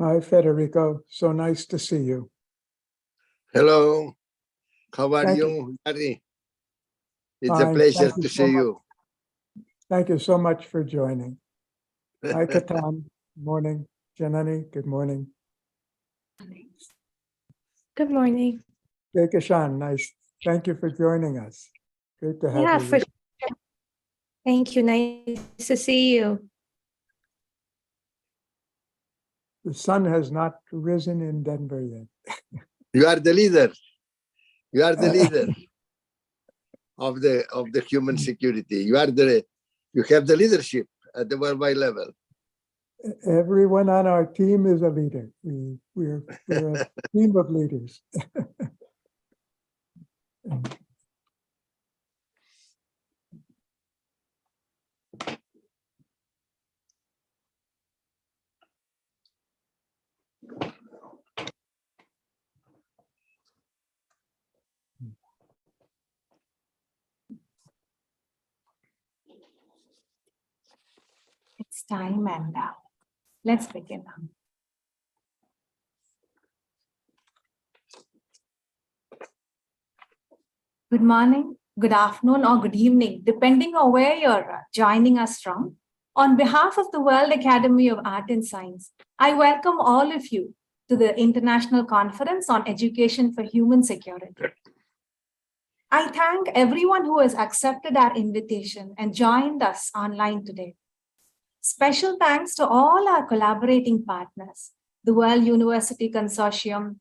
Hi, Federico. So nice to see you. Hello, how are Thank you, Gary? It's a Fine. pleasure Thank you to so see much. you. Thank you so much for joining. Hi, Katan. Morning. Janani, good morning. Good morning. Hey, Kishan, nice. Thank you for joining us. Good to have Yeah, you. for sure. Thank you. Nice to see you. The sun has not risen in Denver yet. You are the leader. You are the leader of the human security. You have the leadership at the worldwide level. Everyone on our team is a leader. We're a team of leaders. It's time and let's begin. Good morning, good afternoon, or good evening, depending on where you're joining us from. On behalf of the World Academy of Art and Science, I welcome all of you to the International Conference on Education for Human Security. I thank everyone who has accepted our invitation and joined us online today. Special thanks to all our collaborating partners, the World University Consortium,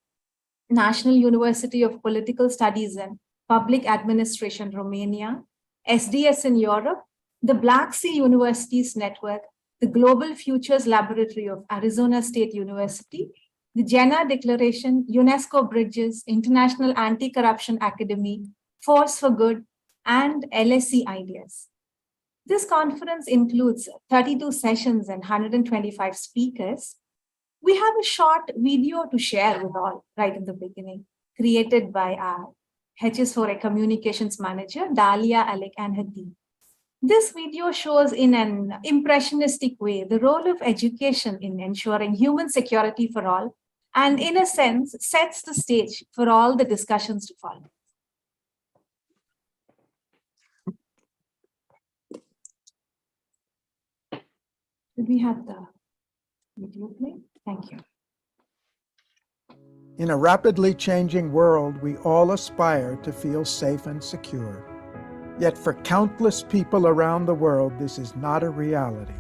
National University of Political Studies and Public Administration Romania, SDS in Europe, the Black Sea Universities Network, the Global Futures Laboratory of Arizona State University, the Jena Declaration, UNESCO Bridges, International Anti-Corruption Academy, Force for Good, and LSE Ideas. This conference includes 32 sessions and 125 speakers. We have a short video to share with all right in the beginning, created by our HS4A Communications Manager, Dalia Alec and her team. This video shows in an impressionistic way the role of education in ensuring human security for all, and in a sense, sets the stage for all the discussions to follow. Did we have the video play? Thank you. In a rapidly changing world, we all aspire to feel safe and secure. Yet for countless people around the world, this is not a reality.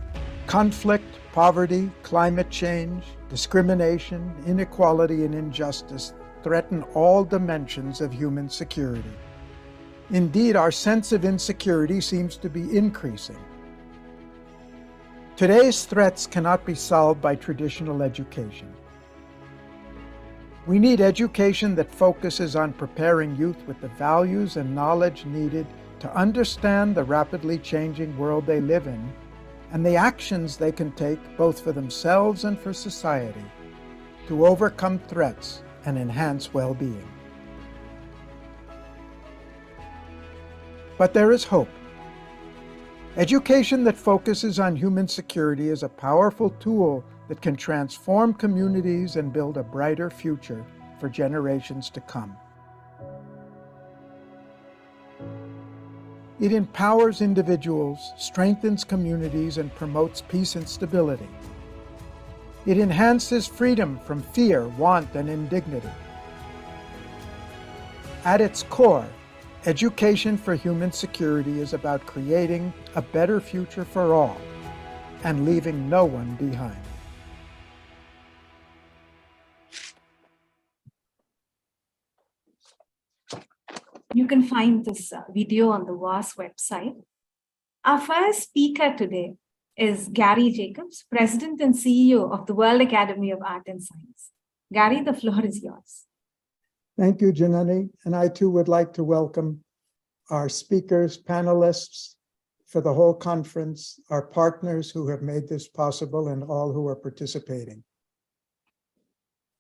Conflict, poverty, climate change, discrimination, inequality, and injustice threaten all dimensions of human security. Indeed, our sense of insecurity seems to be increasing. Today's threats cannot be solved by traditional education. We need education that focuses on preparing youth with the values and knowledge needed to understand the rapidly changing world they live in and the actions they can take both for themselves and for society to overcome threats and enhance well-being. But there is hope. Education that focuses on human security is a powerful tool that can transform communities and build a brighter future for generations to come. It empowers individuals, strengthens communities, and promotes peace and stability. It enhances freedom from fear, want, and indignity. At its core, education for human security is about creating a better future for all and leaving no one behind. You can find this video on the WAS website. Our first speaker today is Gary Jacobs, President and CEO of the World Academy of Art and Science. Gary, the floor is yours. Thank you, Janani. And I too would like to welcome our speakers, panelists for the whole conference, our partners who have made this possible, and all who are participating.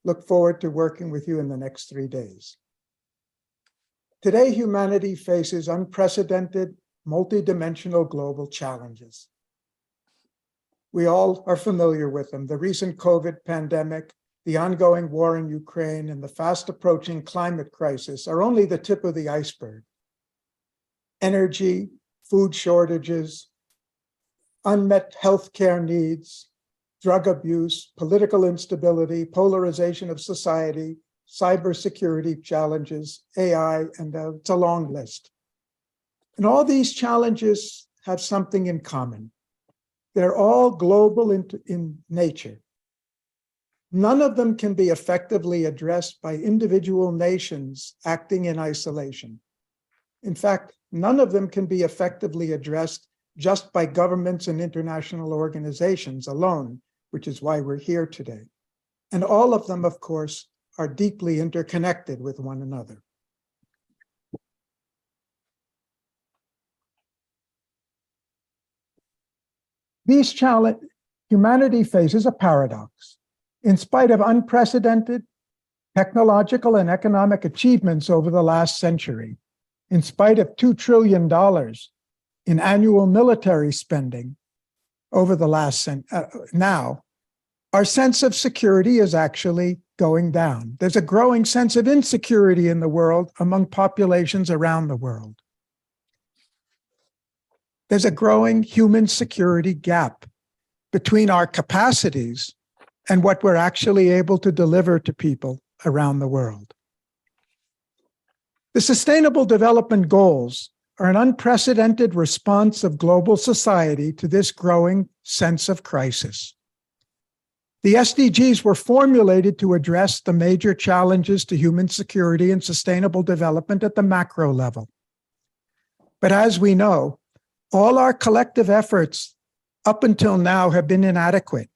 Look forward to working with you in the next 3 days. Today, humanity faces unprecedented, multidimensional global challenges. We all are familiar with them. The recent COVID pandemic, the ongoing war in Ukraine, and the fast approaching climate crisis are only the tip of the iceberg. Energy, food shortages, unmet healthcare needs, drug abuse, political instability, polarization of society, cybersecurity challenges, AI, and it's a long list. And all these challenges have something in common. They're all global in nature. None of them can be effectively addressed by individual nations acting in isolation. In fact, none of them can be effectively addressed just by governments and international organizations alone, which is why we're here today. And all of them, of course, are deeply interconnected with one another. Humanity faces a paradox. In spite of unprecedented technological and economic achievements over the last century, in spite of $2 trillion in annual military spending over the last now, our sense of security is actually going down. There's a growing sense of insecurity in the world among populations around the world. There's a growing human security gap between our capacities and what we're actually able to deliver to people around the world. The Sustainable Development Goals are an unprecedented response of global society to this growing sense of crisis. The SDGs were formulated to address the major challenges to human security and sustainable development at the macro level. But as we know, all our collective efforts up until now have been inadequate.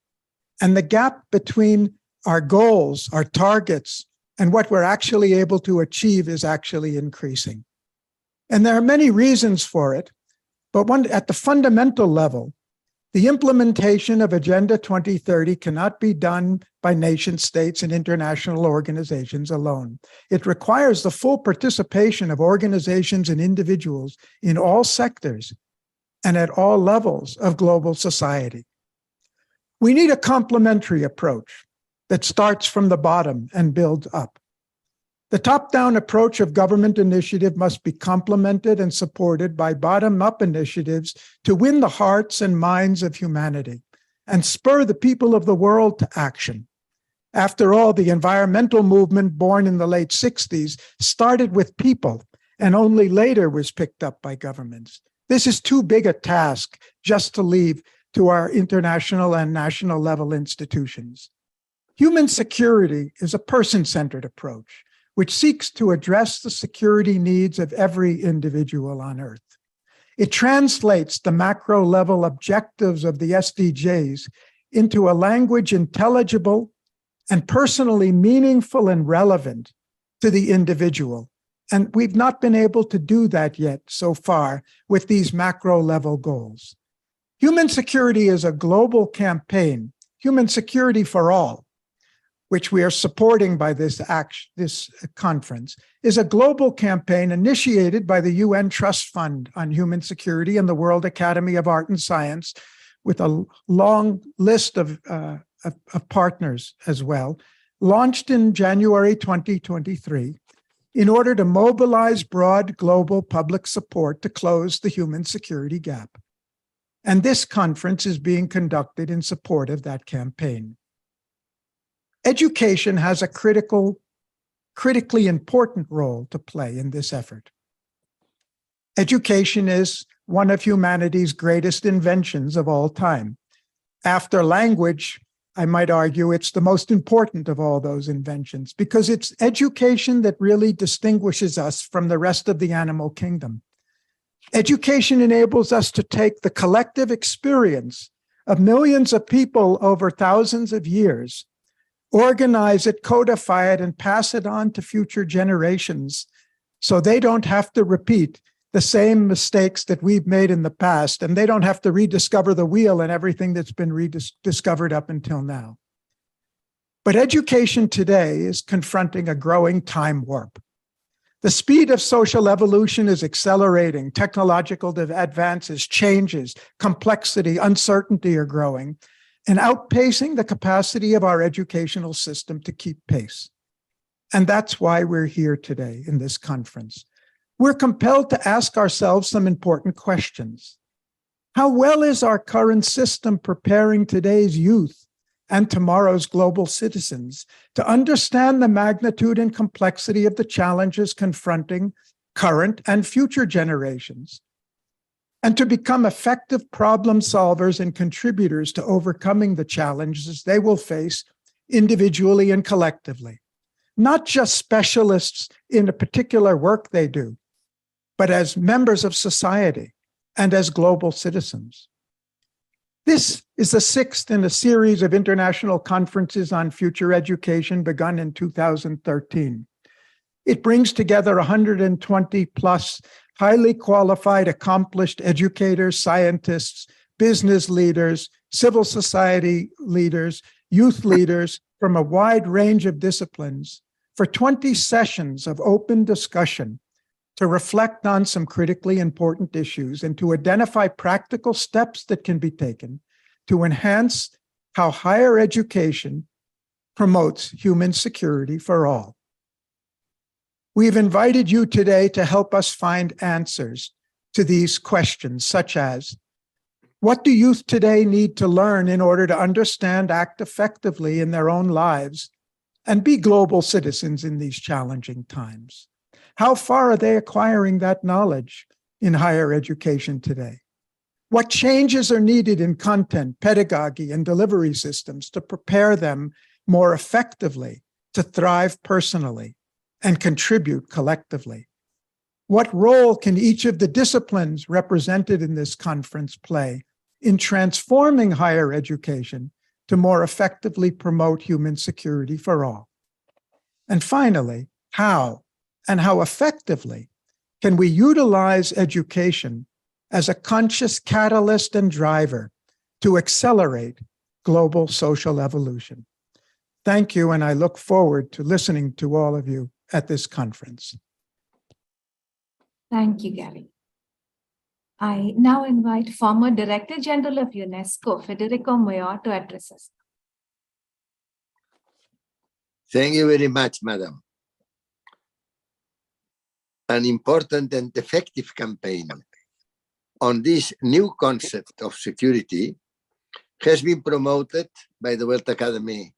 And the gap between our goals, our targets, and what we're actually able to achieve is actually increasing. And there are many reasons for it, but at the fundamental level, the implementation of Agenda 2030 cannot be done by nation states and international organizations alone. It requires the full participation of organizations and individuals in all sectors and at all levels of global society. We need a complementary approach that starts from the bottom and builds up. The top-down approach of government initiative must be complemented and supported by bottom-up initiatives to win the hearts and minds of humanity and spur the people of the world to action. After all, the environmental movement born in the late 60s started with people and only later was picked up by governments. This is too big a task just to leave to our international and national level institutions. Human security is a person-centered approach, which seeks to address the security needs of every individual on Earth. It translates the macro level objectives of the SDGs into a language intelligible and personally meaningful and relevant to the individual. And we've not been able to do that yet so far with these macro level goals. Human security is a global campaign, Human Security for All, which we are supporting by this conference, is a global campaign initiated by the UN Trust Fund on Human Security and the World Academy of Art and Science, with a long list of partners as well, launched in January 2023, in order to mobilize broad global public support to close the human security gap. And this conference is being conducted in support of that campaign. Education has a critically important role to play in this effort. Education is one of humanity's greatest inventions of all time. After language, I might argue it's the most important of all those inventions because it's education that really distinguishes us from the rest of the animal kingdom. Education enables us to take the collective experience of millions of people over thousands of years, organize it, codify it, and pass it on to future generations so they don't have to repeat the same mistakes that we've made in the past, and they don't have to rediscover the wheel and everything that's been rediscovered up until now. But education today is confronting a growing time warp. The speed of social evolution is accelerating. Technological advances, changes, complexity, uncertainty are growing and outpacing the capacity of our educational system to keep pace. And that's why we're here today in this conference. We're compelled to ask ourselves some important questions. How well is our current system preparing today's youth and tomorrow's global citizens to understand the magnitude and complexity of the challenges confronting current and future generations, and to become effective problem solvers and contributors to overcoming the challenges they will face individually and collectively? Not just specialists in a particular work they do, but as members of society and as global citizens. This is the sixth in a series of international conferences on future education begun in 2013. It brings together 120 plus highly qualified, accomplished educators, scientists, business leaders, civil society leaders, youth leaders from a wide range of disciplines for 20 sessions of open discussion to reflect on some critically important issues and to identify practical steps that can be taken to enhance how higher education promotes human security for all. We've invited you today to help us find answers to these questions, such as, what do youth today need to learn in order to understand, act effectively in their own lives, and be global citizens in these challenging times? How far are they acquiring that knowledge in higher education today? What changes are needed in content, pedagogy, and delivery systems to prepare them more effectively to thrive personally and contribute collectively? What role can each of the disciplines represented in this conference play in transforming higher education to more effectively promote human security for all? And finally, how and how effectively can we utilize education as a conscious catalyst and driver to accelerate global social evolution? Thank you, and I look forward to listening to all of you at this conference. Thank you, Gary. I now invite former Director General of UNESCO, Federico Moyo, to address us. Thank you very much, Madam. An important and effective campaign on this new concept of security has been promoted by the World Academy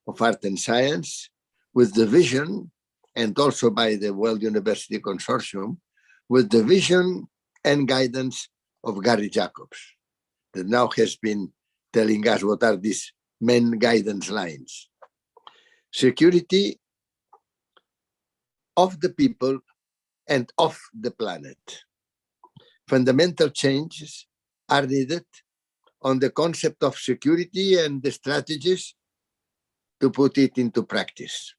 of Art and Science with the vision, and also by the World University Consortium, with the vision and guidance of Gary Jacobs, that now has been telling us what are these main guidance lines. Security of the people and of the planet. Fundamental changes are needed on the concept of security and the strategies to put it into practice.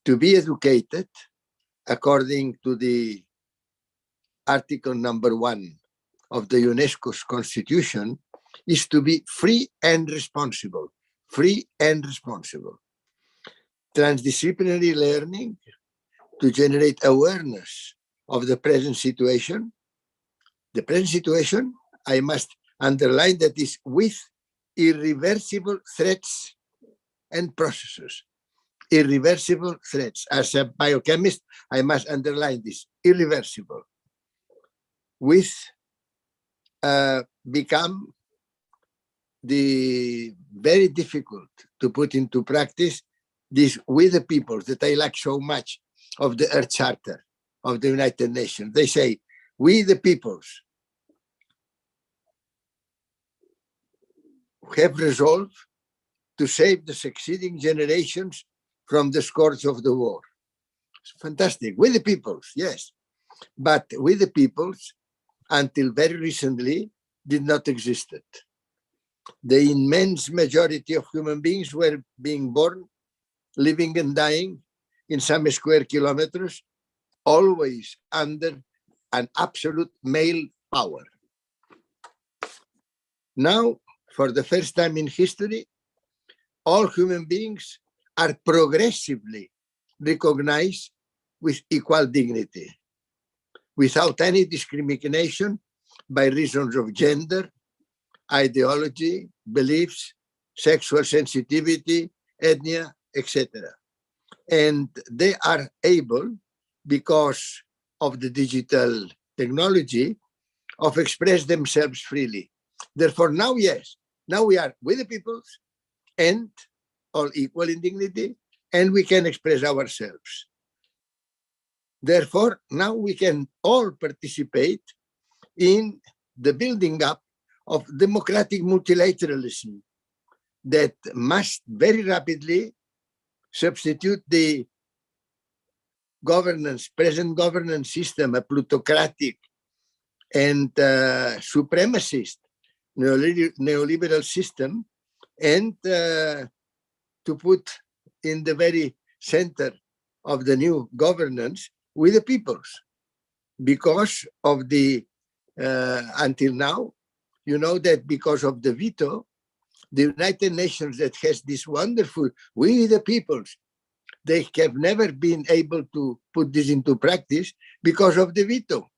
To be educated, according to the article number 1 of the UNESCO's constitution, is to be free and responsible. Free and responsible. Transdisciplinary learning to generate awareness of the present situation. The present situation, I must underline, that is with irreversible threats and processes. Irreversible threats. As a biochemist, I must underline this, irreversible. With become the very difficult to put into practice this with the peoples that I like so much of the Earth Charter of the United Nations. They say, we the peoples have resolved to save the succeeding generations from the scourge of the war. It's fantastic. We the peoples, yes. But we the peoples, until very recently, did not exist. The immense majority of human beings were being born, living and dying in some square kilometers, always under an absolute male power. Now, for the first time in history, all human beings are progressively recognized with equal dignity, without any discrimination by reasons of gender, ideology, beliefs, sexual sensitivity, ethnia, etc. And they are able, because of the digital technology, of express themselves freely. Therefore, now, yes, now we are with the peoples and all equal in dignity, and we can express ourselves. Therefore, now we can all participate in the building up of democratic multilateralism that must very rapidly substitute the present governance system, a plutocratic and supremacist neoliberal system, and to put in the very center of the new governance with the peoples. Because of the, until now, you know that because of the veto, the United Nations that has this wonderful, we the peoples, they have never been able to put this into practice because of the veto.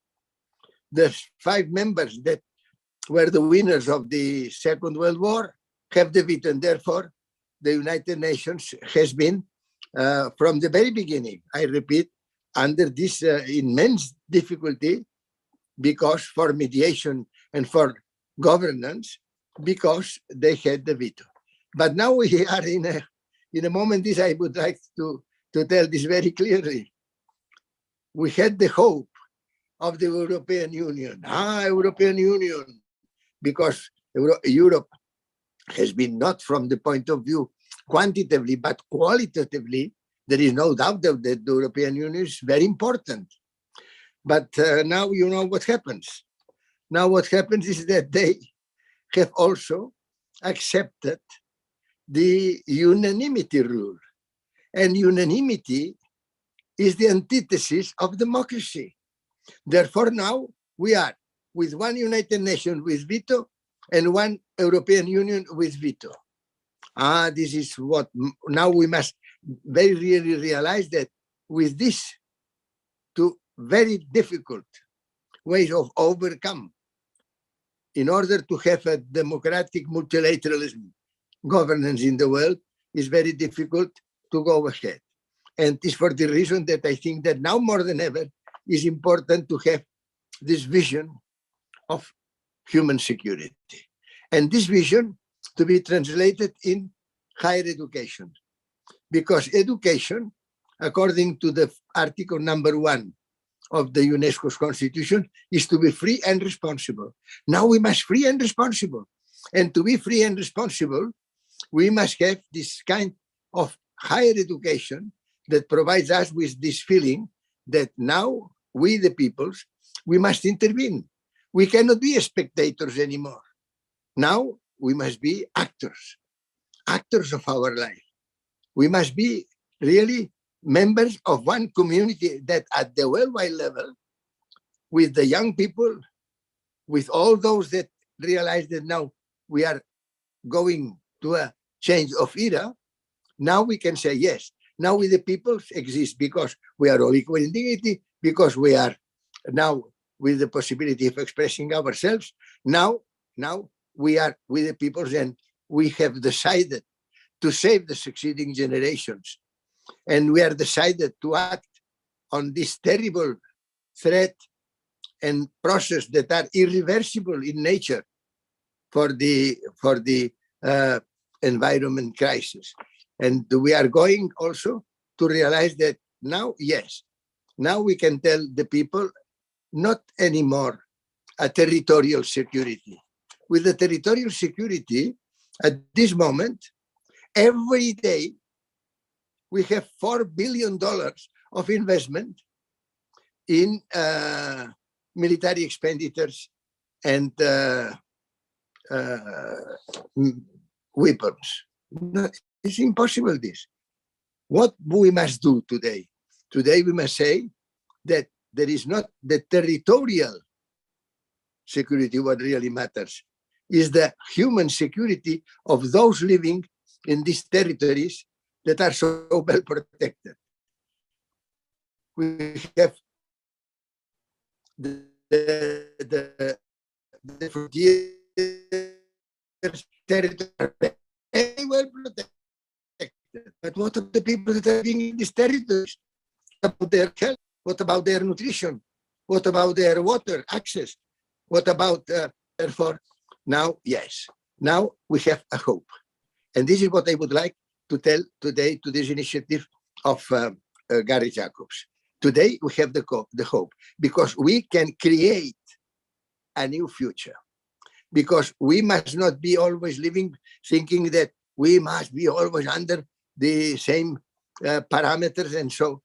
The 5 members that were the winners of the Second World War have the veto, and therefore the United Nations has been, from the very beginning, I repeat, under this immense difficulty, because for mediation and for governance, because they had the veto. But now we are in a moment, this I would like to tell this very clearly. We had the hope of the European Union. European Union, because Europe has been, not from the point of view quantitatively, but qualitatively, there is no doubt that the European Union is very important. But now you know what happens. Now what happens is that they have also accepted the unanimity rule. And unanimity is the antithesis of democracy. Therefore, now we are with one United Nations with veto and one European Union with veto. This is what now we must very really realize, that with this two very difficult ways of overcome, in order to have a democratic multilateralism governance in the world, is very difficult to go ahead. And it's for the reason that I think that now more than ever is important to have this vision of human security. And this vision to be translated in higher education. Because education, according to the article number 1 of the UNESCO's constitution, is to be free and responsible. Now we must free and responsible. And to be free and responsible, we must have this kind of higher education that provides us with this feeling that now we, the peoples, we must intervene. We cannot be spectators anymore. Now we must be actors, actors of our life. We must be really members of one community that at the worldwide level, with the young people, with all those that realize that now we are going to a change of era, now we can say, yes, now we the peoples exist because we are all equal in dignity, because we are now with the possibility of expressing ourselves. Now we are with the peoples, and we have decided to save the succeeding generations. And we are decided to act on this terrible threat and process that are irreversible in nature for the environment crisis. And we are going also to realize that now, yes, now we can tell the people not anymore a territorial security. With the territorial security, at this moment, every day, we have $4 billion of investment in military expenditures and weapons. No, it's impossible this. What we must do today? Today we must say that there is not the territorial security what really matters, is the human security of those living in these territories that are so well protected. we have the frontiers territory very well protected. But what of the people that are living in these territories? What about their health? What about their nutrition? What about their water access? What about, therefore, now, yes, now we have a hope. And this is what I would like to tell today to this initiative of Gary Jacobs. Today we have the hope because we can create a new future. Because we must not be always living thinking that we must be always under the same parameters. And so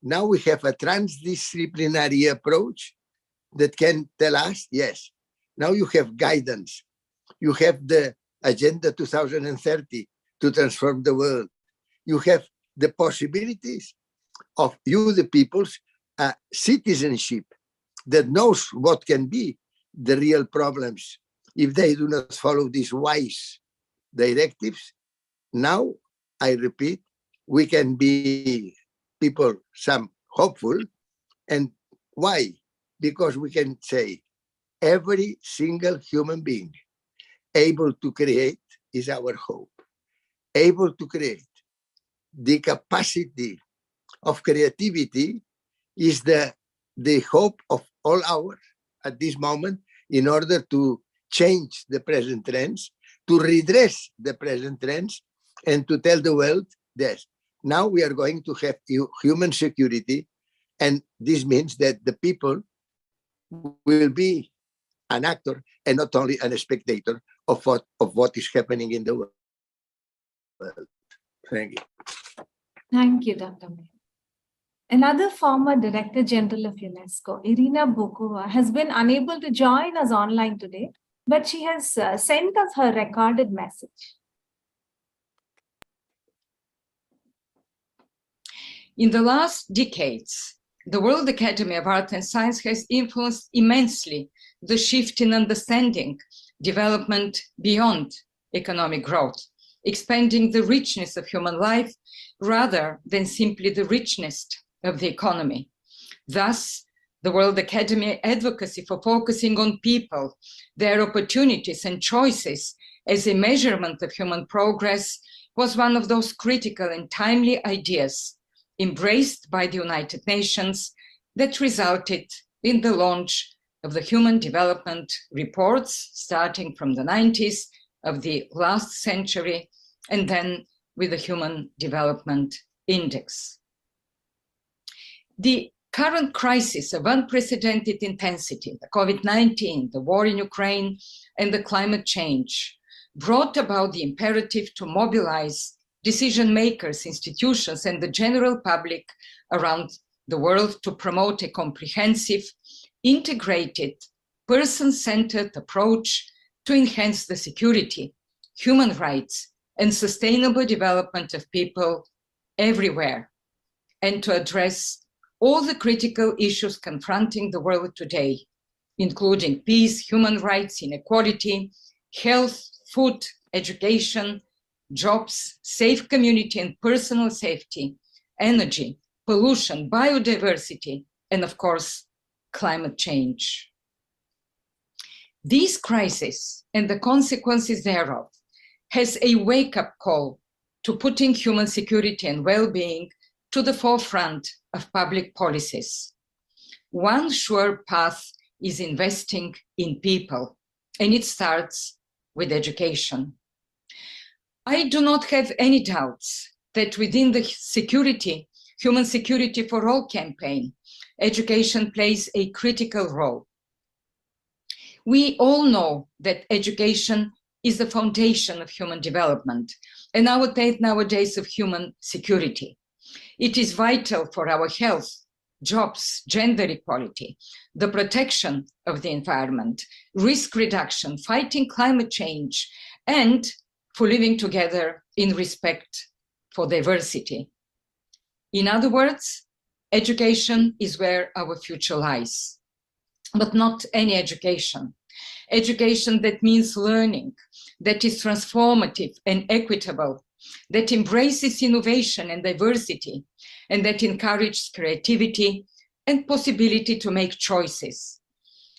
now we have a transdisciplinary approach that can tell us, yes, now you have guidance. You have the Agenda 2030 to transform the world. You have the possibilities of you, the people's citizenship that knows what can be the real problems if they do not follow these wise directives. Now, I repeat, we can be people, some hopeful. And why? Because we can say every single human being able to create is our hope. Able to create. The capacity of creativity is the hope of all ours at this moment in order to change the present trends, to redress the present trends, and to tell the world that now we are going to have human security, and this means that the people will be an actor and not only a spectator of what is happening in the world. Thank you. Thank you, Dr. May. Another former Director General of UNESCO, Irina Bokova, has been unable to join us online today, but she has sent us her recorded message. In the last decades, the World Academy of Art and Science has influenced immensely the shift in understanding development beyond economic growth, expanding the richness of human life rather than simply the richness of the economy. Thus, the World Academy advocacy for focusing on people, their opportunities and choices as a measurement of human progress was one of those critical and timely ideas embraced by the United Nations that resulted in the launch of the Human Development Reports starting from the 90s of the last century, and then with the Human Development Index. The current crisis of unprecedented intensity, the COVID-19, the war in Ukraine, and the climate change brought about the imperative to mobilize decision makers, institutions, and the general public around the world to promote a comprehensive, integrated, person-centered approach to enhance the security, human rights, and sustainable development of people everywhere, and to address all the critical issues confronting the world today, including peace, human rights, inequality, health, food, education, jobs, safe community and personal safety, energy, pollution, biodiversity, and of course, climate change. These crises and the consequences thereof has a wake-up call to putting human security and well-being to the forefront of public policies. One sure path is investing in people, and it starts with education. I do not have any doubts that within the Human Security for All campaign, education plays a critical role. We all know that education is the foundation of human development and nowadays of human security. It is vital for our health, jobs, gender equality, the protection of the environment, risk reduction, fighting climate change, and for living together in respect for diversity. In other words, education is where our future lies, but not any education. Education that means learning, that is transformative and equitable, that embraces innovation and diversity, and that encourages creativity and possibility to make choices.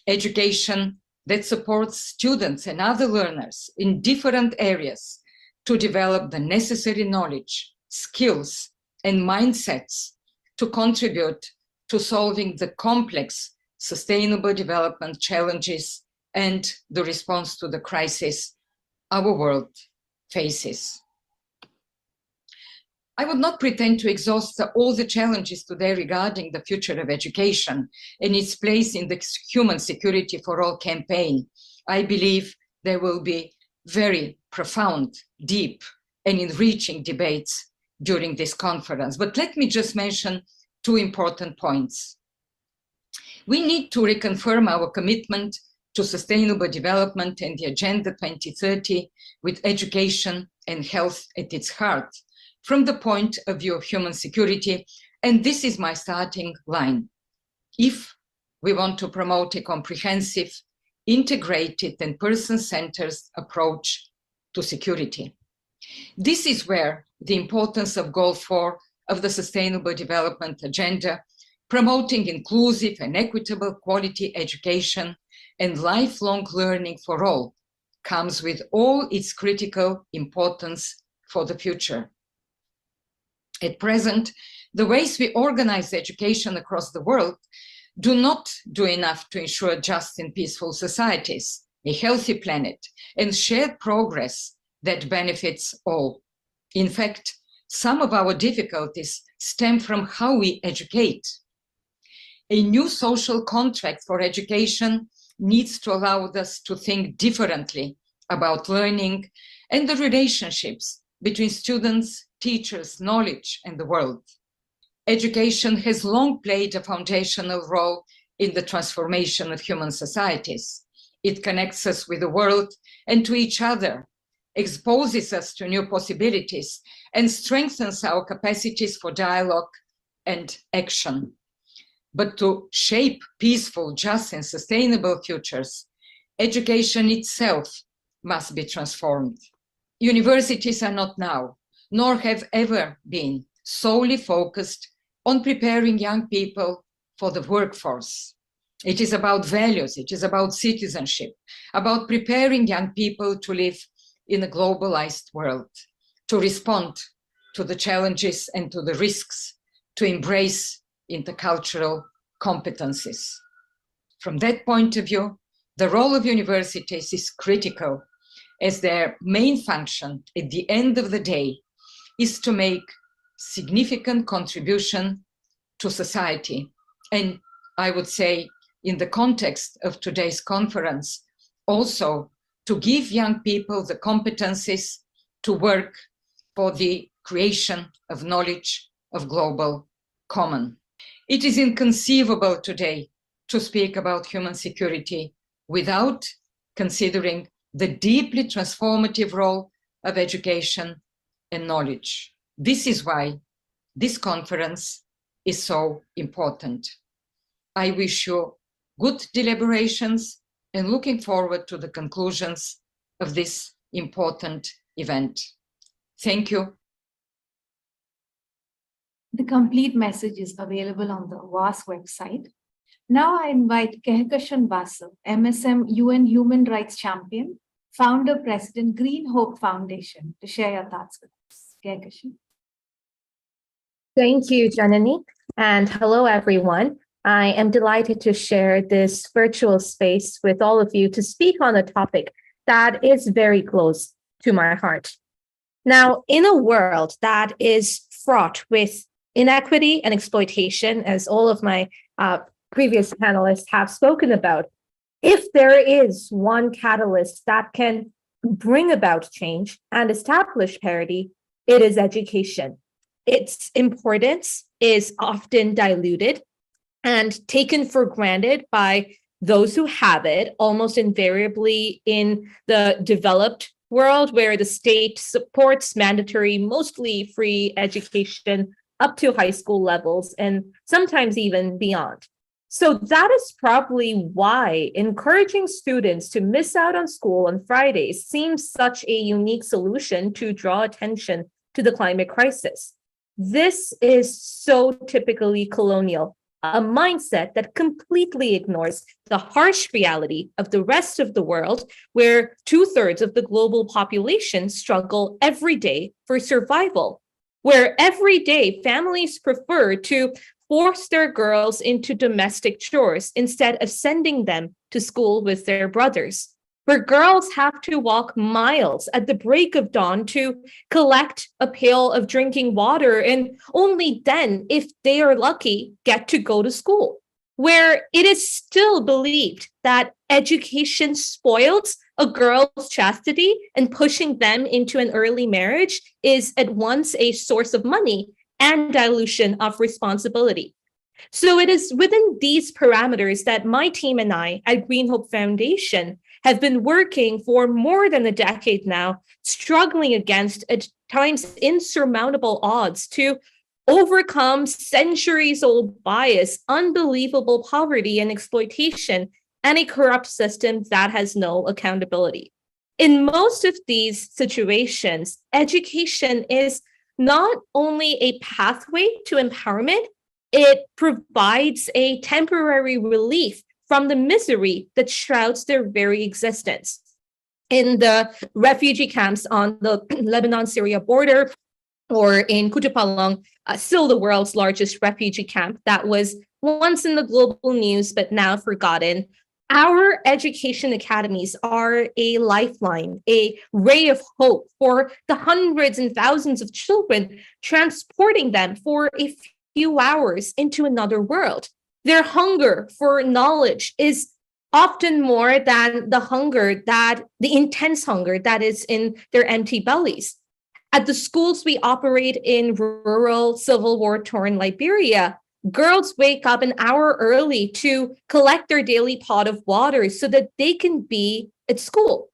Education that supports students and other learners in different areas to develop the necessary knowledge, skills, and mindsets to contribute to solving the complex sustainable development challenges and the response to the crisis our world faces. I would not pretend to exhaust all the challenges today regarding the future of education and its place in the Human Security for All campaign. I believe there will be very profound, deep, and enriching debates during this conference. But let me just mention two important points. We need to reconfirm our commitment to sustainable development and the Agenda 2030 with education and health at its heart, from the point of view of human security, and this is my starting line. If we want to promote a comprehensive, integrated, and person-centered approach to security. This is where the importance of Goal 4 of the Sustainable Development Agenda, promoting inclusive and equitable quality education and lifelong learning for all, comes with all its critical importance for the future. At present, the ways we organize education across the world do not do enough to ensure just and peaceful societies, a healthy planet, and shared progress that benefits all. In fact, some of our difficulties stem from how we educate. A new social contract for education needs to allow us to think differently about learning and the relationships between students, teachers, knowledge, and the world. Education has long played a foundational role in the transformation of human societies. It connects us with the world and to each other, exposes us to new possibilities, and strengthens our capacities for dialogue and action. But to shape peaceful, just, and sustainable futures, education itself must be transformed. Universities are not now, nor have ever been, solely focused on preparing young people for the workforce. It is about values, it is about citizenship, about preparing young people to live in a globalized world, to respond to the challenges and to the risks, to embrace intercultural competencies. From that point of view, the role of universities is critical, as their main function at the end of the day is to make significant contribution to society. And I would say, in the context of today's conference, also to give young people the competencies to work for the creation of knowledge of global common. It is inconceivable today to speak about human security without considering the deeply transformative role of education and knowledge. This is why this conference is so important. I wish you good deliberations and looking forward to the conclusions of this important event. Thank you. The complete message is available on the WAS website. Now I invite Kehkashan Basu, MSM UN Human Rights Champion, Founder, President, Green Hope Foundation, to share your thoughts with us. Kehkashan. Thank you, Janani, and hello, everyone. I am delighted to share this virtual space with all of you to speak on a topic that is very close to my heart. Now, in a world that is fraught with inequity and exploitation, as all of my previous panelists have spoken about, if there is one catalyst that can bring about change and establish parity, it is education. Its importance is often diluted and taken for granted by those who have it, almost invariably in the developed world where the state supports mandatory, mostly free education up to high school levels and sometimes even beyond. So that is probably why encouraging students to miss out on school on Fridays seems such a unique solution to draw attention to the climate crisis. This is so typically colonial, a mindset that completely ignores the harsh reality of the rest of the world, where 2/3 of the global population struggle every day for survival, where every day families prefer to force their girls into domestic chores instead of sending them to school with their brothers, where girls have to walk miles at the break of dawn to collect a pail of drinking water, and only then, if they are lucky, get to go to school, where it is still believed that education spoils a girl's chastity and pushing them into an early marriage is at once a source of money and dilution of responsibility. So it is within these parameters that my team and I at Green Hope Foundation have been working for more than a decade now, struggling against at times insurmountable odds to overcome centuries-old bias, unbelievable poverty and exploitation, and a corrupt system that has no accountability. In most of these situations, education is not only a pathway to empowerment, it provides a temporary relief from the misery that shrouds their very existence. In the refugee camps on the Lebanon-Syria border, or in Kutupalong, still the world's largest refugee camp that was once in the global news but now forgotten, our education academies are a lifeline, a ray of hope for the hundreds and thousands of children, transporting them for a few hours into another world. Their hunger for knowledge is often more than the intense hunger that is in their empty bellies. At the schools we operate in rural, civil war-torn Liberia, girls wake up an hour early to collect their daily pot of water so that they can be at school.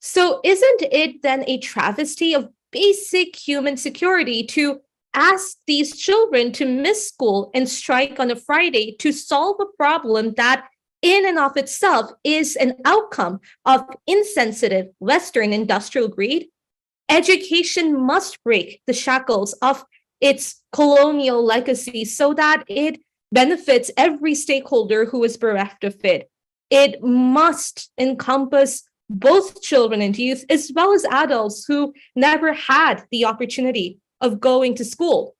So isn't it then a travesty of basic human security to ask these children to miss school and strike on a Friday to solve a problem that in and of itself is an outcome of insensitive Western industrial greed? Education must break the shackles of its colonial legacy so that it benefits every stakeholder who is bereft of it. It must encompass both children and youth, as well as adults who never had the opportunity of going to school.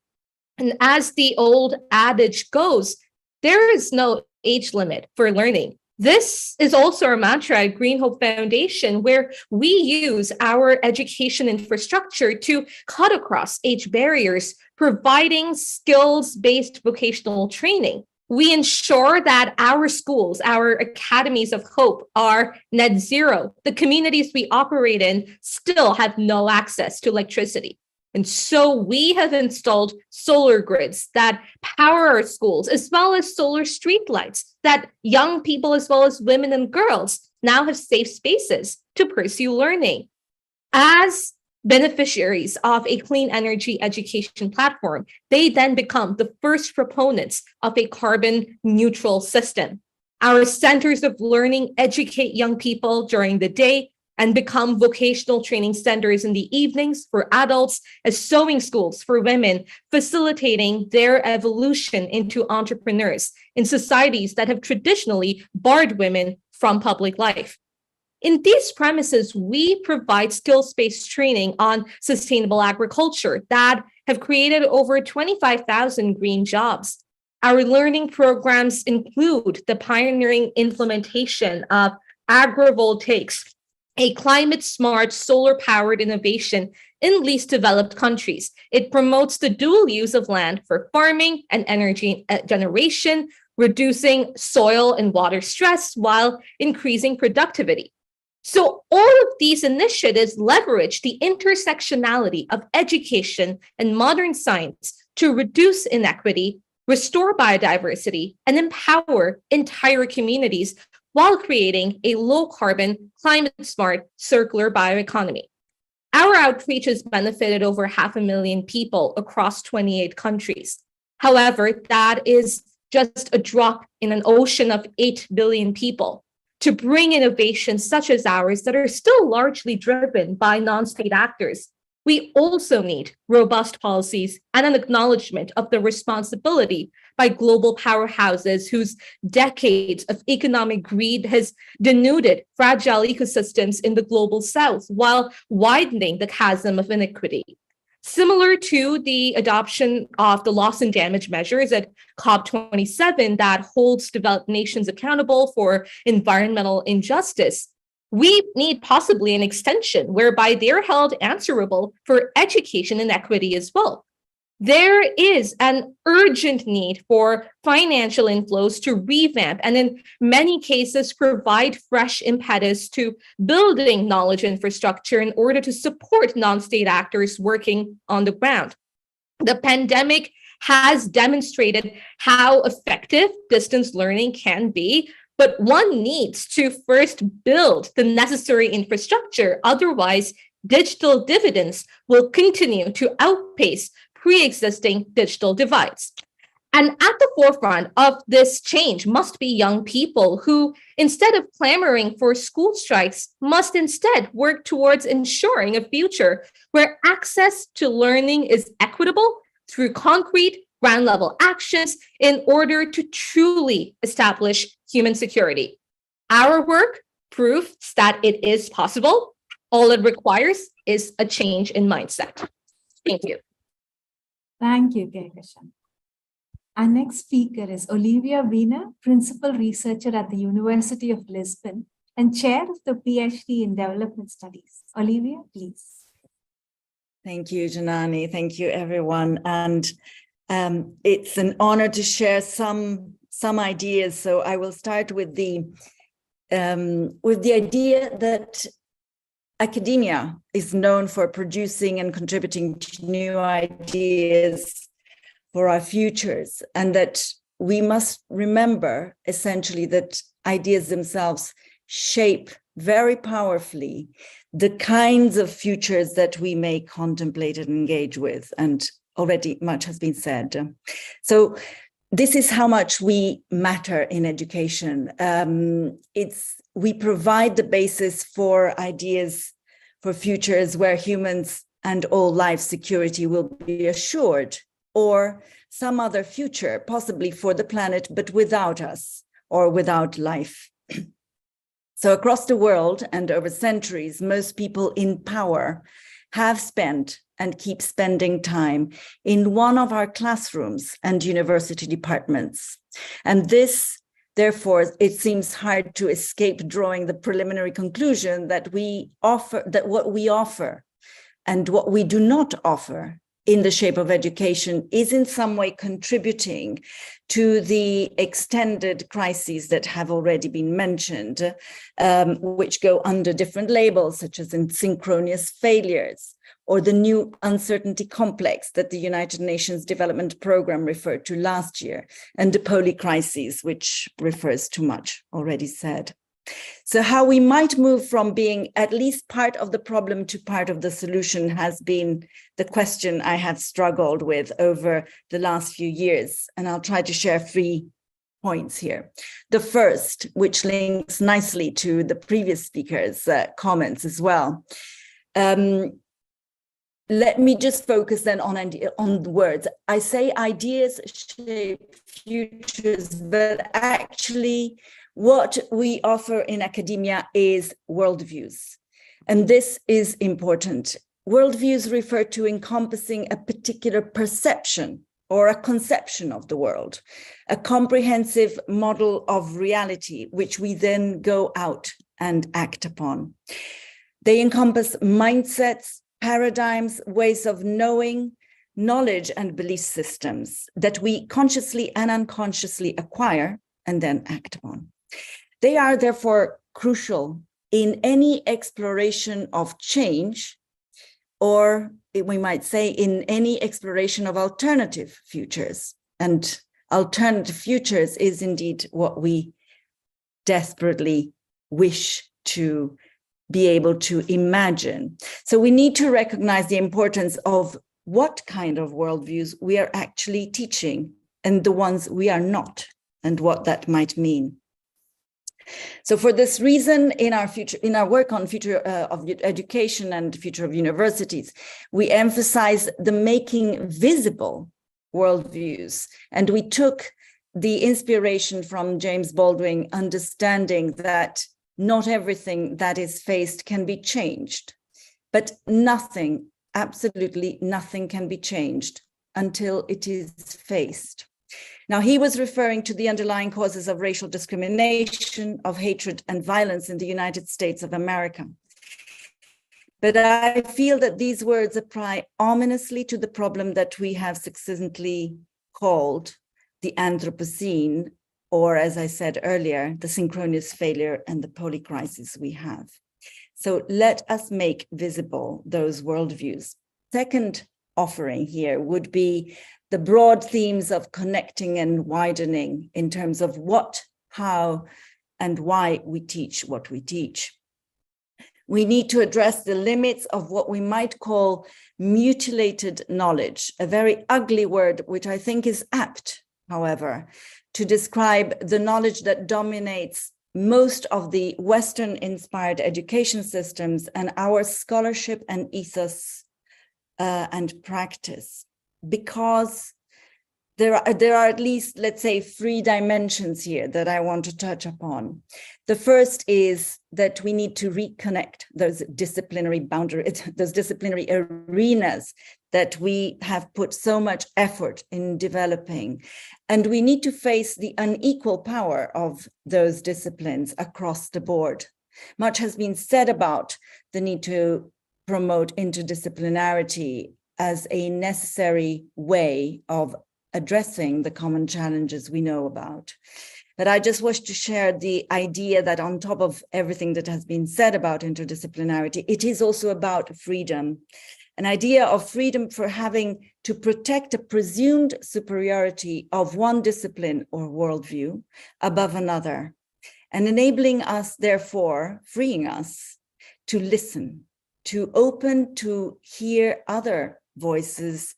And as the old adage goes, there is no age limit for learning. This is also our mantra at Green Hope Foundation, where we use our education infrastructure to cut across age barriers, providing skills-based vocational training. We ensure that our schools, our academies of hope, are net zero. The communities we operate in still have no access to electricity. And so we have installed solar grids that power our schools, as well as solar streetlights that young people, as well as women and girls, now have safe spaces to pursue learning. As beneficiaries of a clean energy education platform, they then become the first proponents of a carbon neutral system. Our centers of learning educate young people during the day and become vocational training centers in the evenings for adults, as sewing schools for women, facilitating their evolution into entrepreneurs in societies that have traditionally barred women from public life. In these premises, we provide skills-based training on sustainable agriculture that have created over 25,000 green jobs. Our learning programs include the pioneering implementation of agrivoltaics, a climate-smart solar-powered innovation in least developed countries. It promotes the dual use of land for farming and energy generation, reducing soil and water stress while increasing productivity. So all of these initiatives leverage the intersectionality of education and modern science to reduce inequity, restore biodiversity, and empower entire communities while creating a low-carbon, climate-smart, circular bioeconomy. Our outreach has benefited over 500,000 people across 28 countries. However, that is just a drop in an ocean of 8 billion people. To bring innovations such as ours that are still largely driven by non-state actors, we also need robust policies and an acknowledgement of the responsibility by global powerhouses whose decades of economic greed has denuded fragile ecosystems in the global south while widening the chasm of inequity. Similar to the adoption of the loss and damage measures at COP27 that holds developed nations accountable for environmental injustice, we need possibly an extension whereby they're held answerable for education inequity as well. There is an urgent need for financial inflows to revamp and in many cases provide fresh impetus to building knowledge infrastructure in order to support non-state actors working on the ground. The pandemic has demonstrated how effective distance learning can be, but one needs to first build the necessary infrastructure. Otherwise, digital dividends will continue to outpace pre-existing digital divides. And at the forefront of this change must be young people who, instead of clamoring for school strikes, must instead work towards ensuring a future where access to learning is equitable through concrete, ground-level actions in order to truly establish human security. Our work proves that it is possible. All it requires is a change in mindset. Thank you. Thank you, Kehkashan. Our next speaker is Olivia Wiener, Principal Researcher at the University of Lisbon and Chair of the PhD in Development Studies. Olivia, please. Thank you, Janani. Thank you, everyone. And it's an honor to share some ideas. So I will start with the idea that academia is known for producing and contributing to new ideas for our futures, and that we must remember essentially that ideas themselves shape very powerfully the kinds of futures that we may contemplate and engage with. And already much has been said. So this is how much we matter in education. We provide the basis for ideas for futures where humans and all life security will be assured, or some other future, possibly for the planet, but without us or without life. So across the world and over centuries, most people in power have spent and keep spending time in one of our classrooms and university departments. And this, therefore, it seems hard to escape drawing the preliminary conclusion that what we offer and what we do not offer in the shape of education is in some way contributing to the extended crises that have already been mentioned, which go under different labels, such as asynchronous failures, or the new uncertainty complex that the United Nations Development Programme referred to last year, and the polycrises, which refers to much already said. So how we might move from being at least part of the problem to part of the solution has been the question I have struggled with over the last few years. And I'll try to share 3 points here. The first, which links nicely to the previous speaker's comments as well. Let me just focus then on the words. I say ideas shape futures, but actually what we offer in academia is worldviews. And this is important. Worldviews refer to encompassing a particular perception or a conception of the world, a comprehensive model of reality, which we then go out and act upon. They encompass mindsets, paradigms, ways of knowing, knowledge, and belief systems that we consciously and unconsciously acquire and then act upon. They are therefore crucial in any exploration of change, or we might say in any exploration of alternative futures. And alternative futures is indeed what we desperately wish to be able to imagine. So we need to recognize the importance of what kind of worldviews we are actually teaching and the ones we are not, and what that might mean. So for this reason, in our work on future of education and future of universities, we emphasize the making visible worldviews. And we took the inspiration from James Baldwin, understanding that not everything that is faced can be changed, but nothing, absolutely nothing can be changed until it is faced. Now, he was referring to the underlying causes of racial discrimination, of hatred and violence in the United States of America. But I feel that these words apply ominously to the problem that we have succinctly called the Anthropocene, or as I said earlier, the synchronous failure and the polycrisis we have. So let us make visible those worldviews. Second offering here would be the broad themes of connecting and widening in terms of what, how, and why we teach what we teach. We need to address the limits of what we might call mutilated knowledge, a very ugly word, which I think is apt, however, to describe the knowledge that dominates most of the Western-inspired education systems and our scholarship and ethos and practice. Because there are at least, let's say, 3 dimensions here that I want to touch upon. The first is that we need to reconnect those disciplinary boundaries, those disciplinary arenas that we have put so much effort in developing. And we need to face the unequal power of those disciplines across the board. Much has been said about the need to promote interdisciplinarity as a necessary way of addressing the common challenges we know about. But I just wish to share the idea that on top of everything that has been said about interdisciplinarity, it is also about freedom, an idea of freedom for having to protect a presumed superiority of one discipline or worldview above another, and enabling us, therefore, freeing us to listen, to open to hear other voices,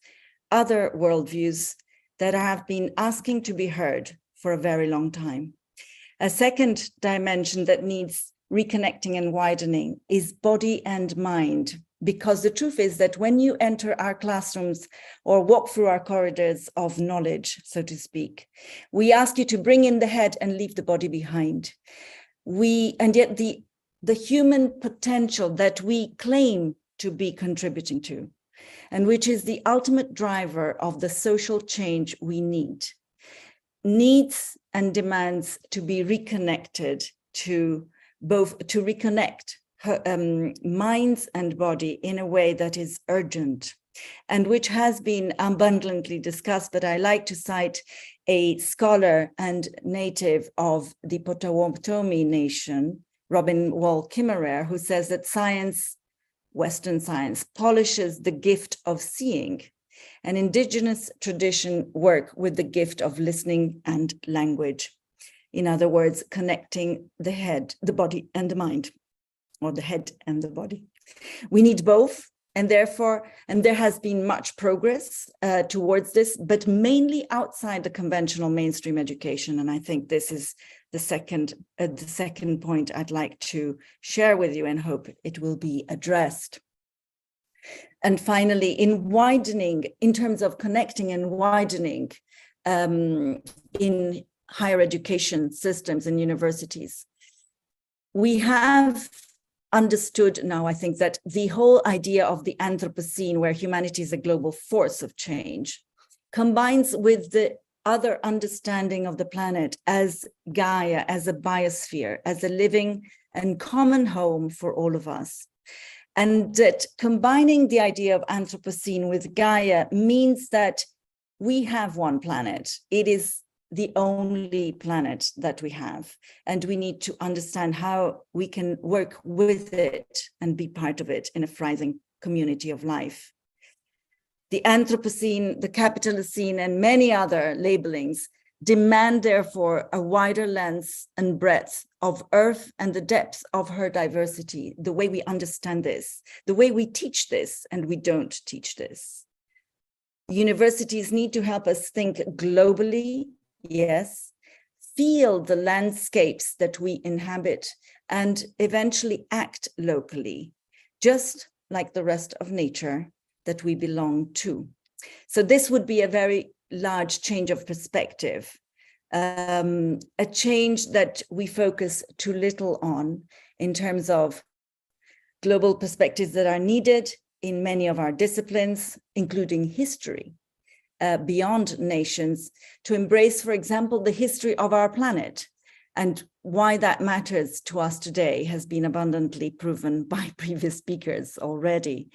other worldviews that have been asking to be heard for a very long time. A second dimension that needs reconnecting and widening is body and mind, because the truth is that when you enter our classrooms or walk through our corridors of knowledge, so to speak, we ask you to bring in the head and leave the body behind. And yet the human potential that we claim to be contributing to, and which is the ultimate driver of the social change we need, needs and demands to be reconnected to reconnect minds and body in a way that is urgent, and which has been abundantly discussed. But I like to cite a scholar and native of the Potawatomi Nation, Robin Wall Kimmerer, who says that science, Western science, polishes the gift of seeing, and indigenous tradition work with the gift of listening and language. In other words, connecting the head, the body, and the mind, or the head and the body. We need both, and therefore, and there has been much progress towards this, but mainly outside the conventional mainstream education. And I think this is the second point I'd like to share with you and hope it will be addressed. And finally, in terms of connecting and widening in higher education systems and universities, we have understood now, I think, that the whole idea of the Anthropocene, where humanity is a global force of change, combines with the other understanding of the planet as Gaia, as a biosphere, as a living and common home for all of us. And that combining the idea of Anthropocene with Gaia means that we have one planet. It is the only planet that we have, and we need to understand how we can work with it and be part of it in a thriving community of life. The Anthropocene, the Capitalocene, and many other labelings demand, therefore, a wider lens and breadth of Earth and the depth of her diversity, the way we understand this, the way we teach this, and we don't teach this. Universities need to help us think globally, yes, feel the landscapes that we inhabit, and eventually act locally, just like the rest of nature that we belong to. So this would be a very large change of perspective, a change that we focus too little on in terms of global perspectives that are needed in many of our disciplines, including history, beyond nations, to embrace, for example, the history of our planet. And why that matters to us today has been abundantly proven by previous speakers already.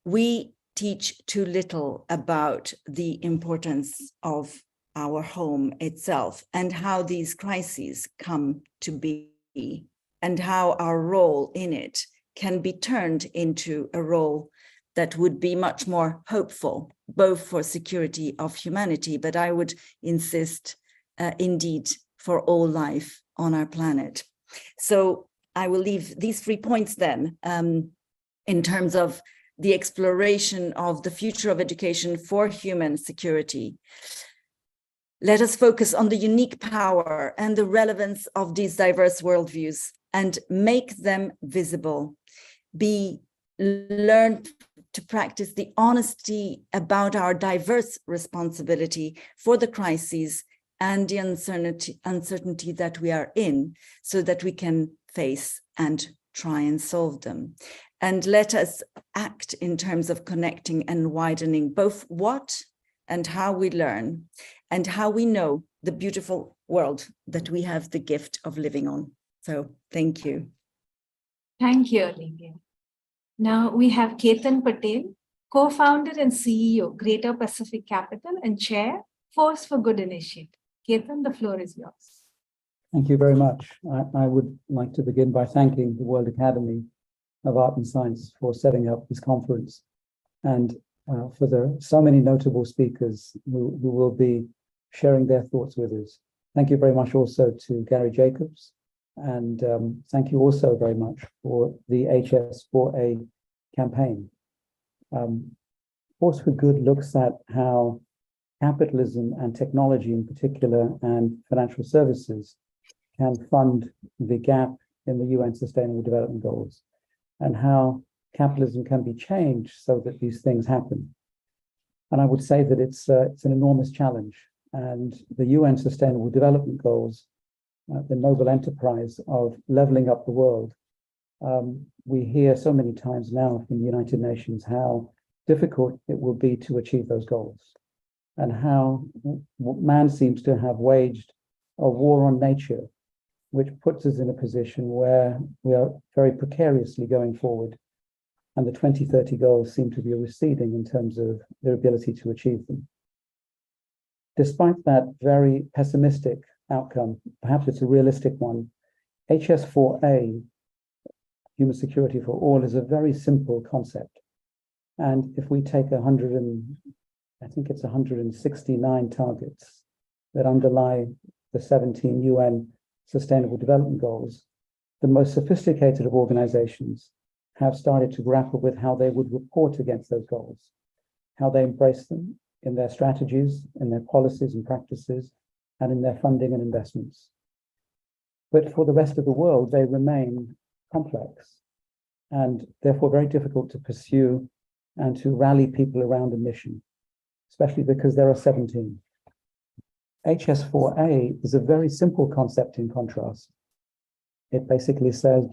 We teach too little about the importance of our home itself and how these crises come to be, and how our role in it can be turned into a role that would be much more hopeful, both for security of humanity, but I would insist indeed for all life on our planet. So I will leave these 3 points then in terms of the exploration of the future of education for human security. Let us focus on the unique power and the relevance of these diverse worldviews and make them visible. Learn to practice the honesty about our diverse responsibility for the crises and the uncertainty that we are in, so that we can face and try and solve them. And let us act in terms of connecting and widening both what and how we learn and how we know the beautiful world that we have the gift of living on. So thank you. Thank you, Olivia. Now we have Ketan Patel, co-founder and CEO, Greater Pacific Capital, and chair, Force for Good Initiative. Ketan, the floor is yours. Thank you very much. I would like to begin by thanking the World Academy of Art and Science for setting up this conference, and for so many notable speakers who will be sharing their thoughts with us. Thank you very much also to Gary Jacobs, and thank you also very much for the HS4A campaign. Force for Good looks at how capitalism and technology in particular, and financial services, can fund the gap in the UN Sustainable Development Goals, and how capitalism can be changed so that these things happen. And I would say that it's an enormous challenge. And the UN Sustainable Development Goals, the noble enterprise of leveling up the world, we hear so many times now from the United Nations how difficult it will be to achieve those goals, and how man seems to have waged a war on nature, which puts us in a position where we are very precariously going forward, and the 2030 goals seem to be receding in terms of their ability to achieve them. Despite that very pessimistic outcome, perhaps it's a realistic one, HS4A, Human Security for All, is a very simple concept. And if we take 169 targets that underlie the 17 UN Sustainable Development Goals, the most sophisticated of organizations have started to grapple with how they would report against those goals, how they embrace them in their strategies, in their policies and practices, and in their funding and investments. But for the rest of the world, they remain complex and therefore very difficult to pursue and to rally people around a mission, especially because there are 17. HS4A is a very simple concept in contrast. It basically says,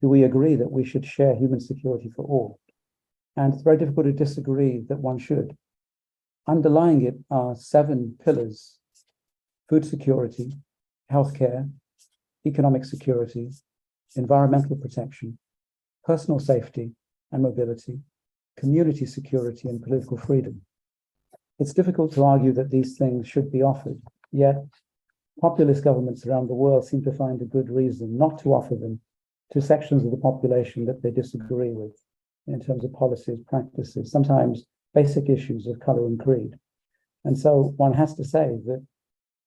do we agree that we should share human security for all? And it's very difficult to disagree that one should. Underlying it are 7 pillars: food security, healthcare, economic security, environmental protection, personal safety and mobility, community security, and political freedom. It's difficult to argue that these things should be offered, yet populist governments around the world seem to find a good reason not to offer them to sections of the population that they disagree with in terms of policies, practices, sometimes basic issues of color and creed. And so one has to say that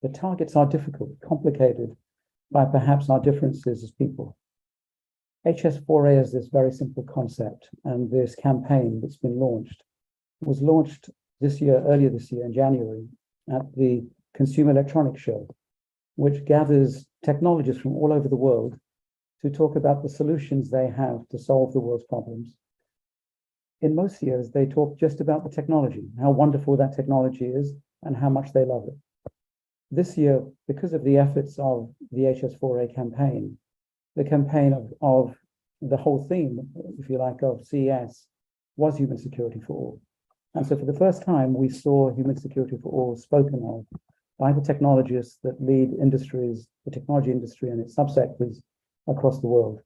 the targets are difficult, complicated by perhaps our differences as people. HS4A is this very simple concept, and this campaign that's been launched was launched earlier this year in January at the Consumer Electronics Show. which gathers technologists from all over the world to talk about the solutions they have to solve the world's problems. In most years, they talk just about the technology, how wonderful that technology is, and how much they love it. This year, because of the efforts of the HS4A campaign, the campaign of the whole theme, if you like, of CES was human security for all. And so for the first time, we saw human security for all spoken of by the technologists that lead industries, the technology industry and its subsectors across the world.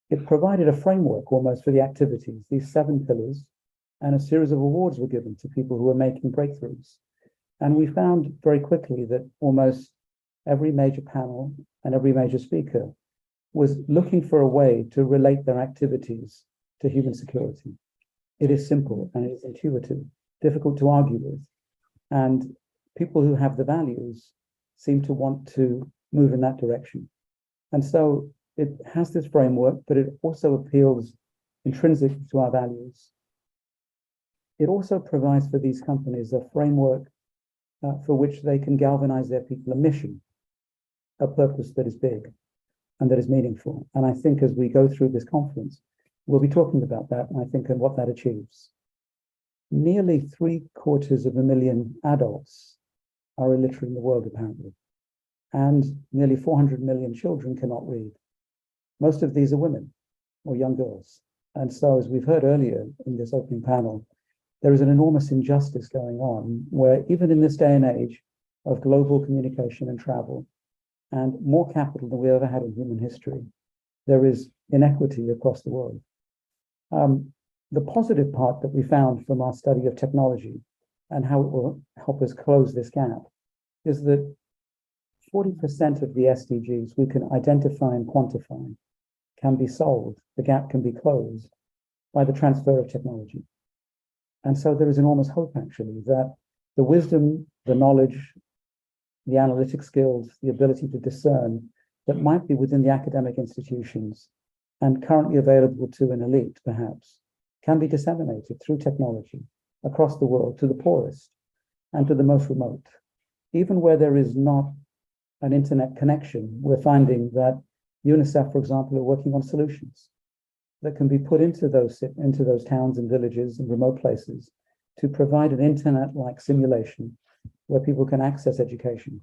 It provided a framework almost for the activities, these 7 pillars, and a series of awards were given to people who were making breakthroughs. And we found very quickly that almost every major panel and every major speaker was looking for a way to relate their activities to human security. It is simple and it is intuitive, difficult to argue with. And people who have the values seem to want to move in that direction. And so it has this framework, but it also appeals intrinsically to our values. It also provides for these companies a framework for which they can galvanize their people, a mission, a purpose that is big and that is meaningful. And I think as we go through this conference, we'll be talking about that, and I think, and what that achieves. Nearly 750,000 adults are illiterate in the world, apparently, and nearly 400 million children cannot read. Most of these are women or young girls. And so, as we've heard earlier in this opening panel, there is an enormous injustice going on where even in this day and age of global communication and travel and more capital than we ever had in human history, there is inequity across the world. The positive part that we found from our study of technology and how it will help us close this gap is that 40% of the SDGs we can identify and quantify can be solved, the gap can be closed by the transfer of technology. And so there is enormous hope, actually, that the wisdom, the knowledge, the analytic skills, the ability to discern that might be within the academic institutions and currently available to an elite, perhaps, can be disseminated through technology across the world to the poorest and to the most remote. Even where there is not an internet connection, we're finding that UNICEF, for example, are working on solutions that can be put into those towns and villages and remote places to provide an internet-like simulation where people can access education.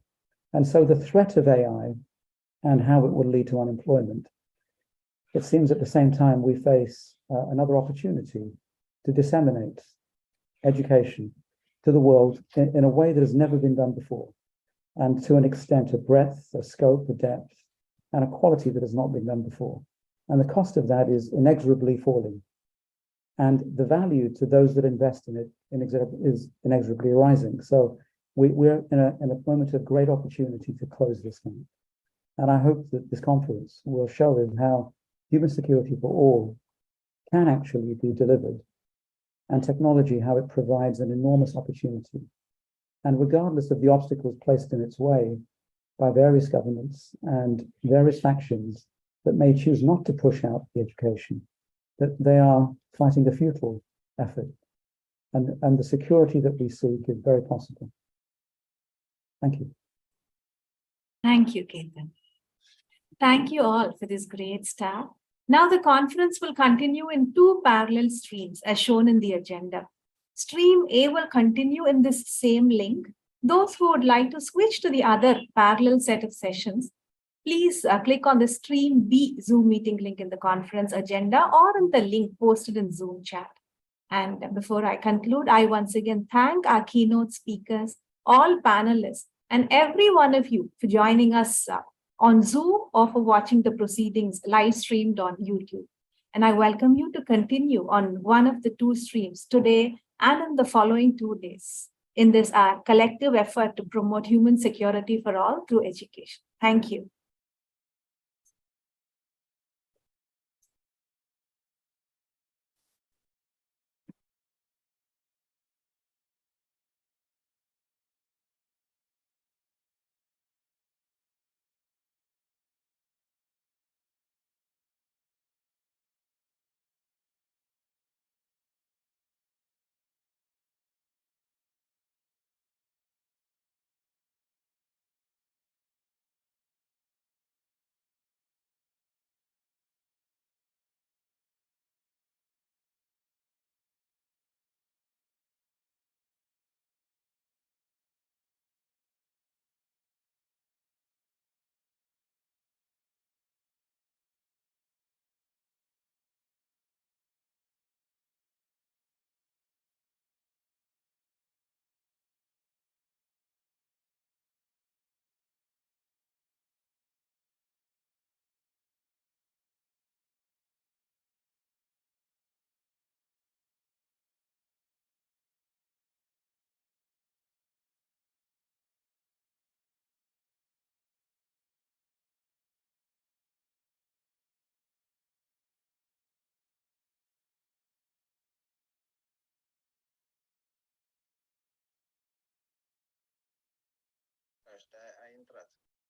And so the threat of AI and how it will lead to unemployment, it seems at the same time we face another opportunity to disseminate education to the world in a way that has never been done before, and to an extent, a breadth, a scope, a depth, and a quality that has not been done before. And the cost of that is inexorably falling. And the value to those that invest in it is inexorably rising. So we're in a moment of great opportunity to close this gap. And I hope that this conference will show us how human security for all can actually be delivered, and technology, how it provides an enormous opportunity. And regardless of the obstacles placed in its way by various governments and various factions that may choose not to push out the education, that they are fighting a futile effort. And the security that we seek is very possible. Thank you. Thank you, Ketan. Thank you all for this great start. Now the conference will continue in 2 parallel streams as shown in the agenda. Stream A will continue in this same link. Those who would like to switch to the other parallel set of sessions, please click on the Stream B Zoom meeting link in the conference agenda or in the link posted in Zoom chat. And before I conclude, I once again thank our keynote speakers, all panelists, and every one of you for joining us on Zoom or for watching the proceedings live streamed on YouTube. And I welcome you to continue on one of the 2 streams today and in the following 2 days in this our collective effort to promote human security for all through education. Thank you.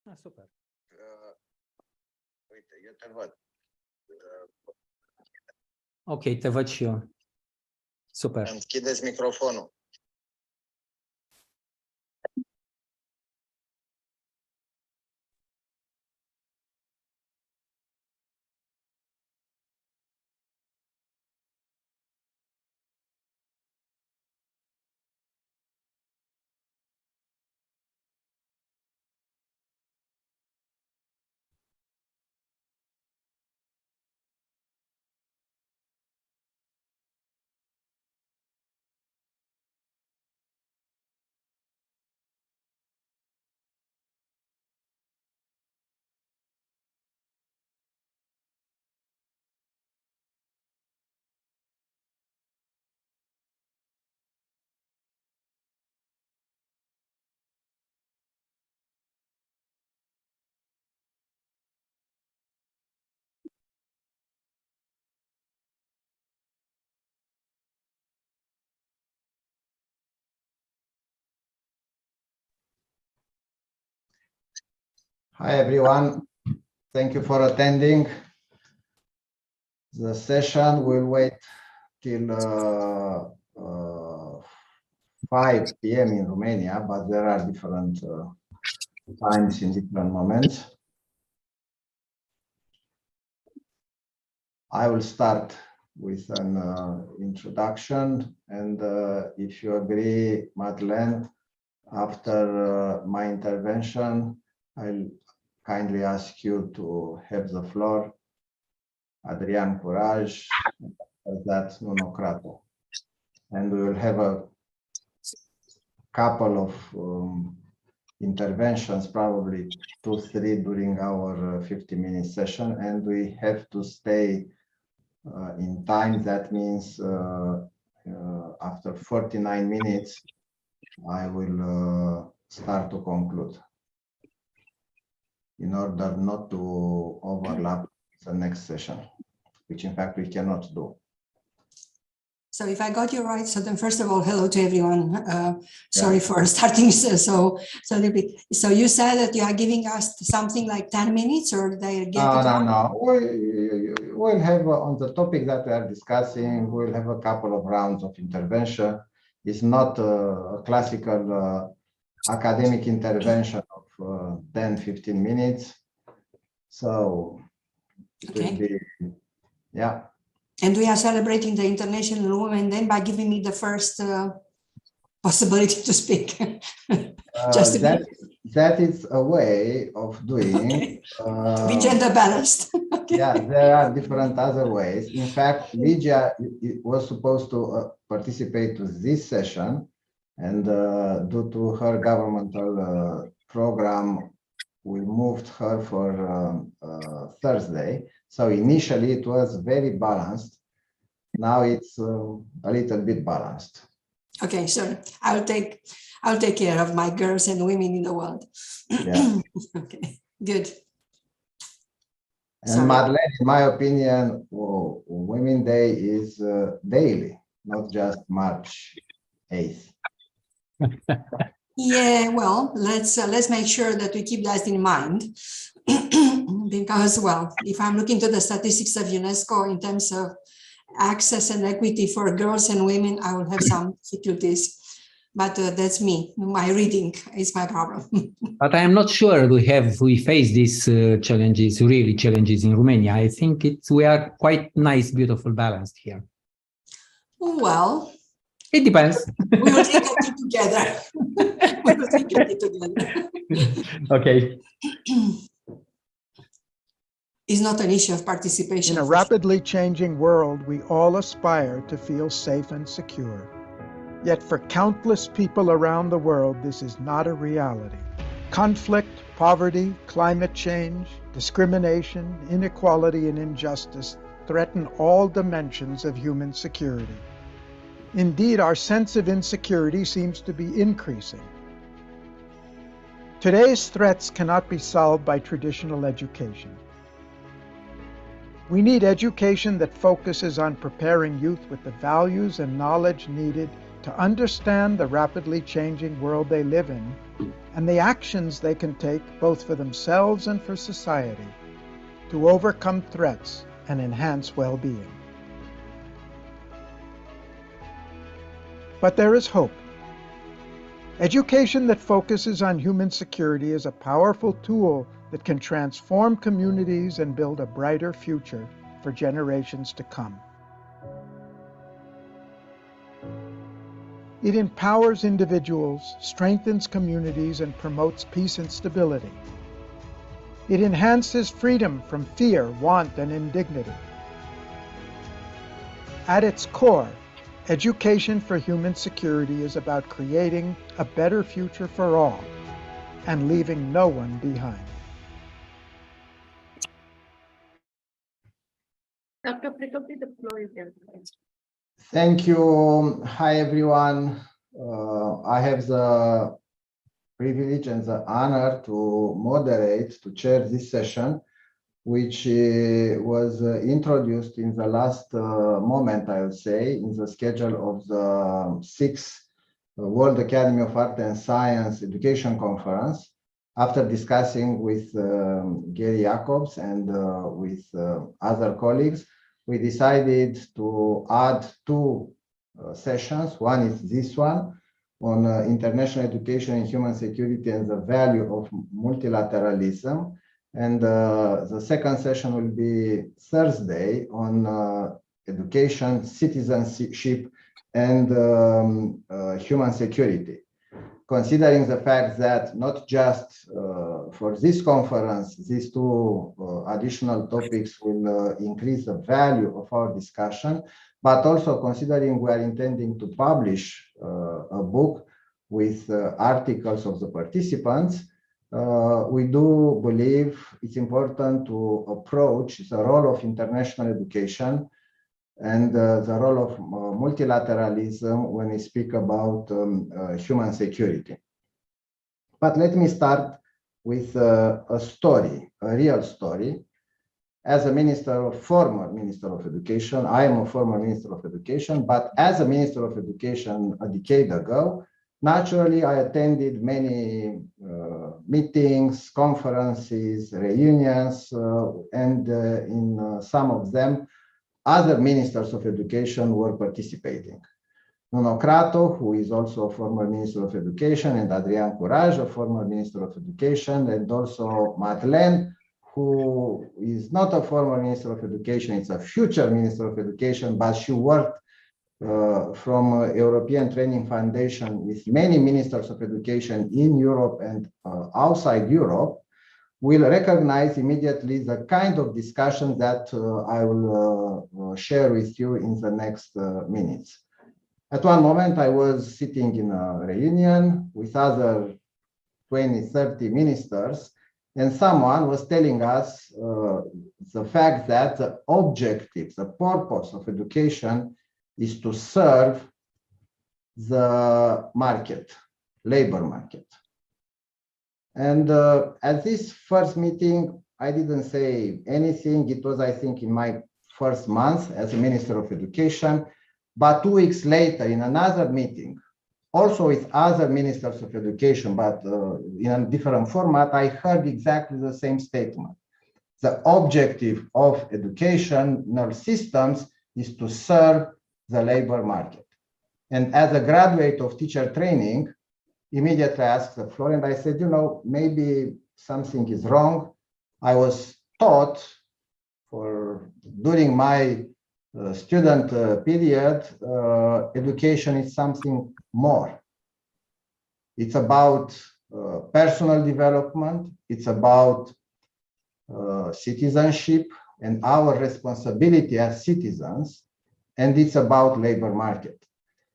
Ah, super. Uite, eu te văd. Ok, te văd și eu. Super. Închideți microfonul. Hi everyone, thank you for attending the session. We'll wait till 5 p.m. in Romania, but there are different times in different moments. I will start with an introduction, and if you agree, Madeleine, after my intervention, I'll kindly ask you to have the floor. Adrian Curaj, that's Nuno Crato. And we will have a couple of interventions, probably 2-3 during our 50-minute session, and we have to stay in time. That means after 49 minutes, I will start to conclude in order not to overlap the next session, which in fact we cannot do. So if I got you right, so then first of all, hello to everyone. Sorry for starting so little bit. So you said that you are giving us something like 10 minutes, or they get No. We'll have on the topic that we are discussing, we'll have a couple of rounds of intervention. It's not a classical academic intervention of 10-15 minutes. So it will be, yeah. And we are celebrating the International Women's Day by giving me the first possibility to speak. That is a way of doing. To be gender balanced. Okay. Yeah, there are different other ways. In fact, Lygia was supposed to participate to this session, and due to her governmental program, we moved her for Thursday. So initially it was very balanced. Now it's a little bit balanced. Okay, so I'll take care of my girls and women in the world. Yeah. Okay, good. And Sorry. Madeleine, in my opinion, Women's Day is daily, not just March 8th. Yeah, well, let's make sure that we keep that in mind. Because, well, if I'm looking to the statistics of UNESCO in terms of access and equity for girls and women, I will have some difficulties. But that's me. My reading is my problem. But I am not sure we face these challenges, really challenges in Romania. I think we are quite nice, beautiful, balanced here. Well, it depends. We will take it together. We will take it together. Okay. It's not an issue of participation. In a rapidly changing world, we all aspire to feel safe and secure. Yet for countless people around the world, this is not a reality. Conflict, poverty, climate change, discrimination, inequality, and injustice threaten all dimensions of human security. Indeed, our sense of insecurity seems to be increasing. Today's threats cannot be solved by traditional education. We need education that focuses on preparing youth with the values and knowledge needed to understand the rapidly changing world they live in and the actions they can take both for themselves and for society to overcome threats and enhance well-being. But there is hope. Education that focuses on human security is a powerful tool that can transform communities and build a brighter future for generations to come. It empowers individuals, strengthens communities, and promotes peace and stability. It enhances freedom from fear, want, and indignity. At its core, education for human security is about creating a better future for all and leaving no one behind. Dr. Prikopti, the floor is yours. Thank you. Hi, everyone. I have the privilege and the honor to moderate, to chair this session, which was introduced in the last moment, I would say, in the schedule of the 6th World Academy of Art and Science Education Conference. After discussing with Gary Jacobs and with other colleagues, we decided to add 2 sessions. One is this one on international education and human security and the value of multilateralism. And the second session will be Thursday on education, citizenship, and human security. Considering the fact that not just for this conference, these 2 additional topics will increase the value of our discussion, but also considering we are intending to publish a book with articles of the participants, we do believe it's important to approach the role of international education and the role of multilateralism when we speak about human security. But let me start with a story, a real story. As a former Minister of Education, I am a former Minister of Education, but as a Minister of Education a decade ago, naturally I attended many meetings, conferences, reunions, and in some of them, other ministers of education were participating. Nuno Crato, who is also a former Minister of Education, and Adrian Curaj, a former Minister of Education, and also Madeleine, who is not a former Minister of Education, it's a future Minister of Education, but she worked from European Training Foundation with many ministers of education in Europe and outside Europe, will recognize immediately the kind of discussion that I will share with you in the next minutes. At one moment, I was sitting in a reunion with other 20, 30 ministers, and someone was telling us the fact that the objective, the purpose of education is to serve the market, labor market. And at this first meeting, I didn't say anything. It was, I think, in my first month as a Minister of Education. But 2 weeks later, in another meeting, also with other ministers of education, but in a different format, I heard exactly the same statement. The objective of educational systems is to serve the labor market. And as a graduate of teacher training, immediately I asked the floor and I said, you know, maybe something is wrong. I was taught during my student period, education is something more. It's about personal development. It's about citizenship and our responsibility as citizens. And it's about labor market.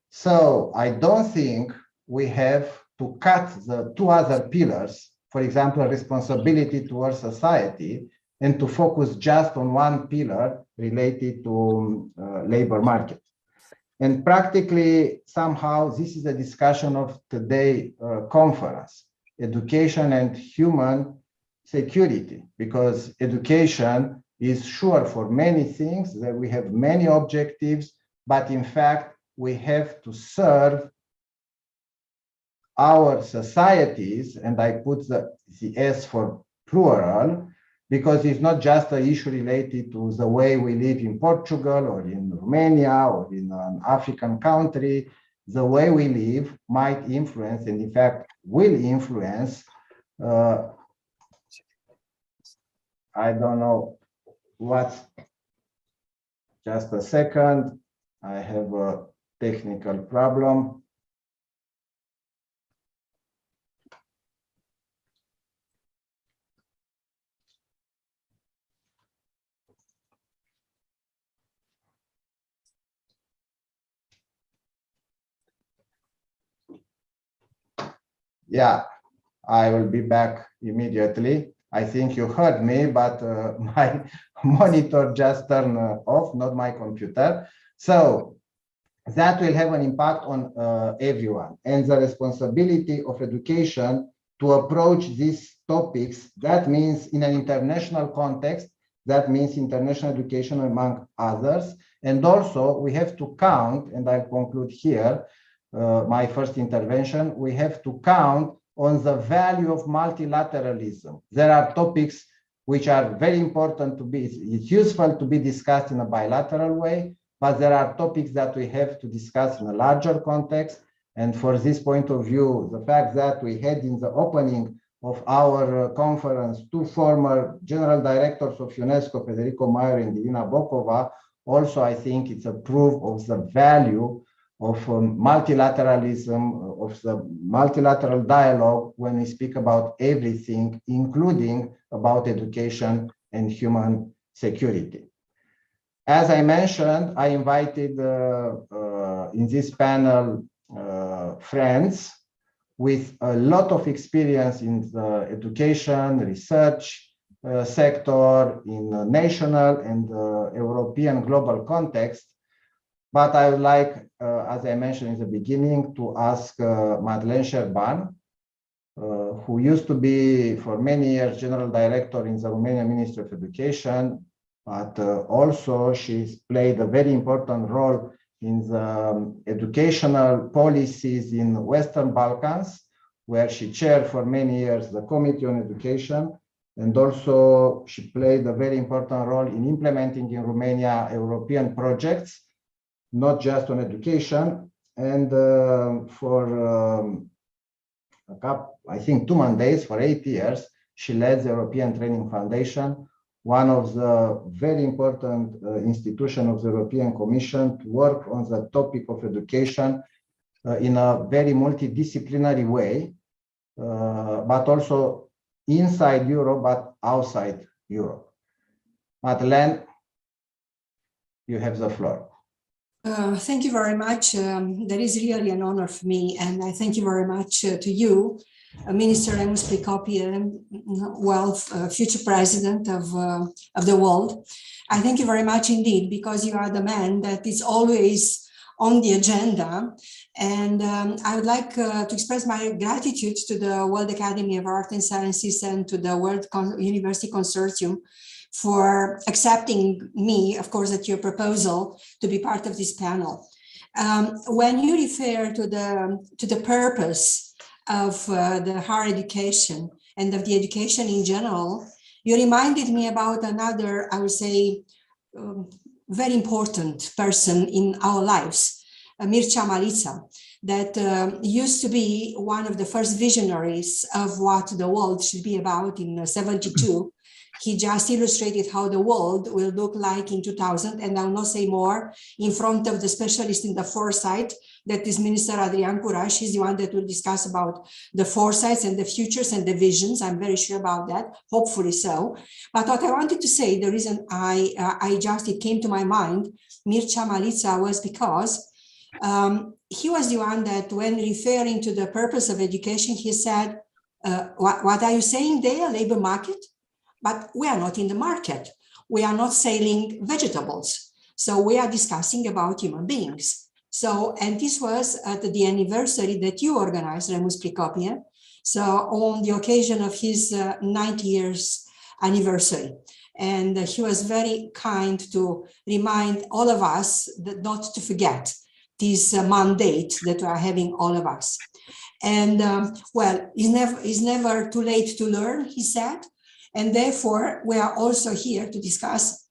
So I don't think we have to cut the 2 other pillars, for example, responsibility towards society, and to focus just on one pillar related to labor market. And practically, somehow, this is a discussion of today's conference, education and human security, because education is sure for many things, that we have many objectives, but in fact, we have to serve our societies, and I put the S for plural, because it's not just an issue related to the way we live in Portugal or in Romania or in an African country. The way we live might influence, and in fact will influence, I don't know what's, just a second, I have a technical problem. Yeah, I will be back immediately. I think you heard me, but my monitor just turned off, not my computer. So that will have an impact on everyone, and the responsibility of education to approach these topics. That means in an international context, that means international education among others. And also we have to count, and I'll conclude here, my first intervention, we have to count on the value of multilateralism. There are topics which are very important to be, it's useful to be discussed in a bilateral way, but there are topics that we have to discuss in a larger context. And for this point of view, the fact that we had in the opening of our conference 2 former general directors of UNESCO, Federico Mayer and Irina Bokova, also I think it's a proof of the value of multilateralism, of the multilateral dialogue when we speak about everything, including about education and human security. As I mentioned, I invited in this panel friends with a lot of experience in the education, research sector, in national and European global context. But I would like, as I mentioned in the beginning, to ask Madeleine Șerban, who used to be for many years General Director in the Romanian Ministry of Education, but also she's played a very important role in the educational policies in Western Balkans, where she chaired for many years the Committee on Education. And also she played a very important role in implementing in Romania European projects, not just on education. And for a couple, I think 2 mandates, for 8 years, she led the European Training Foundation, one of the very important institutions of the European Commission to work on the topic of education in a very multidisciplinary way, but also inside Europe, but outside Europe. Madeleine, you have the floor. Thank you very much. That is really an honor for me. And I thank you very much to you, Minister Remus Plecopie, future president of the world. I thank you very much indeed, because you are the man that is always on the agenda. And I would like to express my gratitude to the World Academy of Arts and Sciences and to the World University Consortium for accepting me, of course, at your proposal to be part of this panel. When you refer to the purpose of the higher education and of the education in general, you reminded me about another, I would say, very important person in our lives, Mircea Malița, that used to be one of the first visionaries of what the world should be about in '72. He just illustrated how the world will look like in 2000, and I'll not say more in front of the specialist in the foresight, that is Minister Adrian Curaș. He's the one that will discuss about the foresights and the futures and the visions. I'm very sure about that, hopefully so. But what I wanted to say, the reason it came to my mind, Mircea Malița, was because he was the one that when referring to the purpose of education, he said, what are you saying there, labor market? But we are not in the market. We are not selling vegetables. So we are discussing about human beings. So, and this was at the anniversary that you organized, Remus Plecopie, so on the occasion of his 90 years anniversary. And he was very kind to remind all of us that not to forget this mandate that we are having, all of us. And well, it's never too late to learn, he said. And therefore, we are also here to discuss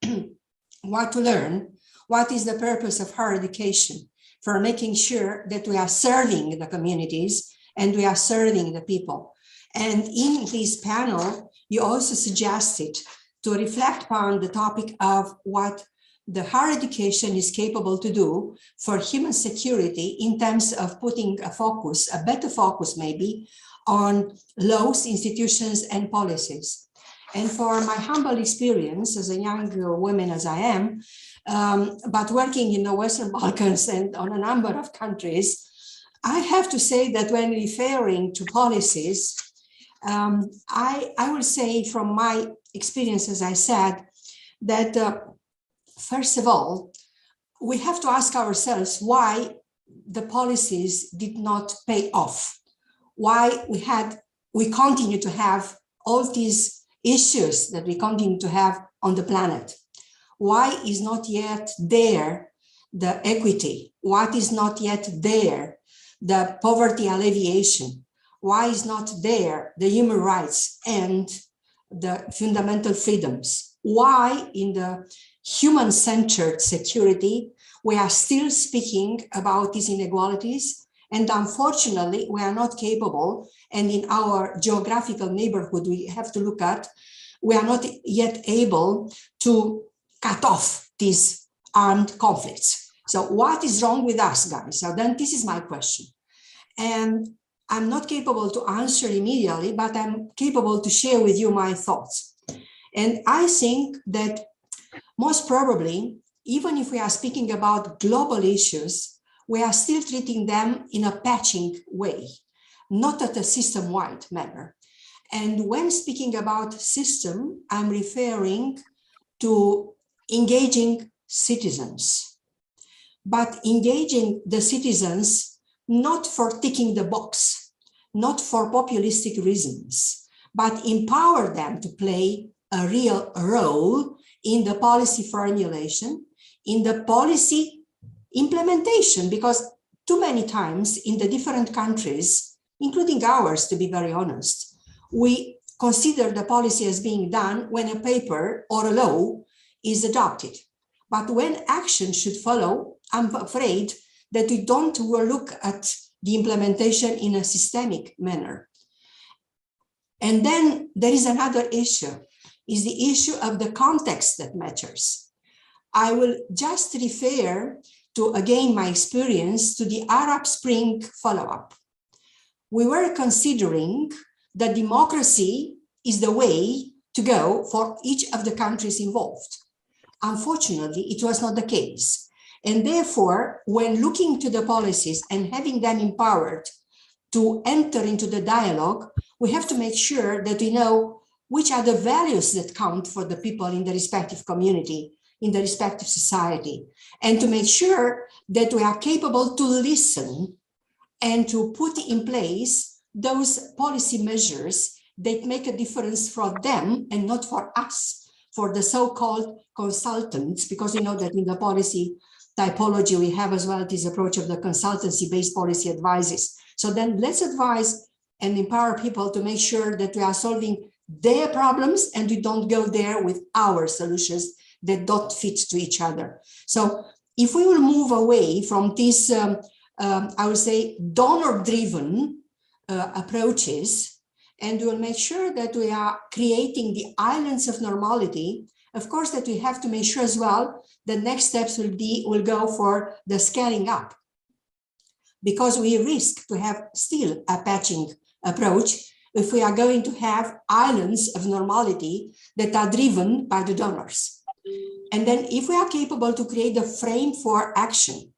what to learn, what is the purpose of higher education, for making sure that we are serving the communities and we are serving the people. And in this panel, you also suggested to reflect upon the topic of what the higher education is capable to do for human security in terms of putting a focus, a better focus maybe, on laws, institutions, and policies. And for my humble experience as a young woman as I am, but working in the Western Balkans and on a number of countries, I have to say that when referring to policies, I will say from my experience, as I said, that first of all, we have to ask ourselves why the policies did not pay off, why we continue to have all these issues that we continue to have on the planet. Why is not yet there the equity? What is not yet there the poverty alleviation? Why is not there the human rights and the fundamental freedoms? Why in the human-centered security we are still speaking about these inequalities? And unfortunately, we are not capable, and in our geographical neighborhood we have to look at, we are not yet able to cut off these armed conflicts. So what is wrong with us, guys? So then this is my question. And I'm not capable to answer immediately, but I'm capable to share with you my thoughts. And I think that most probably, even if we are speaking about global issues, we are still treating them in a patching way, not at a system-wide manner. And when speaking about system, I'm referring to engaging citizens, but engaging the citizens not for ticking the box, not for populistic reasons, but empower them to play a real role in the policy formulation, in the policy implementation, because too many times in the different countries, including ours, to be very honest, we consider the policy as being done when a paper or a law is adopted. But when action should follow, I'm afraid that we don't look at the implementation in a systemic manner. And then there is another issue, is the issue of the context that matters. I will just refer to, again, my experience to the Arab Spring follow-up. We were considering that democracy is the way to go for each of the countries involved. Unfortunately, it was not the case. And therefore, when looking to the policies and having them empowered to enter into the dialogue, we have to make sure that we know which are the values that count for the people in the respective community, in the respective society, and to make sure that we are capable to listen and to put in place those policy measures that make a difference for them and not for us, for the so-called consultants, because you know that in the policy typology we have as well this approach of the consultancy-based policy advices. So then let's advise and empower people to make sure that we are solving their problems and we don't go there with our solutions that don't fit to each other. So if we will move away from this, I would say, donor-driven approaches, and we will make sure that we are creating the islands of normality, of course, that we have to make sure as well the next steps will go for the scaling up, because we risk to have still a patching approach if we are going to have islands of normality that are driven by the donors. And then if we are capable to create the frame for action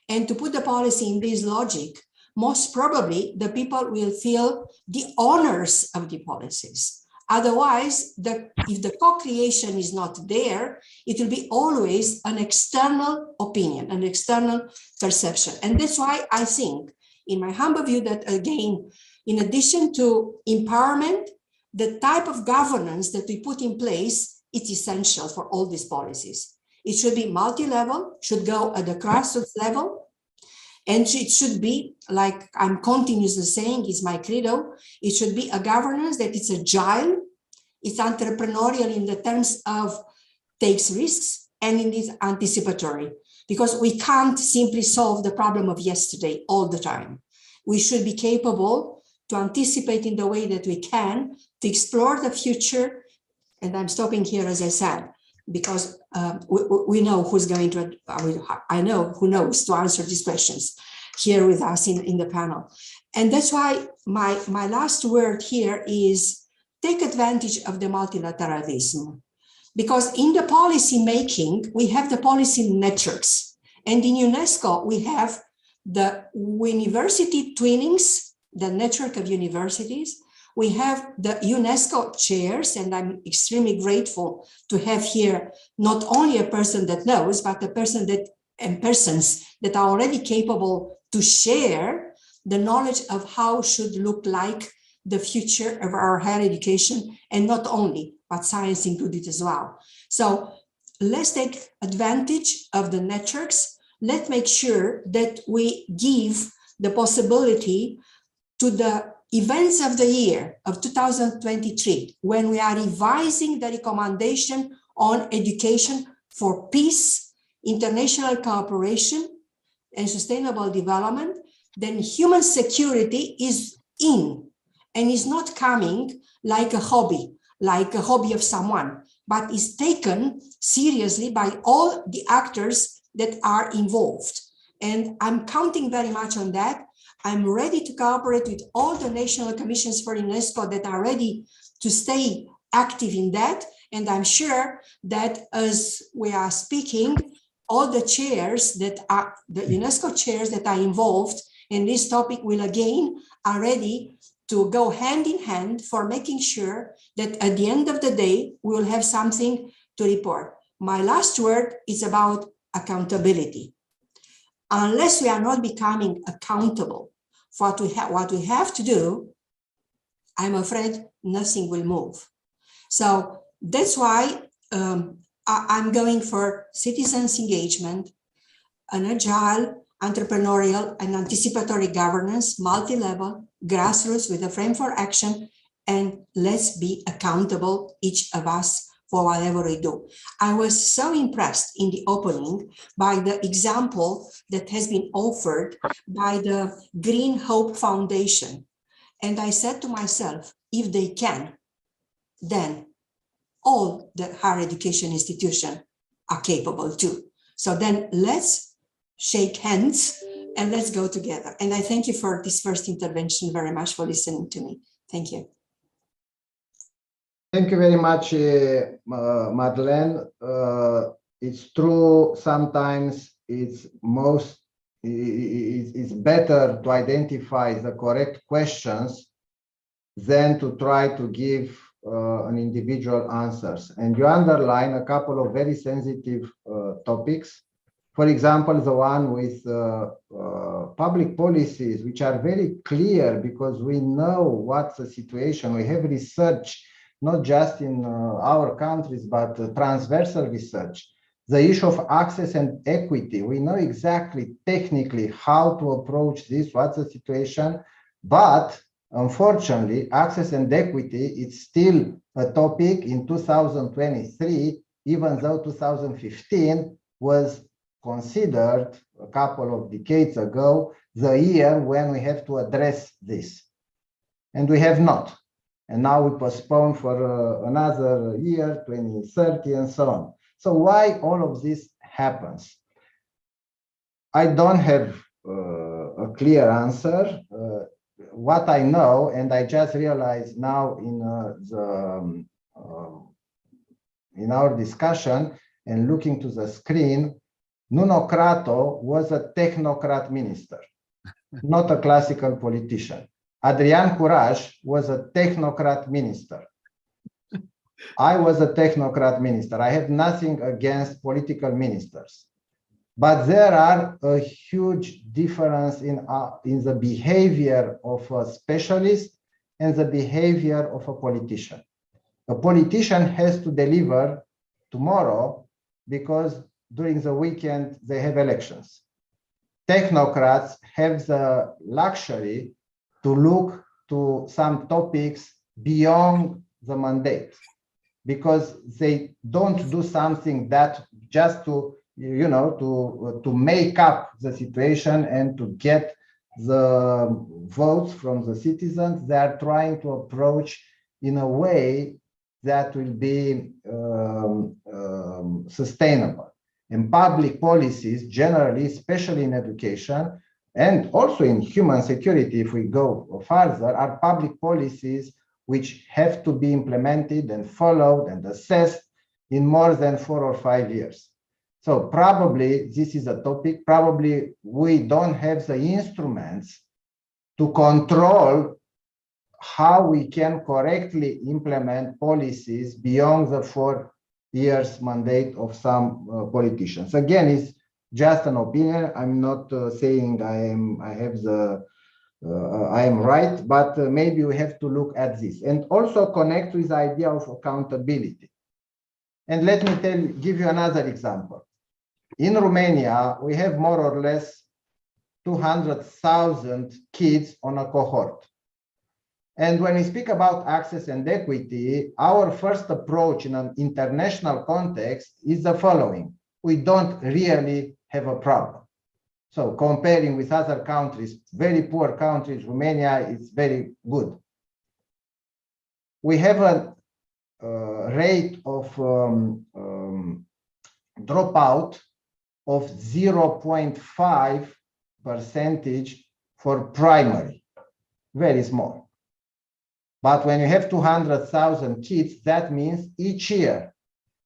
and to put the policy in this logic, most probably the people will feel the owners of the policies. Otherwise, if the co-creation is not there, it will be always an external opinion, an external perception. And that's why I think, in my humble view, that again, in addition to empowerment, the type of governance that we put in place, it's essential for all these policies. It should be multi-level, should go at the grassroots level, And it should be, like I'm continuously saying, is my credo, it should be a governance that is agile, it's entrepreneurial in the terms of takes risks, and it is anticipatory, because we can't simply solve the problem of yesterday all the time. We should be capable to anticipate in the way that we can, to explore the future. And I'm stopping here, as I said, because we know who's going to, I know who knows to answer these questions here with us in the panel. And that's why my last word here is take advantage of the multilateralism. Because in the policy making, we have the policy networks. And in UNESCO, we have the university twinnings, the network of universities. We have the UNESCO chairs, and I'm extremely grateful to have here not only a person that knows, but a person that, and persons that are already capable to share the knowledge of how should look like the future of our higher education, and not only, but science included as well. So let's take advantage of the networks. Let's make sure that we give the possibility to the events of the year of 2023, when we are revising the recommendation on education for peace, international cooperation, and sustainable development, then human security is in and is not coming like a hobby of someone, but is taken seriously by all the actors that are involved. And I'm counting very much on that. I'm ready to cooperate with all the national commissions for UNESCO that are ready to stay active in that. And I'm sure that as we are speaking, all the chairs that are, the UNESCO chairs that are involved in this topic will again are ready to go hand in hand for making sure that at the end of the day, we will have something to report. My last word is about accountability. Unless we are not becoming accountable for what we have to do, I'm afraid nothing will move. So that's why I'm going for citizens' engagement, an agile, entrepreneurial, and anticipatory governance, multi-level, grassroots with a frame for action, and let's be accountable, each of us, for whatever we do. I was so impressed in the opening by the example that has been offered by the Green Hope Foundation. And I said to myself, if they can, then all the higher education institutions are capable too. So then let's shake hands and let's go together. And I thank you for this first intervention very much, for listening to me. Thank you. Thank you very much, Madeleine. It's true, sometimes it's better to identify the correct questions than to try to give an individual answers. And you underline a couple of very sensitive topics. For example, the one with public policies, which are very clear because we know what's the situation. We have research, not just in our countries, but transversal research. The issue of access and equity, we know exactly technically how to approach this, what's the situation, but unfortunately, access and equity, it's still a topic in 2023, even though 2015 was considered a couple of decades ago, the year when we have to address this. And we have not. And now we postpone for another year, 2030, and so on. So why all of this happens? I don't have a clear answer. What I know, and I just realized now in our discussion and looking to the screen, Nuno Crato was a technocrat minister, not a classical politician. Adrian Curaj was a technocrat minister. I was a technocrat minister. I have nothing against political ministers, but there are a huge difference in the behavior of a specialist and the behavior of a politician. A politician has to deliver tomorrow because during the weekend they have elections. technocrats have the luxury to look to some topics beyond the mandate, because they don't do something that just to, you know, to make up the situation and to get the votes from the citizens. They are trying to approach in a way that will be sustainable. And public policies generally, especially in education and also in human security, if we go further, are public policies which have to be implemented and followed and assessed in more than 4 or 5 years. So probably this is a topic, probably we don't have the instruments to control how we can correctly implement policies beyond the 4 years mandate of some politicians. Again, it's just an opinion. I'm not saying I am right, but maybe we have to look at this and also connect with the idea of accountability. And let me give you another example. In Romania, we have more or less 200,000 kids on a cohort. And when we speak about access and equity, our first approach in an international context is the following. We don't really have a problem. So comparing with other countries, very poor countries, Romania is very good. We have a rate of dropout of 0.5% for primary, very small. But when you have 200,000 kids, that means each year,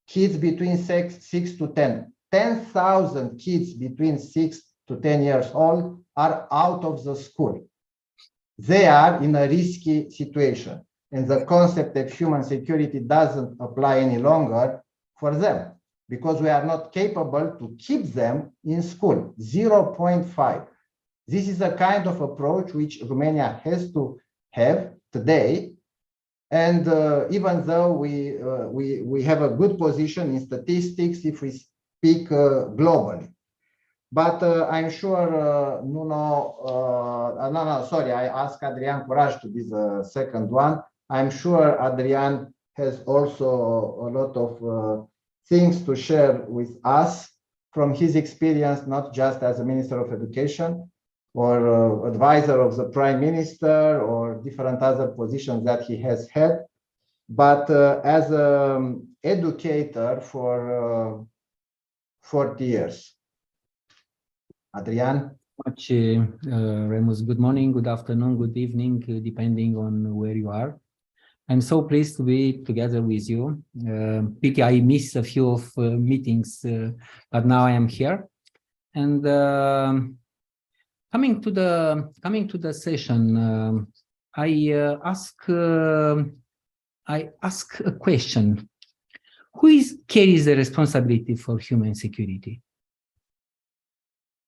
kids between 6 to 10,000 kids between 6 to 10 years old are out of the school. They are in a risky situation, and the concept of human security doesn't apply any longer for them because we are not capable to keep them in school. 0.5. This is a kind of approach which Romania has to have today. And even though we have a good position in statistics if we speak globally. But I'm sure I asked Adrian Curaj to be the second one. I'm sure Adrian has also a lot of things to share with us from his experience, not just as a Minister of Education or advisor of the Prime Minister or different other positions that he has had, but as an educator for 40 years. Adrian? Much, Remus. Good morning, good afternoon, good evening, depending on where you are. I'm so pleased to be together with you. Pity I missed a few of meetings, but now I am here. And coming to the session, I ask a question: who carries the responsibility for human security?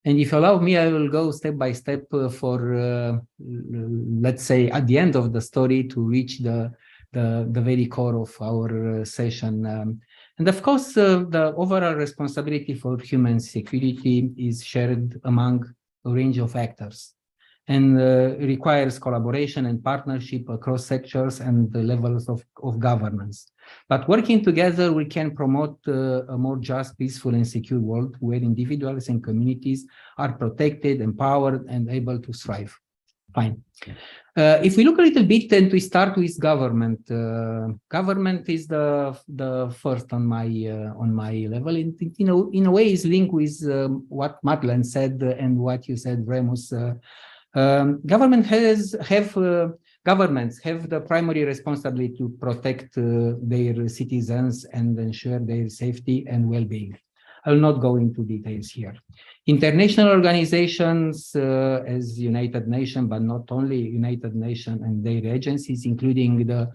And if you allow me, I will go step by step for, let's say, at the end of the story to reach the very core of our session. And of course, the overall responsibility for human security is shared among a range of actors and requires collaboration and partnership across sectors and the levels of governance. But working together, we can promote a more just, peaceful, and secure world where individuals and communities are protected, empowered, and able to thrive. Fine. If we look a little bit and we start with government, government is the first on my level. In a way, is linked with what Madeleine said and what you said, Remus. Governments have the primary responsibility to protect their citizens and ensure their safety and well-being. I will not go into details here. International organizations as United Nations, but not only United Nations and their agencies, including the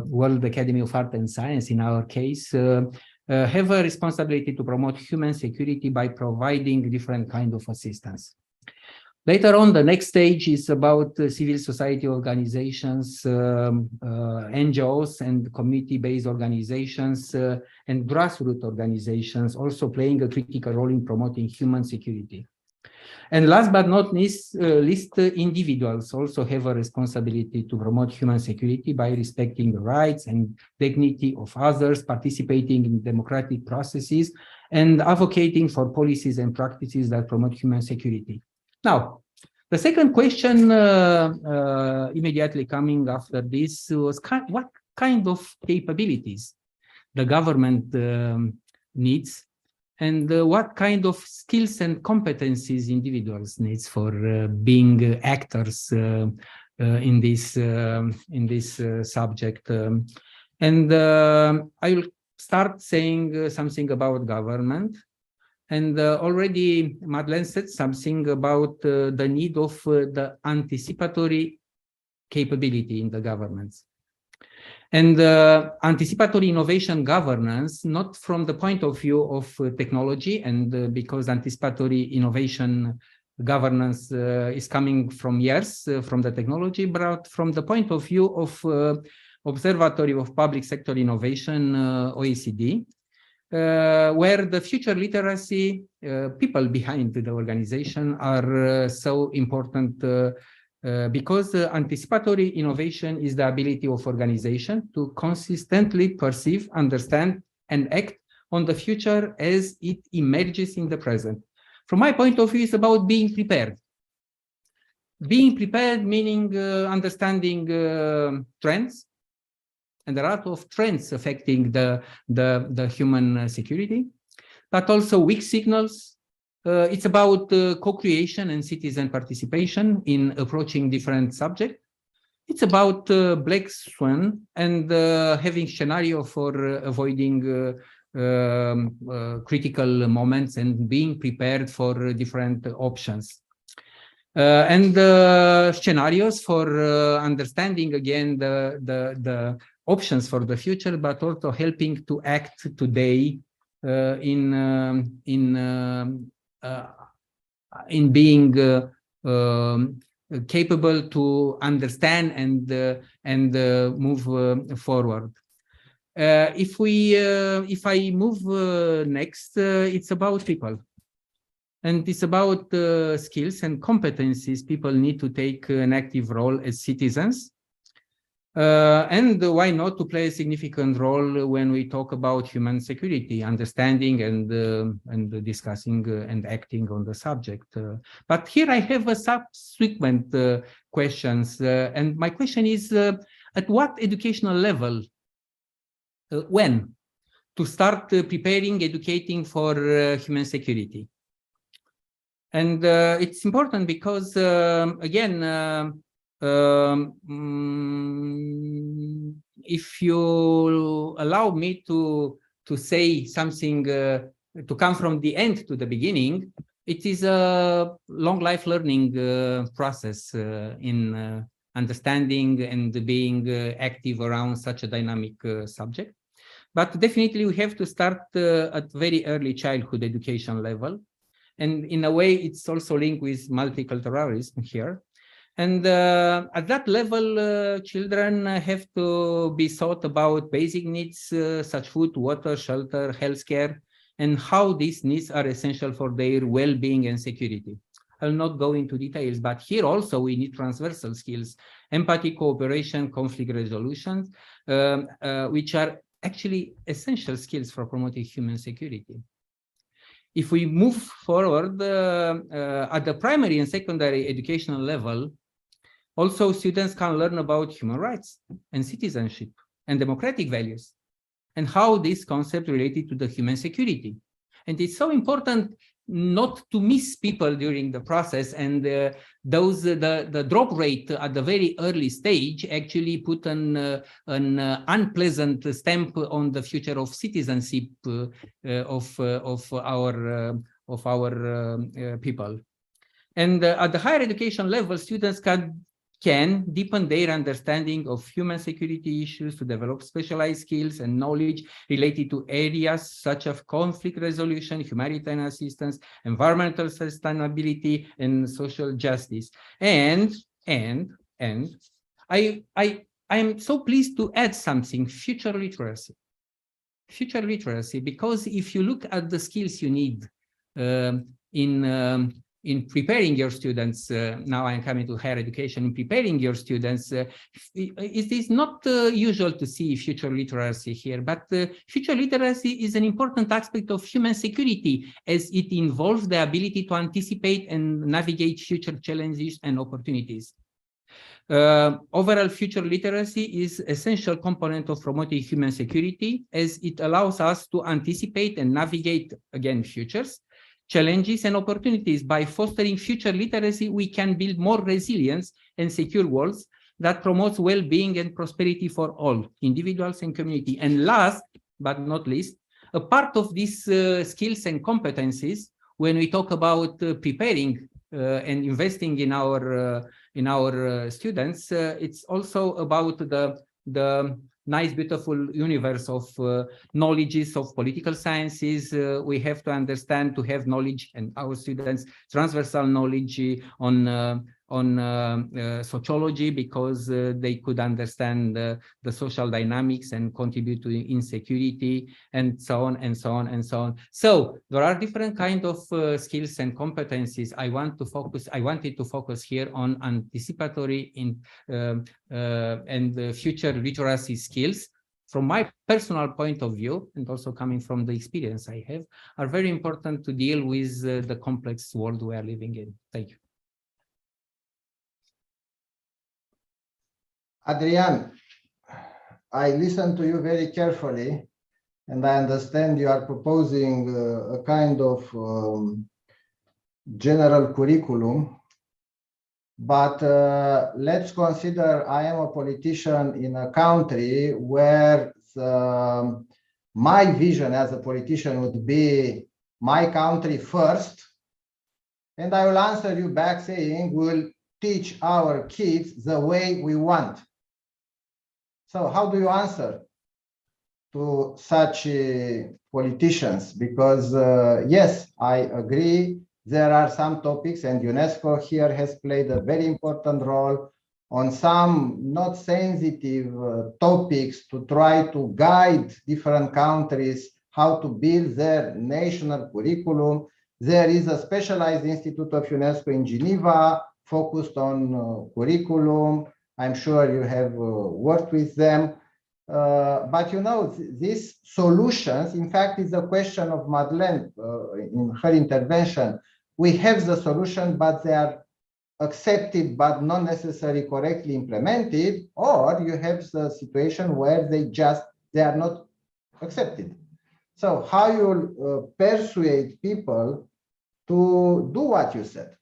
World Academy of Art and Science in our case, have a responsibility to promote human security by providing different kinds of assistance. Later on, the next stage is about civil society organizations, NGOs and community-based organizations and grassroots organizations also playing a critical role in promoting human security. And last but not least, individuals also have a responsibility to promote human security by respecting the rights and dignity of others, participating in democratic processes, and advocating for policies and practices that promote human security. Now, the second question immediately coming after this was what kind of capabilities the government needs, and what kind of skills and competencies individuals needs for being actors in this subject. And I will start saying something about government. And already Madeleine said something about the need of the anticipatory capability in the governments. And anticipatory innovation governance, not from the point of view of technology, and because anticipatory innovation governance is coming from years from the technology, but from the point of view of Observatory of Public Sector Innovation, OECD, where the future literacy people behind the organization are so important because anticipatory innovation is the ability of organization to consistently perceive, understand, and act on the future as it emerges in the present. From my point of view, it's about being prepared. Being prepared meaning understanding trends, and there are a lot of trends affecting the human security, but also weak signals. It's about co-creation and citizen participation in approaching different subjects. It's about black swan and having scenario for avoiding critical moments and being prepared for different options. And scenarios for understanding again the options for the future, but also helping to act today in being capable to understand and move forward. If I move next, it's about people, and it's about skills and competencies people need to take an active role as citizens. And why not to play a significant role when we talk about human security, understanding and discussing and acting on the subject. But here I have a subsequent questions, and my question is, at what educational level, when to start preparing, educating for human security? And it's important because, again, if you allow me to say something, to come from the end to the beginning, it is a long life learning process in understanding and being active around such a dynamic subject. But definitely we have to start at very early childhood education level. And in a way, it's also linked with multiculturalism here. And at that level, children have to be taught about basic needs such food, water, shelter, healthcare, and how these needs are essential for their well-being and security. I'll not go into details, but here also we need transversal skills, empathy, cooperation, conflict resolution, which are actually essential skills for promoting human security. If we move forward at the primary and secondary educational level, also students can learn about human rights and citizenship and democratic values and how this concept related to the human security. And it's so important not to miss people during the process, and the drop rate at the very early stage actually put an unpleasant stamp on the future of citizenship of our people. And at the higher education level, students can deepen their understanding of human security issues to develop specialized skills and knowledge related to areas such as conflict resolution, humanitarian assistance, environmental sustainability, and social justice. And I am so pleased to add something: future literacy. Future literacy, because if you look at the skills you need in in preparing your students, now I'm coming to higher education, in preparing your students, it is not usual to see future literacy here, but future literacy is an important aspect of human security, as it involves the ability to anticipate and navigate future challenges and opportunities. Overall future literacy is essential component of promoting human security, as it allows us to anticipate and navigate, again, futures, challenges and opportunities. By fostering future literacy, we can build more resilience and secure worlds that promotes well-being and prosperity for all individuals and community. And last but not least, a part of these skills and competencies, when we talk about preparing and investing in our students, it's also about the nice, beautiful universe of knowledges of political sciences. We have to understand, to have knowledge, and our students transversal knowledge on sociology, because they could understand the social dynamics and contribute to insecurity, and so on and so on and so on. So there are different kind of skills and competencies. I wanted to focus here on anticipatory and future literacy skills. From my personal point of view, and also coming from the experience I have, are very important to deal with the complex world we are living in. Thank you. Adrian, I listened to you very carefully, and I understand you are proposing a kind of general curriculum. But let's consider I am a politician in a country where my vision as a politician would be my country first. And I will answer you back saying we'll teach our kids the way we want. So how do you answer to such politicians? Because yes, I agree, there are some topics, and UNESCO here has played a very important role on some not sensitive topics to try to guide different countries how to build their national curriculum. There is a specialized institute of UNESCO in Geneva focused on curriculum. I'm sure you have worked with them. But you know, these solutions, in fact, is a question of Madeleine in her intervention. We have the solution, but they are accepted, but not necessarily correctly implemented, or you have the situation where they are not accepted. So how you persuade people to do what you said?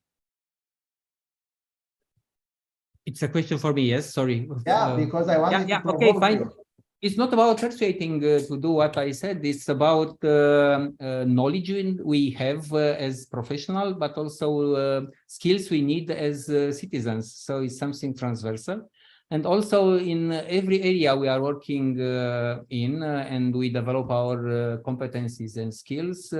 It's a question for me, yes, sorry. Yeah, because I wanted to okay, provoke fine. you. It's not about persuading to do what I said. It's about knowledge we have as professional, but also skills we need as citizens. So it's something transversal. And also in every area we are working in, and we develop our competencies and skills.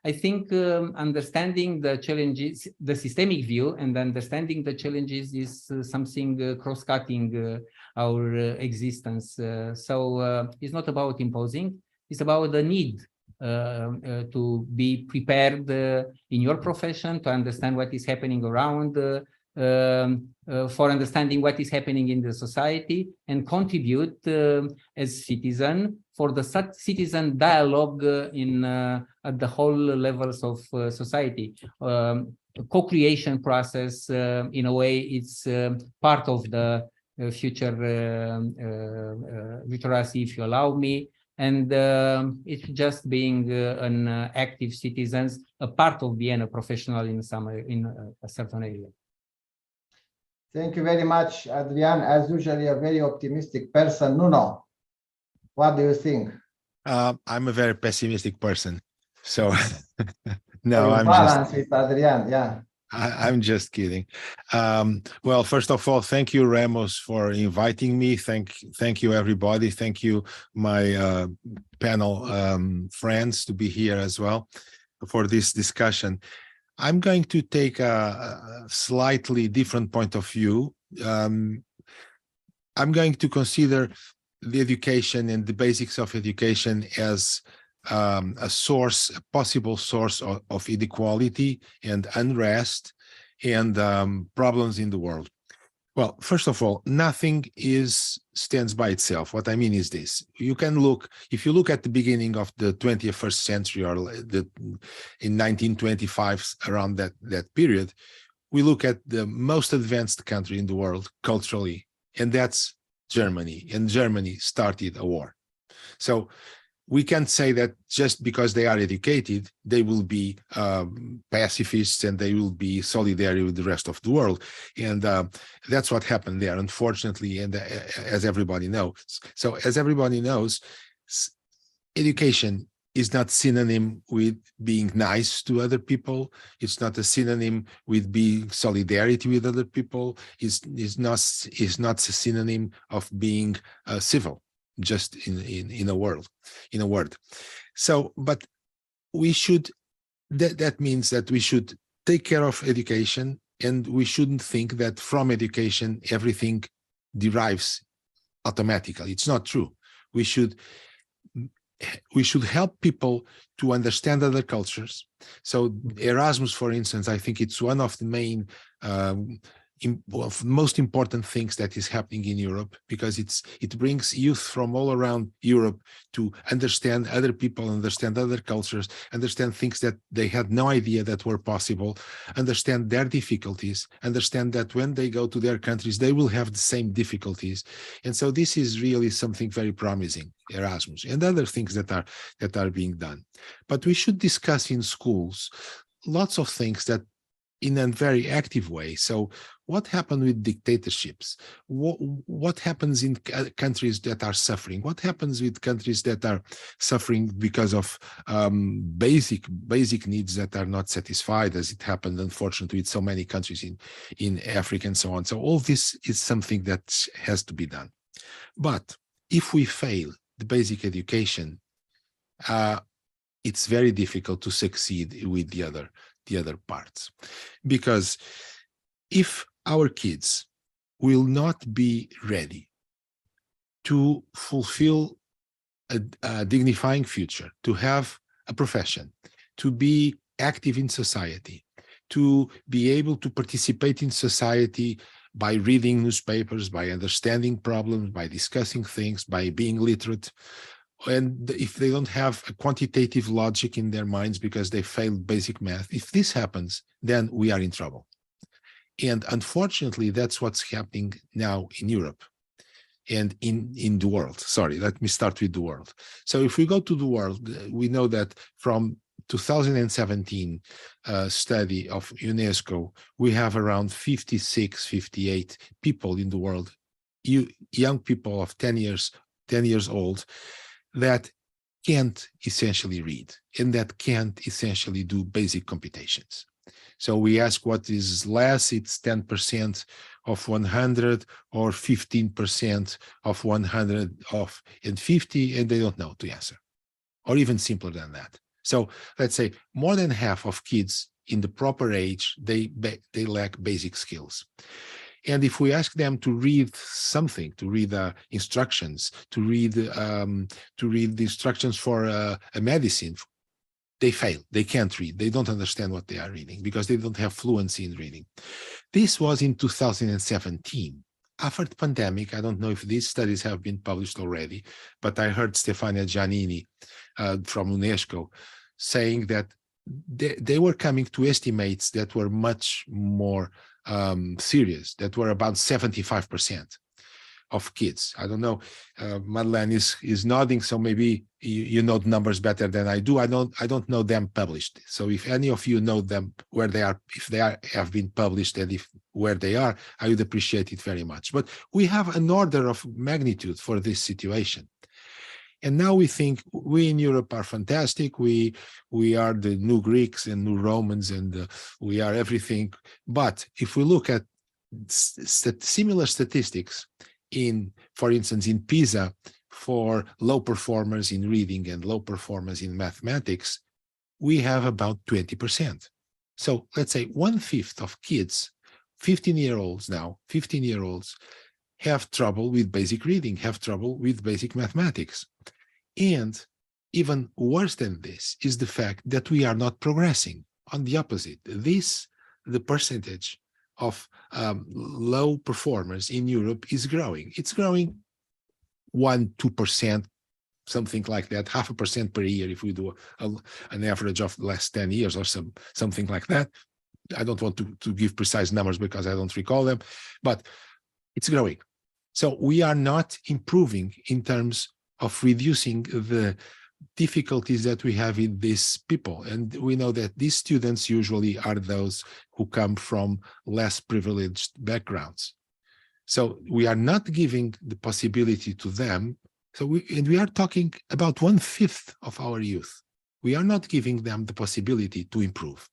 I think understanding the challenges, the systemic view, and understanding the challenges is something cross-cutting our existence. So it's not about imposing, it's about the need to be prepared in your profession, to understand what is happening around, for understanding what is happening in the society, and contribute as citizen for the citizen dialogue at the whole levels of society. Co-creation process, in a way, it's part of the future literacy, if you allow me. And it's just being an active citizen, a part of being a professional in a certain area. Thank you very much, Adrian. As usually, a very optimistic person. Nuno, what do you think? I'm a very pessimistic person. So no, So I'm balance just with Adrian, yeah. I'm just kidding. Well, first of all, thank you, Ramos, for inviting me. Thank you, everybody. Thank you, my panel friends, to be here as well for this discussion. I'm going to take a slightly different point of view. I'm going to consider the education and the basics of education as a possible source of inequality and unrest and problems in the world? Well, first of all, nothing stands by itself. What I mean is this: you can look, if you look at the beginning of the 21st century, or in 1925, around that period, we look at the most advanced country in the world culturally, and that's Germany. And Germany started a war. So we can't say that just because they are educated, they will be pacifists and they will be solidary with the rest of the world. And that's what happened there, unfortunately, and as everybody knows. So as everybody knows, education is not synonym with being nice to other people. It's not a synonym with being solidarity with other people. It's not a synonym of being civil, just in a word. So, but we should, that means that we should take care of education, and we shouldn't think that from education everything derives automatically. It's not true. We should help people to understand other cultures. So Erasmus, for instance, I think it's one of the main most important things that is happening in Europe, because it brings youth from all around Europe to understand other people, understand other cultures, understand things that they had no idea that were possible, understand their difficulties, understand that when they go to their countries, they will have the same difficulties. And so this is really something very promising, Erasmus, and other things that are being done. But we should discuss in schools lots of things that in a very active way. So what happened with dictatorships? What happens in countries that are suffering? What happens with countries that are suffering because of basic needs that are not satisfied, as it happened, unfortunately, with so many countries in Africa and so on. So all this is something that has to be done. But if we fail the basic education, it's very difficult to succeed with the other parts, because if our kids will not be ready to fulfill a dignifying future, to have a profession, to be active in society, to be able to participate in society by reading newspapers, by understanding problems, by discussing things, by being literate, and if they don't have a quantitative logic in their minds because they failed basic math, if this happens, then we are in trouble. And unfortunately, that's what's happening now in Europe and in the world. Sorry, let me start with the world. So if we go to the world, we know that from 2017 study of UNESCO, we have around 56, 58 people in the world, young people of 10 years old, that can't essentially read and that can't essentially do basic computations. So we ask what is less, it's 10% of 100 or 15% of 150, and they don't know to answer, or even simpler than that. So let's say more than half of kids in the proper age, they lack basic skills. And if we ask them to read something, to read instructions, to read the instructions for a medicine, they fail. They can't read. They don't understand what they are reading because they don't have fluency in reading. This was in 2017. After the pandemic, I don't know if these studies have been published already, but I heard Stefania Giannini from UNESCO saying that they were coming to estimates that were much more serious, that were about 75% of kids. I don't know, Madeleine is nodding, so maybe you know the numbers better than I do. I don't know them published. So if any of you know them, where they are, if they have been published, and where they are, I would appreciate it very much. But we have an order of magnitude for this situation. And now we think we in Europe are fantastic. We are the new Greeks and new Romans, and we are everything. But if we look at similar statistics for instance, in PISA, for low performers in reading and low performers in mathematics, we have about 20%. So let's say 1/5 of kids, 15-year-olds now, 15-year-olds, have trouble with basic reading, have trouble with basic mathematics. And even worse than this is the fact that we are not progressing. On the opposite, the percentage of low performers in Europe is growing. It's growing 1-2%, something like that, 0.5% per year if we do an average of the last 10 years or something like that. I don't want to give precise numbers because I don't recall them, but it's growing. So we are not improving in terms of reducing the difficulties that we have in these people. And we know that these students usually are those who come from less privileged backgrounds. So we are not giving the possibility to them. So we are talking about 1/5 of our youth. We are not giving them the possibility to improve.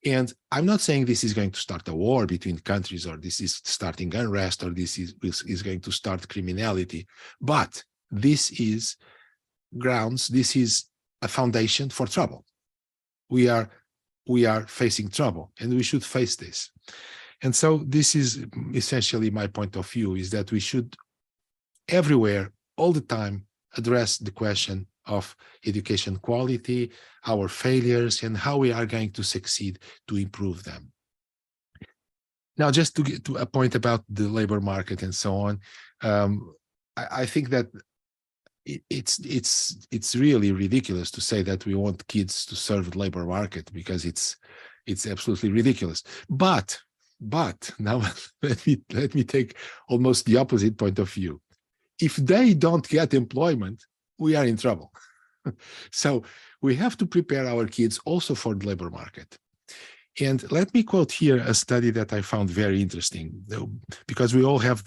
And I'm not saying this is going to start a war between countries, or this is starting unrest, or this is going to start criminality, but this is grounds, this is a foundation for trouble. We are facing trouble, and we should face this. And so this is essentially my point of view, is that we should everywhere, all the time, address the question of education quality, our failures, and how we are going to succeed to improve them. Now, just to get to a point about the labor market and so on, I think that it's really ridiculous to say that we want kids to serve the labor market, because it's absolutely ridiculous. But now let me take almost the opposite point of view. If they don't get employment, we are in trouble. So we have to prepare our kids also for the labor market. And let me quote here a study that I found very interesting, because we all have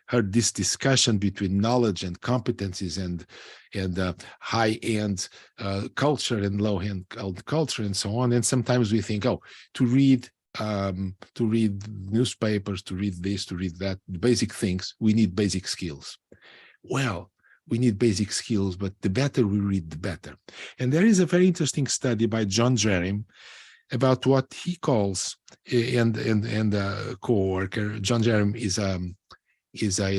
heard this discussion between knowledge and competencies and high-end culture and low-end culture and so on. And sometimes we think, oh, to read newspapers, to read this, to read that, the basic things, we need basic skills. Well, we need basic skills, but the better we read, the better. And there is a very interesting study by John Jerem about what he calls, and a co-worker, John Jerem is an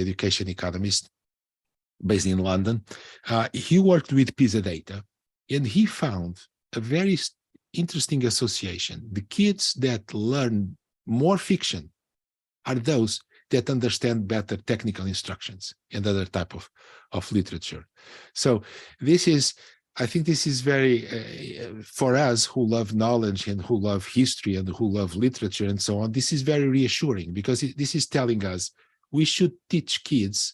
education economist based in London. He worked with PISA data, and he found a very interesting association. The kids that learn more fiction are those that understand better technical instructions and other type of literature. So I think this is very, for us who love knowledge and who love history and who love literature and so on, this is very reassuring, because this is telling us we should teach kids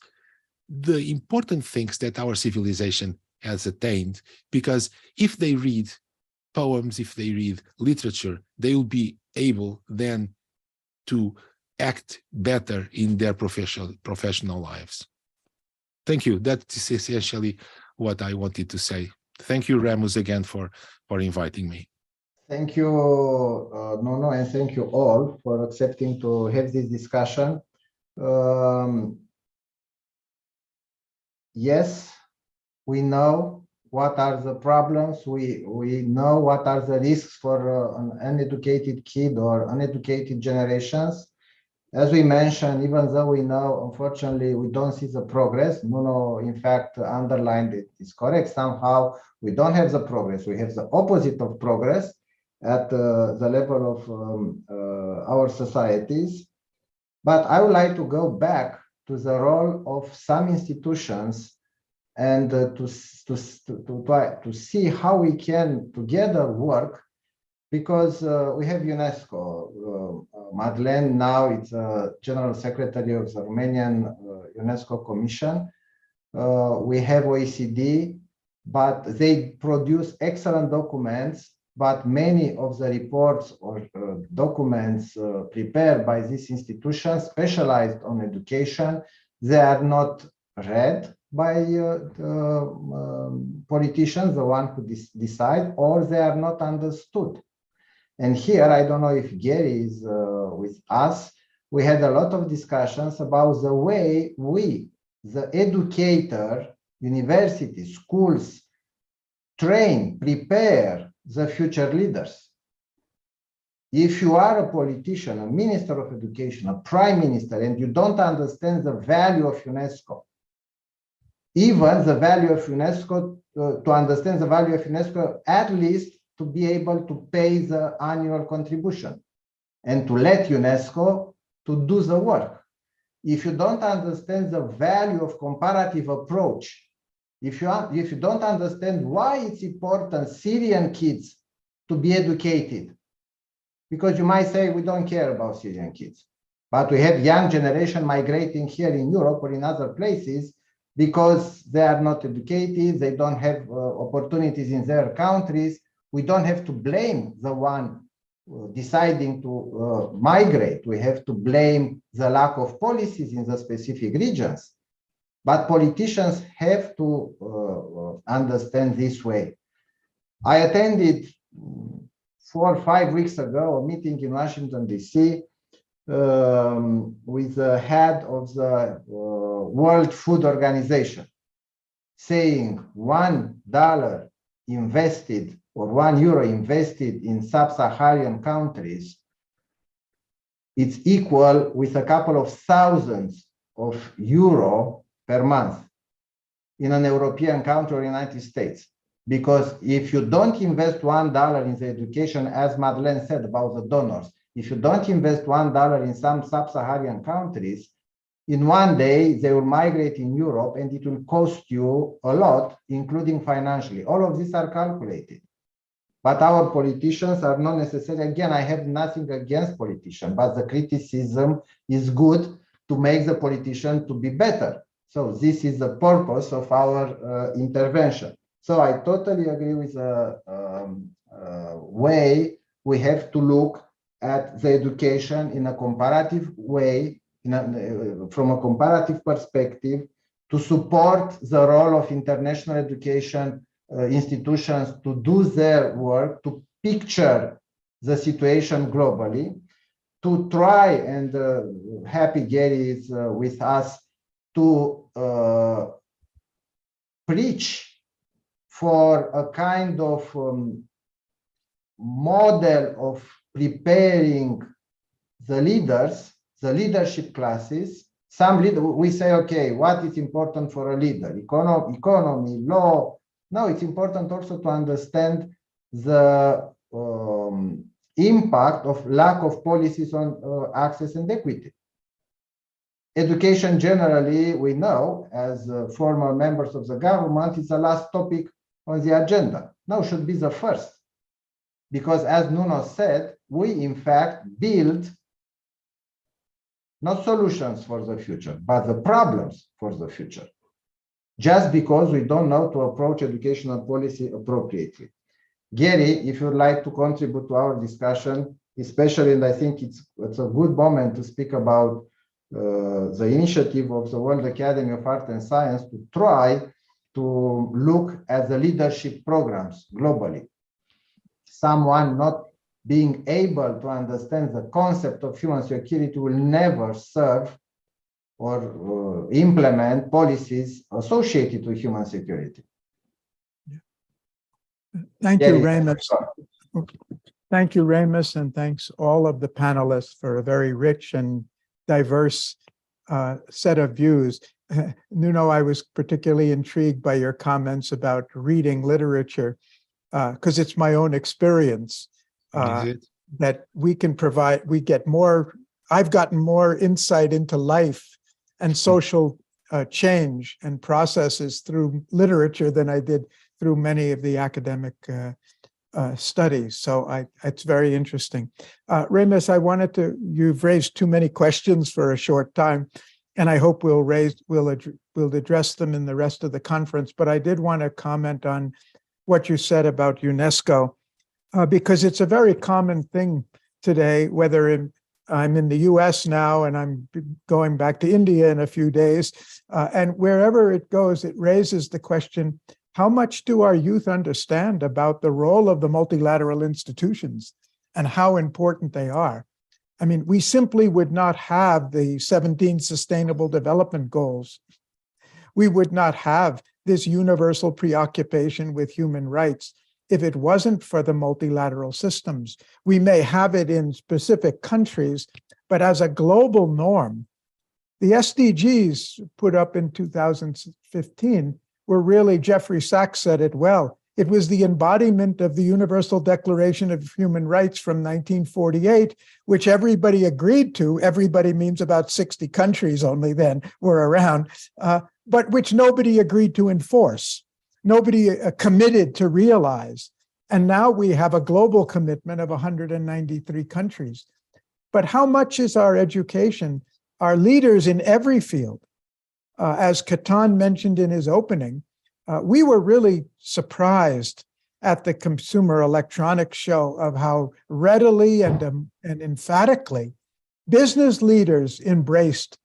the important things that our civilization has attained, because if they read poems, if they read literature, they will be able then to act better in their professional lives. Thank you. That is essentially what I wanted to say. Thank you, Remus, again for inviting me. Thank you, Nuno, and thank you all for accepting to have this discussion. Yes, we know what are the problems. We know what are the risks for an uneducated kid or uneducated generations. As we mentioned, even though we know, unfortunately, we don't see the progress. Nuno, in fact, underlined it is correct. Somehow we don't have the progress. We have the opposite of progress at the level of our societies. But I would like to go back to the role of some institutions and to see how we can together work, because we have UNESCO. Madeleine now is General Secretary of the Romanian UNESCO Commission. We have OECD, but they produce excellent documents, but many of the reports or documents prepared by this institution specialized on education, they are not read by politicians, the one who decide, or they are not understood. And here, I don't know if Gary is with us, we had a lot of discussions about the way we, the educator, universities, schools, train, prepare the future leaders. If you are a politician, a minister of education, a prime minister, and you don't understand the value of UNESCO, even the value of UNESCO, to understand the value of UNESCO, at least to be able to pay the annual contribution and to let UNESCO to do the work. If you don't understand the value of comparative approach, if you don't understand why it's important Syrian kids to be educated, because you might say we don't care about Syrian kids, but we have young generation migrating here in Europe or in other places because they are not educated, they don't have opportunities in their countries. We don't have to blame the one deciding to migrate. We have to blame the lack of policies in the specific regions. But politicians have to understand this way. I attended 4 or 5 weeks ago a meeting in Washington, D.C. With the head of the World Food Organization, saying $1 invested or €1 invested in sub-Saharan countries, it's equal with a couple of thousands of euro per month in an European country or United States. Because if you don't invest $1 in the education, as Madeleine said about the donors, if you don't invest $1 in some sub-Saharan countries, in one day they will migrate in Europe and it will cost you a lot, including financially. All of these are calculated. But our politicians are not necessarily, again, I have nothing against politicians, but the criticism is good to make the politician to be better. So this is the purpose of our intervention. So I totally agree with the way we have to look at the education in a comparative way, from a comparative perspective, to support the role of international education institutions to do their work, to picture the situation globally, to try, and happy Gary is with us, to preach for a kind of model of preparing the leaders, the leadership classes. Some leader, we say, okay, what is important for a leader? Economy, law. No, it's important also to understand the impact of lack of policies on access and equity. Education generally, we know, as former members of the government, is the last topic on the agenda. No, should be the first. Because as Nuno said, we in fact build not solutions for the future, but the problems for the future, just because we don't know to approach educational policy appropriately. Gary, if you'd like to contribute to our discussion, especially, and I think it's a good moment to speak about the initiative of the World Academy of Art and Science to try to look at the leadership programs globally. Someone not being able to understand the concept of human security will never serve or implement policies associated with human security. Thank you, Remus. Thank you, Remus, and thanks all of the panelists for a very rich and diverse set of views. Nuno, I was particularly intrigued by your comments about reading literature, because it's my own experience that we can provide, I've gotten more insight into life and social change and processes through literature than I did through many of the academic studies. So it's very interesting. Remus, you've raised too many questions for a short time, and I hope we'll address them in the rest of the conference. But I did want to comment on what you said about UNESCO, because it's a very common thing today, whether I'm in the US now and I'm going back to India in a few days, and wherever it goes, it raises the question, how much do our youth understand about the role of the multilateral institutions and how important they are? I mean, we simply would not have the 17 Sustainable Development Goals. We would not have this universal preoccupation with human rights if it wasn't for the multilateral systems. We may have it in specific countries, but as a global norm, The SDGs put up in 2015 were really, Jeffrey Sachs said it well, it was the embodiment of the Universal Declaration of Human Rights from 1948, which everybody agreed to. Everybody means about 60 countries only then were around, but which nobody agreed to enforce. Nobody committed to realize. And now we have a global commitment of 193 countries. But how much is our education, our leaders in every field? As Ketan mentioned in his opening, we were really surprised at the Consumer Electronics Show of how readily and emphatically business leaders embraced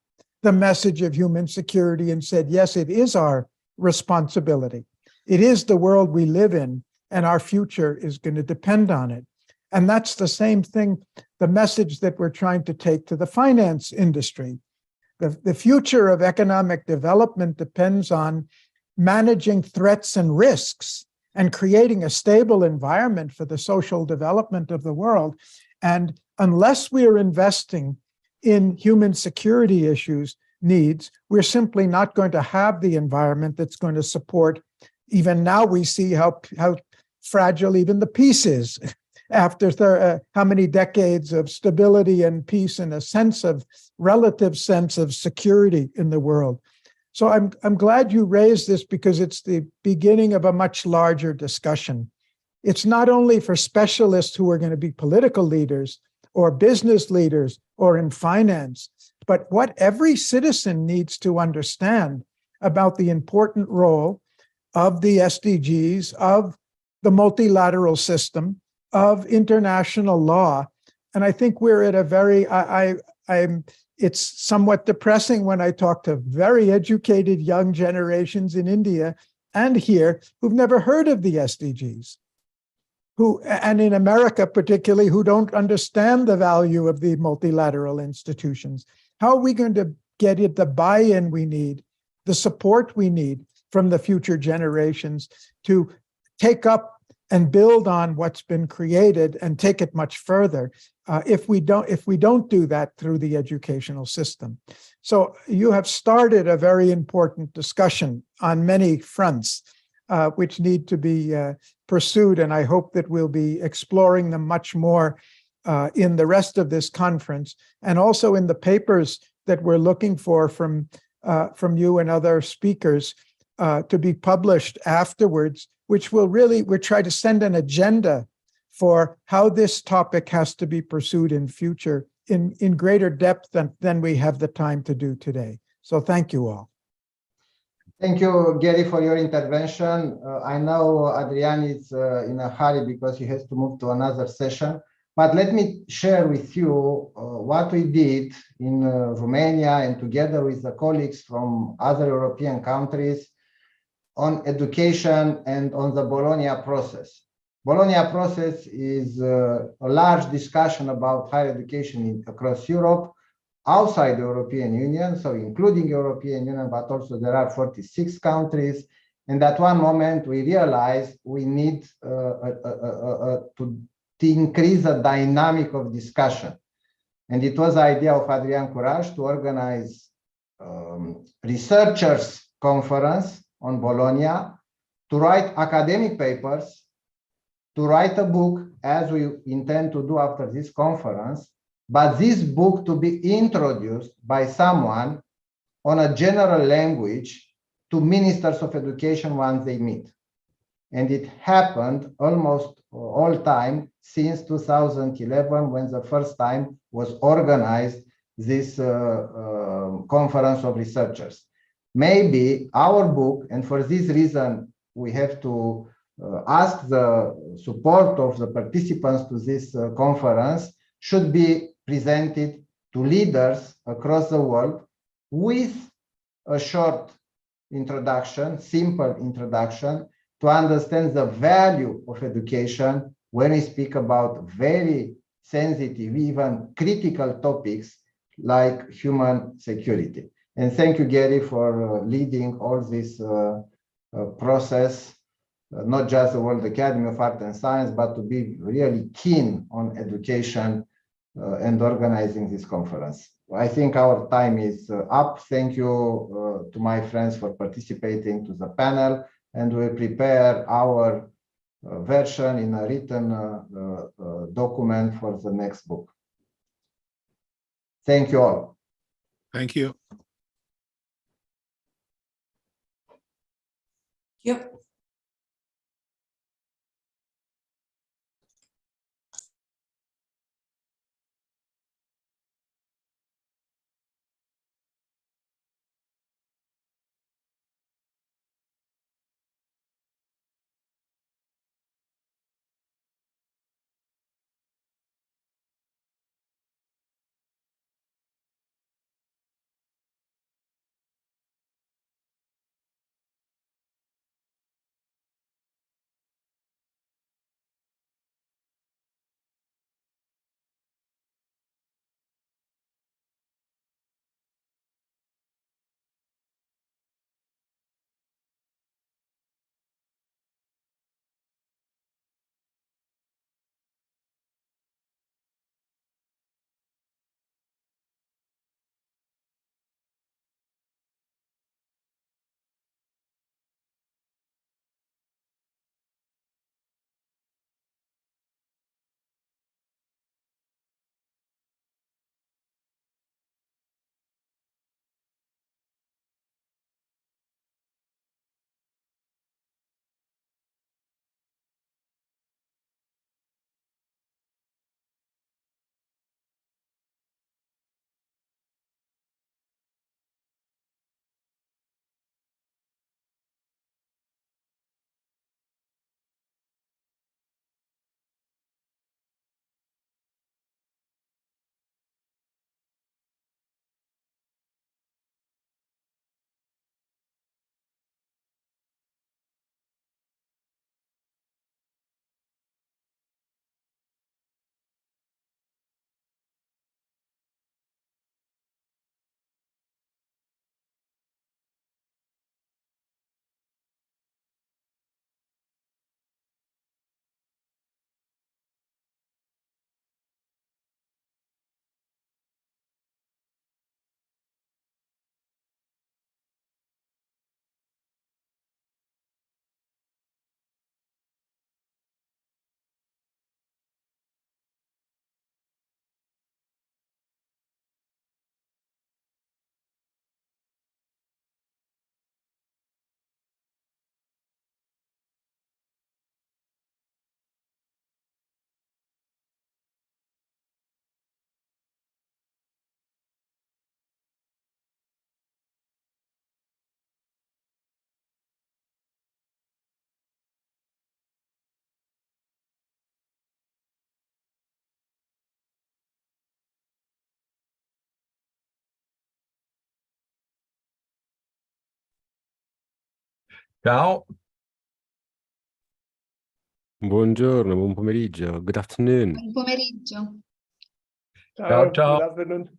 the message of human security and said, yes, it is our responsibility. It is the world we live in, and our future is going to depend on it. And that's the same thing, the message that we're trying to take to the finance industry. The future of economic development depends on managing threats and risks and creating a stable environment for the social development of the world. And unless we are investing in human security needs, we're simply not going to have the environment that's going to support. Even now we see how fragile even the peace is after how many decades of stability and peace and a relative sense of security in the world. So I'm glad you raised this because it's the beginning of a much larger discussion. It's not only for specialists who are going to be political leaders or business leaders or in finance, but what every citizen needs to understand about the important role of the SDGs, of the multilateral system, of international law. And I think we're at a very, it's somewhat depressing when I talk to very educated young generations in India and here who've never heard of the SDGs, and in America particularly, who don't understand the value of the multilateral institutions. How are we going to get it the buy-in we need, the support we need from the future generations to take up and build on what's been created and take it much further if we don't do that through the educational system. So you have started a very important discussion on many fronts, which need to be pursued, and I hope that we'll be exploring them much more in the rest of this conference, and also in the papers that we're looking for from you and other speakers to be published afterwards, which will really, we're trying to send an agenda for how this topic has to be pursued in future in greater depth than we have the time to do today. So thank you all. Thank you, Gary, for your intervention. I know Adrian is in a hurry because he has to move to another session, but let me share with you what we did in Romania and together with the colleagues from other European countries on education and on the Bologna process. Bologna process is a large discussion about higher education across Europe, outside the European Union, so including European Union, but also there are 46 countries. And at one moment we realized we need to increase the dynamic of discussion. And it was the idea of Adrian Curaj to organize researchers conference on Bologna, to write academic papers, to write a book, as we intend to do after this conference, but this book to be introduced by someone on a general language to ministers of education once they meet. And it happened almost all time since 2011, when the first time was organized this conference of researchers. Maybe our book, and for this reason, we have to ask the support of the participants to this conference, should be presented to leaders across the world with a short introduction, simple introduction, to understand the value of education when we speak about very sensitive, even critical topics like human security. And thank you, Gary, for leading all this process, not just the World Academy of Art and Science, but to be really keen on education and organizing this conference. I think our time is up. Thank you to my friends for participating to the panel, and we'll prepare our version in a written document for the next book. Thank you all. Thank you. Yep. Ciao. Buongiorno, buon pomeriggio. Good afternoon. Buon pomeriggio. Ciao, ciao. Good afternoon.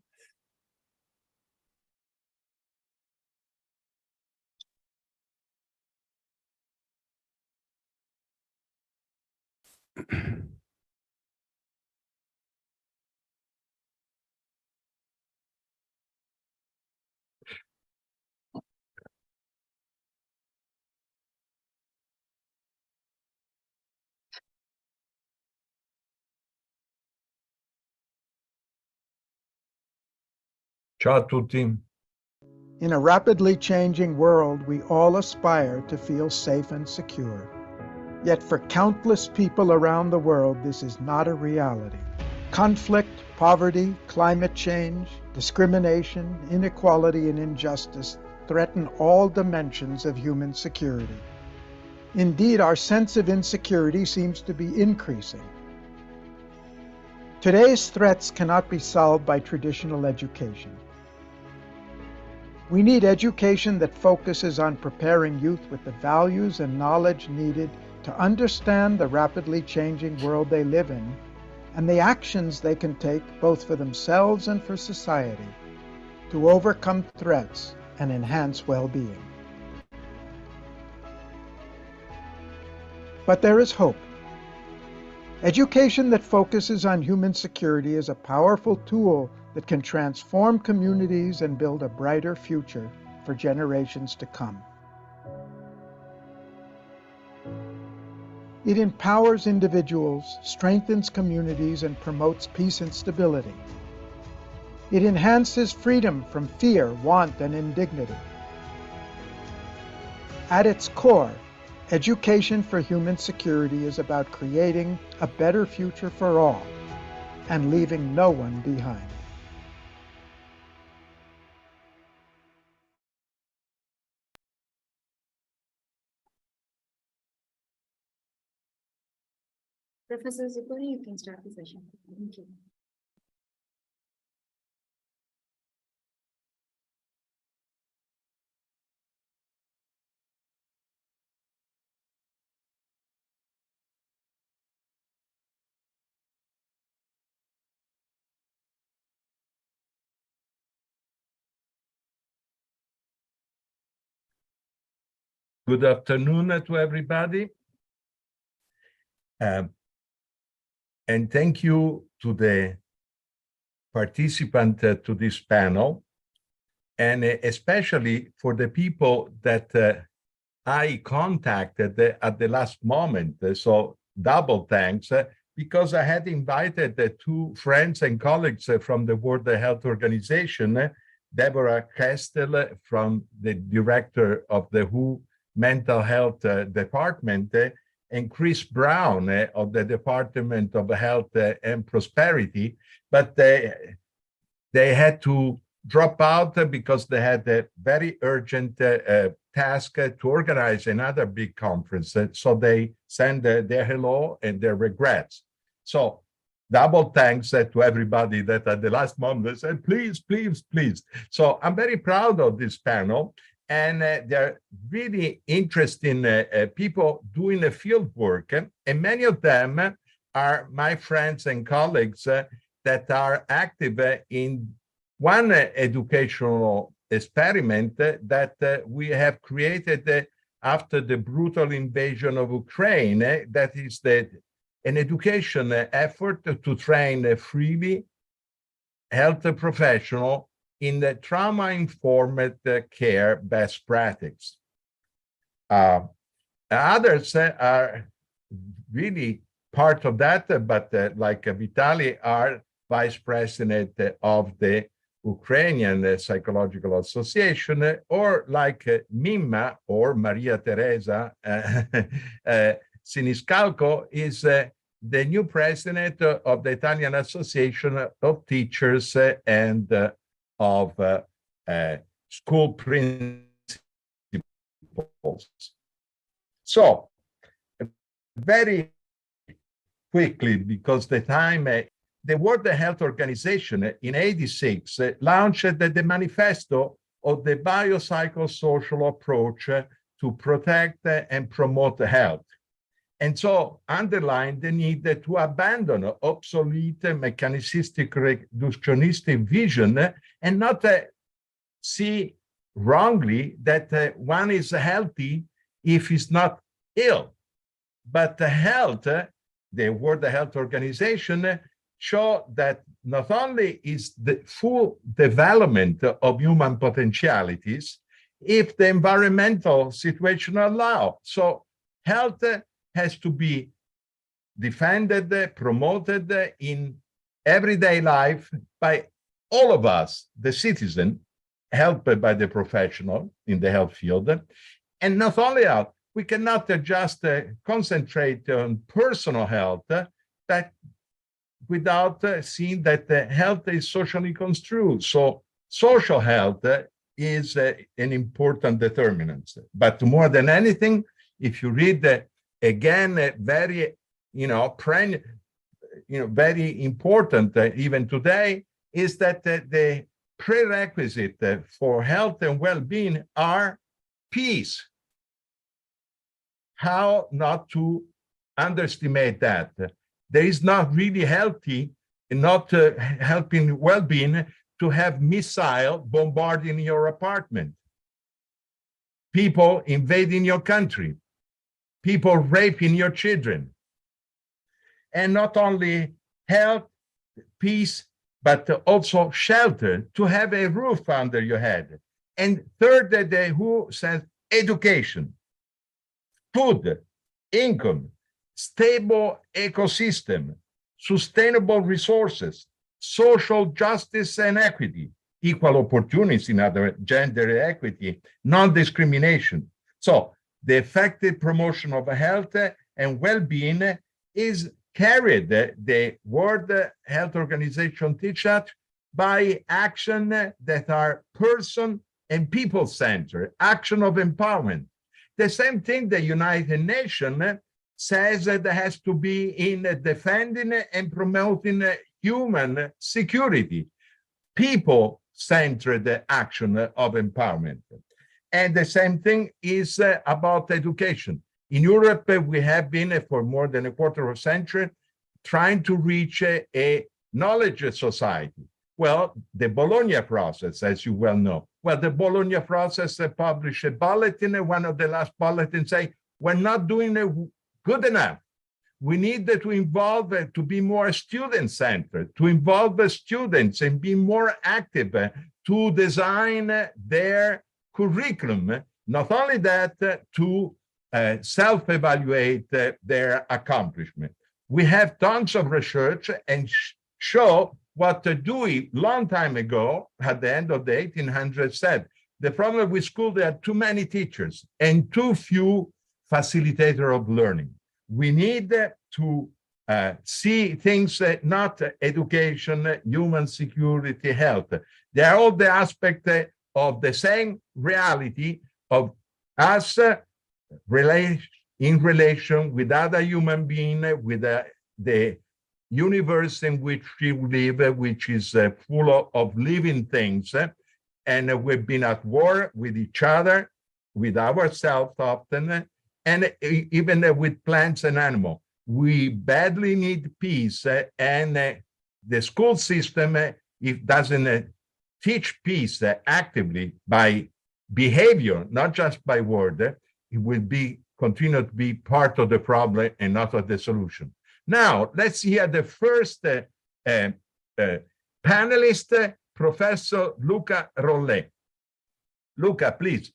Ciao a tutti. In a rapidly changing world, we all aspire to feel safe and secure. Yet for countless people around the world, this is not a reality. Conflict, poverty, climate change, discrimination, inequality, and injustice threaten all dimensions of human security. Indeed, our sense of insecurity seems to be increasing. Today's threats cannot be solved by traditional education. We need education that focuses on preparing youth with the values and knowledge needed to understand the rapidly changing world they live in and the actions they can take both for themselves and for society to overcome threats and enhance well-being. But there is hope. Education that focuses on human security is a powerful tool that can transform communities and build a brighter future for generations to come. It empowers individuals, strengthens communities, and promotes peace and stability. It enhances freedom from fear, want, and indignity. At its core, education for human security is about creating a better future for all and leaving no one behind. Professor Zipuri, you can start the session. Thank you. Good afternoon to everybody. And thank you to the participant to this panel, and especially for the people that I contacted at the last moment. So double thanks, because I had invited two friends and colleagues from the World Health Organization, Deborah Kestel from the director of the WHO Mental Health Department, and Chris Brown of the Department of Health and Prosperity, but they had to drop out because they had a very urgent task to organize another big conference. So they send their hello and their regrets. So double thanks to everybody that at the last moment they said, please, please, please. So I'm very proud of this panel. And they're really interesting people doing the field work. And many of them are my friends and colleagues that are active in one educational experiment that we have created after the brutal invasion of Ukraine. That is an education effort to train freely health professionals in the trauma-informed care best practice. Others are really part of that, but like Vitaly are vice president of the Ukrainian Psychological Association, or like Mimma or Maria Teresa Siniscalco is the new president of the Italian Association of Teachers and of school principals. So very quickly, because the time, the World Health Organization in '86 launched the manifesto of the biopsychosocial approach to protect and promote health. And so underlined the need to abandon obsolete mechanicistic reductionistic vision and not see wrongly that one is healthy if he's not ill. But health, the World Health Organization, show that not only is the full development of human potentialities, if the environmental situation allow. So health has to be defended, promoted in everyday life by all of us, the citizen, helped by the professional in the health field. And not only that, we cannot just concentrate on personal health that without seeing that health is socially construed. So social health is an important determinant. But more than anything, if you read again, very, very important even today, is that the prerequisite for health and well-being are peace. How not to underestimate that? There is not really healthy, not helping well-being to have missile bombarding your apartment, people invading your country, people raping your children. and not only health, peace, but also shelter, to have a roof under your head. And third, the WHO says education, food, income, stable ecosystem, sustainable resources, social justice and equity, equal opportunities, in other words, gender equity, non-discrimination. So the effective promotion of health and well-being is carried, the World Health Organization teaches that, by action that are person and people-centered, action of empowerment. The same thing the United Nations says that there has to be in defending and promoting human security, people-centered action of empowerment. And the same thing is about education. In Europe, we have been for more than a quarter of a century trying to reach a knowledge society. Well, the Bologna process, as you well know. Well, the Bologna process published a bulletin, and one of the last bulletins say, we're not doing it good enough. We need to involve, to be more student-centered, to involve the students and be more active to design their curriculum. Not only that, to self-evaluate their accomplishment. We have tons of research and show what Dewey, long time ago, at the end of the 1800s, said. The problem with school, there are too many teachers and too few facilitators of learning. We need to see things, not education, human security, health. They are all the aspects of the same reality of us in relation with other human beings, with the universe in which we live, which is full of living things. And we've been at war with each other, with ourselves often, and even with plants and animals. We badly need peace, and the school system, it doesn't teach peace actively by behavior, not just by word, it will continue to be part of the problem and not of the solution. Now, let's hear the first panelist, Professor Luca Rollet. Luca, please.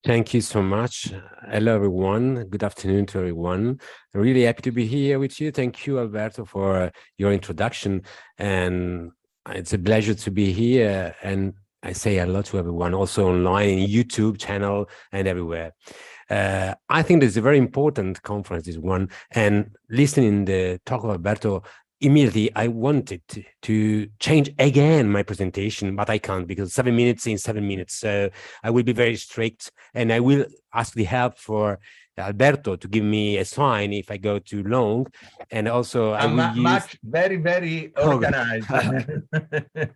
Thank you so much. Hello, everyone. Good afternoon to everyone. I'm really happy to be here with you. Thank you, Alberto, for your introduction. And it's a pleasure to be here. And I say hello to everyone, also online, YouTube channel, and everywhere. I think this is a very important conference, this one. And listening the talk of Alberto, immediately I wanted to change again my presentation, but I can't because 7 minutes in 7 minutes. So I will be very strict, and I will ask the help for Alberto to give me a sign if I go too long. And also I will use very, very organized.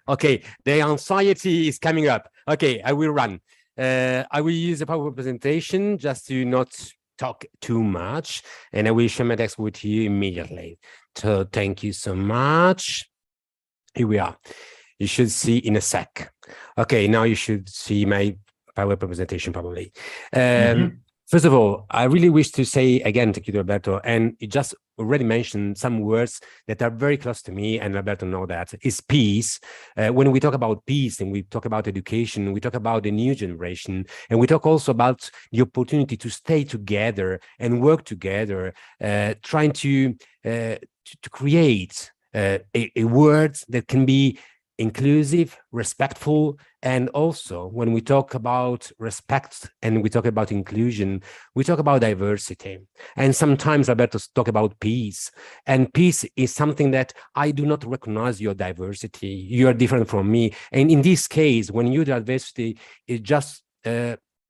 Okay, the anxiety is coming up. Okay, I will run. I will use a PowerPoint presentation just to not talk too much, and I will share my text with you immediately. So thank you so much. Here we are. You should see in a sec. Okay, now you should see my PowerPoint presentation probably. First of all, I really wish to say again, thank you to Alberto, and you just already mentioned some words that are very close to me, and Alberto know that, is peace. When we talk about peace and we talk about education, we talk about the new generation, and we talk also about the opportunity to stay together and work together, trying to create a word that can be inclusive, respectful, and also when we talk about respect and we talk about inclusion, we talk about diversity. And sometimes Alberto talk about peace, and peace is something that I do not recognize your diversity. You are different from me, and in this case, when your diversity is just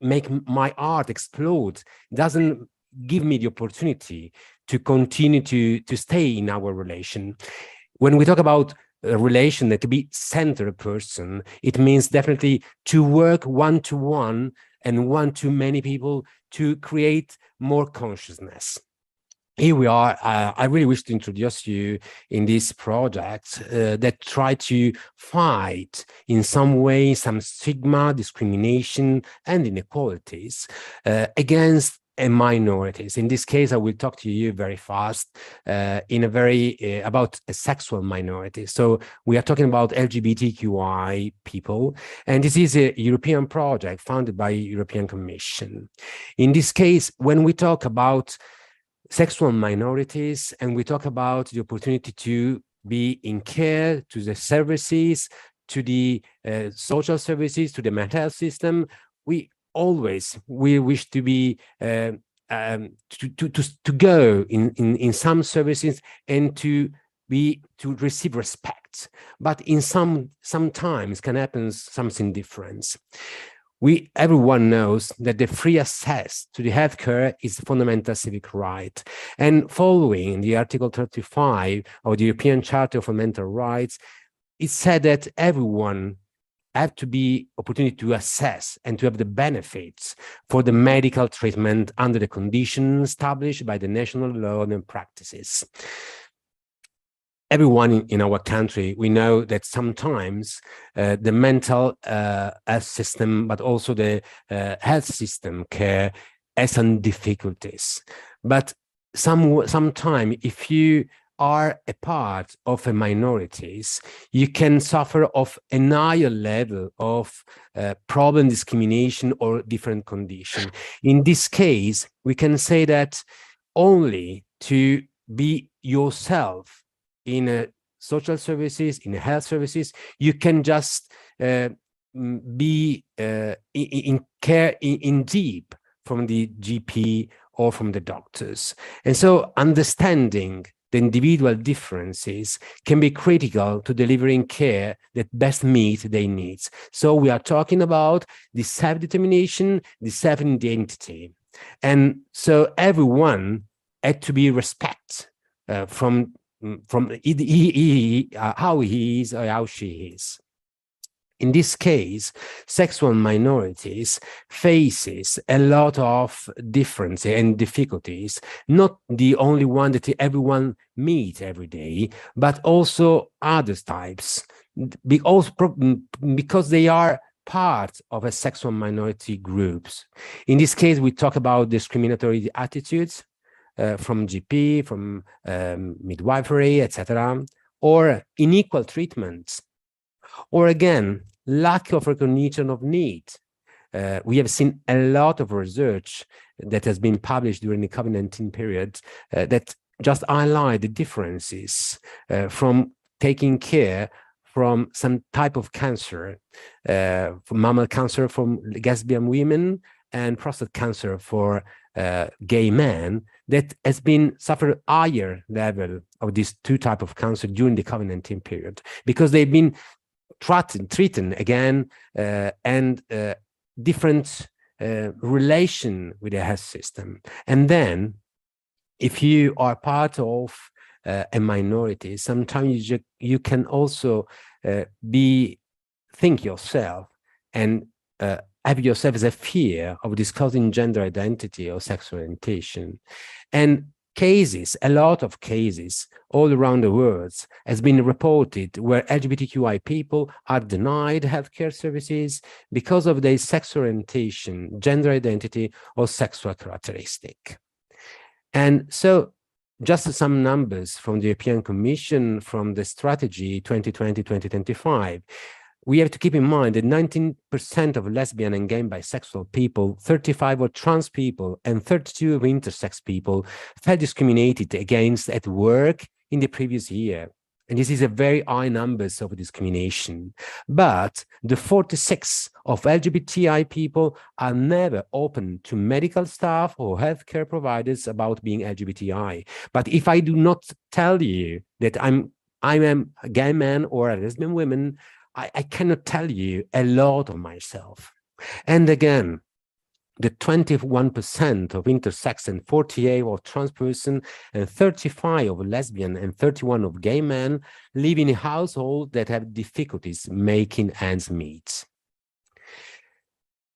make my art explode, doesn't give me the opportunity to continue to stay in our relation. When we talk about a relation that can be centered person, it means definitely to work one-to-one and one-to-many people to create more consciousness. Here we are. I really wish to introduce you in this project that try to fight in some way some stigma, discrimination, and inequalities against and minorities. In this case, I will talk to you very fast about sexual minorities. So we are talking about LGBTQI people, and this is a European project funded by European Commission. In this case, when we talk about sexual minorities and we talk about the opportunity to be in care, to the services, to the social services, to the mental health system, we wish to be to go in some services and to receive respect, but in sometimes can happen something different. Everyone knows that the free access to the healthcare is a fundamental civic right, and following the Article 35 of the European Charter of Fundamental Rights, it said that everyone have to be opportunity to assess and to have the benefits for the medical treatment under the conditions established by the national law and practices. Everyone in our country, we know that sometimes the mental health system, but also the health system care has some difficulties. But sometimes if you are a part of a minorities, you can suffer of a higher level of problem, discrimination, or different condition. In this case, we can say that only to be yourself in social services, in health services, you can just be in care in deep from the GP or from the doctors. And so understanding the individual differences can be critical to delivering care that best meets their needs. So we are talking about the self-determination, the self-identity. And so everyone had to be respected from how he is or how she is. In this case, sexual minorities faces a lot of differences and difficulties, not the only one that everyone meets every day, but also other types, because they are part of a sexual minority groups. In this case, we talk about discriminatory attitudes from GP, from midwifery, etc., or unequal treatment. Or again, lack of recognition of need. We have seen a lot of research that has been published during the COVID-19 period that just highlight the differences from taking care from some type of cancer, from mammal cancer from lesbian women and prostate cancer for gay men, that has been suffered higher level of these two types of cancer during the COVID-19 period, because they've been treated again and different relation with the health system. And then if you are part of a minority, sometimes you can also think yourself and have yourself as a fear of discussing gender identity or sexual orientation. And a lot of cases all around the world has been reported where LGBTQI people are denied healthcare services because of their sexual orientation, gender identity, or sexual characteristic. And so just some numbers from the European Commission from the strategy 2020-2025, we have to keep in mind that 19% of lesbian and gay and bisexual people, 35% of trans people, and 32% of intersex people felt discriminated against at work in the previous year. And this is a very high numbers of discrimination. But the 46% of LGBTI people are never open to medical staff or healthcare providers about being LGBTI. But if I do not tell you that I'm a gay man or a lesbian woman, I cannot tell you a lot of myself. And again, the 21% of intersex and 48% of trans person and 35% of lesbian and 31% of gay men live in a household that have difficulties making ends meet.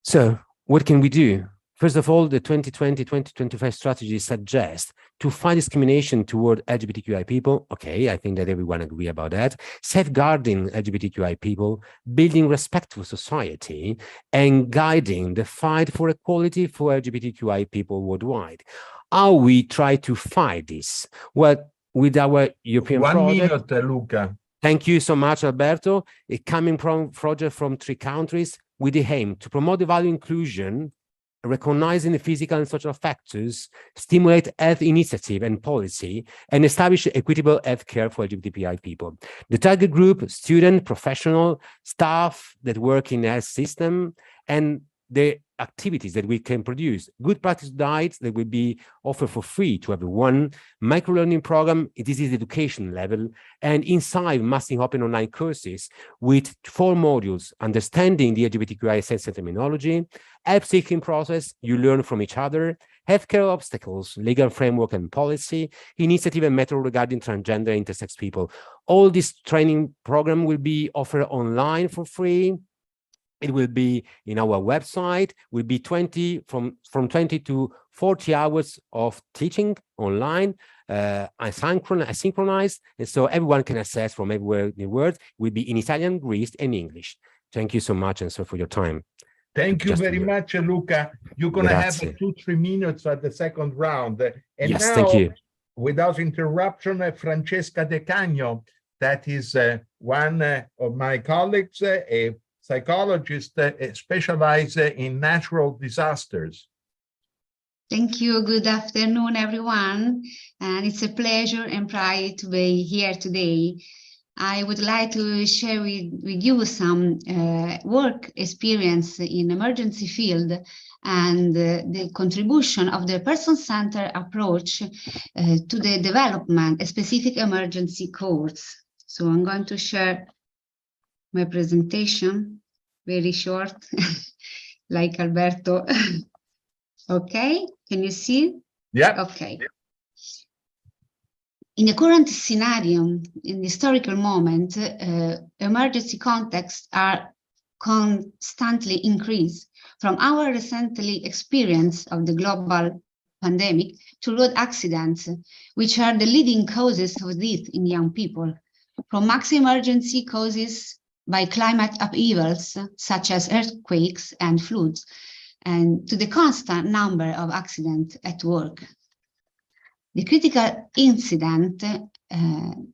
So what can we do First of all, the 2020-2025 strategy suggests to fight discrimination toward LGBTQI people. Okay, I think that everyone agree about that. Safeguarding LGBTQI people, building respectful society, and guiding the fight for equality for LGBTQI people worldwide. How we try to fight this? Well, with our European 1 project. minute, Luca. Thank you so much, Alberto. A coming from project from 3 countries with the aim to promote the value inclusion, recognizing the physical and social factors, stimulate health initiative and policy, and establish equitable health care for LGBTQI people. The target group, student, professional, staff that work in the health system, and the activities that we can produce. Good practice guides that will be offered for free to everyone. Micro-learning program, this is education level. And inside massively open online courses with 4 modules, understanding the LGBTQI sense and terminology, help-seeking process, you learn from each other, healthcare obstacles, legal framework and policy, initiative and method regarding transgender and intersex people. All this training program will be offered online for free. It will be in our website, will be from 20 to 40 hours of teaching online, asynchronized, and so everyone can access from everywhere in the world. It will be in Italian, Greek, and English. Thank you so much, and so for your time. Thank you very much, Luca. You're going to have Grazie. 2-3 minutes at the second round. And Yes, now, thank you. without interruption, Francesca De Cagno, that is one of my colleagues, a psychologist specialized in natural disasters. Thank you. Good afternoon, everyone. And it's a pleasure and pride to be here today. I would like to share with you some work experience in emergency field and the contribution of the person-centered approach to the development of specific emergency codes. So I'm going to share my presentation, very short, like Alberto. Okay, can you see? Yeah. Okay. In the current scenario, in the historical moment, emergency contexts are constantly increased, from our recently experience of the global pandemic to road accidents, which are the leading causes of death in young people, from max emergency causes by climate upheavals, such as earthquakes and floods, and to the constant number of accidents at work. The critical incident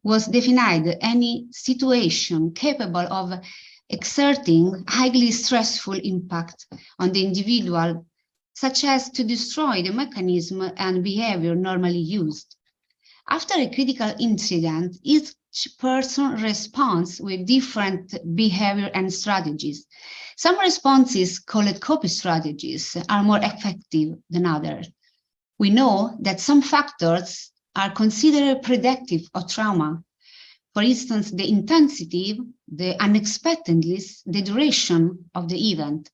was defined any situation capable of exerting highly stressful impact on the individual, such as to destroy the mechanism and behavior normally used. After a critical incident, each person responds with different behavior and strategies. Some responses, called coping strategies, are more effective than others. We know that some factors are considered predictive of trauma. For instance, the intensity, the unexpectedness, the duration of the event.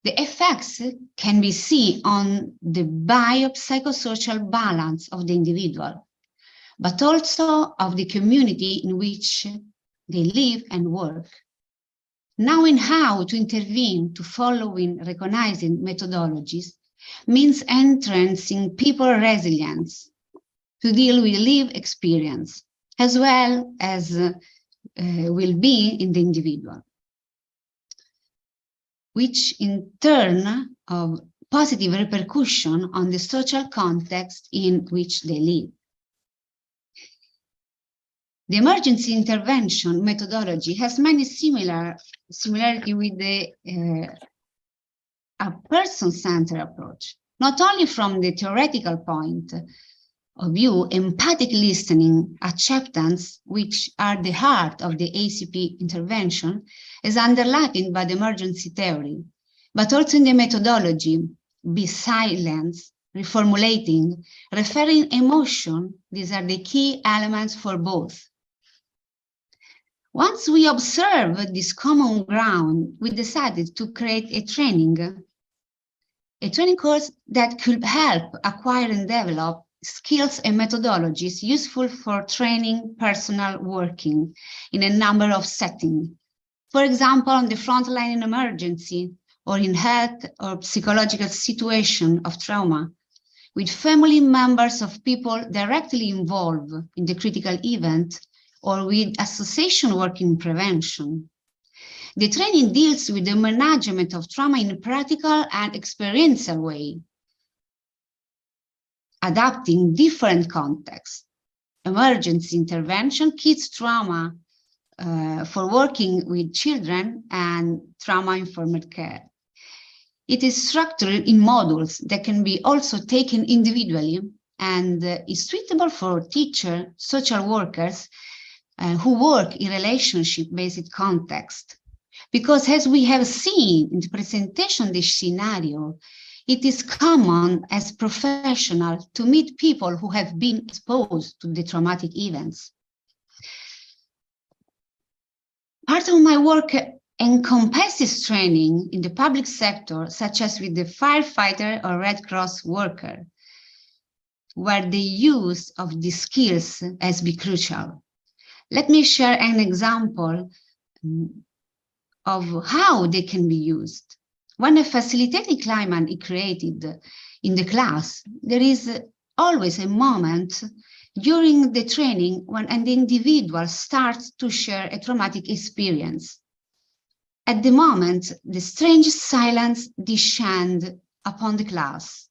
The effects can be seen on the biopsychosocial balance of the individual, but also of the community in which they live and work. Knowing how to intervene to following recognizing methodologies means enhancing people's resilience to deal with lived experience, as well as will be in the individual, which in turn of positive repercussion on the social context in which they live. The emergency intervention methodology has many similarity with the a person-centered approach, not only from the theoretical point of view, empathic listening, acceptance, which are the heart of the ACP intervention, is underlapping by the emergency theory, but also in the methodology, be silence, reformulating, referring emotion, these are the key elements for both. Once we observed this common ground, we decided to create a training course that could help acquire and develop skills and methodologies useful for training personal working in a number of settings. For example, on the front line in emergency, or in health or psychological situation of trauma, with family members of people directly involved in the critical event, or with association work in prevention. The training deals with the management of trauma in a practical and experiential way, adapting different contexts, emergency intervention, kids trauma, for working with children, and trauma-informed care. It is structured in modules that can be also taken individually and is suitable for teachers, social workers who work in relationship-based context. Because as we have seen in the presentation of this scenario, it is common as professionals to meet people who have been exposed to the traumatic events. Part of my work encompasses training in the public sector, such as with the firefighter or Red Cross worker, where the use of these skills has been crucial. Let me share an example of how they can be used. When a facilitating climate is created in the class, there is always a moment during the training when an individual starts to share a traumatic experience. At the moment, the strange silence descends upon the class,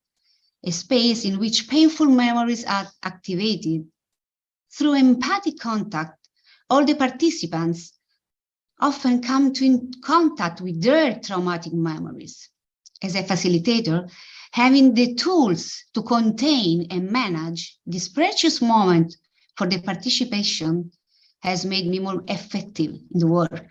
a space in which painful memories are activated. Through empathic contact, all the participants often come in contact with their traumatic memories. As a facilitator, having the tools to contain and manage this precious moment for the participation has made me more effective in the work.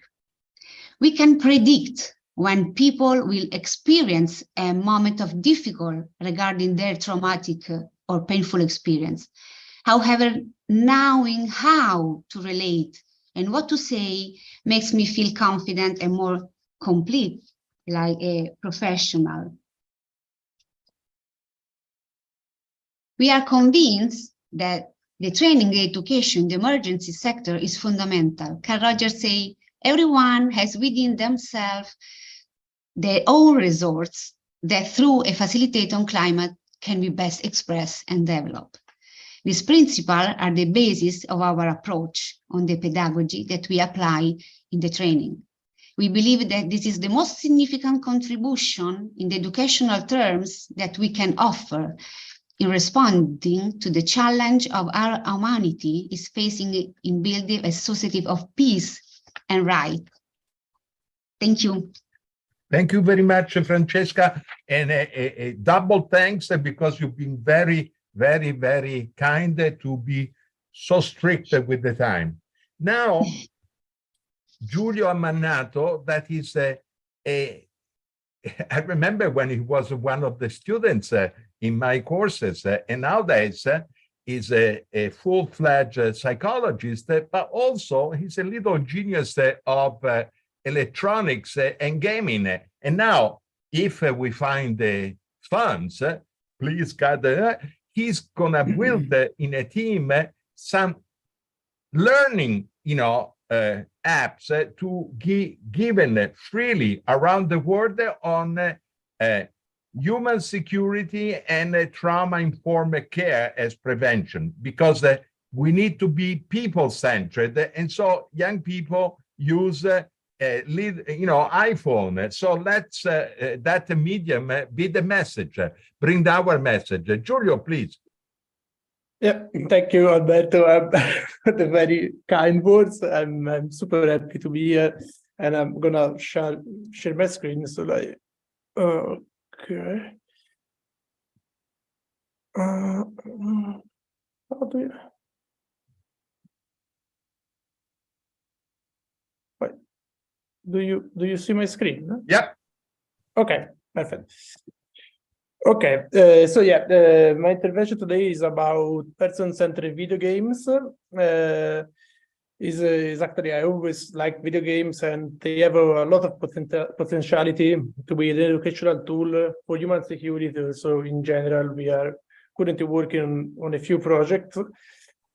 We can predict when people will experience a moment of difficulty regarding their traumatic or painful experience. However, knowing how to relate and what to say makes me feel confident and more complete, like a professional. We are convinced that the training and education in the emergency sector is fundamental. Carl Rogers says, everyone has within themselves their own resources that through a facilitated climate can be best expressed and developed. These principles are the basis of our approach on the pedagogy that we apply in the training. We believe that this is the most significant contribution in the educational terms that we can offer in responding to the challenge of our humanity is facing in building a society of peace and right. Thank you. Thank you very much, Francesca, and a double thanks because you've been very, very, very kind to be so strict with the time. Now, Giulio Ammannato, that is I remember when he was one of the students in my courses, and nowadays is a full-fledged psychologist, but also he's a little genius of electronics and gaming. And now, if we find the funds, please, God, he's gonna build in a team some learning, apps to be given freely around the world on human security and trauma-informed care as prevention, because we need to be people-centered, and so young people use iPhone. So let's that medium be the message, bring our message. Giulio, please. Yeah, thank you, Alberto, for the very kind words. I'm super happy to be here, and I'm gonna share my screen. So like, okay. How do you? Wait, do you see my screen? No? Yeah. Okay, perfect. Okay, so yeah, my intervention today is about person-centered video games. Is actually, I always like video games, and they have a lot of potentiality to be an educational tool for human security. So in general, we are currently working on a few projects.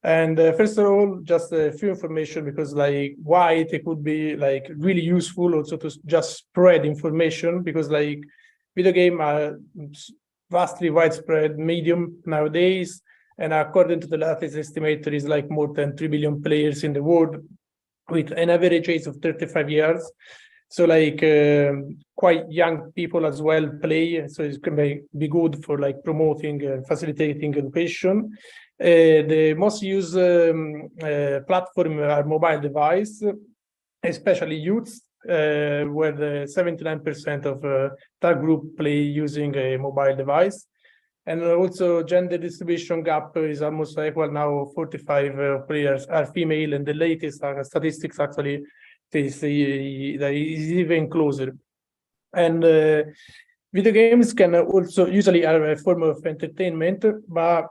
And first of all, just a few information, because like why it could be like really useful also to just spread information, because like video game are vastly widespread medium nowadays. And according to the latest estimate, there is like more than 3 billion players in the world with an average age of 35 years. So like quite young people as well play. So it can be good for like promoting and facilitating education. The most used platform are mobile device, especially youths, where the 79% of that group play using a mobile device. And also gender distribution gap is almost equal now. 45 players are female, and the latest statistics actually is even closer. And video games can also usually are a form of entertainment, but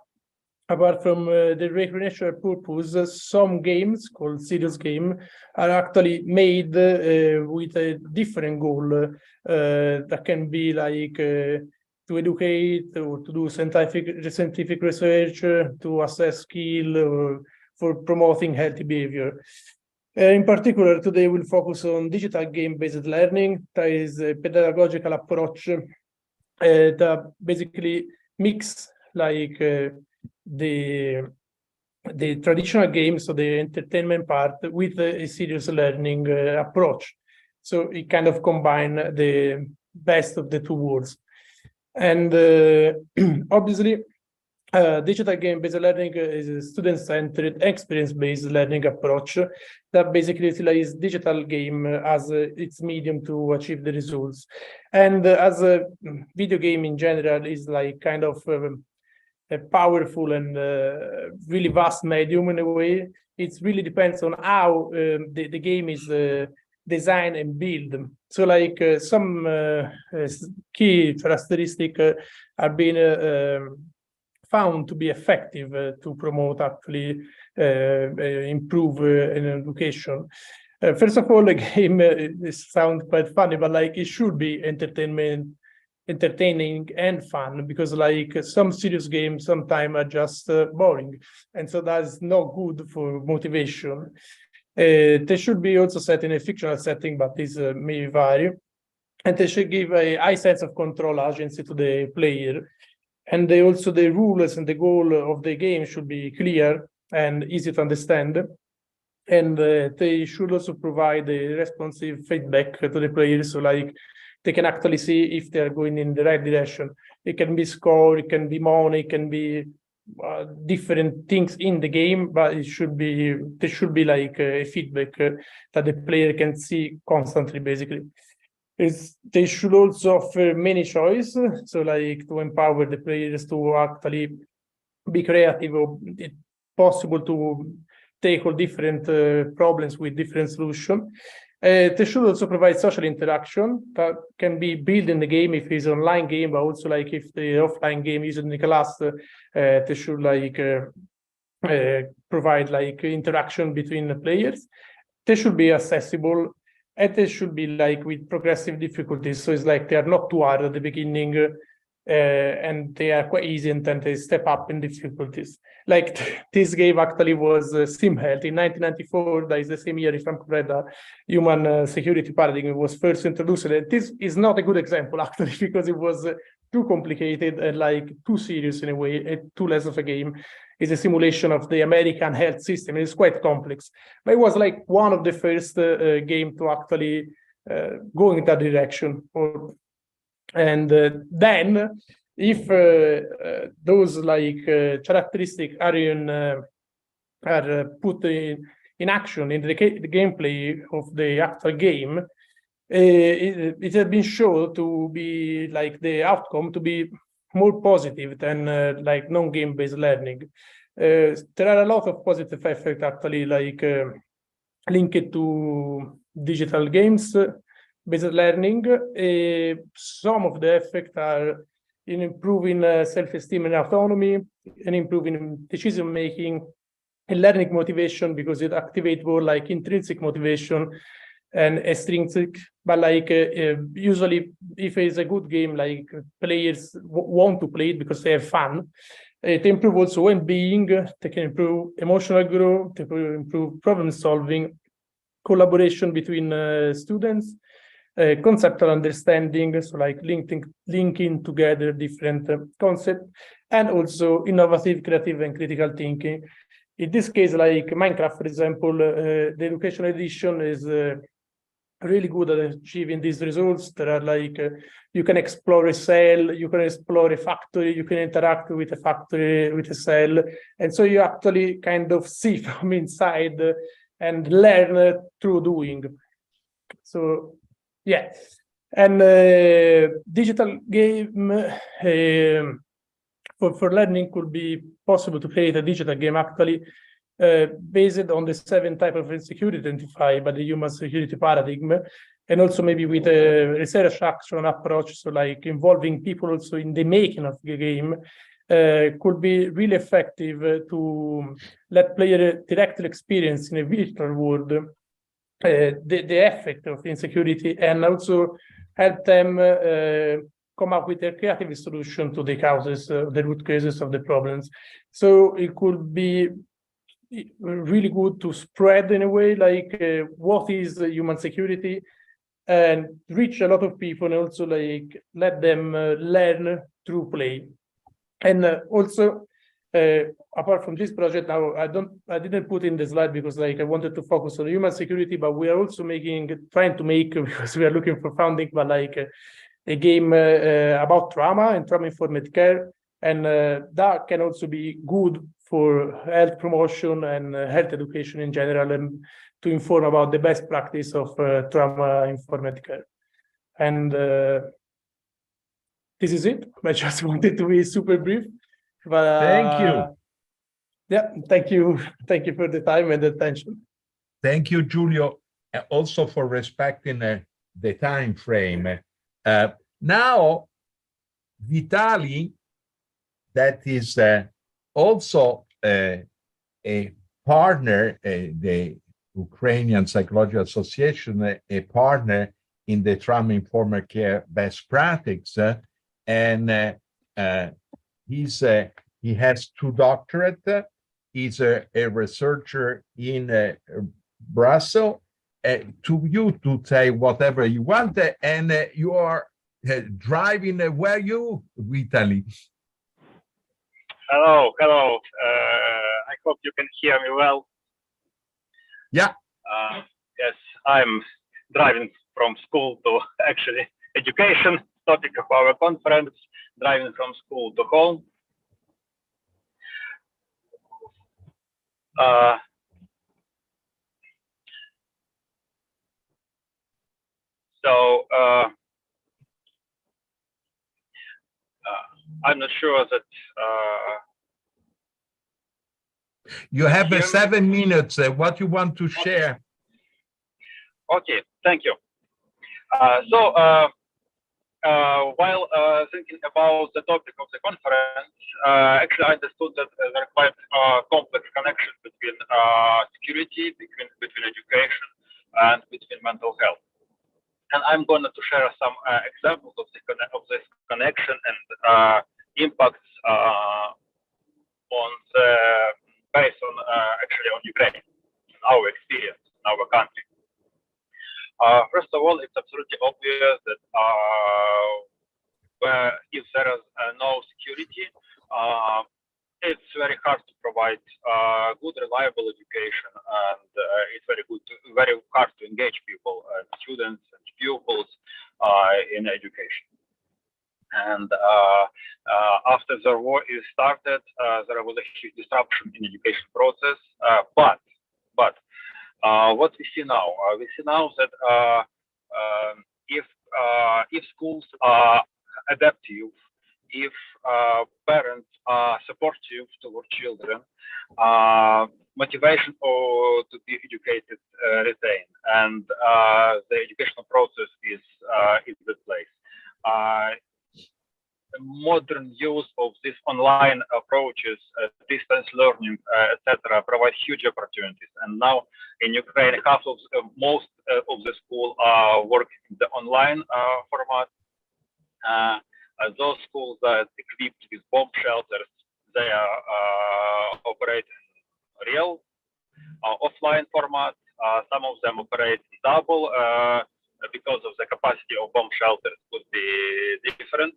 apart from the recreational purpose, some games called serious game are actually made with a different goal that can be like to educate or to do scientific research, to assess skill, or for promoting healthy behavior. In particular, today we'll focus on digital game-based learning. That is a pedagogical approach that basically mix like the traditional games, so the entertainment part, with a serious learning approach. So it kind of combine the best of the two worlds. And obviously, digital game-based learning is a student-centered, experience-based learning approach that basically utilizes digital game as its medium to achieve the results. And as a video game in general is like kind of a powerful and really vast medium in a way. It really depends on how the game is designed and built. So like some key characteristics are being found to be effective to promote actually improve in education. First of all, the game this sounds quite funny, but like it should be entertaining and fun, because like some serious games sometimes are just boring, and so that's not good for motivation. They should be also set in a fictional setting, but this may vary, and they should give a high sense of control agency to the player. And also the rules and the goal of the game should be clear and easy to understand. And they should also provide a responsive feedback to the players, so like they can actually see if they're going in the right direction. It can be score, it can be money, it can be different things in the game, but there should be like a feedback that the player can see constantly, basically. They should also offer many choices, so like to empower the players to actually be creative, or it's possible to tackle different problems with different solutions. They should also provide social interaction that can be built in the game if it's an online game, but also like if the offline game used in the class, they should like provide like interaction between the players. They should be accessible, and they should be like with progressive difficulties. So it's like they are not too hard at the beginning, and they are quite easy, and then they step up in difficulties. Like this game actually was SimHealth in 1994. That is the same year, if I'm correct, that human security paradigm was first introduced. And this is not a good example actually, because it was too complicated and like too serious in a way, and too less of a game. It's a simulation of the American health system. It's quite complex, but it was like one of the first game to actually go in that direction. And then, if those like characteristics are put in action in the gameplay of the actual game, it has been shown to be like the outcome to be more positive than like non-game based learning. There are a lot of positive effects actually, like linked to digital games based learning. Some of the effects are in improving self-esteem and autonomy, and improving decision-making and learning motivation, because it activates more like intrinsic motivation and extrinsic. But like usually if it's a good game, like players want to play it because they have fun. to improve also well-being. They can improve emotional growth, they can improve problem solving, collaboration between students, conceptual understanding, so like linking together different concepts, and also innovative, creative, and critical thinking. In this case, like Minecraft, for example, the education edition is really good at achieving these results. There are like, you can explore a cell, you can explore a factory, you can interact with a factory, with a cell. And so you actually kind of see from inside and learn through doing. So, yeah. And digital game for learning could be possible to create a digital game actually based on the 7 types of insecurity identified by the human security paradigm, and also maybe with a research action approach, so like involving people also in the making of the game, could be really effective to let players directly experience in a virtual world the effect of insecurity, and also help them come up with a creative solution to the causes, the root causes of the problems. So it could be really good to spread in a way like what is human security, and reach a lot of people, and also like let them learn through play. And also apart from this project, now I didn't put in the slide because like I wanted to focus on human security, but we are also trying to make because we are looking for funding, but like a game about trauma and trauma-informed care, and that can also be good for health promotion and health education in general, and to inform about the best practice of trauma-informed care. And this is it. I just wanted to be super brief. But thank you. Yeah, thank you. Thank you for the time and the attention. Thank you, Giulio, also for respecting the time frame. Now, Vitaly, that is also a partner, the Ukrainian Psychological Association, a partner in the trauma-informed care best practice, and he has 2 doctorates. He's a researcher in Brussels. To you to say whatever you want, and you are driving. Where you, Vitaly? Hello. I hope you can hear me well. Yeah. Yes, I'm driving from school to actually education, topic of our conference, driving from school to home. So I'm not sure that you have 7 minutes. What you want to share? Okay, thank you. While thinking about the topic of the conference, actually I understood that there are quite complex connections between security, between education, and between mental health. And I'm going to share some examples of this connection and impacts on the based on actually on Ukraine, our experience in our country. First of all, it's absolutely obvious that if there is no security, it's very hard to provide good, reliable education, and it's very hard to engage people, students and pupils in education. And after the war is started, there was a huge disruption in education process. But what we see now, that if schools are adaptive, if parents are supportive toward children, motivation to be educated retained, and the educational process is in place. Modern use of these online approaches, distance learning, etc., provide huge opportunities. And now in Ukraine, most of the schools are working in the online format. Those schools that are equipped with bomb shelters, they operate in real offline format. Some of them operate in double because of the capacity of bomb shelters could be different.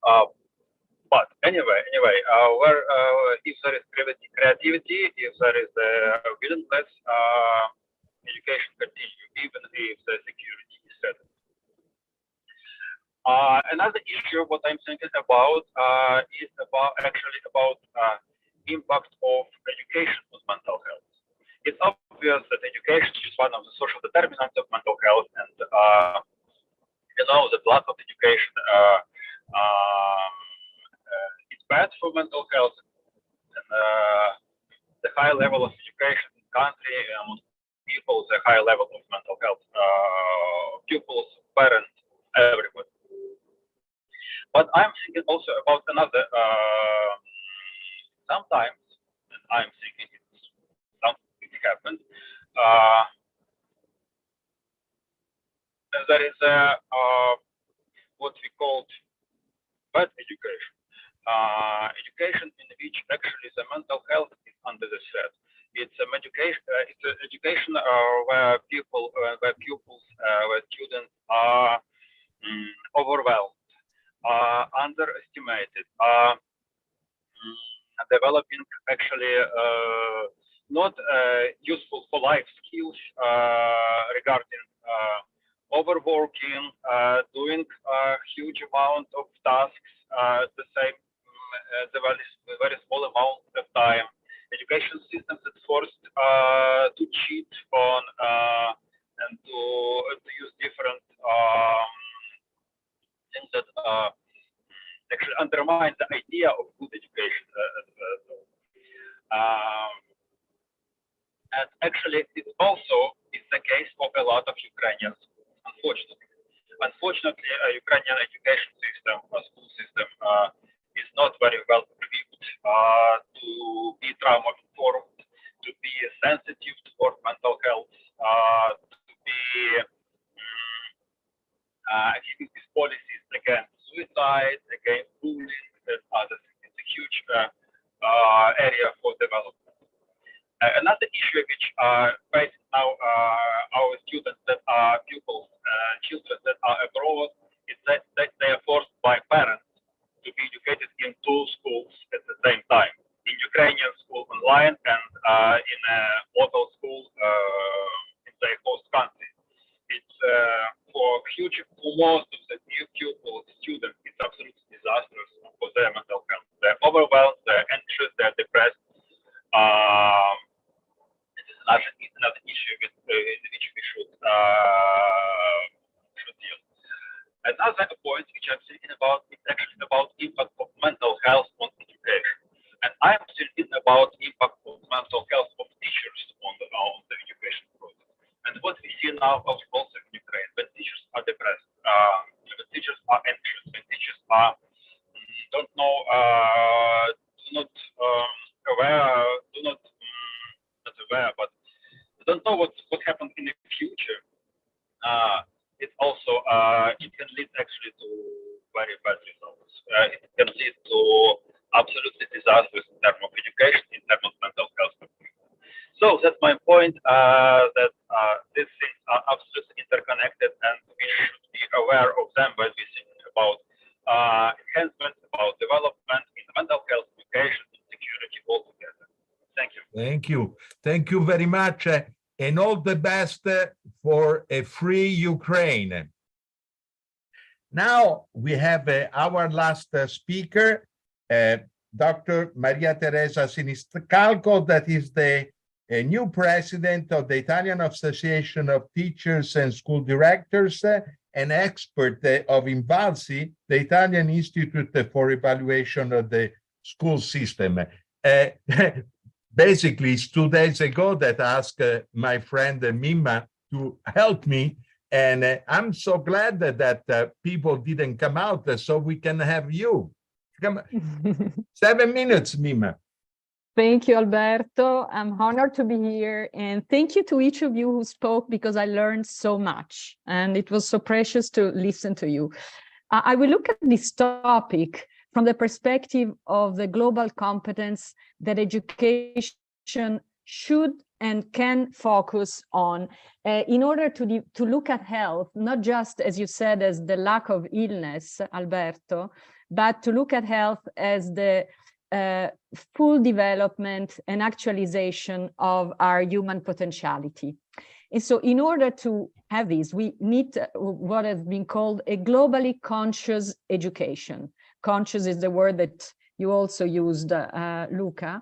But anyway, where if there is creativity, if there is willingness, education continue, even if the security is threatened. Another issue, what I'm thinking about, is actually about impact of education on mental health. It's obvious that education is one of the social determinants of mental health, and you know, the lack of education is bad for mental health, and the high level of education in the country among people, the high level of mental health, pupils, parents, everybody. But I'm thinking also about another, sometimes, and I'm thinking it happened, there is what we call bad education. Education in which actually the mental health is under the threat. It's an education where pupils, where students are overwhelmed, underestimated, developing actually not useful for life skills regarding overworking, doing a huge amount of tasks at the same, the very small amount of time. Education systems that forced to cheat on and to use different things that actually undermine the idea of good education. And actually, it also is the case of a lot of Ukrainians, unfortunately. Unfortunately, Ukrainian education system, school system, is not very well equipped to be trauma-informed, to be sensitive toward mental health, to be giving these policies against suicide, against bullying, and other things. It's a huge area for development. Another issue which facing now our students that are pupils, children that are abroad, is that they are forced by parents to be educated in two schools at the same time, in Ukrainian school online and in a local school in their host country. It's for most of the new pupils, students, it's absolutely disastrous for their mental health. They're overwhelmed, they're anxious, they're depressed. It's another issue with which we should deal. Another point which I'm thinking about is actually about impact of mental health on education, and I'm thinking about impact of mental health of teachers on the education process. And what we see now also in Ukraine, when teachers are depressed, when teachers are anxious, when teachers are don't know, do not aware, not aware, but don't know what happened in the future. It also it can lead actually to very bad results. It can lead to absolutely disastrous in terms of education, in terms of mental health. So that's my point. That these things are absolutely interconnected, and we should be aware of them when we think about enhancement, about development in mental health, education, and security altogether. Thank you. Thank you. Thank you very much. And all the best for a free Ukraine. Now we have our last speaker, Dr. Maria Teresa Siniscalco, that is the new president of the Italian Association of Teachers and School Directors, an expert of INVALSI, the Italian Institute for Evaluation of the School System. Basically, it's 2 days ago that I asked my friend Mima to help me, and I'm so glad that people didn't come out so we can have you. Come 7 minutes, Mima. Thank you, Alberto. I'm honored to be here, and thank you to each of you who spoke, because I learned so much, and it was so precious to listen to you. I will look at this topic from the perspective of the global competence that education should and can focus on in order to look at health, not just, as you said, as the lack of illness, Alberto, but to look at health as the full development and actualization of our human potentiality. And so in order to have this, we need what has been called a globally conscious education. Conscious is the word that you also used, Luca.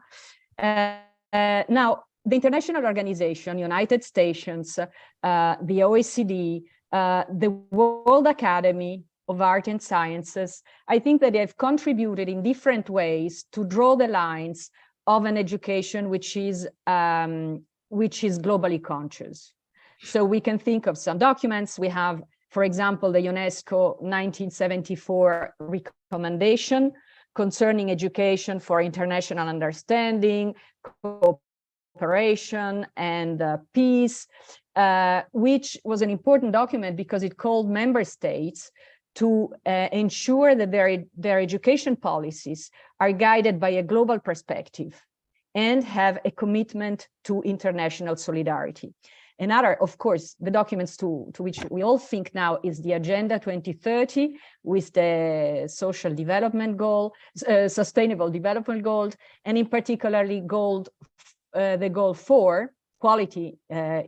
Now, the international organization, United Nations, the OECD, the World Academy of Art and Sciences, I think that they have contributed in different ways to draw the lines of an education which is globally conscious. So we can think of some documents. We have, for example, the UNESCO 1974 recommendation concerning education for international understanding, cooperation, and peace, which was an important document because it called member states to ensure that their education policies are guided by a global perspective and have a commitment to international solidarity. Another, of course, the documents to which we all think now is the Agenda 2030 with the social development goal, sustainable development goals, and in particularly the goal 4, quality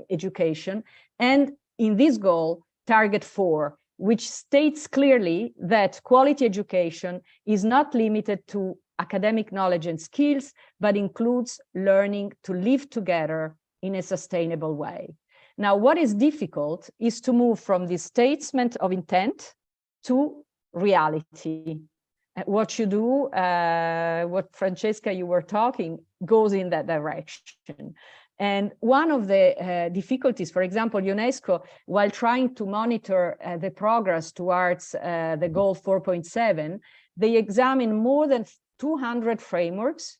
education. And in this goal, target 4, which states clearly that quality education is not limited to academic knowledge and skills, but includes learning to live together in a sustainable way. Now, what is difficult is to move from this statement of intent to reality. What you do, what Francesca, you were talking, goes in that direction. And one of the difficulties, for example, UNESCO, while trying to monitor the progress towards the goal 4.7, they examine more than 200 frameworks,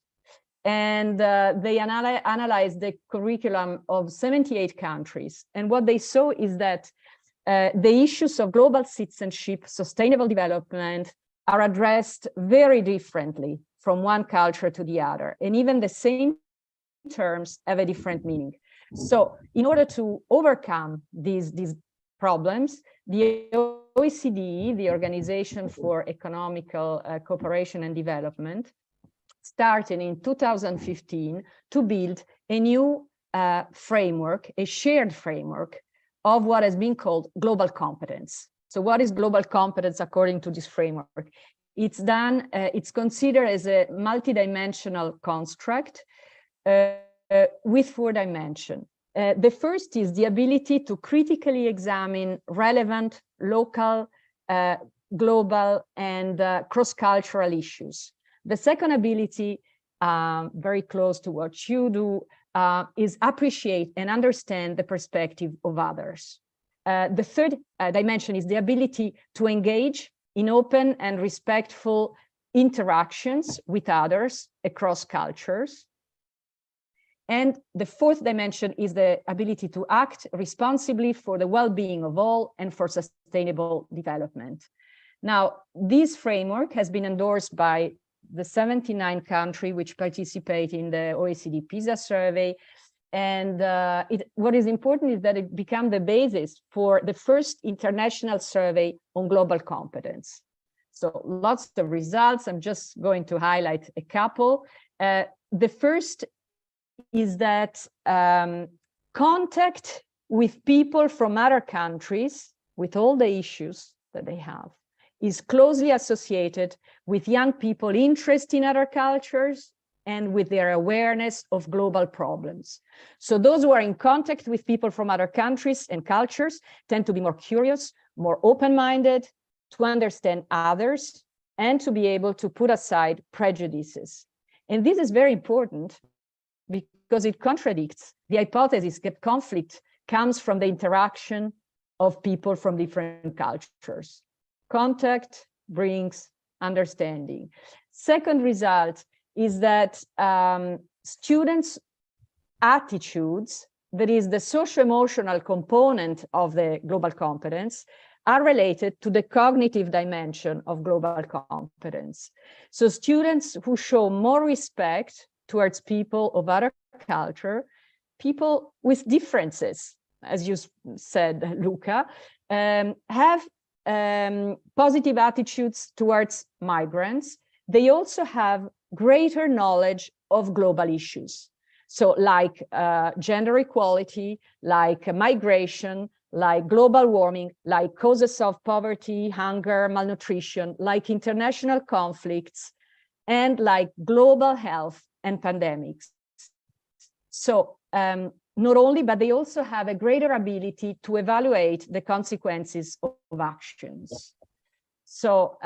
and they analyzed the curriculum of 78 countries. And what they saw is that the issues of global citizenship, sustainable development, are addressed very differently from one culture to the other. And even the same terms have a different meaning. So in order to overcome these problems, the OECD, the Organization for Economical Cooperation and Development, started in 2015 to build a new framework, a shared framework of what has been called global competence. So what is global competence according to this framework? It's considered as a multidimensional construct with 4 dimensions. The first is the ability to critically examine relevant local, global, and cross-cultural issues. The second ability, very close to what you do, is appreciate and understand the perspective of others. The third dimension is the ability to engage in open and respectful interactions with others across cultures. And the fourth dimension is the ability to act responsibly for the well-being of all and for sustainable development. Now, this framework has been endorsed by the 79 countries which participate in the OECD PISA survey. And what is important is that it became the basis for the first international survey on global competence. So lots of results. I'm just going to highlight a couple. The first is that contact with people from other countries, with all the issues that they have, is closely associated with young people interested in other cultures and with their awareness of global problems. So those who are in contact with people from other countries and cultures tend to be more curious, more open-minded, to understand others, and to be able to put aside prejudices. And this is very important because it contradicts the hypothesis that conflict comes from the interaction of people from different cultures. Contact brings understanding. Second result is that students' attitudes, that is the socio-emotional component of the global competence, are related to the cognitive dimension of global competence. So students who show more respect towards people of other culture, people with differences, as you said, Luca, have positive attitudes towards migrants. They also have greater knowledge of global issues. So like gender equality, like migration, like global warming, like causes of poverty, hunger, malnutrition, like international conflicts, and like global health and pandemics. So not only, but they also have a greater ability to evaluate the consequences of actions. So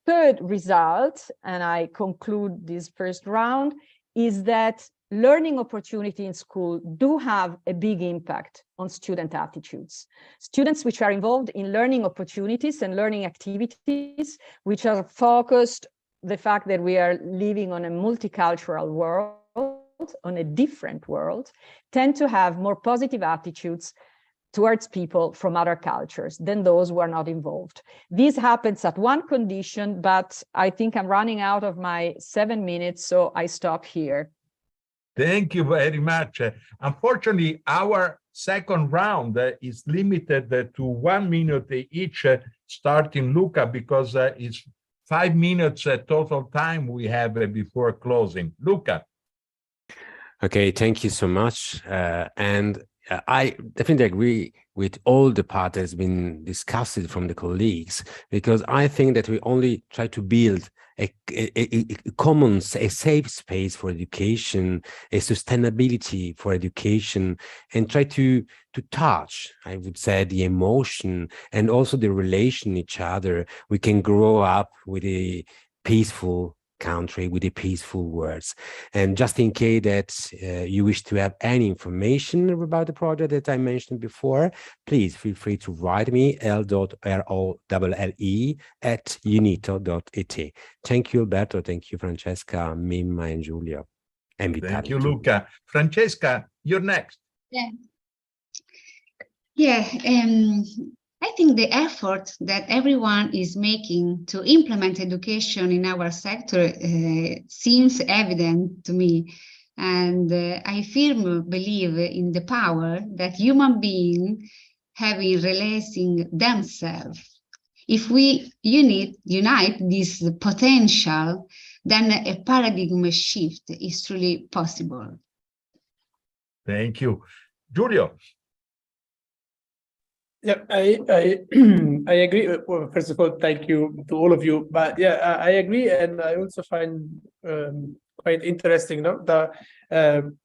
third result, and I conclude this first round, is that learning opportunity in school do have a big impact on student attitudes. Students which are involved in learning opportunities and learning activities, which are focused the fact that we are living on a multicultural world, on a different world, tend to have more positive attitudes towards people from other cultures than those who are not involved. This happens at one condition, but I think I'm running out of my 7 minutes, so I stop here. Thank you very much. Unfortunately, our second round is limited to 1 minute each, starting Luca, because it's 5 minutes total time we have before closing. Luca. Okay, thank you so much. And I definitely agree with all the part that's been discussed from the colleagues, because I think that we only try to build a common, a safe space for education, a sustainability for education, and try to touch, I would say, the emotion and also the relation each other. We can grow up with a peaceful country with the peaceful words. And just in case that you wish to have any information about the project that I mentioned before, please feel free to write me l.rolle@unito.it. Thank you, Alberto. Thank you, Francesca, Mimma, and Giulio. And thank you, Luca. Francesca, you're next. I think the effort that everyone is making to implement education in our sector seems evident to me. And I firmly believe in the power that human beings have in realizing themselves. If we unite this potential, then a paradigm shift is truly possible. Thank you. Giulio. Yeah, I agree. Well, first of all, thank you to all of you. But yeah, I agree, and I also find quite interesting, no, that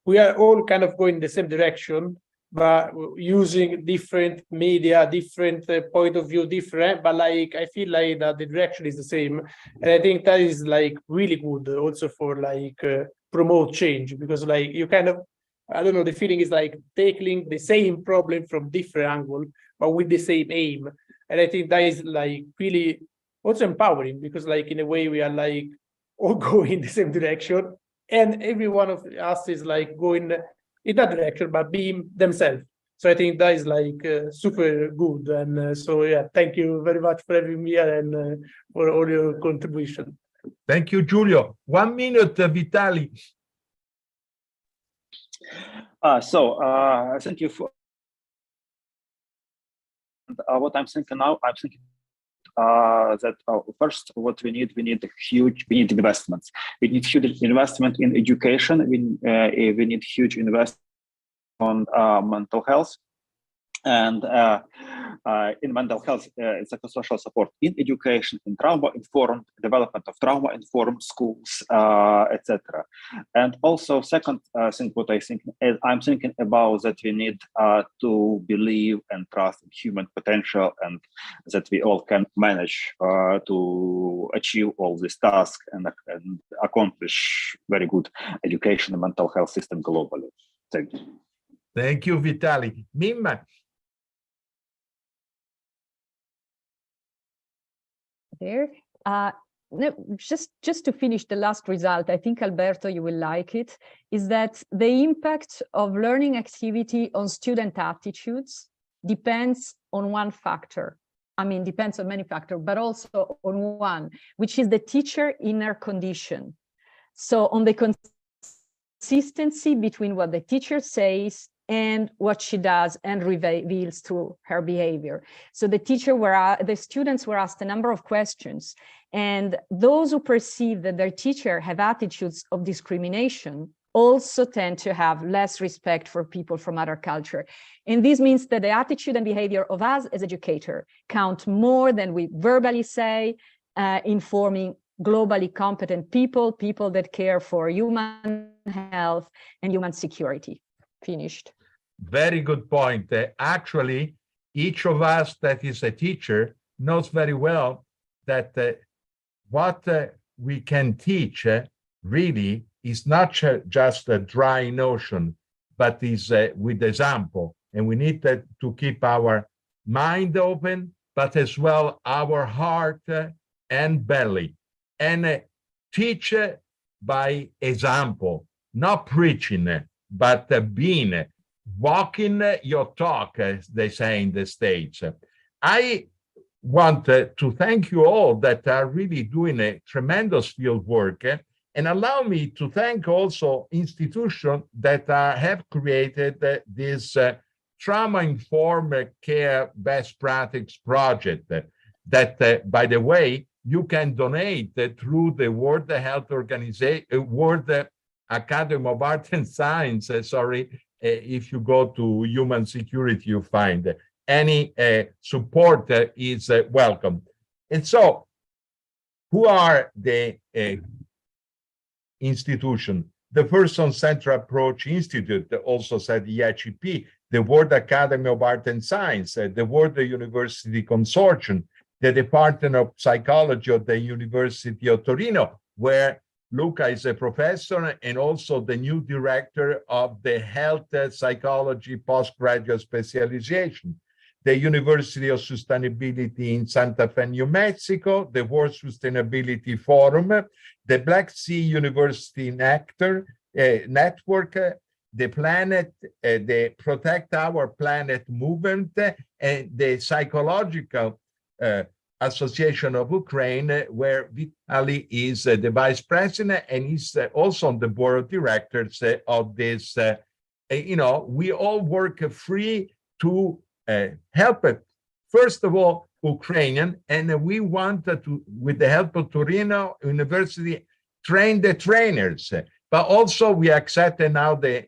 we are all kind of going the same direction, but using different media, different point of view, different. But like, I feel like that the direction is the same, and I think that is like really good, also for like promote change, because like you kind of, I don't know, the feeling is like tackling the same problem from different angle, but with the same aim. And I think that is like really also empowering, because like in a way we are like all going in the same direction, and every one of us is like going in that direction, but being themselves. So I think that is like super good. And so, yeah, thank you very much for having me here and for all your contribution. Thank you, Giulio. 1 minute, Vitali. Thank you for what I'm thinking now. I'm thinking that first, what we need investments. We need huge investment in education. We need huge investment on mental health. And in mental health, psychosocial support in education, in trauma-informed development of trauma-informed schools, etc. And also, second thing, what I think is, I'm thinking about that we need to believe and trust in human potential, and that we all can manage to achieve all these tasks and accomplish very good education and mental health system globally. Thank you. Thank you, Vitali. Mimma. There. No, just to finish the last result, I think, Alberto, you will like it, is that the impact of learning activity on student attitudes depends on one factor. I mean, depends on many factors, but also on one, which is the teacher inner condition. So on the consistency between what the teacher says and what she does and reveals through her behavior. So the students were asked a number of questions, and those who perceive that their teacher have attitudes of discrimination also tend to have less respect for people from other culture. And this means that the attitude and behavior of us as educators count more than we verbally say in forming globally competent people, people that care for human health and human security. Finished. Very good point. Actually, each of us that is a teacher knows very well that what we can teach really is not just a dry notion, but is with example. And we need to keep our mind open, but as well our heart and belly. And teach by example, not preaching, but being, walking your talk, as they say in the States. I want to thank you all that are really doing a tremendous field work. And allow me to thank also institutions that have created this trauma-informed care best practice project that, by the way, you can donate through the World Health Organization, World Academy of Art and Science, if you go to human security, you find any support is welcome. And so, who are the institution? The Person Central Approach Institute, also said the EICP, the World Academy of Art and Science, the World University Consortium, the Department of Psychology of the University of Torino, where Luca is a professor and also the new director of the Health Psychology Postgraduate Specialization, the University of Sustainability in Santa Fe, New Mexico, the World Sustainability Forum, the Black Sea University Network, the Planet, the Protect Our Planet movement, and the Psychological Association of Ukraine, where Vitaly is the vice president and is also on the board of directors of this. We all work free to help it. First of all, Ukrainian, and we want to, with the help of Torino University, train the trainers. But also we accepted now the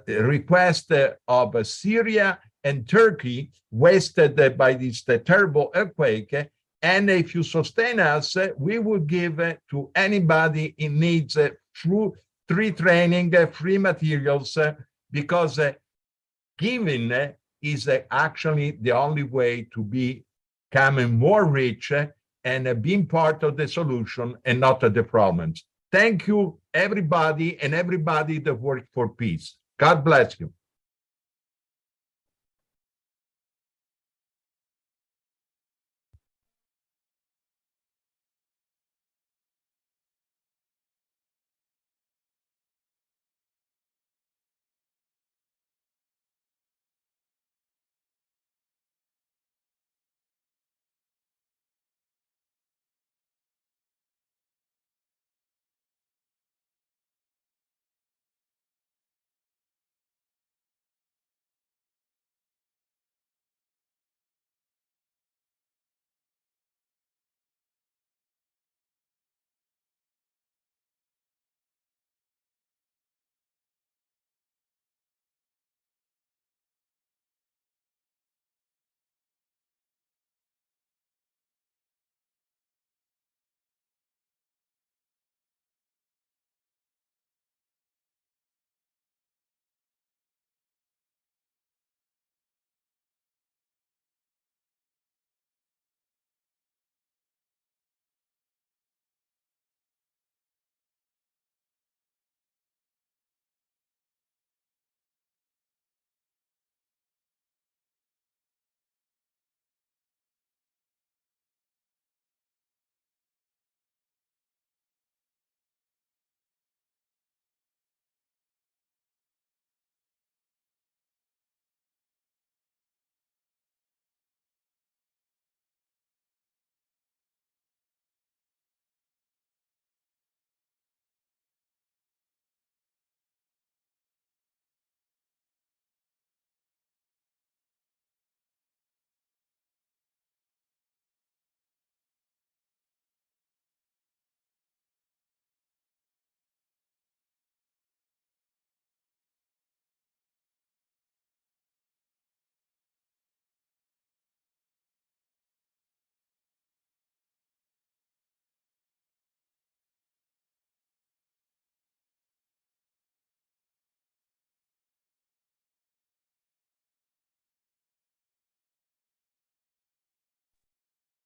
request of Syria and Turkey, wasted by this terrible earthquake. And if you sustain us, we will give to anybody in needs free training, free materials, because giving is actually the only way to becoming more rich and being part of the solution and not of the problem. Thank you, everybody, and everybody that worked for peace. God bless you.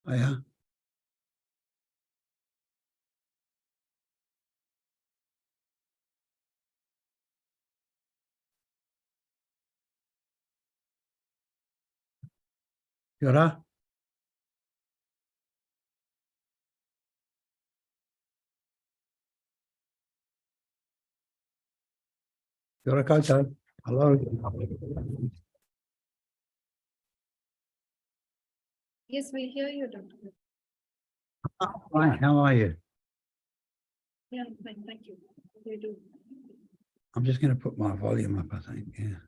Yeah. Kia ora. Kia ora koutou. Hello. Yes, we hear you, Doctor. Hi, how are you? Yeah, fine, thank you. We do. I'm just going to put my volume up, I think. Yeah.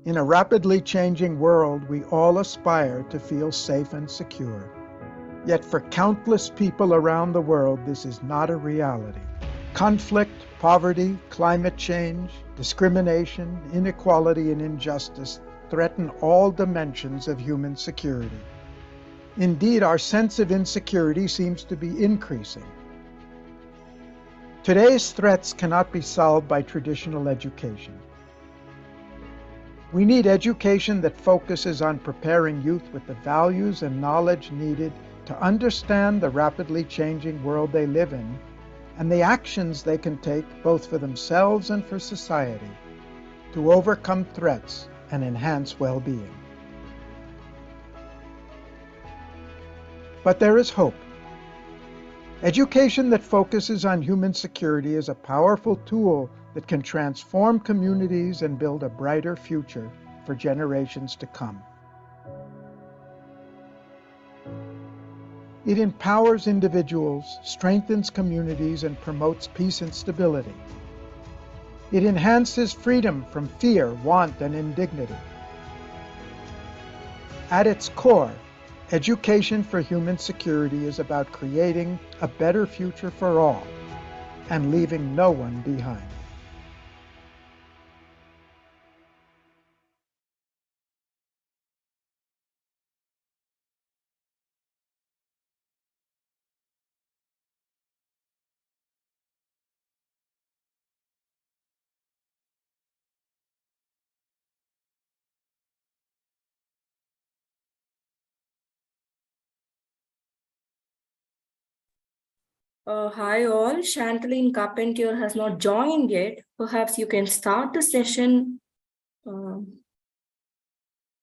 In a rapidly changing world, we all aspire to feel safe and secure. Yet for countless people around the world, this is not a reality. Conflict, poverty, climate change, discrimination, inequality, and injustice threaten all dimensions of human security. Indeed, our sense of insecurity seems to be increasing. Today's threats cannot be solved by traditional education. We need education that focuses on preparing youth with the values and knowledge needed to understand the rapidly changing world they live in and the actions they can take both for themselves and for society to overcome threats and enhance well-being. But there is hope. Education that focuses on human security is a powerful tool that can transform communities and build a brighter future for generations to come. It empowers individuals, strengthens communities, and promotes peace and stability. It enhances freedom from fear, want, and indignity. At its core, education for human security is about creating a better future for all and leaving no one behind. Hi all, Chantaline Carpentier has not joined yet. Perhaps you can start the session.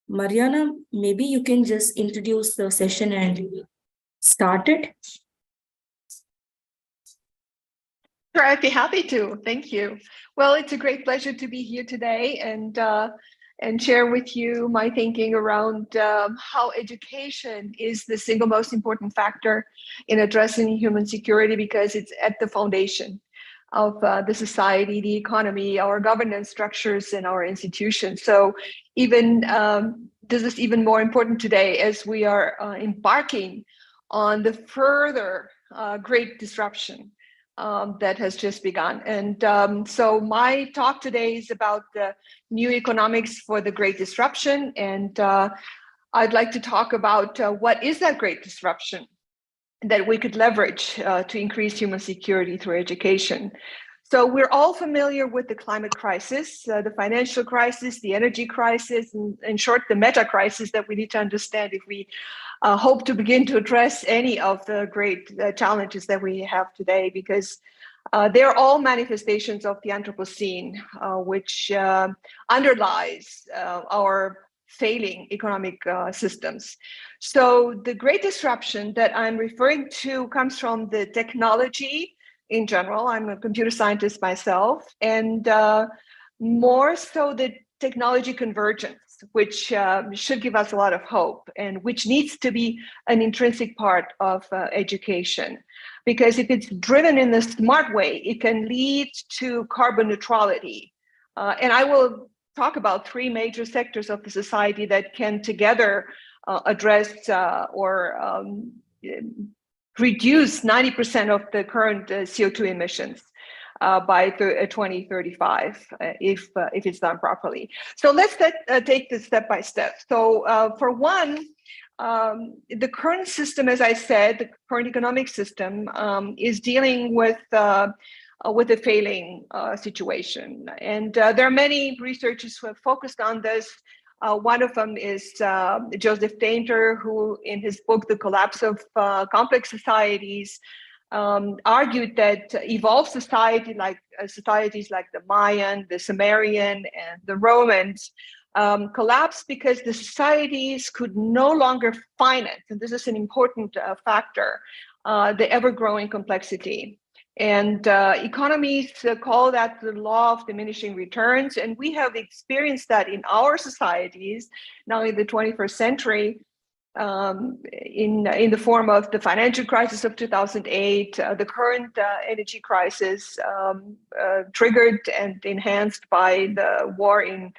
Mariana, maybe you can just introduce the session and start it. Sure, I'd be happy to. Thank you. Well, it's a great pleasure to be here today and share with you my thinking around how education is the single most important factor in addressing human security, because it's at the foundation of the society, the economy, our governance structures, and our institutions. So even this is even more important today as we are embarking on the further great disruption that has just begun. And so my talk today is about the new economics for the Great Disruption. And I'd like to talk about what is that great disruption that we could leverage to increase human security through education. So we're all familiar with the climate crisis, the financial crisis, the energy crisis, and in short, the meta crisis that we need to understand if we hope to begin to address any of the great challenges that we have today, because they're all manifestations of the Anthropocene, which underlies our failing economic systems. So the great disruption that I'm referring to comes from the technology in general. I'm a computer scientist myself, and more so the technology convergence, which should give us a lot of hope and which needs to be an intrinsic part of education. Because if it's driven in the smart way, it can lead to carbon neutrality. And I will talk about three major sectors of the society that can together address or reduce 90% of the current CO2 emissions by 2035, if it's done properly. So let's take this step by step. So for one, the current system, as I said, the current economic system is dealing with a failing situation. And there are many researchers who have focused on this. One of them is Joseph Tainter, who in his book, The Collapse of Complex Societies, argued that evolved societies like the Mayan, the Sumerian, and the Romans collapsed because the societies could no longer finance, and this is an important factor, the ever-growing complexity. And economists call that the law of diminishing returns. And we have experienced that in our societies, now in the 21st century, in the form of the financial crisis of 2008, the current energy crisis triggered and enhanced by the war in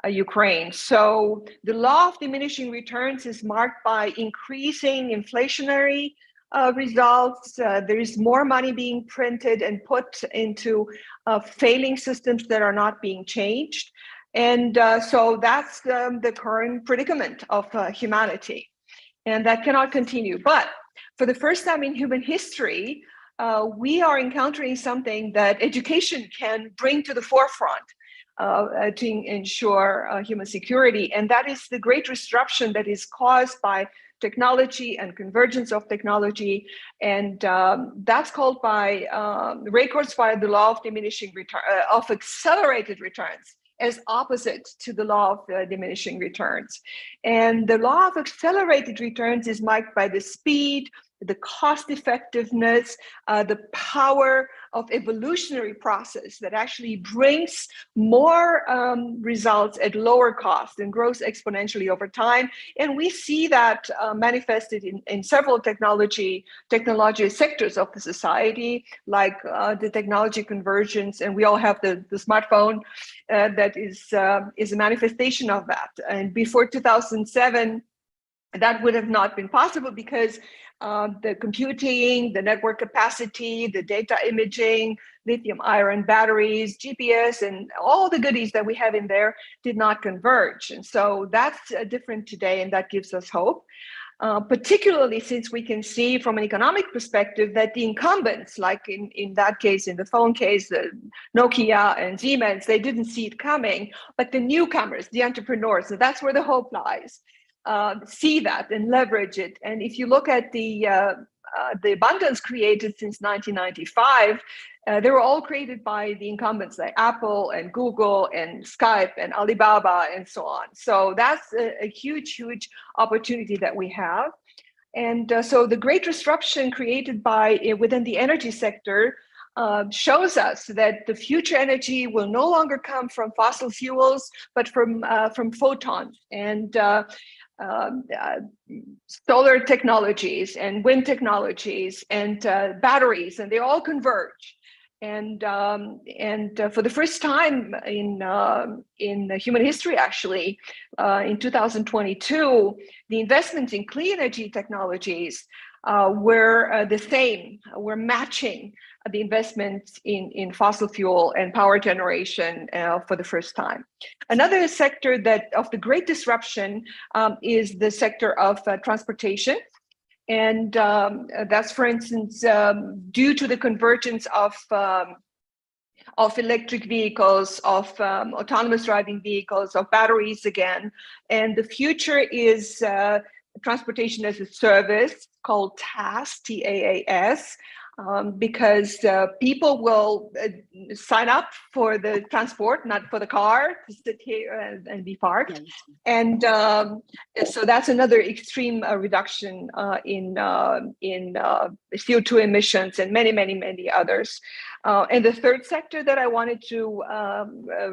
Ukraine. So the law of diminishing returns is marked by increasing inflationary results. There is more money being printed and put into failing systems that are not being changed. And so that's the current predicament of humanity. And that cannot continue. But for the first time in human history, we are encountering something that education can bring to the forefront to ensure human security. And that is the great disruption that is caused by technology and convergence of technology. And that's called by Ray Kurzweil the law of diminishing return, of accelerated returns, as opposite to the law of diminishing returns. And the law of accelerated returns is marked by the speed, the cost effectiveness, the power of evolutionary process that actually brings more results at lower cost and grows exponentially over time. And we see that manifested in several technology sectors of the society, like the technology convergence, and we all have the smartphone that is a manifestation of that. And before 2007, that would have not been possible because the computing, the network capacity, the data imaging, lithium ion batteries, GPS, and all the goodies that we have in there did not converge. And so that's different today, and that gives us hope. Particularly since we can see from an economic perspective that the incumbents, like in that case, in the phone case, Nokia and Siemens, they didn't see it coming, but the newcomers, the entrepreneurs, so that's where the hope lies. See that and leverage it. And if you look at the abundance created since 1995, they were all created by the incumbents like Apple and Google and Skype and Alibaba and so on. So that's a huge, huge opportunity that we have. And so the great disruption created by within the energy sector shows us that the future energy will no longer come from fossil fuels, but from photons and solar technologies and wind technologies and batteries, and they all converge. And for the first time in human history, actually, in 2022, the investments in clean energy technologies were the same. We're matching the investments in fossil fuel and power generation for the first time. Another sector that of the great disruption is the sector of transportation. And that's, for instance, due to the convergence of electric vehicles, of autonomous driving vehicles, of batteries again. And the future is transportation as a service called TaaS, T-A-A-S, because people will sign up for the transport, not for the car, to sit here and be parked. And so that's another extreme reduction in CO2 emissions and many, many, many others. And the third sector that I wanted to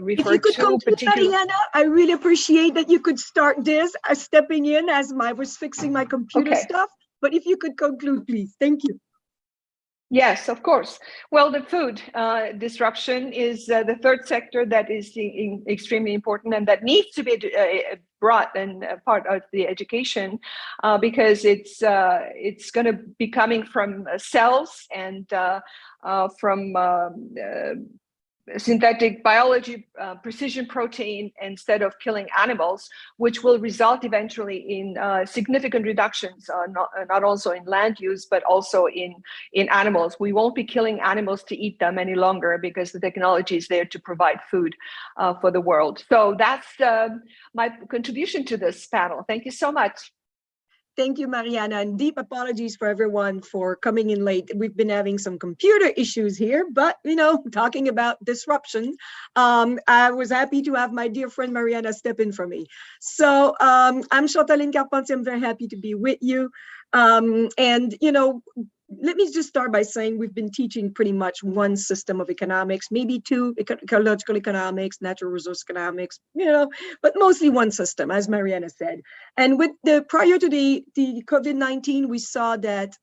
refer to, particularly, Mariana, I really appreciate that you could start this stepping in as I was fixing my computer stuff. But if you could conclude, please. Thank you. Yes, of course. Well, the food disruption is the third sector that is extremely important and that needs to be brought and part of the education because it's going to be coming from cells and from synthetic biology, precision protein, instead of killing animals, which will result eventually in significant reductions, not also in land use, but also in animals. We won't be killing animals to eat them any longer because the technology is there to provide food for the world. So that's my contribution to this panel. Thank you so much. Thank you, Mariana, and deep apologies for everyone for coming in late. We've been having some computer issues here, but talking about disruption, I was happy to have my dear friend Mariana step in for me. So I'm Chantaline Carpentier. I'm very happy to be with you. Let me just start by saying we've been teaching pretty much one system of economics, maybe two, ecological economics, natural resource economics, but mostly one system, as Mariana said. And prior to the COVID-19, we saw that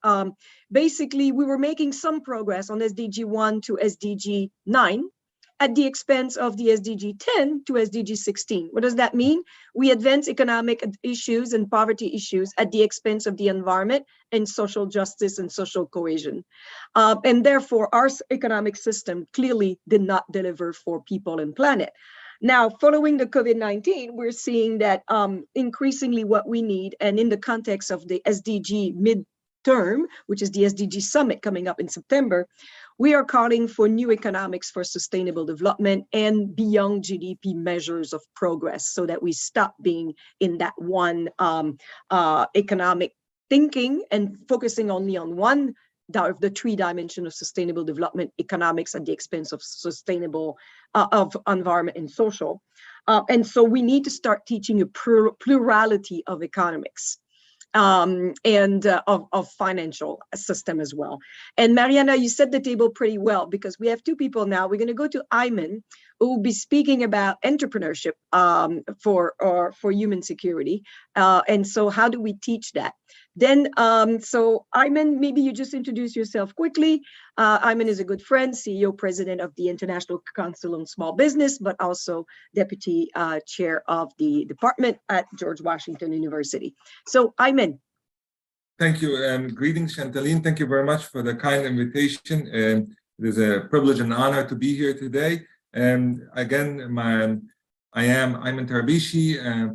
basically we were making some progress on SDG 1 to SDG 9. at the expense of the SDG 10 to SDG 16. What does that mean? We advance economic issues and poverty issues at the expense of the environment and social justice and social cohesion. And therefore, our economic system clearly did not deliver for people and planet. Now, following the COVID-19, we're seeing that increasingly what we need, and in the context of the SDG midterm, which is the SDG summit coming up in September, we are calling for new economics for sustainable development and beyond GDP measures of progress, so that we stop being in that one economic thinking and focusing only on one of the 3 dimensions of sustainable development, economics at the expense of sustainable, of environment and social. And so we need to start teaching a plurality of economics and of financial system as well. And Mariana, you set the table pretty well, because we have 2 people now. We're going to go to Ayman, who will be speaking about entrepreneurship for human security. And so how do we teach that? Then, so Ayman, maybe you just introduce yourself quickly. Ayman is a good friend, CEO, president of the International Council on Small Business, but also deputy chair of the department at George Washington University. So Ayman. Thank you, and greetings, Chantaline. Thank you very much for the kind invitation. And it is a privilege and honor to be here today. And again, I am Ayman Tarbishi,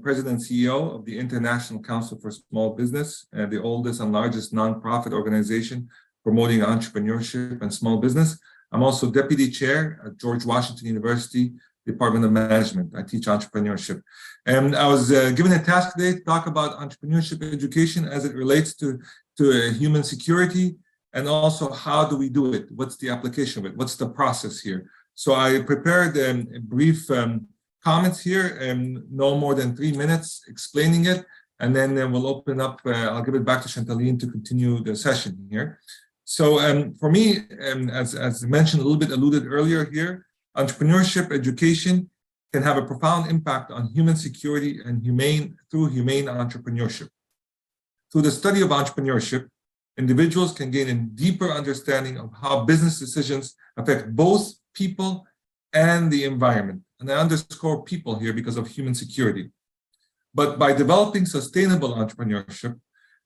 President and CEO of the International Council for Small Business, the oldest and largest nonprofit organization promoting entrepreneurship and small business. I'm also Deputy Chair at George Washington University, Department of Management. I teach entrepreneurship. And I was given a task today to talk about entrepreneurship education as it relates to human security, and also how do we do it? What's the application of it? What's the process here? So I prepared a brief comments here, and no more than 3 minutes explaining it, and then we'll open up, I'll give it back to Chantaline to continue the session here. So for me, as mentioned, a little bit alluded earlier here, entrepreneurship education can have a profound impact on human security and through humane entrepreneurship. Through the study of entrepreneurship, individuals can gain a deeper understanding of how business decisions affect both people and the environment. And I underscore people here because of human security. But by developing sustainable entrepreneurship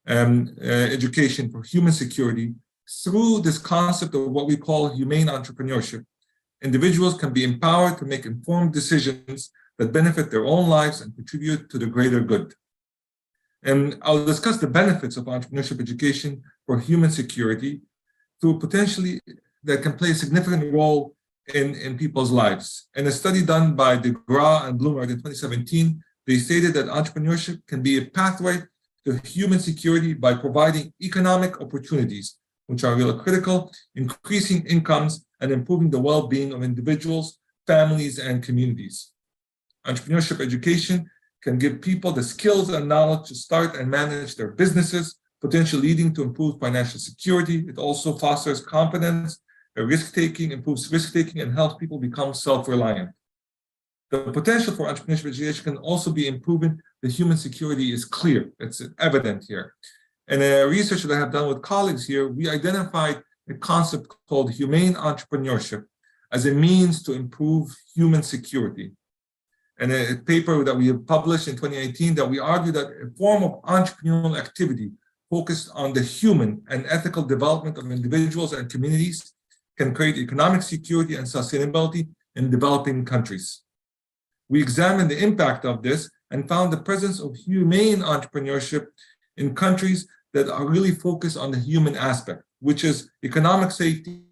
education for human security through this concept of what we call humane entrepreneurship, individuals can be empowered to make informed decisions that benefit their own lives and contribute to the greater good. And I'll discuss the benefits of entrepreneurship education for human security through potentially that can play a significant role in people's lives. In a study done by DeGraw and Bloomberg in 2017, they stated that entrepreneurship can be a pathway to human security by providing economic opportunities, which are really critical, increasing incomes and improving the well-being of individuals, families, and communities. Entrepreneurship education can give people the skills and knowledge to start and manage their businesses, potentially leading to improved financial security. It also fosters confidence, risk-taking, improves risk-taking, and helps people become self-reliant. The potential for entrepreneurship education can also be improving the human security is clear. It's evident here. In a research that I have done with colleagues here, we identified a concept called humane entrepreneurship as a means to improve human security. And a paper that we have published in 2018 that we argue that a form of entrepreneurial activity focused on the human and ethical development of individuals and communities can create economic security and sustainability in developing countries. We examined the impact of this and found the presence of humane entrepreneurship in countries that are really focused on the human aspect, which is economic safety,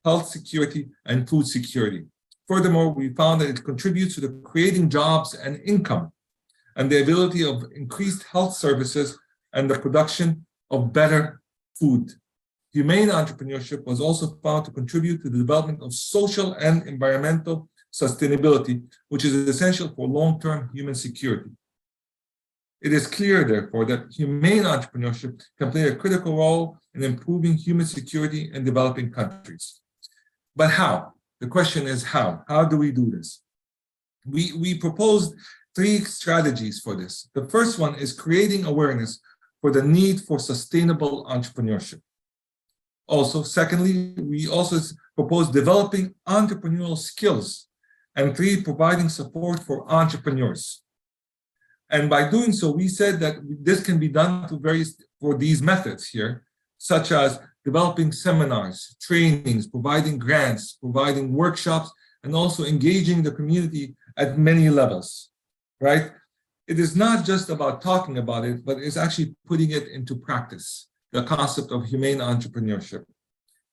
health security, and food security. Furthermore, we found that it contributes to the creating jobs and income, and the ability of increased health services and the production of better food. Humane entrepreneurship was also found to contribute to the development of social and environmental sustainability, which is essential for long-term human security. It is clear, therefore, that humane entrepreneurship can play a critical role in improving human security in developing countries. But how? The question is how? How do we do this? We proposed 3 strategies for this. The first one is creating awareness for the need for sustainable entrepreneurship. Also, secondly, we also proposed developing entrepreneurial skills, and 3, providing support for entrepreneurs. And by doing so, we said that this can be done for these methods here, such as developing seminars, trainings, providing grants, providing workshops, and also engaging the community at many levels, right? It is not just about talking about it, but it's actually putting it into practice, the concept of humane entrepreneurship.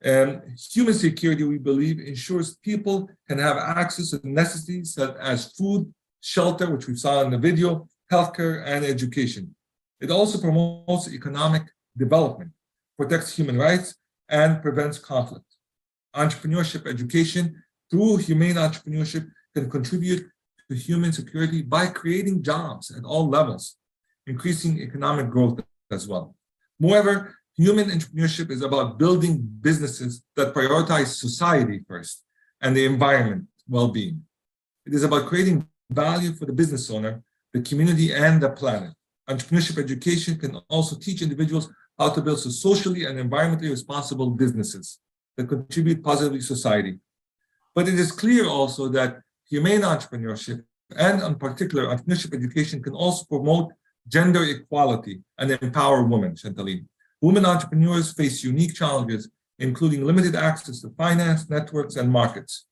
And human security, we believe, ensures people can have access to necessities such as food, shelter, which we saw in the video, healthcare, and education. It also promotes economic development, protects human rights, and prevents conflict. Entrepreneurship education through humane entrepreneurship can contribute to human security by creating jobs at all levels, increasing economic growth as well. Moreover, human entrepreneurship is about building businesses that prioritize society first and the environment well-being. It is about creating value for the business owner, the community, and the planet. Entrepreneurship education can also teach individuals how to build socially and environmentally responsible businesses that contribute positively to society. But it is clear also that humane entrepreneurship, and in particular entrepreneurship education, can also promote gender equality and empower women, Chantaline. Women entrepreneurs face unique challenges, including limited access to finance, networks, and markets.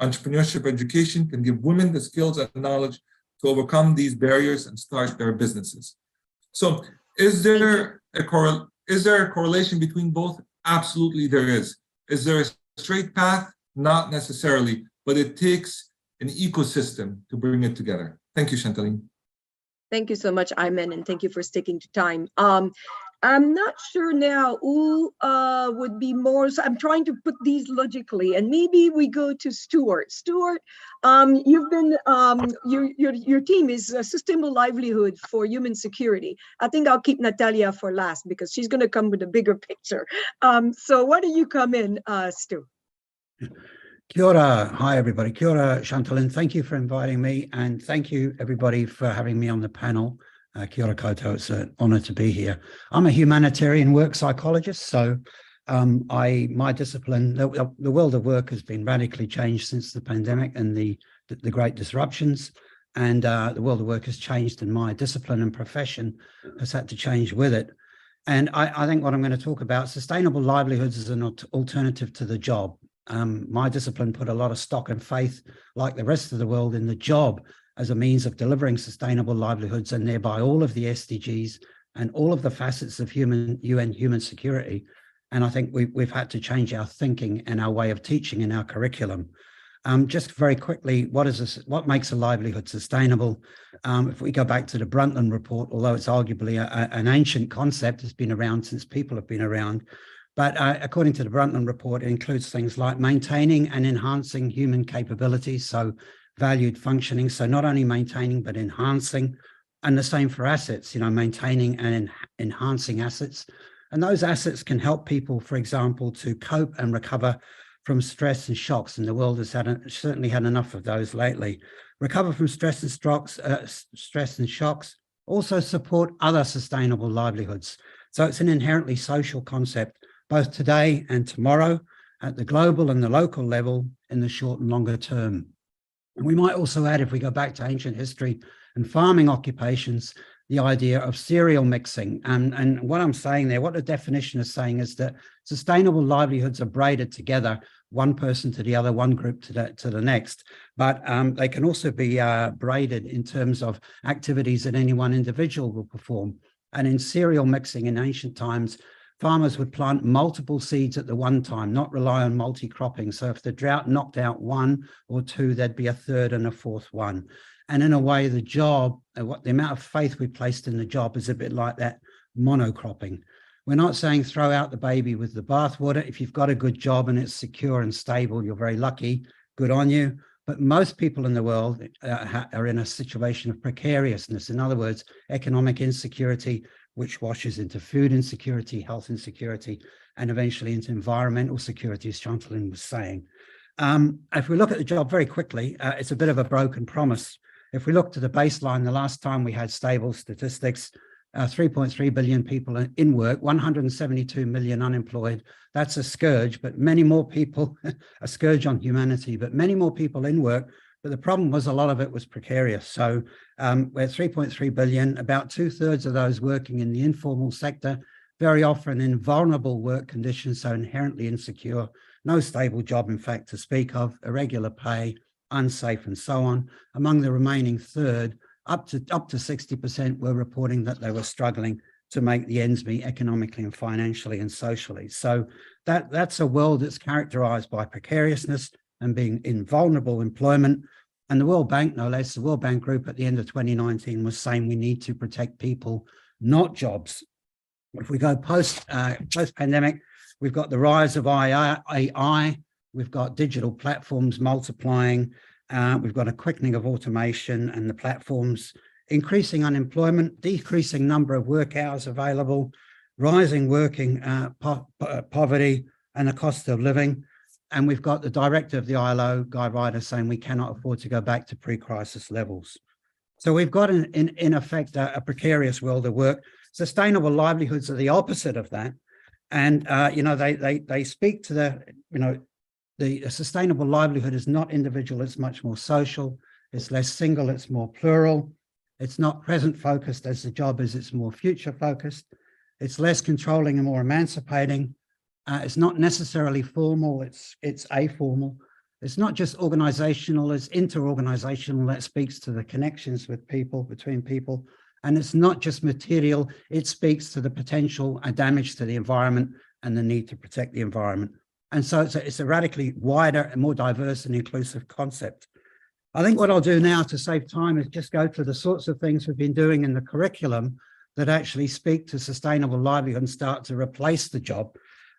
Entrepreneurship education can give women the skills and knowledge to overcome these barriers and start their businesses. So is there a correlation between both? Absolutely there is. Is there a straight path? Not necessarily, but it takes an ecosystem to bring it together. Thank you, Chantaline. Thank you so much, Ayman, and thank you for sticking to time. I'm not sure now who would be more, so I'm trying to put these logically, and maybe we go to Stuart. Stuart, you've been, your team is Sustainable Livelihood for Human Security. I think I'll keep Natalia for last because she's gonna come with a bigger picture. So why don't you come in, Stu? Kia ora. Hi, everybody. Kia ora, Chantaline. Thank you for inviting me, and thank you, everybody, for having me on the panel. Kia ora koutou. It's an honor to be here. I'm a humanitarian work psychologist, so my discipline, the world of work has been radically changed since the pandemic and the great disruptions, and the world of work has changed, and my discipline and profession has had to change with it. And I think what I'm going to talk about, sustainable livelihoods as an alternative to the job. My discipline put a lot of stock and faith, like the rest of the world, in the job as a means of delivering sustainable livelihoods, and thereby all of the SDGs and all of the facets of UN human security. And I think we've had to change our thinking and our way of teaching in our curriculum. Just very quickly, what makes a livelihood sustainable? If we go back to the Brundtland Report, although it's arguably an ancient concept, it's been around since people have been around. But according to the Brundtland Report, it includes things like maintaining and enhancing human capabilities, so valued functioning, so not only maintaining, but enhancing, and the same for assets, maintaining and enhancing assets. And those assets can help people, for example, to cope and recover from stress and shocks, and the world has certainly had enough of those lately. Recover from stress and shocks, also support other sustainable livelihoods. So it's an inherently social concept, both today and tomorrow, at the global and the local level, in the short and longer term. And we might also add, if we go back to ancient history and farming occupations, the idea of cereal mixing. And what I'm saying there, what the definition is saying is that sustainable livelihoods are braided together, one person to the other, one group to the next. But they can also be braided in terms of activities that any one individual will perform. And in cereal mixing in ancient times, farmers would plant multiple seeds at the one time, not rely on multi-cropping. So if the drought knocked out one or two, there'd be a third and a fourth one. And in a way, the job, the amount of faith we placed in the job is a bit like that monocropping. We're not saying throw out the baby with the bathwater. If you've got a good job and it's secure and stable, you're very lucky, good on you. But most people in the world are in a situation of precariousness. In other words, economic insecurity, which washes into food insecurity, health insecurity, and eventually into environmental security, as Chantaline was saying. If we look at the job very quickly, it's a bit of a broken promise. If we look to the baseline, the last time we had stable statistics, 3.3 billion people in work, 172 million unemployed. That's a scourge, but many more people, a scourge on humanity, but many more people in work. But the problem was a lot of it was precarious. So we're 3.3 billion, about 2/3 of those working in the informal sector, very often in vulnerable work conditions, so inherently insecure, no stable job, in fact, to speak of, irregular pay, unsafe, and so on. Among the remaining third, up to 60% were reporting that they were struggling to make the ends meet economically and financially and socially. So that's a world that's characterized by precariousness and being in vulnerable employment. And the World Bank, no less, the World Bank Group at the end of 2019 was saying we need to protect people, not jobs. If we go post-pandemic, we've got the rise of AI, we've got digital platforms multiplying, we've got a quickening of automation and the platforms, increasing unemployment, decreasing number of work hours available, rising working poverty and the cost of living. And we've got the director of the ILO, Guy Ryder, saying we cannot afford to go back to pre-crisis levels. So we've got, in effect, a precarious world of work. Sustainable livelihoods are the opposite of that. And, they speak to the sustainable livelihood is not individual, it's much more social, it's less single, it's more plural. It's not present focused as the job is, it's more future focused. It's less controlling and more emancipating. It's not necessarily formal, it's aformal. It's not just organizational, it's inter-organizational. That speaks to the connections with people, between people. And it's not just material, it speaks to the potential damage to the environment and the need to protect the environment. And so it's a radically wider and more diverse and inclusive concept. I think what I'll do now to save time is just go through the sorts of things we've been doing in the curriculum that actually speak to sustainable livelihood and start to replace the job.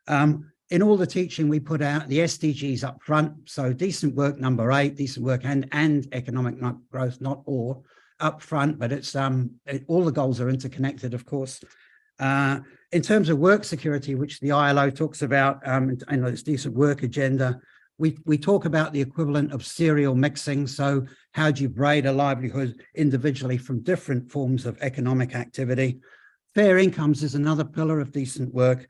In all the teaching we put out, the SDGs up front, so decent work, number 8, decent work and economic growth, not or, up front, but it's all the goals are interconnected, of course. In terms of work security, which the ILO talks about, and its decent work agenda, we talk about the equivalent of serial mixing. So how do you braid a livelihood individually from different forms of economic activity? Fair incomes is another pillar of decent work.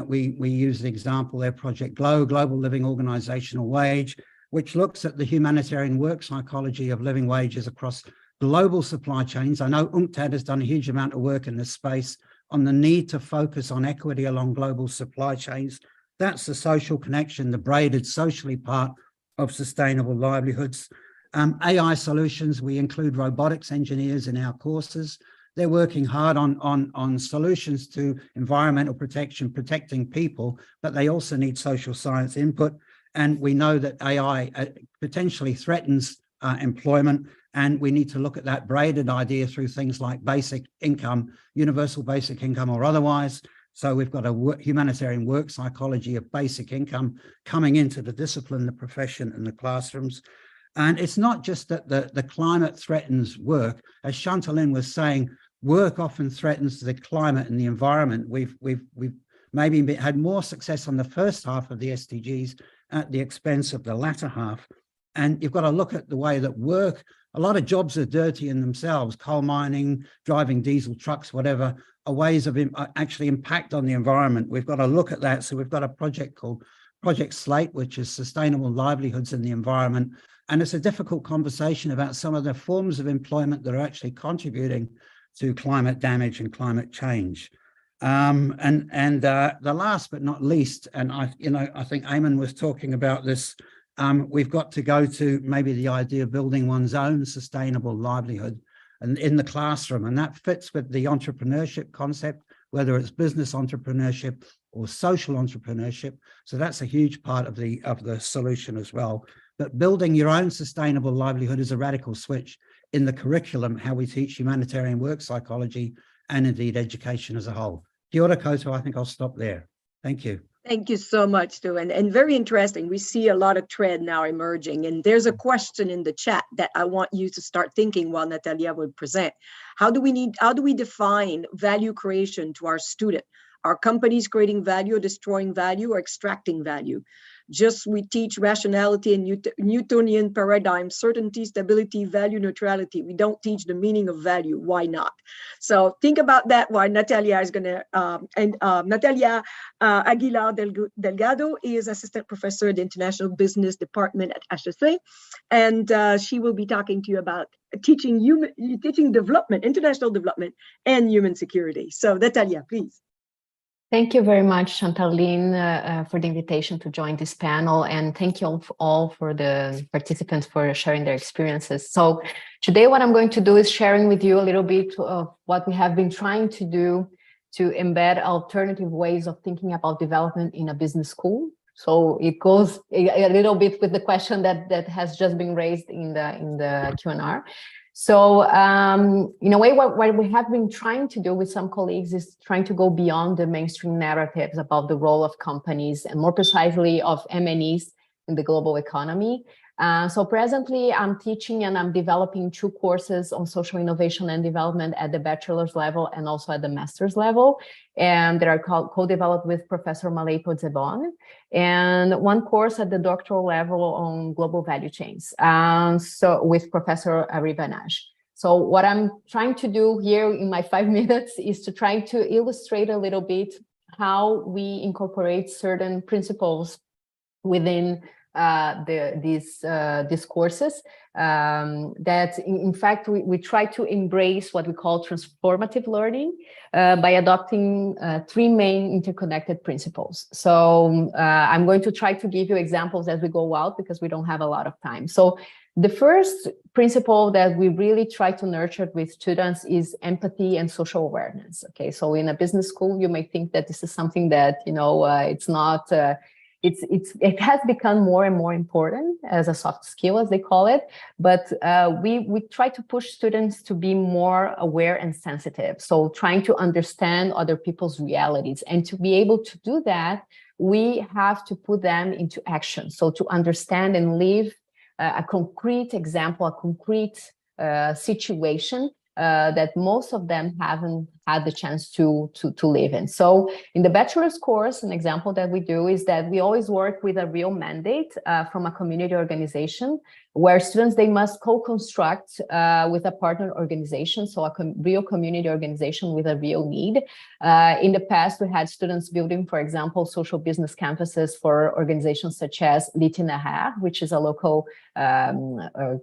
We use the example there, Project GLOW, Global Living Organizational Wage, which looks at the humanitarian work psychology of living wages across global supply chains. I know UNCTAD has done a huge amount of work in this space on the need to focus on equity along global supply chains. That's the social connection, the braided socially part of sustainable livelihoods. AI solutions, we include robotics engineers in our courses. They're working hard on solutions to environmental protection, protecting people, but they also need social science input. And we know that AI potentially threatens employment, and we need to look at that braided idea through things like basic income, universal basic income or otherwise. So we've got a humanitarian work psychology of basic income coming into the discipline, the profession and the classrooms. And it's not just that the climate threatens work. As Chantaline was saying, work often threatens the climate and the environment. We've maybe had more success on the first half of the SDGs at the expense of the latter half. And you've got to look at the way that work, a lot of jobs are dirty in themselves, coal mining, driving diesel trucks, whatever, are ways of actually impact on the environment. We've got to look at that. So we've got a project called Project SLATE, which is Sustainable Livelihoods in the Environment. And it's a difficult conversation about some of the forms of employment that are actually contributing to climate damage and climate change. The last but not least, and I think Eamon was talking about this, we've got to go to maybe the idea of building one's own sustainable livelihood and in the classroom, and that fits with the entrepreneurship concept, whether it's business entrepreneurship or social entrepreneurship. So that's a huge part of the solution as well. But building your own sustainable livelihood is a radical switch in the curriculum, how we teach humanitarian work psychology and indeed education as a whole. Kia ora koutou, I think I'll stop there. Thank you. Thank you so much, Stu. And very interesting. We see a lot of trend now emerging. And there's a question in the chat that I want you to start thinking while Natalia would present. How do we define value creation to our student? Are companies creating value, destroying value, or extracting value? Just we teach rationality and Newtonian paradigm, certainty, stability, value, neutrality. We don't teach the meaning of value. Why not? So think about that while Natalia is going to, Natalia Aguilar Delgado is assistant professor at the International Business Department at HEC. And she will be talking to you about teaching development, international development, and human security. So Natalia, please. Thank you very much, Chantaline, for the invitation to join this panel. And thank you all for the participants for sharing their experiences. So today what I'm going to do is sharing with you a little bit of what we have been trying to do to embed alternative ways of thinking about development in a business school. So it goes a little bit with the question that has just been raised in the Q&R. So in a way, what we have been trying to do with some colleagues is trying to go beyond the mainstream narratives about the role of companies and more precisely of MNEs in the global economy. So presently, I'm teaching and I'm developing 2 courses on social innovation and development at the bachelor's level and also at the master's level. And they are co-developed with Professor Malay Podzebon, and 1 course at the doctoral level on global value chains. So with Professor Ari Banaj. So what I'm trying to do here in my 5 minutes is to try to illustrate a little bit how we incorporate certain principles within these courses that in fact we try to embrace what we call transformative learning by adopting 3 main interconnected principles. So I'm going to try to give you examples as we go out because we don't have a lot of time. So the first principle that we really try to nurture with students is empathy and social awareness. Okay, so in a business school you may think that this is something that it's not it has become more and more important as a soft skill, as they call it. But we try to push students to be more aware and sensitive. So trying to understand other people's realities. And to be able to do that, we have to put them into action. So to understand and live a concrete example, a concrete situation that most of them haven't had the chance to live in. So in the bachelor's course, an example that we do is that we always work with a real mandate from a community organization where students, they must co-construct with a partner organization, so a real community organization with a real need. In the past, we had students building, for example, social business campuses for organizations such as L'Itinéraire, which is a local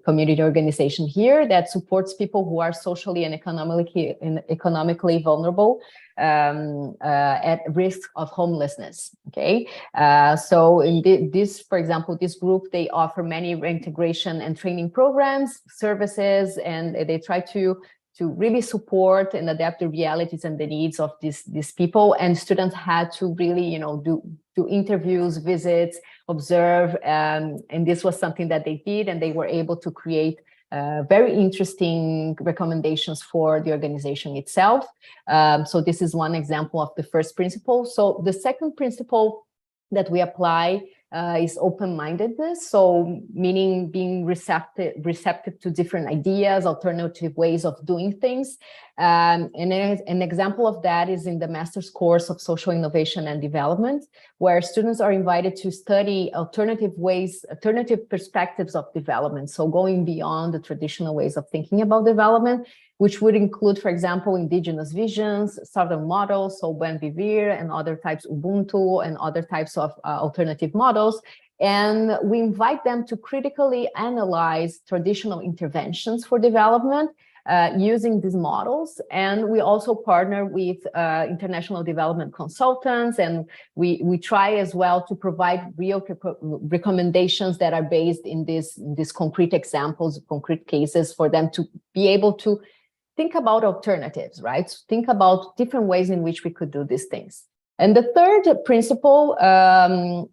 community organization here that supports people who are socially and economically vulnerable at risk of homelessness. Okay, so in this, for example, this group, they offer many reintegration and training programs, services, and they try to really support and adapt the realities and the needs of these people. And students had to really, do interviews, visits, observe, and this was something that they did, and they were able to create very interesting recommendations for the organization itself. So this is one example of the first principle. So the second principle that we apply is open-mindedness. So meaning being receptive to different ideas, alternative ways of doing things. And an example of that is in the master's course of social innovation and development, where students are invited to study alternative perspectives of development. So going beyond the traditional ways of thinking about development, which would include, for example, indigenous visions, southern models, so Buen Vivir and other types, Ubuntu and other types of alternative models. And we invite them to critically analyze traditional interventions for development using these models. And we also partner with international development consultants, and we try as well to provide real recommendations that are based in these concrete examples, concrete cases, for them to be able to think about alternatives, right? So think about different ways in which we could do these things. And the third principle,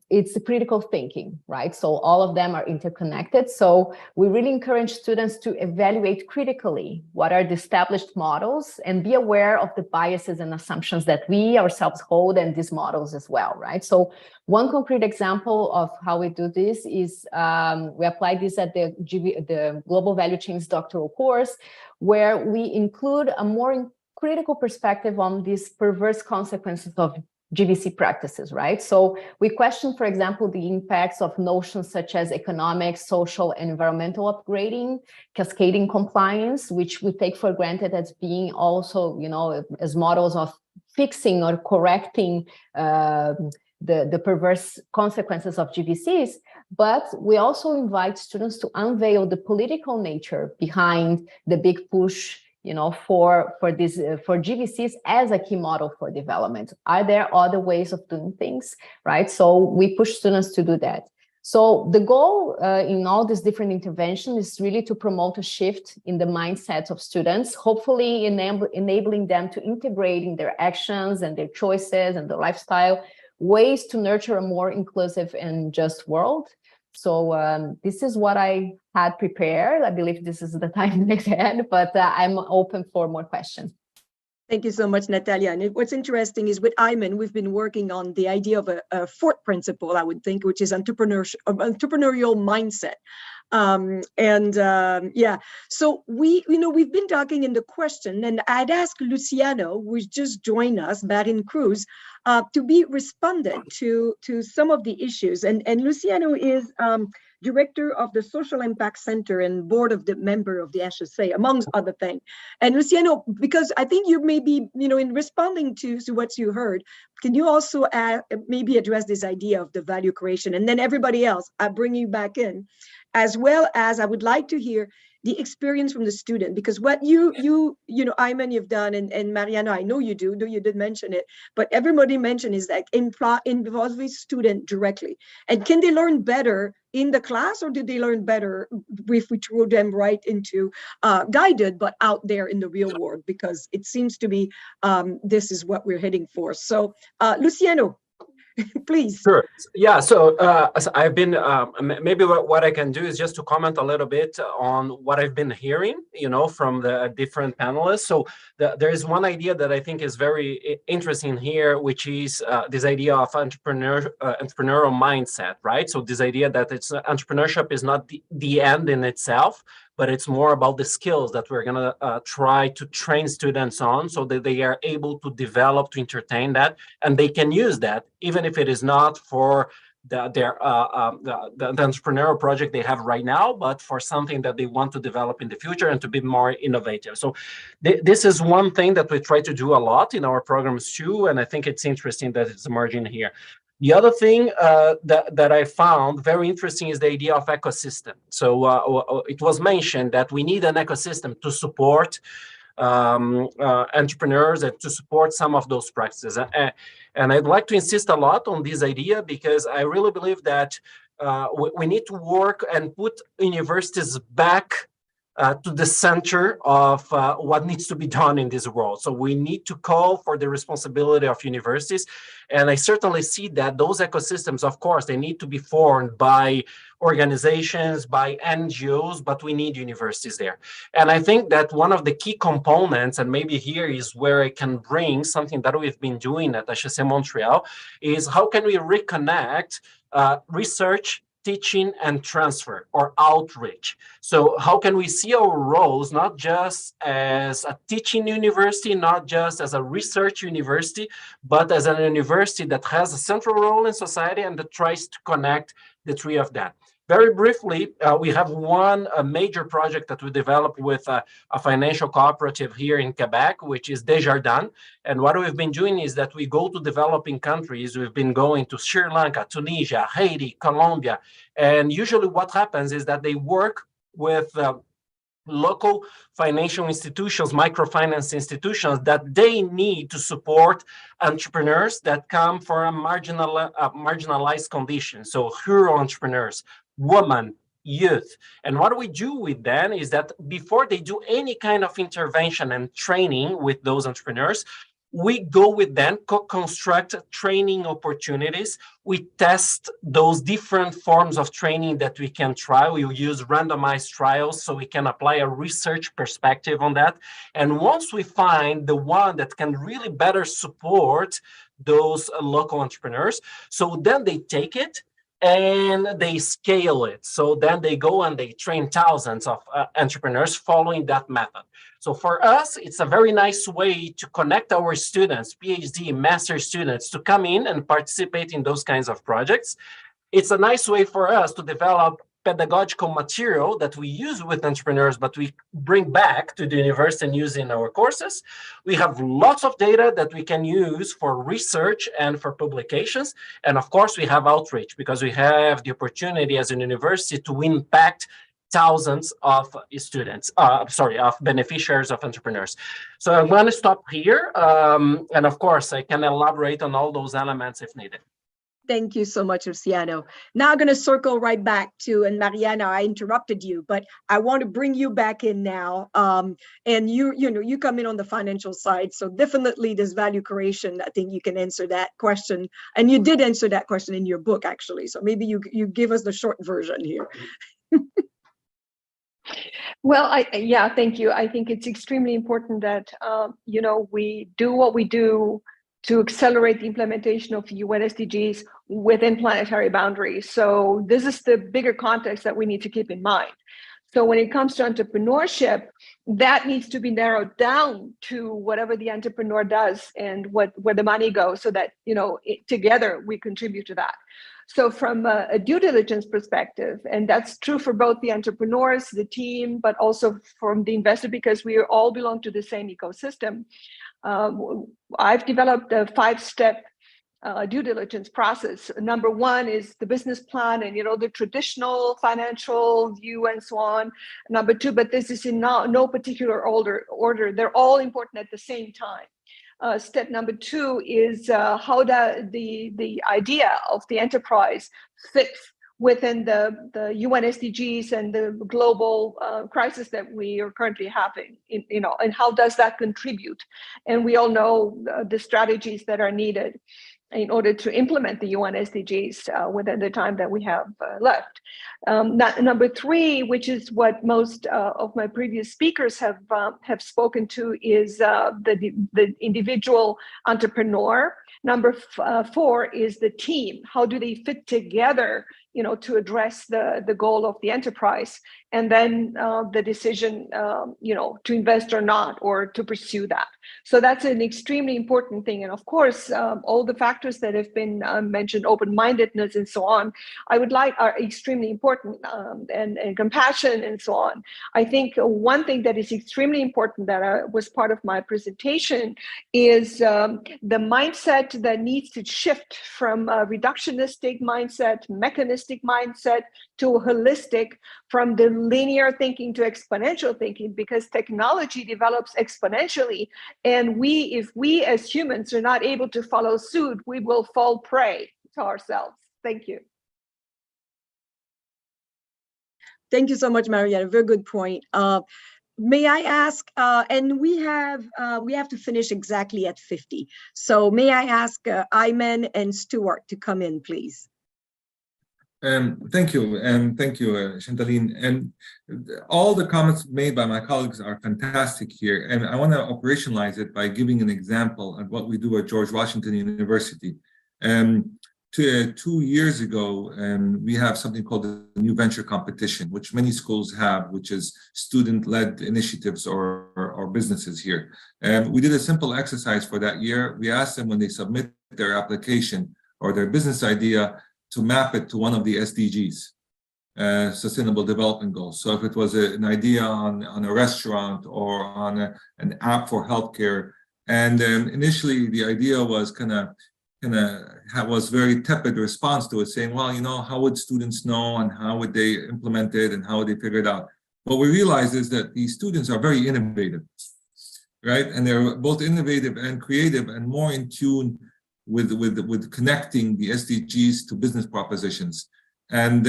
it's critical thinking, right? So all of them are interconnected. So we really encourage students to evaluate critically what are the established models and be aware of the biases and assumptions that we ourselves hold in these models as well, right? So one concrete example of how we do this is we apply this at the Global Value Chains doctoral course, where we include a more critical perspective on these perverse consequences of GVC practices, right? So we question, for example, the impacts of notions such as economic, social, and environmental upgrading, cascading compliance, which we take for granted as being also, you know, as models of fixing or correcting the perverse consequences of GVCs. But we also invite students to unveil the political nature behind the big push, you know, for GVCs as a key model for development. Are there other ways of doing things, right? So we push students to do that. So the goal in all these different interventions is really to promote a shift in the mindsets of students, hopefully enabling them to integrate in their actions and their choices and their lifestyle ways to nurture a more inclusive and just world. So this is what I had prepared. I believe this is the time next hand, but I'm open for more questions. Thank you so much, Natalia. And what's interesting is with Ayman, we've been working on the idea of a fourth principle, I would think, which is entrepreneurial mindset. Yeah, so we've been talking in the question, and I'd asked Luciano, who's just joined us, Marin Cruz, to be respondent to some of the issues. And Luciano is director of the Social Impact Center and board of the member of the HSA, amongst other things. And Luciano, because I think you may be, in responding to what you heard, can you also maybe address this idea of the value creation? And then everybody else, I bring you back in, as well as I would like to hear the experience from the student, because what you Ayman, you've done, and Mariana, I know you do, though you did mention it, but everybody mentioned is that involve the student directly. And can they learn better in the class, or did they learn better if we throw them right into guided, but out there in the real world? Because it seems to be this is what we're heading for. So Luciano, please. Sure. Yeah. So I've been maybe what I can do is just to comment a little bit on what I've been hearing, from the different panelists. So there is one idea that I think is very interesting here, which is this idea of entrepreneurial mindset, right? So this idea that entrepreneurship is not the end in itself, but it's more about the skills that we're going to try to train students on so that they are able to develop, to entertain that, and they can use that, even if it is not for the entrepreneurial project they have right now, but for something that they want to develop in the future and to be more innovative. So this is one thing that we try to do a lot in our programs too, and I think it's interesting that it's emerging here. The other thing that I found very interesting is the idea of ecosystem. So it was mentioned that we need an ecosystem to support entrepreneurs and to support some of those practices. And I'd like to insist a lot on this idea, because I really believe that we need to work and put universities back to the center of what needs to be done in this world. So we need to call for the responsibility of universities. And I certainly see that those ecosystems, of course, they need to be formed by organizations, by NGOs, but we need universities there. And I think that one of the key components, and maybe here is where I can bring something that we've been doing at HSC Montreal, is how can we reconnect research, teaching, and transfer, or outreach. So how can we see our roles not just as a teaching university, not just as a research university, but as a university that has a central role in society and that tries to connect the three of them. Very briefly, we have one major project that we developed with a financial cooperative here in Quebec, which is Desjardins. And what we've been doing is that we go to developing countries. We've been going to Sri Lanka, Tunisia, Haiti, Colombia. And usually what happens is that they work with local financial institutions, microfinance institutions, that they need to support entrepreneurs that come from marginalized conditions. So rural entrepreneurs, women, youth. And what we do with them is that before they do any kind of intervention and training with those entrepreneurs, we go with them, co-construct training opportunities. We test those different forms of training that we can try. We use randomized trials so we can apply a research perspective on that. And once we find the one that can really better support those local entrepreneurs, so then they take it and they scale it. So then they go and they train thousands of entrepreneurs following that method. So for us, it's a very nice way to connect our students, PhD, master students, to come in and participate in those kinds of projects. It's a nice way for us to develop pedagogical material that we use with entrepreneurs, but we bring back to the university and use in our courses. We have lots of data that we can use for research and for publications. And of course, we have outreach because we have the opportunity as an university to impact thousands of students, of beneficiaries of entrepreneurs. So I'm going to stop here. And of course, I can elaborate on all those elements if needed. Thank you so much, Luciano. Now I'm going to circle right back to, and Mariana, I interrupted you, but I want to bring you back in now. And you come in on the financial side, so definitely this value creation, I think you can answer that question. And you did answer that question in your book, actually. So maybe you give us the short version here. Well, yeah, thank you. I think it's extremely important that, we do what we do to accelerate the implementation of UN SDGs within planetary boundaries. So this is the bigger context that we need to keep in mind. So when it comes to entrepreneurship, that needs to be narrowed down to whatever the entrepreneur does and where the money goes, so that together we contribute to that. So from a due diligence perspective, and that's true for both the entrepreneurs, the team, but also from the investor, because we all belong to the same ecosystem. I've developed a 5-step due diligence process. Number 1 is the business plan and the traditional financial view and so on. Number 2, but this is in no particular order. They're all important at the same time. Step number 2 is how the idea of the enterprise fits within the UN SDGs and the global crisis that we are currently having, and how does that contribute? And we all know the strategies that are needed in order to implement the UN SDGs within the time that we have left. Number 3, which is what most of my previous speakers have spoken to, is the individual entrepreneur. Number 4 is the team. How do they fit together, to address the goal of the enterprise? And then the decision, to invest or not, or to pursue that. So that's an extremely important thing. And of course, all the factors that have been mentioned, open-mindedness and so on, are extremely important, and compassion and so on. I think one thing that is extremely important that was part of my presentation is the mindset that needs to shift from a reductionistic mindset, mechanistic mindset, to a holistic, from the linear thinking to exponential thinking, because technology develops exponentially. And if we as humans are not able to follow suit, we will fall prey to ourselves. Thank you. Thank you so much, Mariana. Very good point. May I ask, and we have to finish exactly at 50. So may I ask Ayman and Stuart to come in, please? Thank you, Chantaline. And all the comments made by my colleagues are fantastic here. And I want to operationalize it by giving an example of what we do at George Washington University. 2 years ago, we have something called the New Venture Competition, which many schools have, which is student-led initiatives or businesses here. We did a simple exercise for that year. We asked them when they submit their application or their business idea to map it to one of the SDGs, Sustainable Development Goals. So if it was an idea on a restaurant or on an app for healthcare, and initially the idea was was very tepid response to it, saying, well, how would students know, and how would they implement it, and how would they figure it out? What we realized is that these students are very innovative, right? And they're both innovative and creative, and more in tune with connecting the SDGs to business propositions. And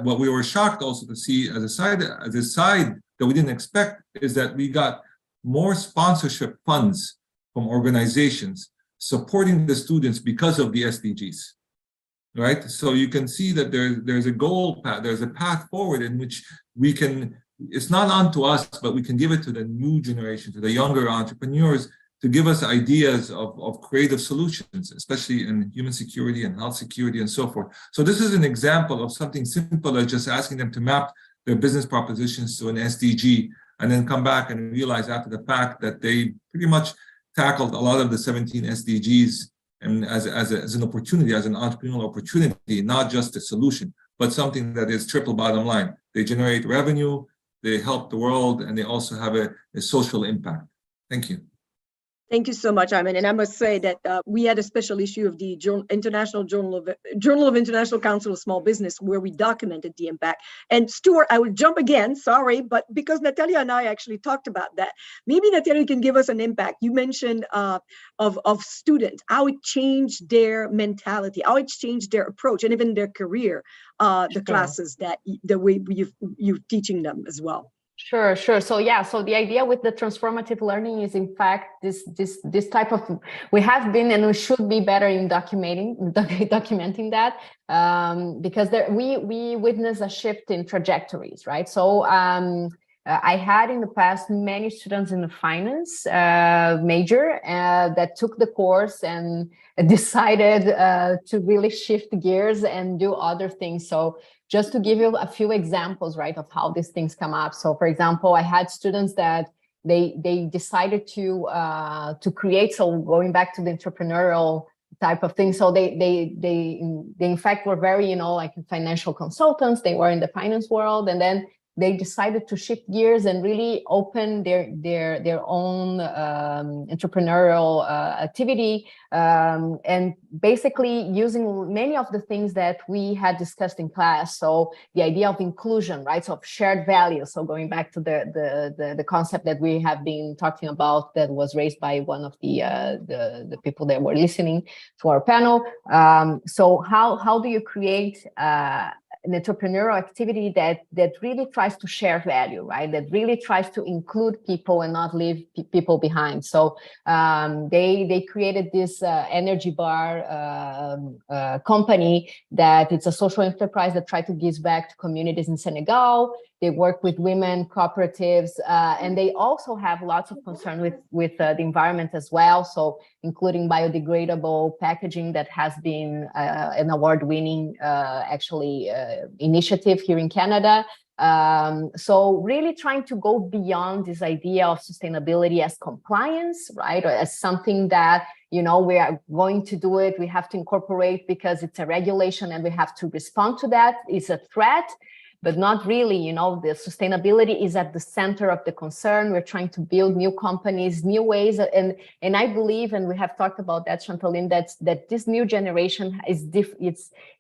what we were shocked also to see as a side that we didn't expect is that we got more sponsorship funds from organizations supporting the students because of the SDGs, right? So you can see that there's a goal path, there's a path forward in which we can, it's not onto us, but we can give it to the new generation, to the younger entrepreneurs, to give us ideas of creative solutions, especially in human security and health security and so forth. So this is an example of something simple as just asking them to map their business propositions to an SDG and then come back and realize after the fact that they pretty much tackled a lot of the 17 SDGs and as an opportunity, as an entrepreneurial opportunity, not just a solution, but something that is triple bottom line. They generate revenue, they help the world, and they also have a social impact. Thank you. Thank you so much, Ayman. And I must say that we had a special issue of the Journal of International Council of Small Business where we documented the impact. And Stuart, I will jump again, sorry, but because Natalia and I actually talked about that, maybe Natalia can give us an impact. You mentioned of students, how it changed their mentality, how it changed their approach, and even their career, the classes that the way you're teaching them as well. Sure. So yeah, so the idea with the transformative learning is in fact this type of, we have been and we should be better in documenting that because we witness a shift in trajectories, right? So I had in the past many students in the finance major that took the course and decided to really shift gears and do other things. So just to give you a few examples, right, of how these things come up. So for example, I had students that they decided to create, so going back to the entrepreneurial type of thing. So they in fact were very, like financial consultants, they were in the finance world, and then they decided to shift gears and really open their own entrepreneurial activity, and basically using many of the things that we had discussed in class. So the idea of inclusion, right? So of shared values. So going back to the concept that we have been talking about that was raised by one of the people that were listening to our panel. So how do you create an entrepreneurial activity that really tries to share value, right? That really tries to include people and not leave people behind. So they created this energy bar company that it's a social enterprise that try to give back to communities in Senegal. They work with women cooperatives, and they also have lots of concern with the environment as well. So including biodegradable packaging that has been an award-winning initiative here in Canada. So really trying to go beyond this idea of sustainability as compliance, right? Or as something that, we are going to do it, we have to incorporate because it's a regulation and we have to respond to that. It's a threat, but not really, the sustainability is at the center of the concern. We're trying to build new companies, new ways. And I believe, and we have talked about that, Chantaline, that this new generation is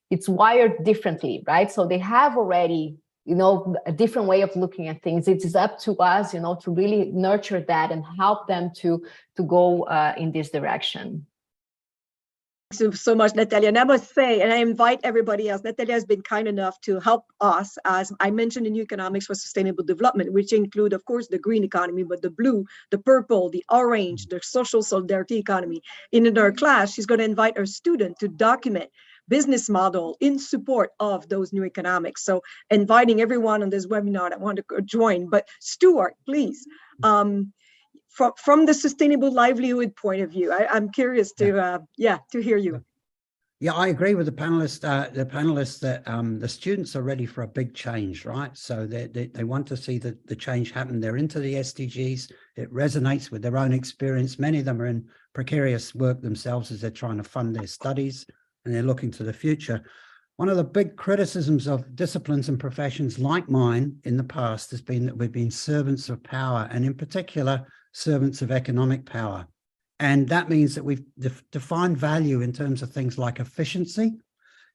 it's wired differently, right? So they have already, a different way of looking at things. It is up to us, to really nurture that and help them to go in this direction. So much, Natalia. And I must say, and I invite everybody else, Natalia has been kind enough to help us, as I mentioned, in New Economics for Sustainable Development, which include, of course, the green economy, but the blue, the purple, the orange, the social solidarity economy. In our class, she's going to invite her student to document business model in support of those new economics. So inviting everyone on this webinar that want to join. But Stuart, please, from the sustainable livelihood point of view, I'm curious to hear you. Yeah, I agree with the panelists that the students are ready for a big change, right? So they want to see the change happen. They're into the SDGs. It resonates with their own experience. Many of them are in precarious work themselves as they're trying to fund their studies and they're looking to the future. One of the big criticisms of disciplines and professions like mine in the past has been that we've been servants of power, and in particular, servants of economic power. And that means that we've defined value in terms of things like efficiency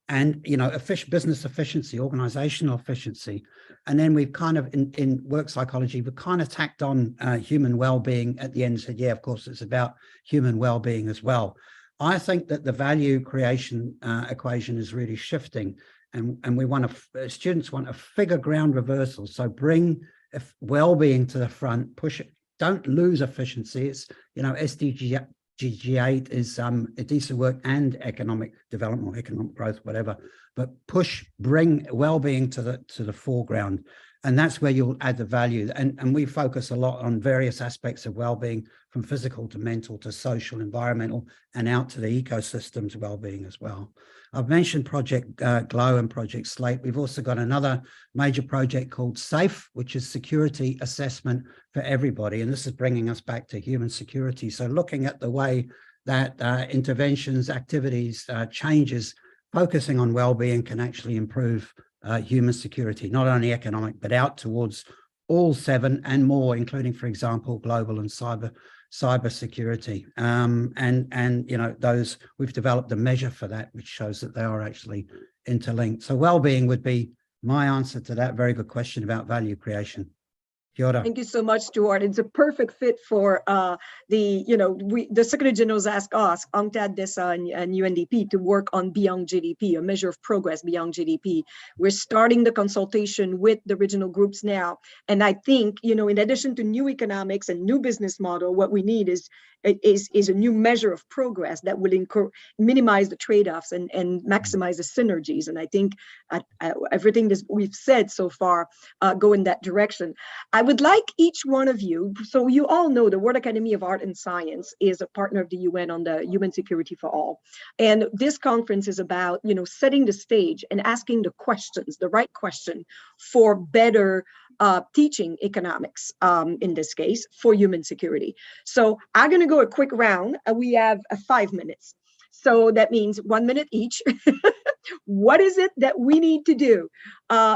and, business efficiency, organizational efficiency. And then we've kind of, in work psychology, we've kind of tacked on human well-being at the end and said, yeah, of course, it's about human well-being as well. I think that the value creation equation is really shifting, and we want students want a figure ground reversal. So bring well-being to the front, push it. Don't lose efficiency. It's, SDG 8 is decent work and economic development or economic growth, whatever, but bring well-being to the foreground. And that's where you'll add the value. And we focus a lot on various aspects of well-being, from physical to mental to social, environmental, and out to the ecosystem's well-being as well. I've mentioned Project GLOW and Project SLATE. We've also got another major project called SAFE, which is security assessment for everybody. And this is bringing us back to human security. So looking at the way that interventions, activities, changes, focusing on well-being can actually improve human security, not only economic, but out towards all 7 and more, including, for example, global and cyber security. And you know, those, we've developed a measure for that, which shows that they are actually interlinked. So well-being would be my answer to that very good question about value creation. Kia ora. Thank you so much, Stuart. It's a perfect fit for the Secretary General's asked us, UNCTAD, DESA, and UNDP to work on Beyond GDP, a measure of progress beyond GDP. We're starting the consultation with the regional groups now. And I think, you know, in addition to new economics and new business model, what we need is a new measure of progress that will minimize the trade-offs and maximize the synergies. And I think everything that we've said so far go in that direction. I would like each one of you, so you all know the World Academy of Art and Science is a partner of the UN on the Human Security for All. And this conference is about, you know, setting the stage and asking the questions, the right question for better teaching economics, in this case, for human security. So I'm going to go a quick round. We have 5 minutes. So that means 1 minute each. What is it that we need to do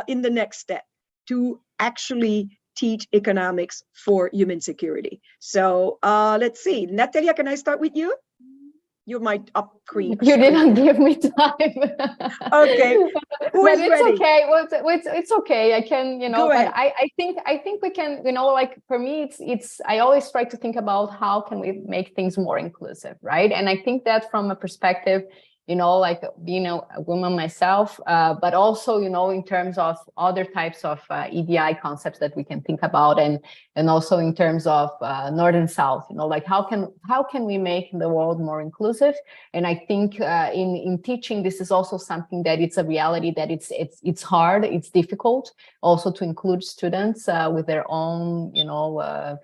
in the next step to actually teach economics for human security? So let's see. Natalia, can I start with you? You're my up queen. You didn't give me time. Okay. Who But is it's ready? okay. Well, it's okay. I can, you know, Go but ahead. I think we can, you know, like for me, it's I always try to think about how can we make things more inclusive, right? And I think that from a perspective, you know, like being a woman myself, but also, you know, in terms of other types of EDI concepts that we can think about, and also in terms of North and South, you know, like how can we make the world more inclusive? And I think in teaching, this is also something that it's a reality that it's hard, it's difficult also to include students with their own, you know,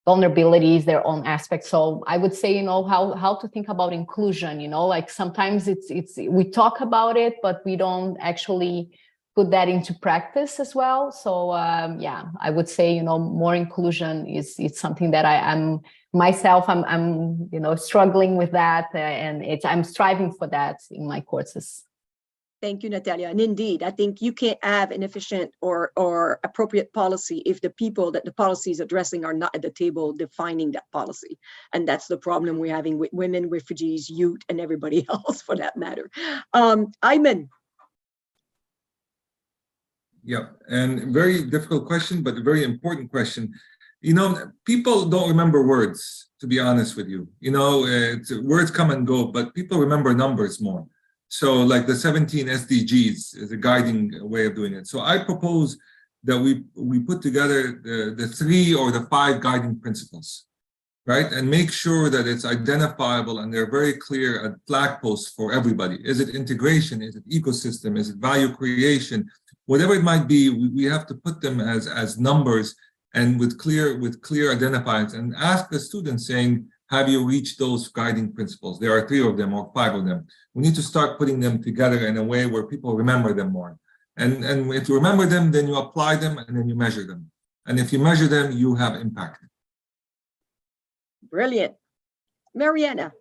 vulnerabilities, their own aspects. So I would say, you know, how to think about inclusion, you know, like sometimes we talk about it, but we don't actually put that into practice as well. So yeah, I would say, you know, more inclusion it's something that I'm you know, struggling with that, and I'm striving for that in my courses. Thank you, Natalia. And indeed, I think you can't have an efficient or appropriate policy if the people that the policy is addressing are not at the table defining that policy. And that's the problem we're having with women, refugees, youth, and everybody else for that matter. Ayman. Yeah, and very difficult question, but a very important question. You know, people don't remember words, to be honest with you. You know, words come and go, but people remember numbers more. So like the 17 SDGs is a guiding way of doing it. So I propose that we put together the 3 or the 5 guiding principles, right? And make sure that it's identifiable and they're very clear at flag posts for everybody. Is it integration? Is it ecosystem? Is it value creation? Whatever it might be, we have to put them as numbers and with clear identifiers, and ask the students saying, have you reached those guiding principles? There are 3 of them or 5 of them. We need to start putting them together in a way where people remember them more. And if you remember them, then you apply them and then you measure them. And if you measure them, you have impact. Brilliant. Mariana.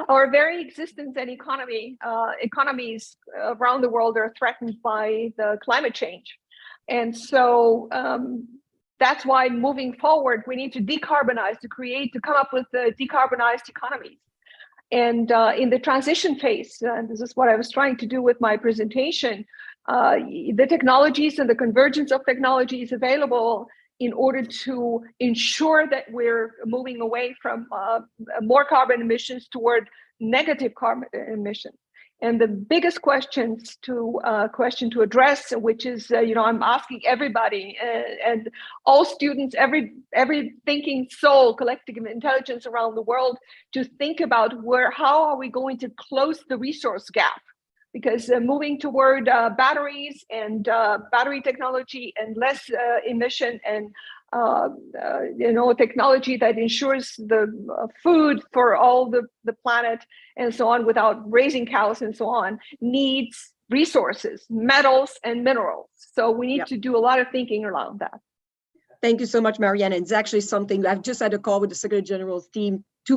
Our very existence and economies around the world are threatened by the climate change. And so that's why moving forward, we need to decarbonize, to come up with decarbonized economies. And in the transition phase, and this is what I was trying to do with my presentation, the technologies and the convergence of technologies available in order to ensure that we're moving away from more carbon emissions toward negative carbon emissions. And the biggest question to address, which is, I'm asking everybody and all students, every thinking soul, collective intelligence around the world, to think about how are we going to close the resource gap because moving toward batteries and battery technology and less emission and technology that ensures the food for all the planet and so on without raising cows and so on needs resources, metals and minerals. So we need to do a lot of thinking around that. Thank you so much, Mariana. It's actually something I've just had a call with the Secretary General's team a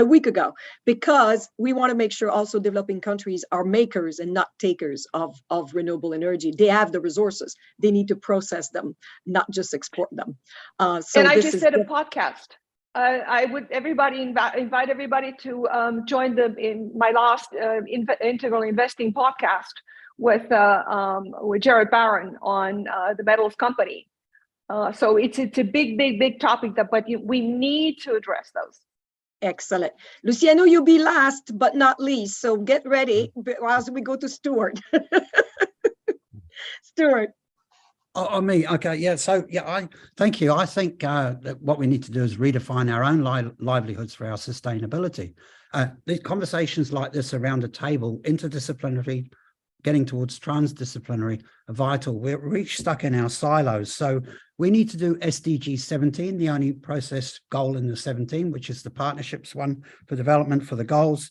week ago, because we want to make sure also developing countries are makers and not takers of renewable energy. They have the resources. They need to process them, not just export them. And I just did a podcast. I would invite everybody to join in my last Integral Investing podcast with Jared Barron on the metals company. So it's a big topic but we need to address those. Excellent. Luciano, you'll be last but not least. So get ready as we go to Stuart. Stuart. Oh, me. Okay. Yeah. So, yeah, thank you. I think that what we need to do is redefine our own livelihoods for our sustainability. These conversations like this around the table, interdisciplinary, getting towards transdisciplinary, are vital. We're each stuck in our silos. So we need to do SDG 17, the only process goal in the 17, which is the partnerships one for development for the goals.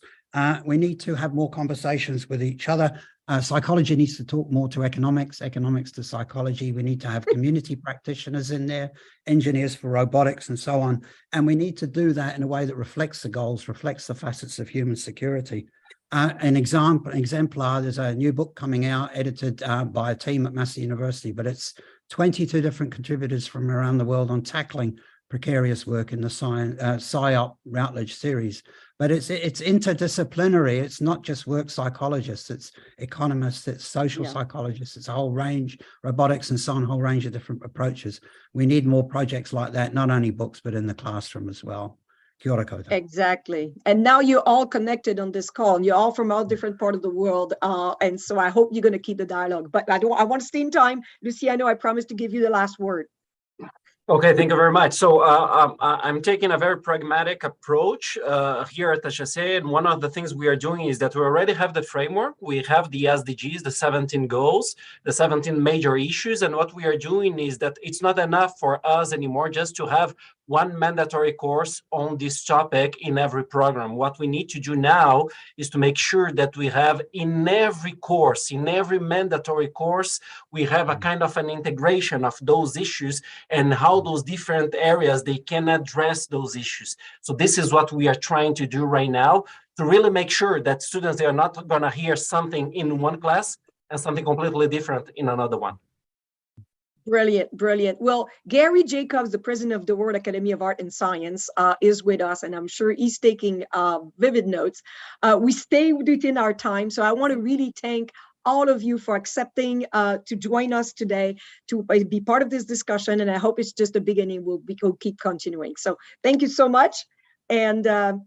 We need to have more conversations with each other. Psychology needs to talk more to economics, economics to psychology. We need to have community practitioners in there, engineers for robotics and so on. And we need to do that in a way that reflects the goals, reflects the facets of human security. An exemplar, there's a new book coming out edited by a team at Massey University, but it's 22 different contributors from around the world on tackling precarious work in the SciOp Routledge series. But it's interdisciplinary. It's not just work psychologists, it's economists, it's social psychologists, it's a whole range, robotics and so on, a whole range of different approaches. We need more projects like that, not only books, but in the classroom as well. Kia ora koutou. Exactly. And now you're all connected on this call. You're all from all different parts of the world. And so I hope you're going to keep the dialogue. But I want to stay in time. Luciano, I promise to give you the last word. Okay, thank you very much. So I'm taking a very pragmatic approach here at HSA. And one of the things we are doing is that we already have the framework. We have the SDGs, the 17 goals, the 17 major issues. And what we are doing is that it's not enough for us anymore just to have one mandatory course on this topic in every program. What we need to do now is to make sure that we have in every course, in every mandatory course, we have a kind of an integration of those issues and how those different areas, they can address those issues. So this is what we are trying to do right now to really make sure that students, they are not gonna hear something in one class and something completely different in another one. Brilliant, brilliant. Well, Gary Jacobs, the president of the World Academy of Art and Science, is with us, and I'm sure he's taking vivid notes. We stay within our time, so I want to really thank all of you for accepting to join us today, to be part of this discussion, and I hope it's just the beginning. We'll keep continuing. So thank you so much, and to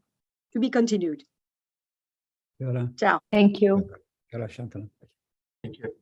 be continued. Ciao. Thank you. Thank you.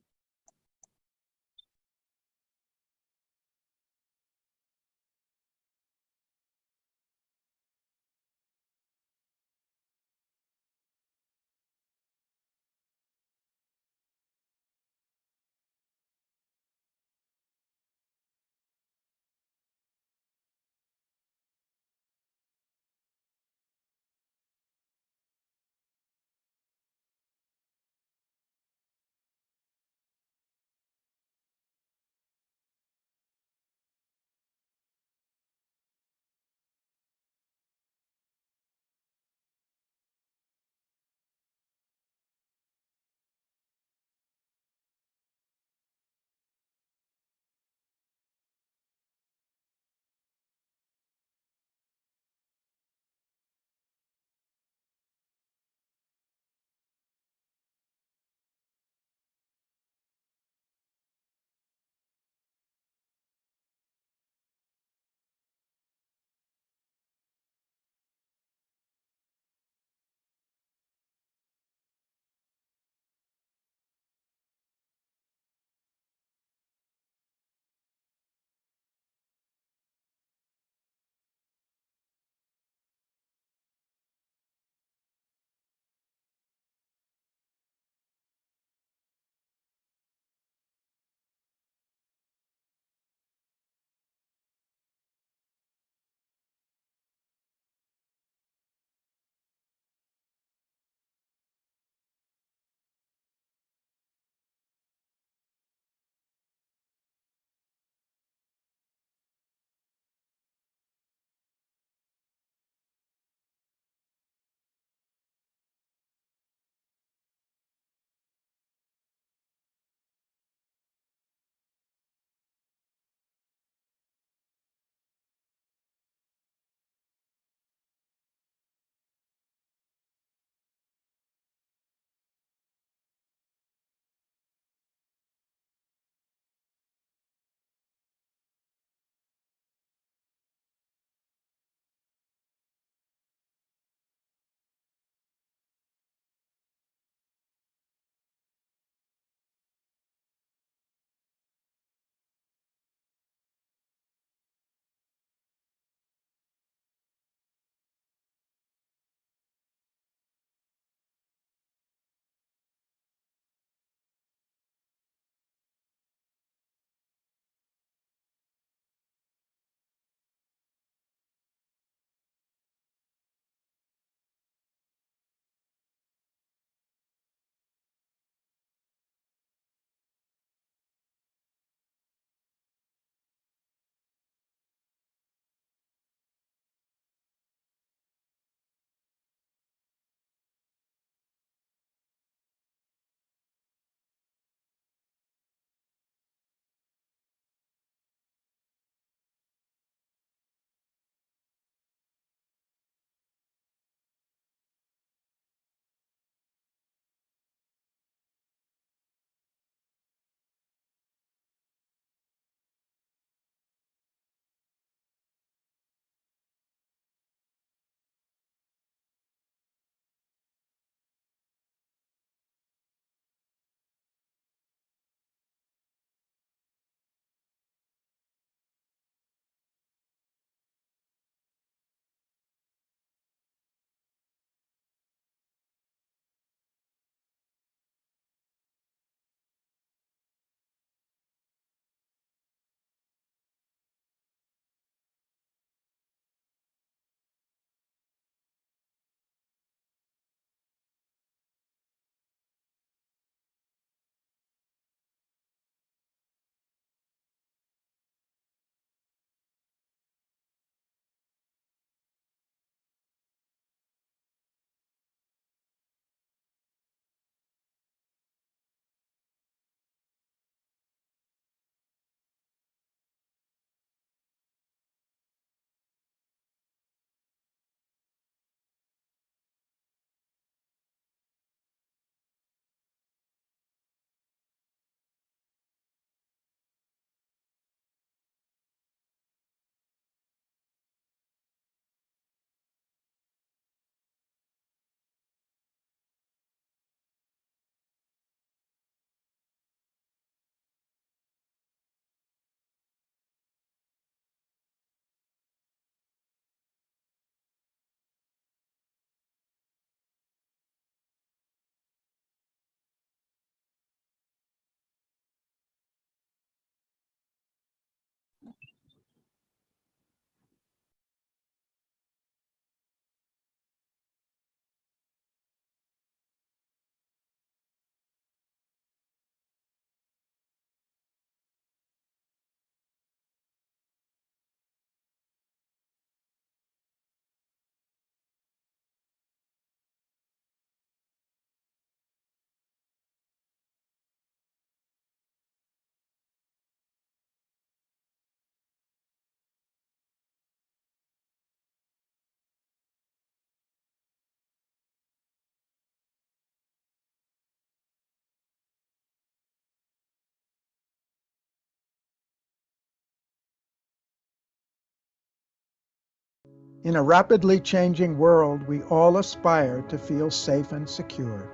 In a rapidly changing world, we all aspire to feel safe and secure.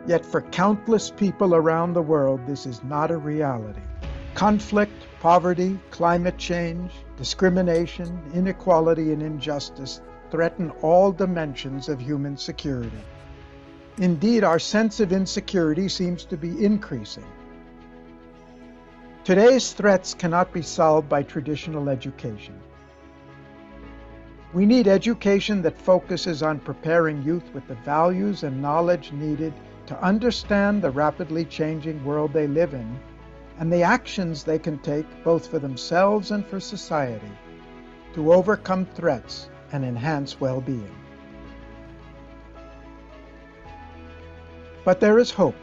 Yet for countless people around the world, this is not a reality. Conflict, poverty, climate change, discrimination, inequality, and injustice threaten all dimensions of human security. Indeed, our sense of insecurity seems to be increasing. Today's threats cannot be solved by traditional education. We need education that focuses on preparing youth with the values and knowledge needed to understand the rapidly changing world they live in and the actions they can take both for themselves and for society to overcome threats and enhance well-being. But there is hope.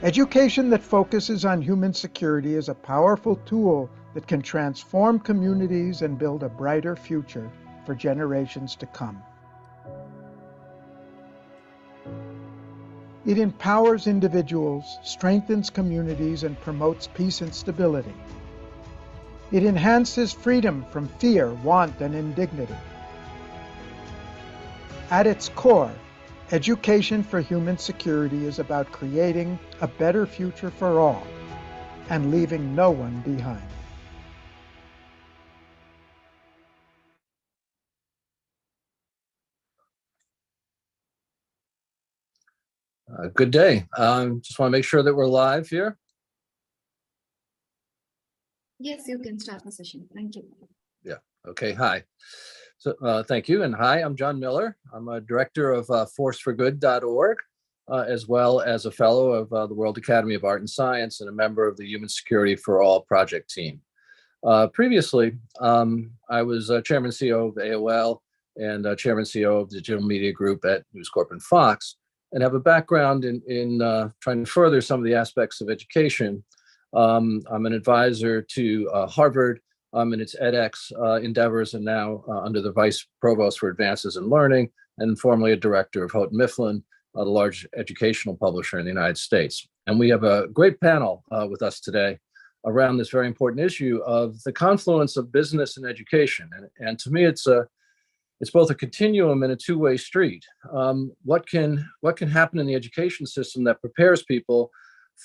Education that focuses on human security is a powerful tool that can transform communities and build a brighter future for generations to come. It empowers individuals, strengthens communities, and promotes peace and stability. It enhances freedom from fear, want, and indignity. At its core, education for human security is about creating a better future for all and leaving no one behind. Good day. Just want to make sure that we're live here. Yes, you can start the session. Thank you. Yeah. Okay. Hi. So thank you. And hi, I'm John Miller. I'm a director of forceforgood.org, as well as a fellow of the World Academy of Art and Science and a member of the Human Security for All project team. Previously, I was chairman and CEO of AOL and chairman and CEO of the Digital Media Group at News Corp and Fox, and have a background in trying to further some of the aspects of education. I'm an advisor to Harvard in its edX endeavors, and now under the Vice Provost for Advances in Learning, and formerly a director of Houghton Mifflin, the large educational publisher in the United States. And we have a great panel with us today around this very important issue of the confluence of business and education. And to me, it's both a continuum and a two-way street. What can happen in the education system that prepares people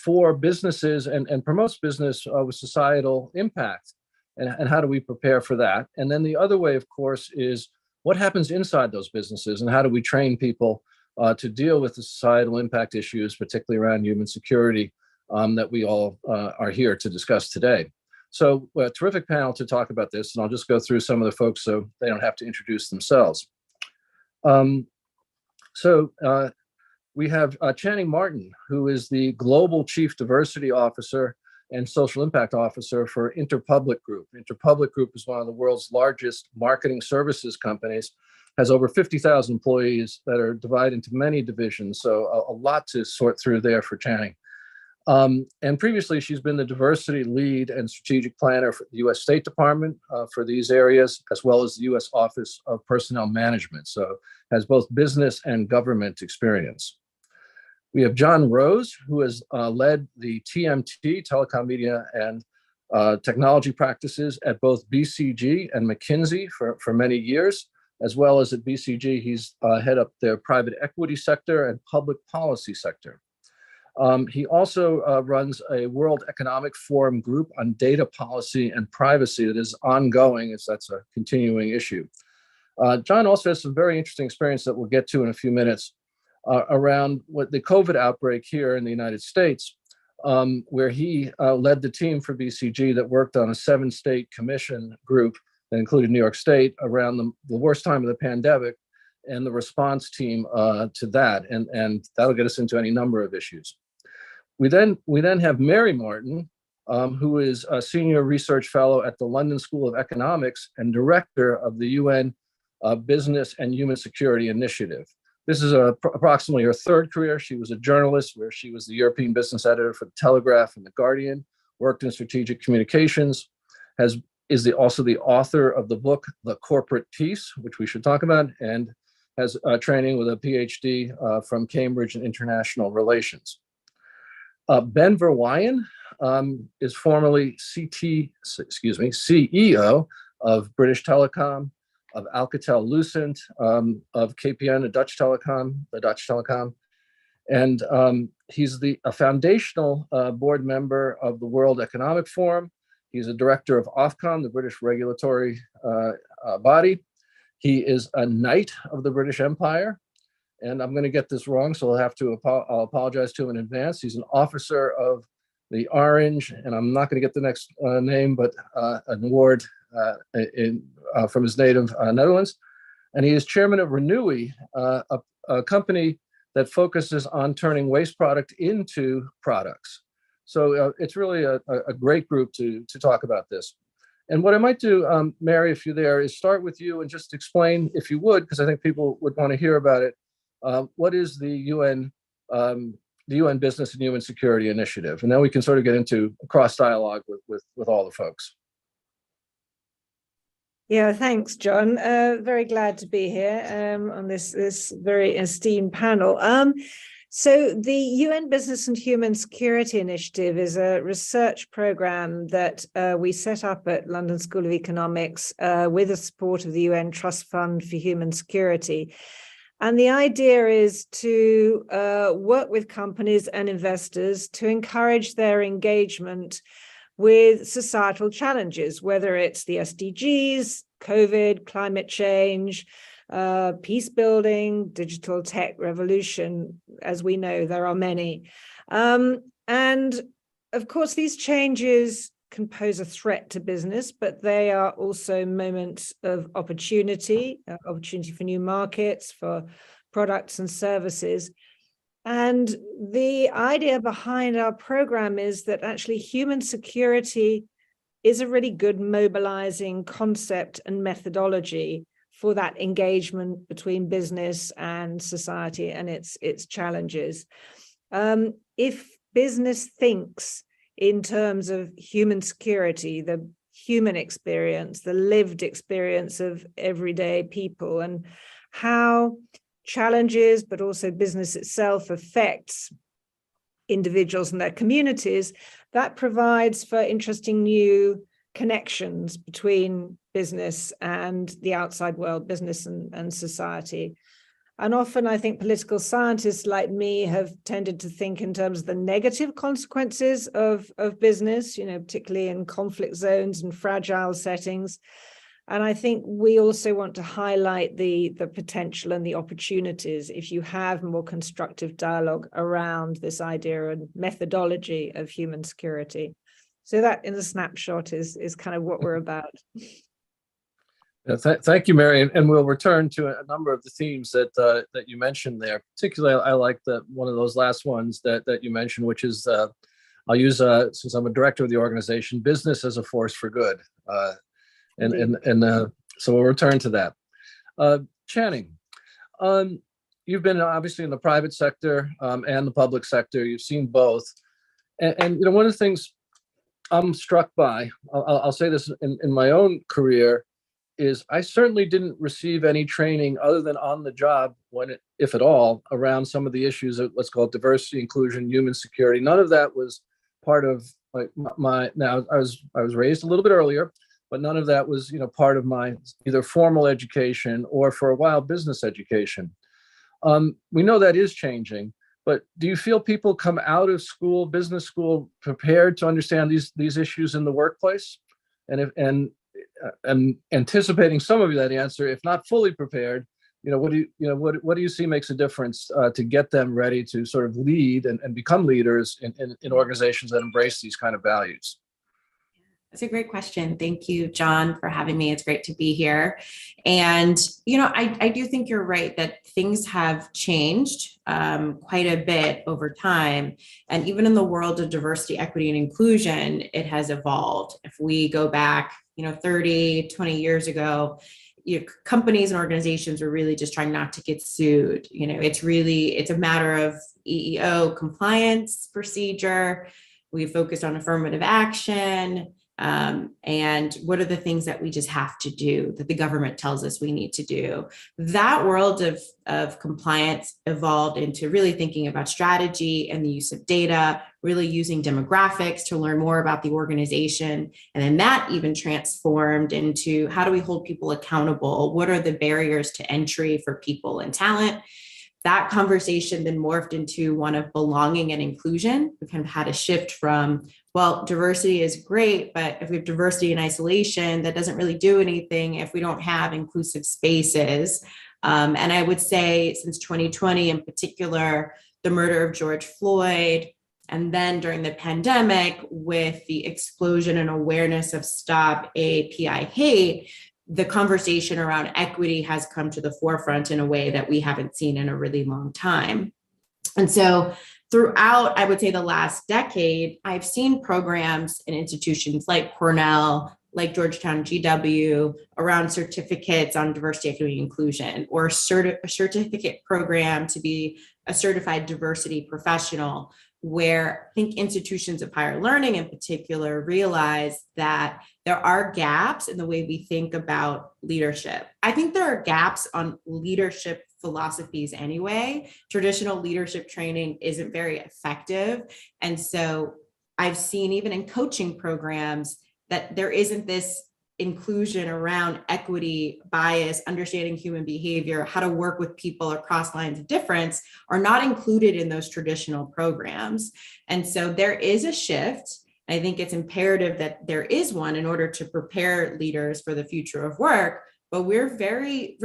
for businesses and promotes business with societal impact? And how do we prepare for that? And then the other way, of course, is what happens inside those businesses and how do we train people to deal with the societal impact issues, particularly around human security, that we all are here to discuss today. So a terrific panel to talk about this, and I'll just go through some of the folks so they don't have to introduce themselves. We have Channing Martin, who is the Global Chief Diversity Officer and Social Impact Officer for Interpublic Group. Interpublic Group is one of the world's largest marketing services companies, has over 50,000 employees that are divided into many divisions, so a lot to sort through there for Channing. And previously, she's been the diversity lead and strategic planner for the U.S. State Department for these areas, as well as the U.S. Office of Personnel Management, so has both business and government experience. We have John Rose, who has led the TMT, Telecom Media and Technology practices at both BCG and McKinsey for many years, as well as at BCG, he's head up their private equity sector and public policy sector. He also runs a World Economic Forum group on data policy and privacy that is ongoing, as that's a continuing issue. John also has some very interesting experience that we'll get to in a few minutes around what the COVID outbreak here in the United States, where he led the team for BCG that worked on a 7-state commission group that included New York State around the worst time of the pandemic and the response team to that. And that'll get us into any number of issues. We then have Mary Martin, who is a senior research fellow at the London School of Economics and director of the UN Business and Human Security Initiative. This is approximately her third career. She was a journalist where she was the European business editor for The Telegraph and The Guardian, worked in strategic communications, is also the author of the book, The Corporate Peace, which we should talk about, and has training with a PhD from Cambridge in International Relations. Ben Verwaayen is formerly CEO of British Telecom, of Alcatel-Lucent, of KPN, the Dutch Telecom. And he's a foundational board member of the World Economic Forum. He's a director of Ofcom, the British regulatory body. He is a knight of the British Empire. And I'm going to get this wrong, so I'll apologize to him in advance. He's an officer of the Orange, and I'm not going to get the next name, but an award from his native Netherlands. And he is chairman of Renewi, a company that focuses on turning waste product into products. So it's really a great group to talk about this. And what I might do, Mary, if you're there, is start with you and just explain, if you would, because I think people would want to hear about it. What is the UN Business and Human Security Initiative? And then we can sort of get into cross dialogue with all the folks. Yeah, thanks, John. Very glad to be here on this very esteemed panel. So the UN Business and Human Security Initiative is a research program that we set up at London School of Economics with the support of the UN Trust Fund for Human Security. And the idea is to work with companies and investors to encourage their engagement with societal challenges, whether it's the SDGs, COVID, climate change, peace building, digital tech revolution. As we know, there are many. And of course, these changes can pose a threat to business, but they are also moments of opportunity for new markets, for products and services. And the idea behind our program is that actually human security is a really good mobilizing concept and methodology for that engagement between business and society and its challenges. If business thinks in terms of human security, the human experience, the lived experience of everyday people, and how challenges, but also business itself affects individuals and their communities, that provides for interesting new connections between business and the outside world, business and society. And often I think political scientists like me have tended to think in terms of the negative consequences of business, particularly in conflict zones and fragile settings. And I think we also want to highlight the potential and the opportunities if you have more constructive dialogue around this idea and methodology of human security. So that in a snapshot is kind of what we're about. Yeah, thank you, Mary. And we'll return to a number of the themes that you mentioned there. Particularly, I like one of those last ones that you mentioned, which is, I'll use, since I'm a director of the organization, business as a force for good. So we'll return to that. Channing, you've been obviously in the private sector and the public sector. You've seen both. And one of the things I'm struck by, I'll say this in my own career, is I certainly didn't receive any training other than on the job, if at all, around some of the issues of, let's call it diversity, inclusion, human security. None of that was part of now I was raised a little bit earlier, but none of that was part of my either formal education or for a while business education. We know that is changing, but do you feel people come out of school, business school, prepared to understand these issues in the workplace? And anticipating some of that answer, if not fully prepared, what do you see makes a difference to get them ready to sort of lead and become leaders in organizations that embrace these kind of values? That's a great question. Thank you, John, for having me. It's great to be here. And, I do think you're right that things have changed quite a bit over time. And even in the world of diversity, equity, and inclusion, it has evolved. If we go back, 30, 20 years ago, companies and organizations were really just trying not to get sued. It's a matter of EEO compliance procedure. We focused on affirmative action. And what are the things that we just have to do, that the government tells us we need to do? That world of compliance evolved into really thinking about strategy and the use of data, really using demographics to learn more about the organization. And then that even transformed into, how do we hold people accountable? What are the barriers to entry for people and talent? That conversation then morphed into one of belonging and inclusion. We kind of had a shift from, well, diversity is great, but if we have diversity in isolation, that doesn't really do anything if we don't have inclusive spaces. And I would say since 2020 in particular, the murder of George Floyd, and then during the pandemic with the explosion and awareness of Stop API Hate, the conversation around equity has come to the forefront in a way that we haven't seen in a really long time. And so throughout, I would say, the last decade, I've seen programs and institutions like Cornell, like Georgetown GW, around certificates on diversity, equity, and inclusion, or a certificate program to be a certified diversity professional, where I think institutions of higher learning in particular realize that there are gaps in the way we think about leadership. I think there are gaps on leadership philosophies anyway. Traditional leadership training isn't very effective. And so I've seen even in coaching programs that there isn't this inclusion around equity, bias, understanding human behavior, how to work with people across lines of difference are not included in those traditional programs. And so there is a shift. I think it's imperative that there is one in order to prepare leaders for the future of work, but we're very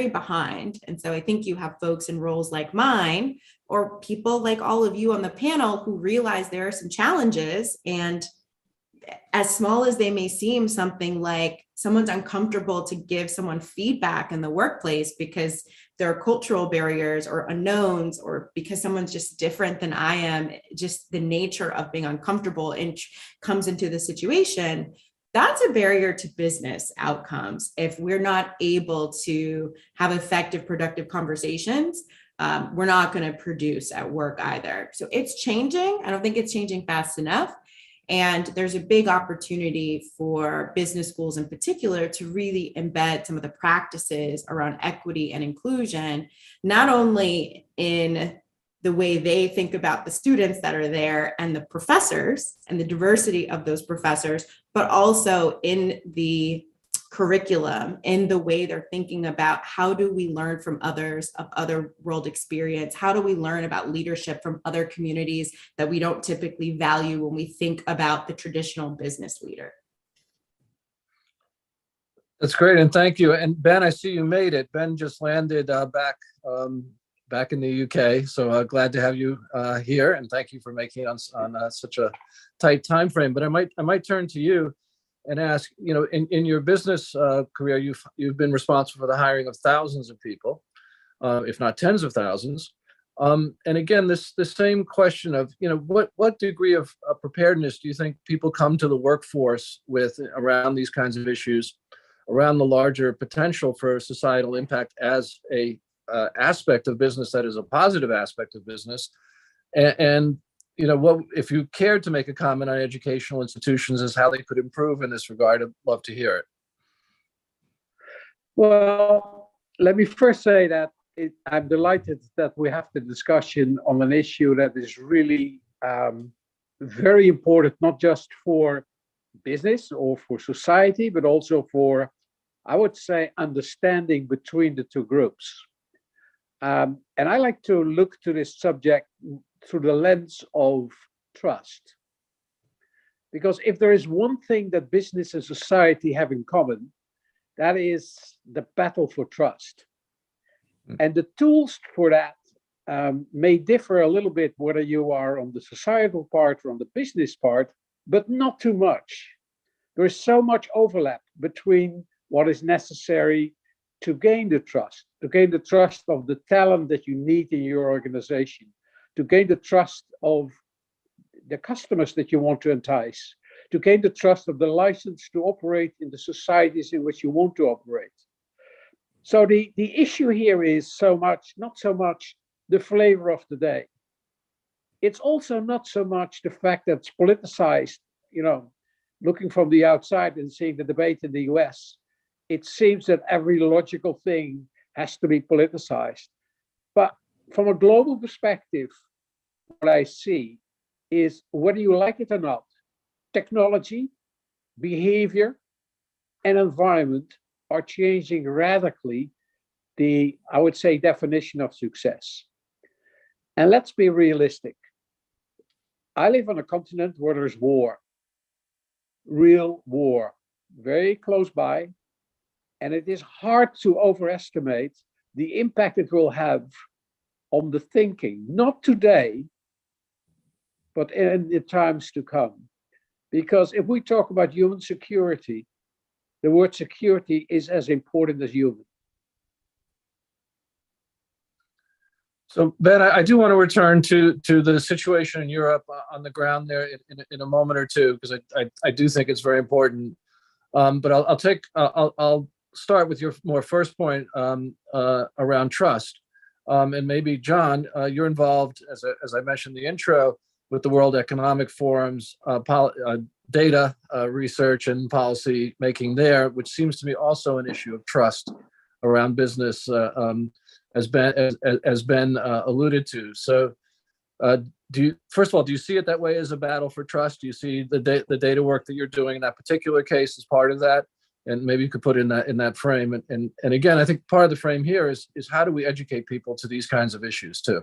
behind. And so I think you have folks in roles like mine, or people like all of you on the panel, who realize there are some challenges, and as small as they may seem, something like someone's uncomfortable to give someone feedback in the workplace because there are cultural barriers or unknowns, or because someone's just different than I am, just the nature of being uncomfortable and comes into the situation. That's a barrier to business outcomes. If we're not able to have effective, productive conversations, we're not going to produce at work either. So it's changing. I don't think it's changing fast enough. And there's a big opportunity for business schools in particular to really embed some of the practices around equity and inclusion, not only in the way they think about the students that are there and the professors and the diversity of those professors, but also in the curriculum, in the way they're thinking about how do we learn from others of other world experience? How do we learn about leadership from other communities that we don't typically value when we think about the traditional business leader? That's great, and thank you. And Ben, I see you made it. Ben just landed back in the UK, so glad to have you here, and thank you for making it on such a tight time frame. But I might turn to you and ask, in your business career, you've been responsible for the hiring of thousands of people, if not tens of thousands. And again, the same question of, what degree of preparedness do you think people come to the workforce with around these kinds of issues, around the larger potential for societal impact as a aspect of business that is a positive aspect of business? And what, if you cared to make a comment on educational institutions as how they could improve in this regard, I'd love to hear it. Well, let me first say that I'm delighted that we have the discussion on an issue that is really very important, not just for business or for society, but also for, I would say, understanding between the two groups. And I like to look to this subject through the lens of trust. Because if there is one thing that business and society have in common, that is the battle for trust. And the tools for that may differ a little bit whether you are on the societal part or on the business part, but not too much. There is so much overlap between what is necessary to gain the trust of the talent that you need in your organization, to gain the trust of the customers that you want to entice, to gain the trust of the license to operate in the societies in which you want to operate. So the issue here is not so much the flavor of the day. It's also not so much the fact that it's politicized, looking from the outside and seeing the debate in the US, it seems that every logical thing has to be politicized. But from a global perspective, what I see is, whether you like it or not, technology, behavior, and environment are changing radically the, I would say, definition of success. And let's be realistic. I live on a continent where there's war, real war, very close by, and it is hard to overestimate the impact it will have on the thinking, not today, but in the times to come. Because if we talk about human security, the word security is as important as human. So Ben, I do want to return to the situation in Europe on the ground there in a moment or two, because I do think it's very important. But I'll start with your more first point around trust, and maybe John, you're involved, as I mentioned in the intro, with the World Economic Forum's data research and policy making there, which seems to me also an issue of trust around business, as Ben alluded to. So, first of all, do you see it that way as a battle for trust? Do you see the data work that you're doing in that particular case as part of that? And maybe you could put in that frame. And again, I think part of the frame here is how do we educate people to these kinds of issues too?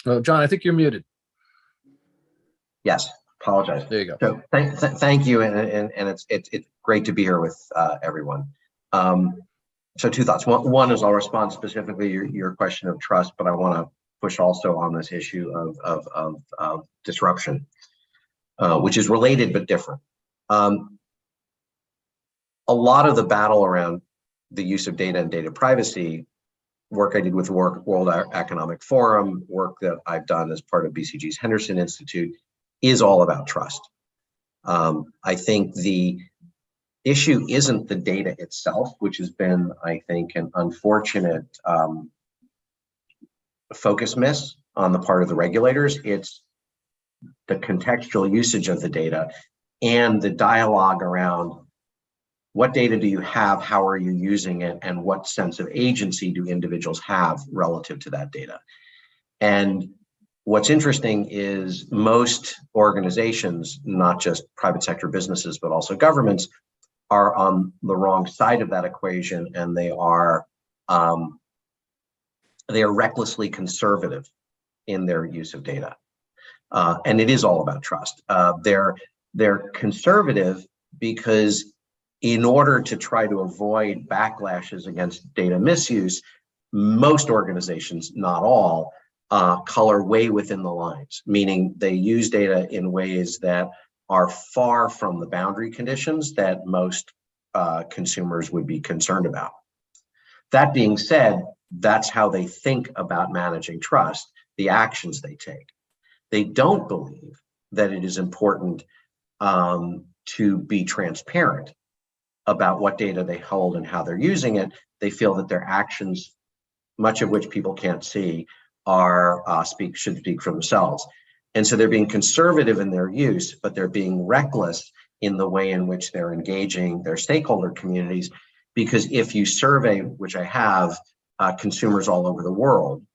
Oh, John, I think you're muted. Yes, apologize. There you go. So thank you, and it's great to be here with everyone. So two thoughts. One is I'll respond specifically to your question of trust, but I want to push also on this issue of disruption, which is related but different. A lot of the battle around the use of data and data privacy, work I did with World Economic Forum, work that I've done as part of BCG's Henderson Institute, is all about trust. I think the issue isn't the data itself, which has been, I think, an unfortunate focus miss on the part of the regulators. It's the contextual usage of the data and the dialogue around what data do you have, how are you using it, and what sense of agency do individuals have relative to that data. And what's interesting is most organizations, not just private sector businesses, but also governments, are on the wrong side of that equation, and they are recklessly conservative in their use of data. And it is all about trust. They're conservative because in order to try to avoid backlashes against data misuse, most organizations, not all, color way within the lines, meaning they use data in ways that are far from the boundary conditions that most consumers would be concerned about. That being said, that's how they think about managing trust, the actions they take. They don't believe that it is important to be transparent about what data they hold and how they're using it. They feel that their actions, much of which people can't see, are should speak for themselves. And so they're being conservative in their use, but they're being reckless in the way in which they're engaging their stakeholder communities. Because if you survey, which I have, consumers all over the world,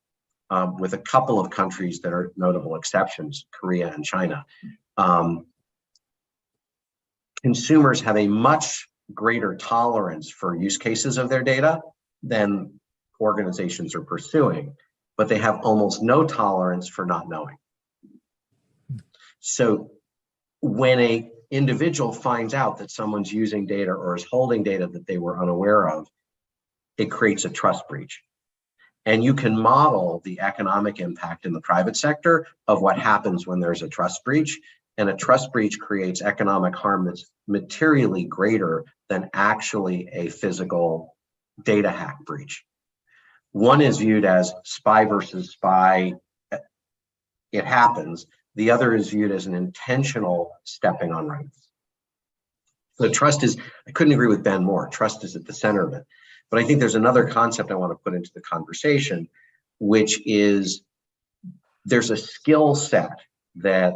with a couple of countries that are notable exceptions, Korea and China, consumers have a much greater tolerance for use cases of their data than organizations are pursuing, but they have almost no tolerance for not knowing. So when an individual finds out that someone's using data or is holding data that they were unaware of, it creates a trust breach. And you can model the economic impact in the private sector of what happens when there's a trust breach. And a trust breach creates economic harm that's materially greater than actually a physical data hack breach. One is viewed as spy versus spy. It happens. The other is viewed as an intentional stepping on rights. So trust is, I couldn't agree with Ben more. Trust is at the center of it. But I think there's another concept I want to put into the conversation, which is there's a skill set that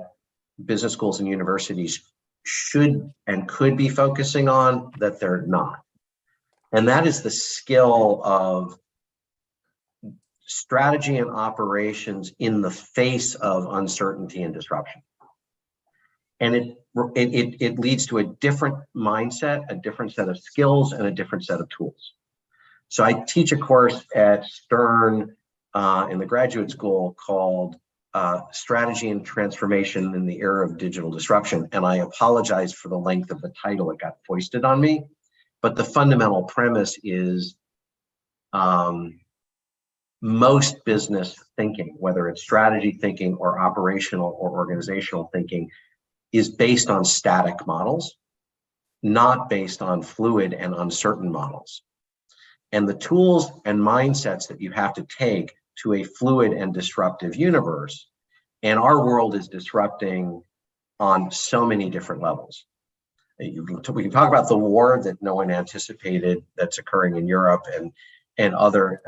business schools and universities should and could be focusing on that they're not. And that is the skill of strategy and operations in the face of uncertainty and disruption. And it leads to a different mindset, a different set of skills, and a different set of tools. So I teach a course at Stern in the graduate school called Strategy and Transformation in the Era of Digital Disruption. And I apologize for the length of the title, it got foisted on me. But the fundamental premise is most business thinking, whether it's strategy thinking or operational or organizational thinking, is based on static models, not based on fluid and uncertain models. And the tools and mindsets that you have to take to a fluid and disruptive universe, and our world is disrupting on so many different levels. We can talk about the war that no one anticipated that's occurring in Europe and other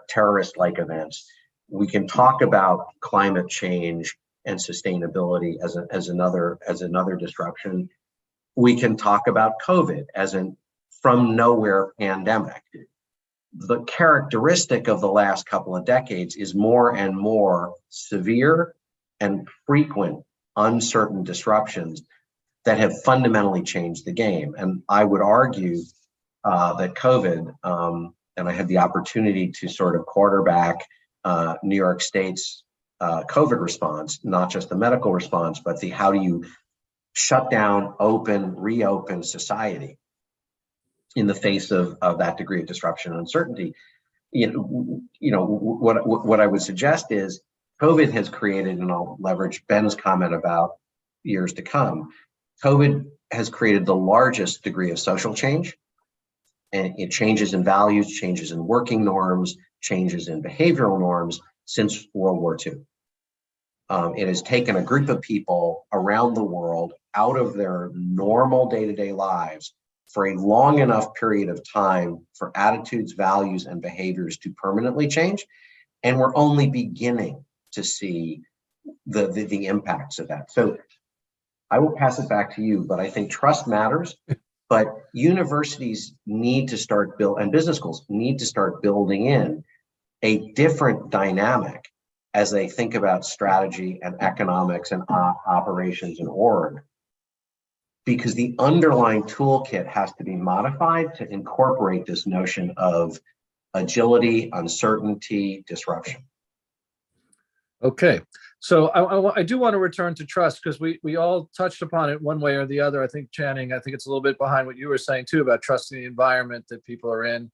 terrorist-like events. We can talk about climate change and sustainability as another disruption. We can talk about COVID as an from nowhere pandemic. The characteristic of the last couple of decades is more and more severe and frequent uncertain disruptions that have fundamentally changed the game. And I would argue that COVID, and I had the opportunity to sort of quarterback New York State's COVID response, not just the medical response, but the how do you shut down, open, reopen society in the face of that degree of disruption and uncertainty. What I would suggest is COVID has created, and I'll leverage Ben's comment about years to come, COVID has created the largest degree of social change, and it changes in values, changes in working norms, changes in behavioral norms since World War II. It has taken a group of people around the world out of their normal day-to-day lives for a long enough period of time for attitudes, values, and behaviors to permanently change. And we're only beginning to see the impacts of that. So I will pass it back to you, but I think trust matters. But universities need to start and business schools need to start building in a different dynamic as they think about strategy and economics and operations and org, because the underlying toolkit has to be modified to incorporate this notion of agility, uncertainty, disruption. Okay, so I do want to return to trust, because we all touched upon it one way or the other. I think, Channing, I think it's a little bit behind what you were saying too about trusting the environment that people are in,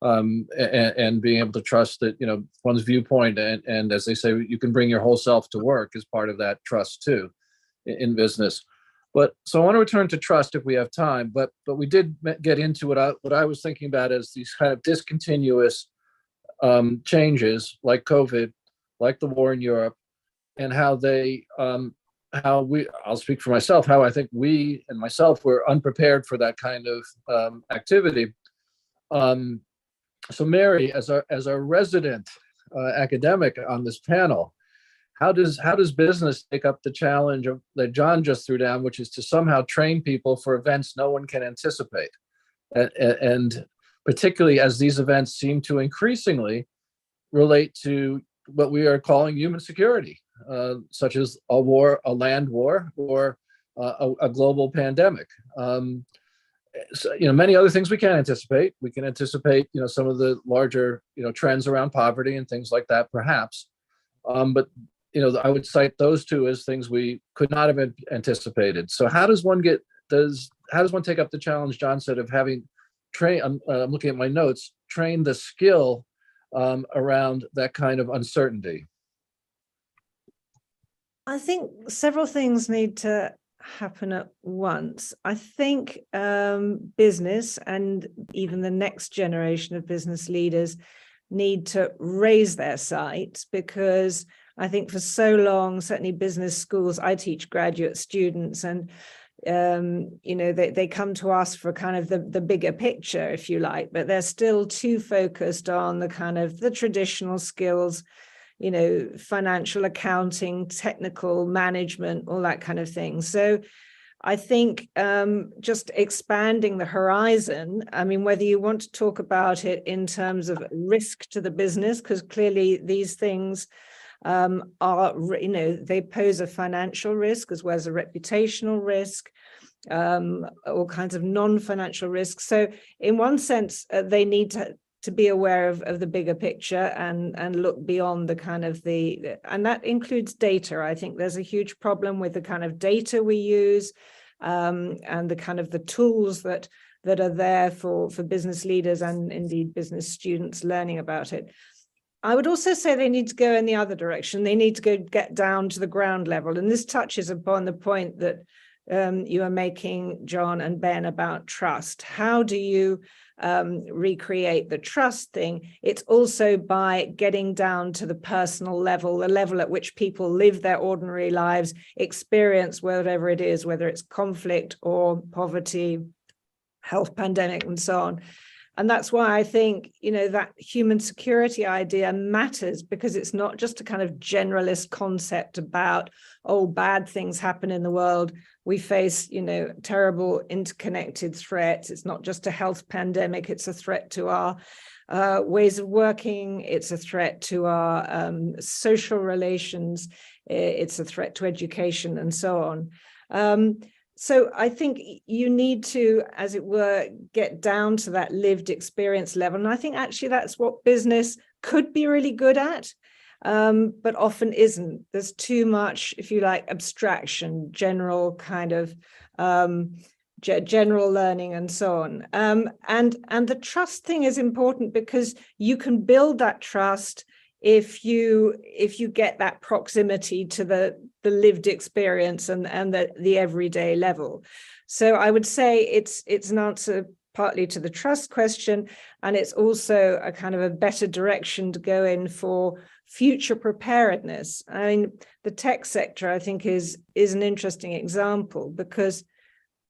and being able to trust that, one's viewpoint, and as they say, you can bring your whole self to work as part of that trust too in business. But so I want to return to trust if we have time, but we did get into what I was thinking about as these kind of discontinuous changes like COVID, like the war in Europe, and how I'll speak for myself, how I think we and myself were unprepared for that kind of activity. So Mary, as our resident academic on this panel, how does business take up the challenge that John just threw down, which is to somehow train people for events no one can anticipate, and particularly as these events seem to increasingly relate to what we are calling human security, such as a war, a land war, or a global pandemic. So, many other things we can't anticipate. We can anticipate, some of the larger, trends around poverty and things like that, perhaps. But I would cite those two as things we could not have anticipated. So how does one take up the challenge, John said, of having I'm looking at my notes, train the skill around that kind of uncertainty? I think several things need to happen at once. I think business and even the next generation of business leaders need to raise their sights, because I think for so long, certainly business schools, I teach graduate students, and they come to us for kind of the bigger picture, if you like, but they're still too focused on the kind of the traditional skills, financial accounting, technical management, all that kind of thing. So I think just expanding the horizon, I mean, whether you want to talk about it in terms of risk to the business, because clearly these things are, they pose a financial risk as well as a reputational risk, all kinds of non-financial risks. So in one sense, they need to be aware of the bigger picture and look beyond the kind of and that includes data. I think there's a huge problem with the kind of data we use and the kind of the tools that are there for business leaders and indeed business students learning about it. I would also say they need to go in the other direction. They need to get down to the ground level. And this touches upon the point that you are making, John and Ben, about trust. How do you recreate the trust thing? It's also by getting down to the personal level, the level at which people live their ordinary lives, experience whatever it is, whether it's conflict or poverty, health pandemic, and so on. And that's why I think, that human security idea matters, because it's not just a kind of generalist concept about, bad things happen in the world. We face, terrible interconnected threats. It's not just a health pandemic. It's a threat to our ways of working. It's a threat to our social relations. It's a threat to education and so on. So I think you need to, as it were, get down to that lived experience level. And I think actually that's what business could be really good at, but often isn't. There's too much, if you like, abstraction, general kind of general learning and so on. And the trust thing is important because you can build that trust if you get that proximity to the lived experience and the everyday level. So I would say it's an answer partly to the trust question, and it's also a kind of a better direction to go in for future preparedness. I mean, the tech sector, I think, is an interesting example because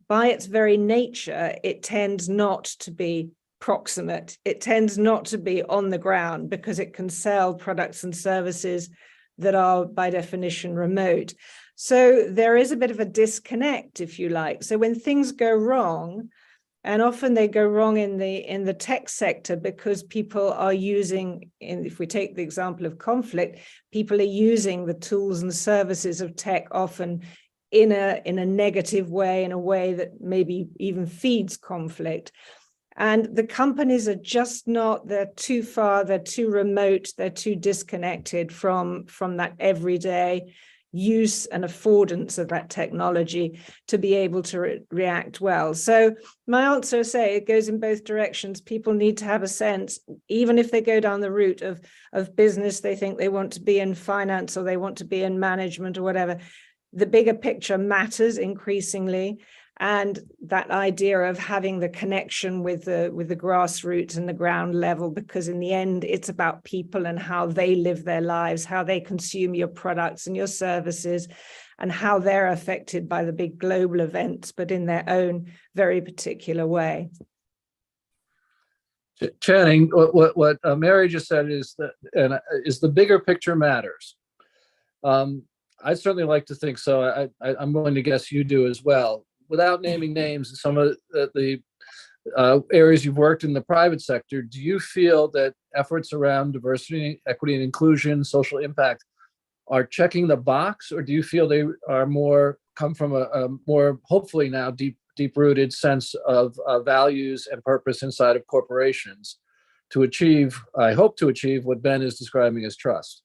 by its very nature, it tends not to be proximate. It tends not to be on the ground because it can sell products and services that are by definition remote. So there is a bit of a disconnect, if you like. So when things go wrong, and often they go wrong in the tech sector because people are using, if we take the example of conflict, people are using the tools and services of tech often in a negative way, in a way that maybe even feeds conflict. And the companies are just not, they're too far, they're too remote, they're too disconnected from that everyday use and affordance of that technology to be able to react well. So my answer, say, it goes in both directions. People need to have a sense, even if they go down the route of business, they think they want to be in finance or they want to be in management or whatever. The bigger picture matters increasingly. And that idea of having the connection with the grassroots and the ground level, because in the end, it's about people and how they live their lives, how they consume your products and your services, and how they're affected by the big global events, but in their own very particular way. Channing, what Mary just said is the bigger picture matters. I'd certainly like to think so. I'm willing to guess you do as well. Without naming names, some of the areas you've worked in the private sector, do you feel that efforts around diversity, equity, and inclusion, social impact are checking the box, or do you feel they are come from a more, hopefully now, deep-rooted sense of values and purpose inside of corporations to achieve, I hope to achieve, what Ben is describing as trust?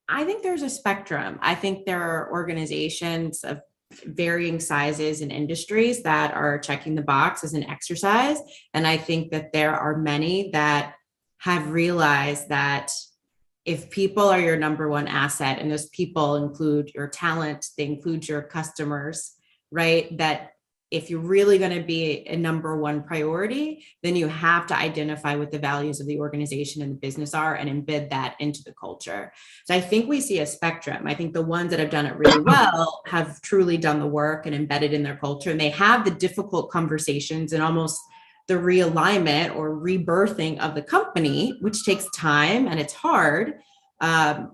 I think there's a spectrum. I think there are organizations of varying sizes and industries that are checking the box as an exercise. And I think that there are many that have realized that if people are your number one asset, and those people include your talent, they include your customers, right? That if you're really going to be a number one priority, then you have to identify what the values of the organization and the business are and embed that into the culture. So I think we see a spectrum. I think the ones that have done it really well have truly done the work and embedded in their culture, and they have the difficult conversations and almost the realignment or rebirthing of the company, which takes time and it's hard.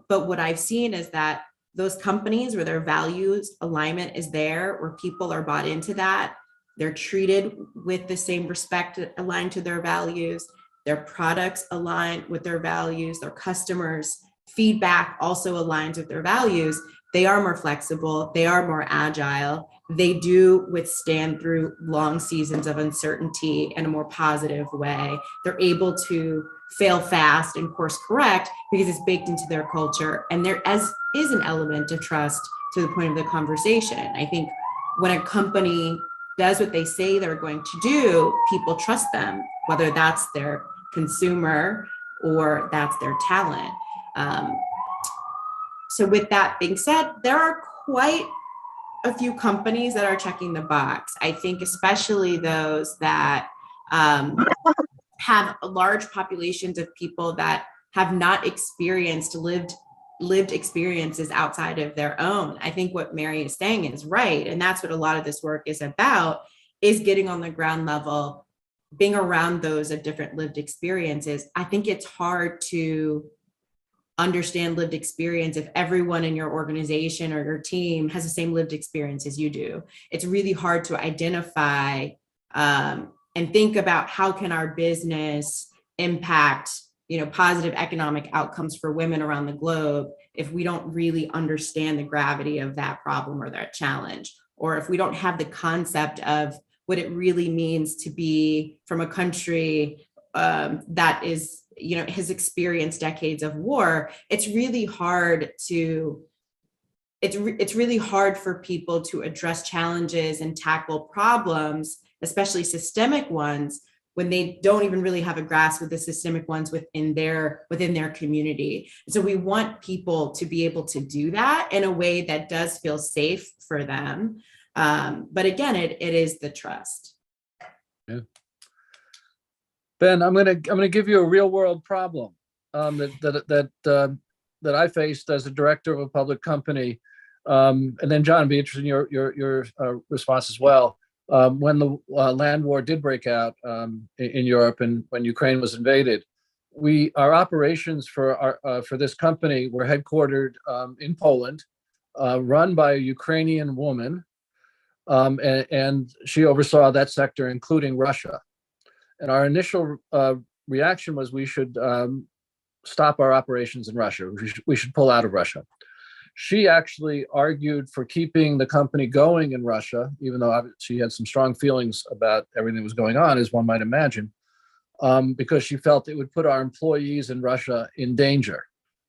But what I've seen is that those companies where their values alignment is there, where people are bought into that, they're treated with the same respect aligned to their values, their products align with their values, their customers' feedback also aligns with their values, they are more flexible, they are more agile, they do withstand through long seasons of uncertainty in a more positive way. They're able to fail fast and course correct because it's baked into their culture. And there is an element of trust to the point of the conversation. I think when a company does what they say they're going to do, people trust them, whether that's their consumer or that's their talent. So with that being said, there are quite a few companies that are checking the box. I think especially those that have large populations of people that have not experienced lived experiences outside of their own. I think what Mary is saying is right. And that's what a lot of this work is about, is getting on the ground level, being around those of different lived experiences. I think it's hard to understand lived experience if everyone in your organization or your team has the same lived experience as you do. It's really hard to identify and think about how can our business impact, positive economic outcomes for women around the globe if we don't really understand the gravity of that problem or that challenge, or if we don't have the concept of what it really means to be from a country that is, has experienced decades of war. It's really hard for people to address challenges and tackle problems, especially systemic ones, when they don't even really have a grasp of the systemic ones within their community. So we want people to be able to do that in a way that does feel safe for them. But again, it is the trust. Yeah. Ben, I'm gonna give you a real world problem that I faced as a director of a public company, and then John, I'd be interested in your response as well. When the land war did break out in Europe and when Ukraine was invaded, our operations for this company were headquartered in Poland, run by a Ukrainian woman, and she oversaw that sector, including Russia. And our initial reaction was we should stop our operations in Russia. We should pull out of Russia. She actually argued for keeping the company going in Russia, even though she had some strong feelings about everything that was going on, as one might imagine, because she felt it would put our employees in Russia in danger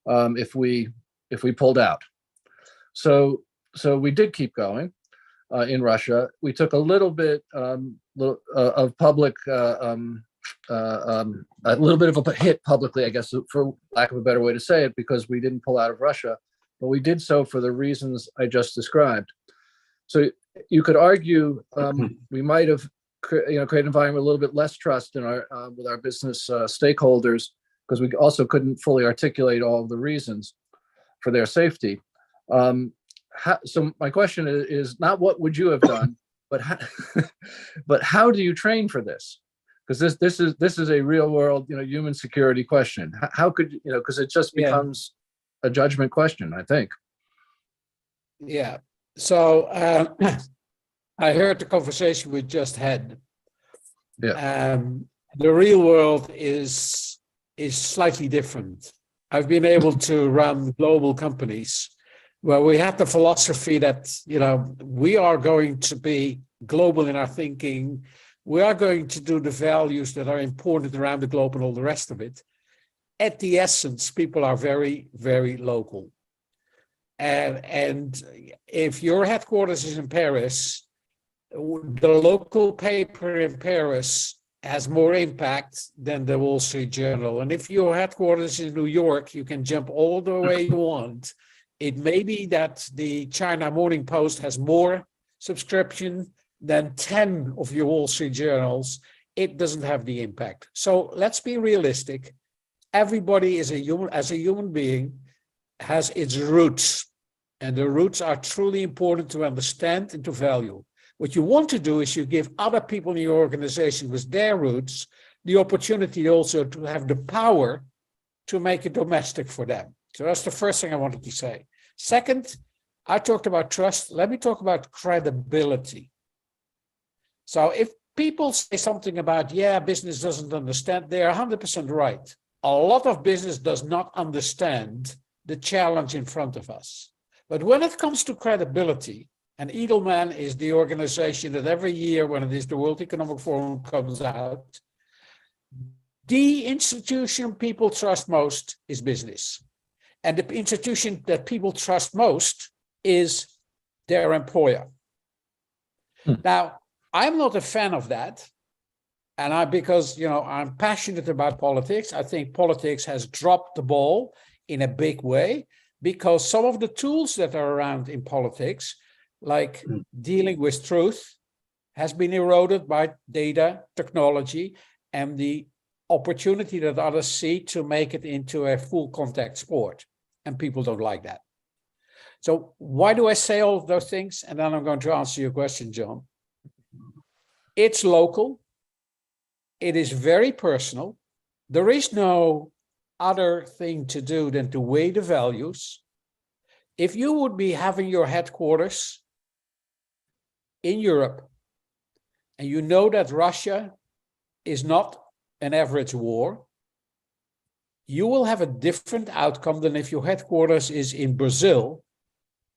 if we pulled out. So we did keep going in Russia. We took a little bit of public, a little bit of a hit publicly, I guess, for lack of a better way to say it, because we didn't pull out of Russia, but we did so for the reasons I just described. So you could argue we might have created an environment a little bit less trust in with our business stakeholders, because we also couldn't fully articulate all of the reasons for their safety. So my question is not what would you have done, but how do you train for this? Because this is a real world, human security question. How could because it just becomes a judgment question, I think. Yeah. So I heard the conversation we just had. Yeah. The real world is slightly different. I've been able to run global companies where we have the philosophy that, we are going to be global in our thinking. We are going to do the values that are important around the globe and all the rest of it. At the essence, people are very, very local. And if your headquarters is in Paris, the local paper in Paris has more impact than the Wall Street Journal. And if your headquarters is in New York, you can jump all the way you want. It may be that the China Morning Post has more subscription than 10 of your Wall Street journals. It doesn't have the impact. So let's be realistic. Everybody is as a human being, has its roots. And the roots are truly important to understand and to value. What you want to do is you give other people in your organization with their roots the opportunity also to have the power to make it domestic for them. So that's the first thing I wanted to say. Second, I talked about trust. Let me talk about credibility. So if people say something about, yeah, business doesn't understand, they're 100% right. A lot of business does not understand the challenge in front of us. But when it comes to credibility, and Edelman is the organization that every year when it is the World Economic Forum comes out, the institution people trust most is business. And the institution that people trust most is their employer. Now, I'm not a fan of that. And because, you know, I'm passionate about politics, I think politics has dropped the ball in a big way because some of the tools that are around in politics, like dealing with truth, has been eroded by data, technology, and the opportunity that others see to make it into a full contact sport. And people don't like that. So why do I say all of those things? And then I'm going to answer your question, John. It's local. It is very personal. There is no other thing to do than to weigh the values. If you would be having your headquarters in Europe, and you know that Russia is not an average war, you will have a different outcome than if your headquarters is in Brazil,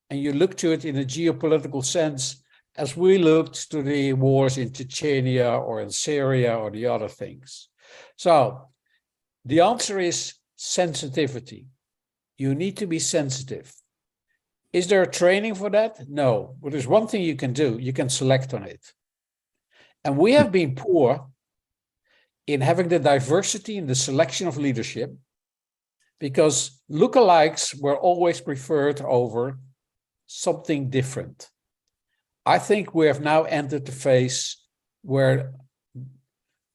and you look to it in a geopolitical sense, as we looked to the wars in Chechnya or in Syria or the other things. So the answer is sensitivity. You need to be sensitive. Is there a training for that? No, but there's one thing you can do. You can select on it. And we have been poor in having the diversity in the selection of leadership because lookalikes were always preferred over something different. I think we have now entered the phase where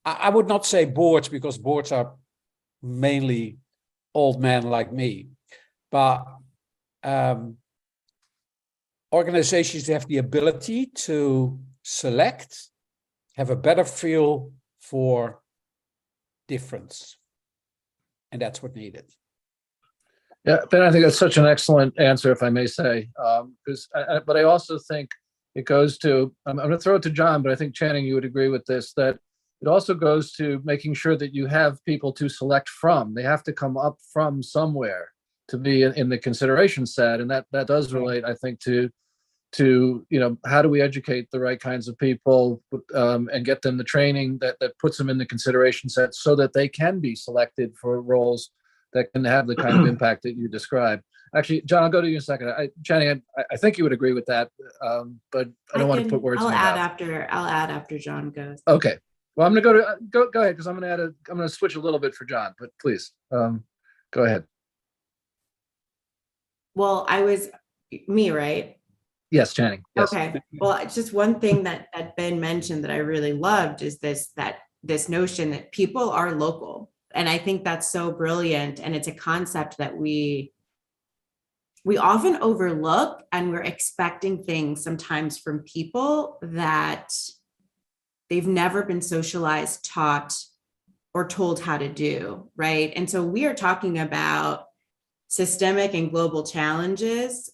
I would not say boards because boards are mainly old men like me, but organizations have the ability to select, have a better feel for difference. And that's what needed. Yeah, Ben, I think that's such an excellent answer, if I may say. But I also think it goes to, I'm going to throw it to John, but I think Channing, you would agree with this, that it also goes to making sure that you have people to select from. They have to come up from somewhere to be in the consideration set. And that does relate, I think, to how do we educate the right kinds of people and get them the training that puts them in the consideration set so that they can be selected for roles that can have the kind of impact that you describe. Actually, John, I'll go to you in a second. Channing, I think you would agree with that, but I don't want to put words in your mouth. I'll add after John goes. Okay. Well, I'm going to go ahead because I'm going to switch a little bit for John, but please go ahead. Well, me, right? Yes, Channing. Yes. Okay. Well, it's just one thing that Ben mentioned that I really loved is this notion that people are local. And I think that's so brilliant. And it's a concept that we often overlook, and we're expecting things sometimes from people that they've never been socialized, taught, or told how to do, right? And so we are talking about systemic and global challenges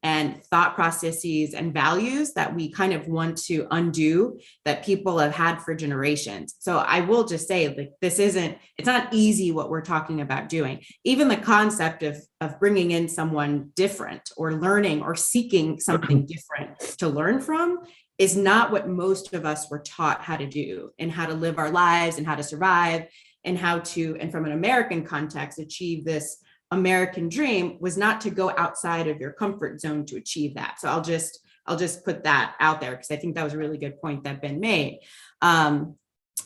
and thought processes and values that we kind of want to undo that people have had for generations. So I will just say, like, it's not easy what we're talking about doing. Even the concept of bringing in someone different or learning or seeking something different to learn from is not what most of us were taught how to do and how to live our lives and how to survive and and from an American context, achieve this American dream was not to go outside of your comfort zone to achieve that. So I'll just put that out there because I think that was a really good point that Ben made.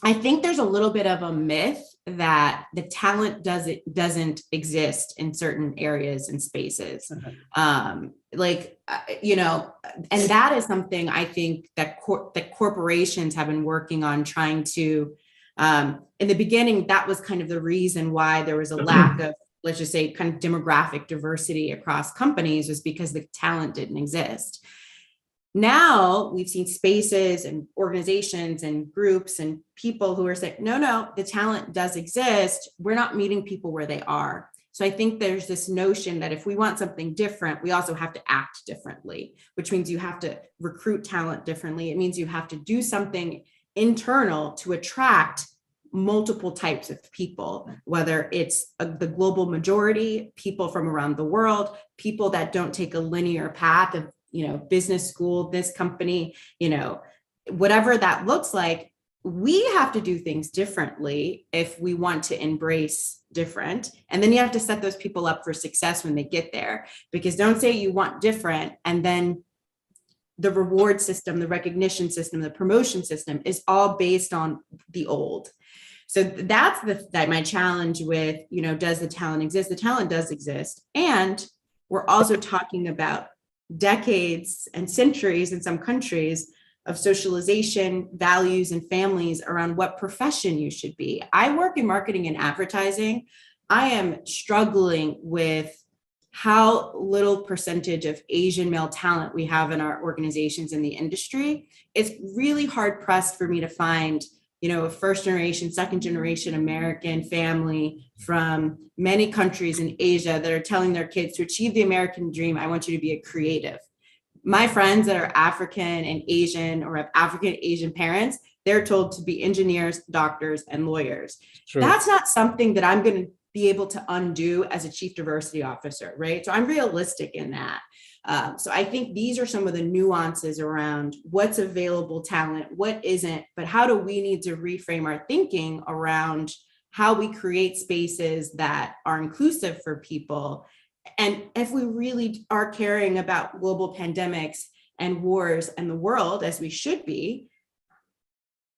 I think there's a little bit of a myth that the talent doesn't exist in certain areas and spaces. And that is something I think that corporations have been working on trying to, in the beginning, that was kind of the reason why there was a lack of, let's just say, kind of demographic diversity across companies, was because the talent didn't exist. Now we've seen spaces and organizations and groups and people who are saying, no, the talent does exist. We're not meeting people where they are. So I think there's this notion that if we want something different, we also have to act differently, which means you have to recruit talent differently. It means you have to do something internal to attract multiple types of people, whether it's the global majority, people from around the world, people that don't take a linear path of, business school, this company, whatever that looks like. We have to do things differently if we want to embrace different. And then you have to set those people up for success when they get there, because don't say you want different and then the reward system, the recognition system, the promotion system is all based on the old. So that's my challenge with, does the talent exist? The talent does exist. And we're also talking about decades and centuries in some countries of socialization, values, and families around what profession you should be. I work in marketing and advertising. I am struggling with how little percentage of Asian male talent we have in our organizations in the industry. It's really hard pressed for me to find, a first generation, second generation American family from many countries in Asia that are telling their kids, to achieve the American dream, I want you to be a creative. My friends that are African and Asian or have African Asian parents, they're told to be engineers, doctors, and lawyers. True. That's not something that I'm going to be able to undo as a chief diversity officer, right? So I'm realistic in that. So I think these are some of the nuances around what's available talent, what isn't, but how do we need to reframe our thinking around how we create spaces that are inclusive for people. And if we really are caring about global pandemics and wars and the world, as we should be,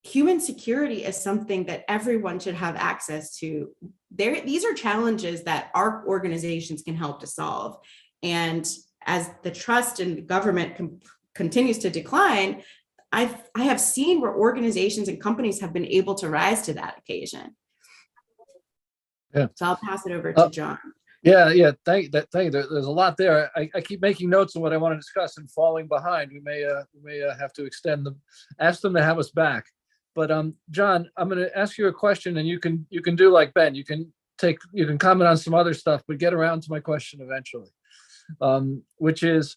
human security is something that everyone should have access to. These are challenges that our organizations can help to solve. And as the trust in government continues to decline, I have seen where organizations and companies have been able to rise to that occasion. Yeah. So I'll pass it over to John. Yeah. Thank you. There's a lot there. I keep making notes on what I want to discuss and falling behind. We may have to ask them to have us back. But John, I'm going to ask you a question, and you can do like Ben. You can comment on some other stuff, but get around to my question eventually, which is,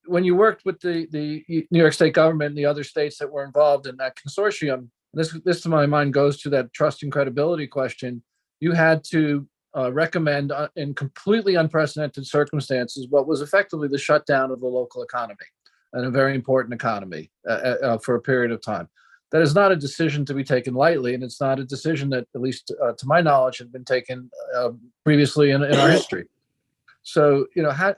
when you worked with the New York State government and the other states that were involved in that consortium, this to my mind goes to that trust and credibility question. You had to recommend in completely unprecedented circumstances what was effectively the shutdown of the local economy, and a very important economy for a period of time. That is not a decision to be taken lightly, and it's not a decision that, at least to my knowledge, had been taken previously in our history. So,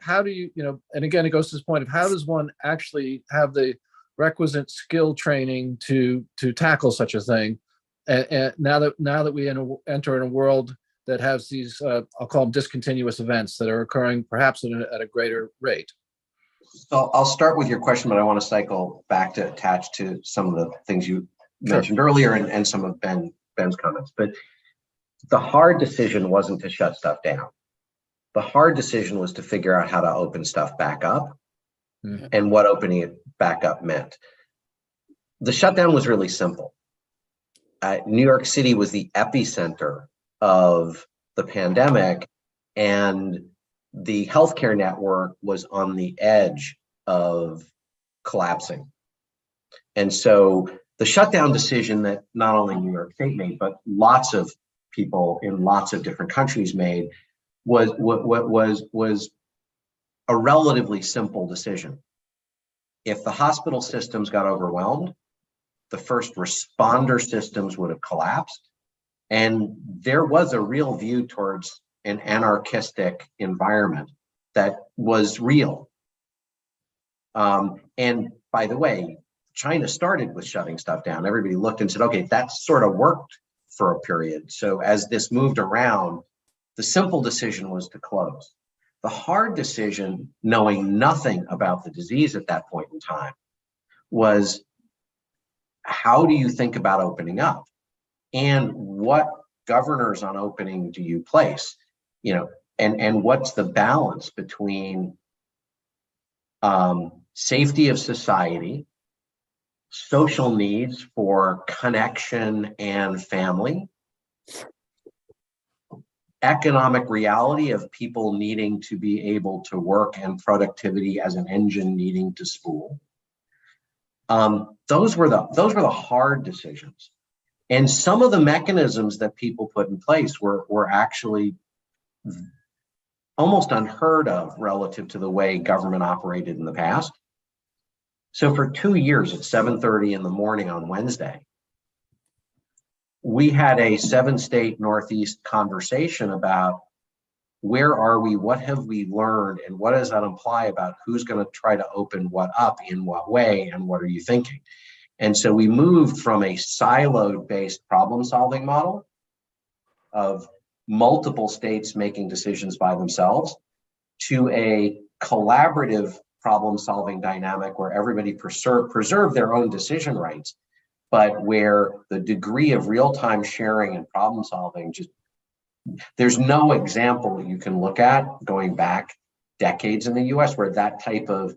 how do you, and again, it goes to this point of how does one actually have the requisite skill training to tackle such a thing? And now that we enter in a world that has these, I'll call them discontinuous events that are occurring perhaps at a greater rate. So I'll start with your question, but I want to cycle back to attach to some of the things you mentioned earlier and some of Ben's comments. But the hard decision wasn't to shut stuff down. The hard decision was to figure out how to open stuff back up and what opening it back up meant. The shutdown was really simple. New York City was the epicenter of the pandemic, and the healthcare network was on the edge of collapsing. And so the shutdown decision that not only New York State made, but lots of people in lots of different countries made was a relatively simple decision. If the hospital systems got overwhelmed, the first responder systems would have collapsed. And there was a real view towards an anarchistic environment that was real. And by the way, China started with shutting stuff down. Everybody looked and said, okay, that sort of worked for a period. So as this moved around, the simple decision was to close. The hard decision, knowing nothing about the disease at that point in time, was how do you think about opening up? And what governors on opening do you place? And what's the balance between safety of society, social needs for connection and family, economic reality of people needing to be able to work and productivity as an engine needing to spool. Those were the hard decisions. And some of the mechanisms that people put in place were actually almost unheard of relative to the way government operated in the past. So for 2 years at 7:30 in the morning on Wednesday, we had a 7-state Northeast conversation about where are we, what have we learned, and what does that imply about who's going to try to open what up in what way, and what are you thinking? And so we moved from a siloed-based problem-solving model of multiple states making decisions by themselves to a collaborative problem-solving dynamic where everybody preserve their own decision rights, but where the degree of real-time sharing and problem-solving there's no example you can look at going back decades in the US where that type of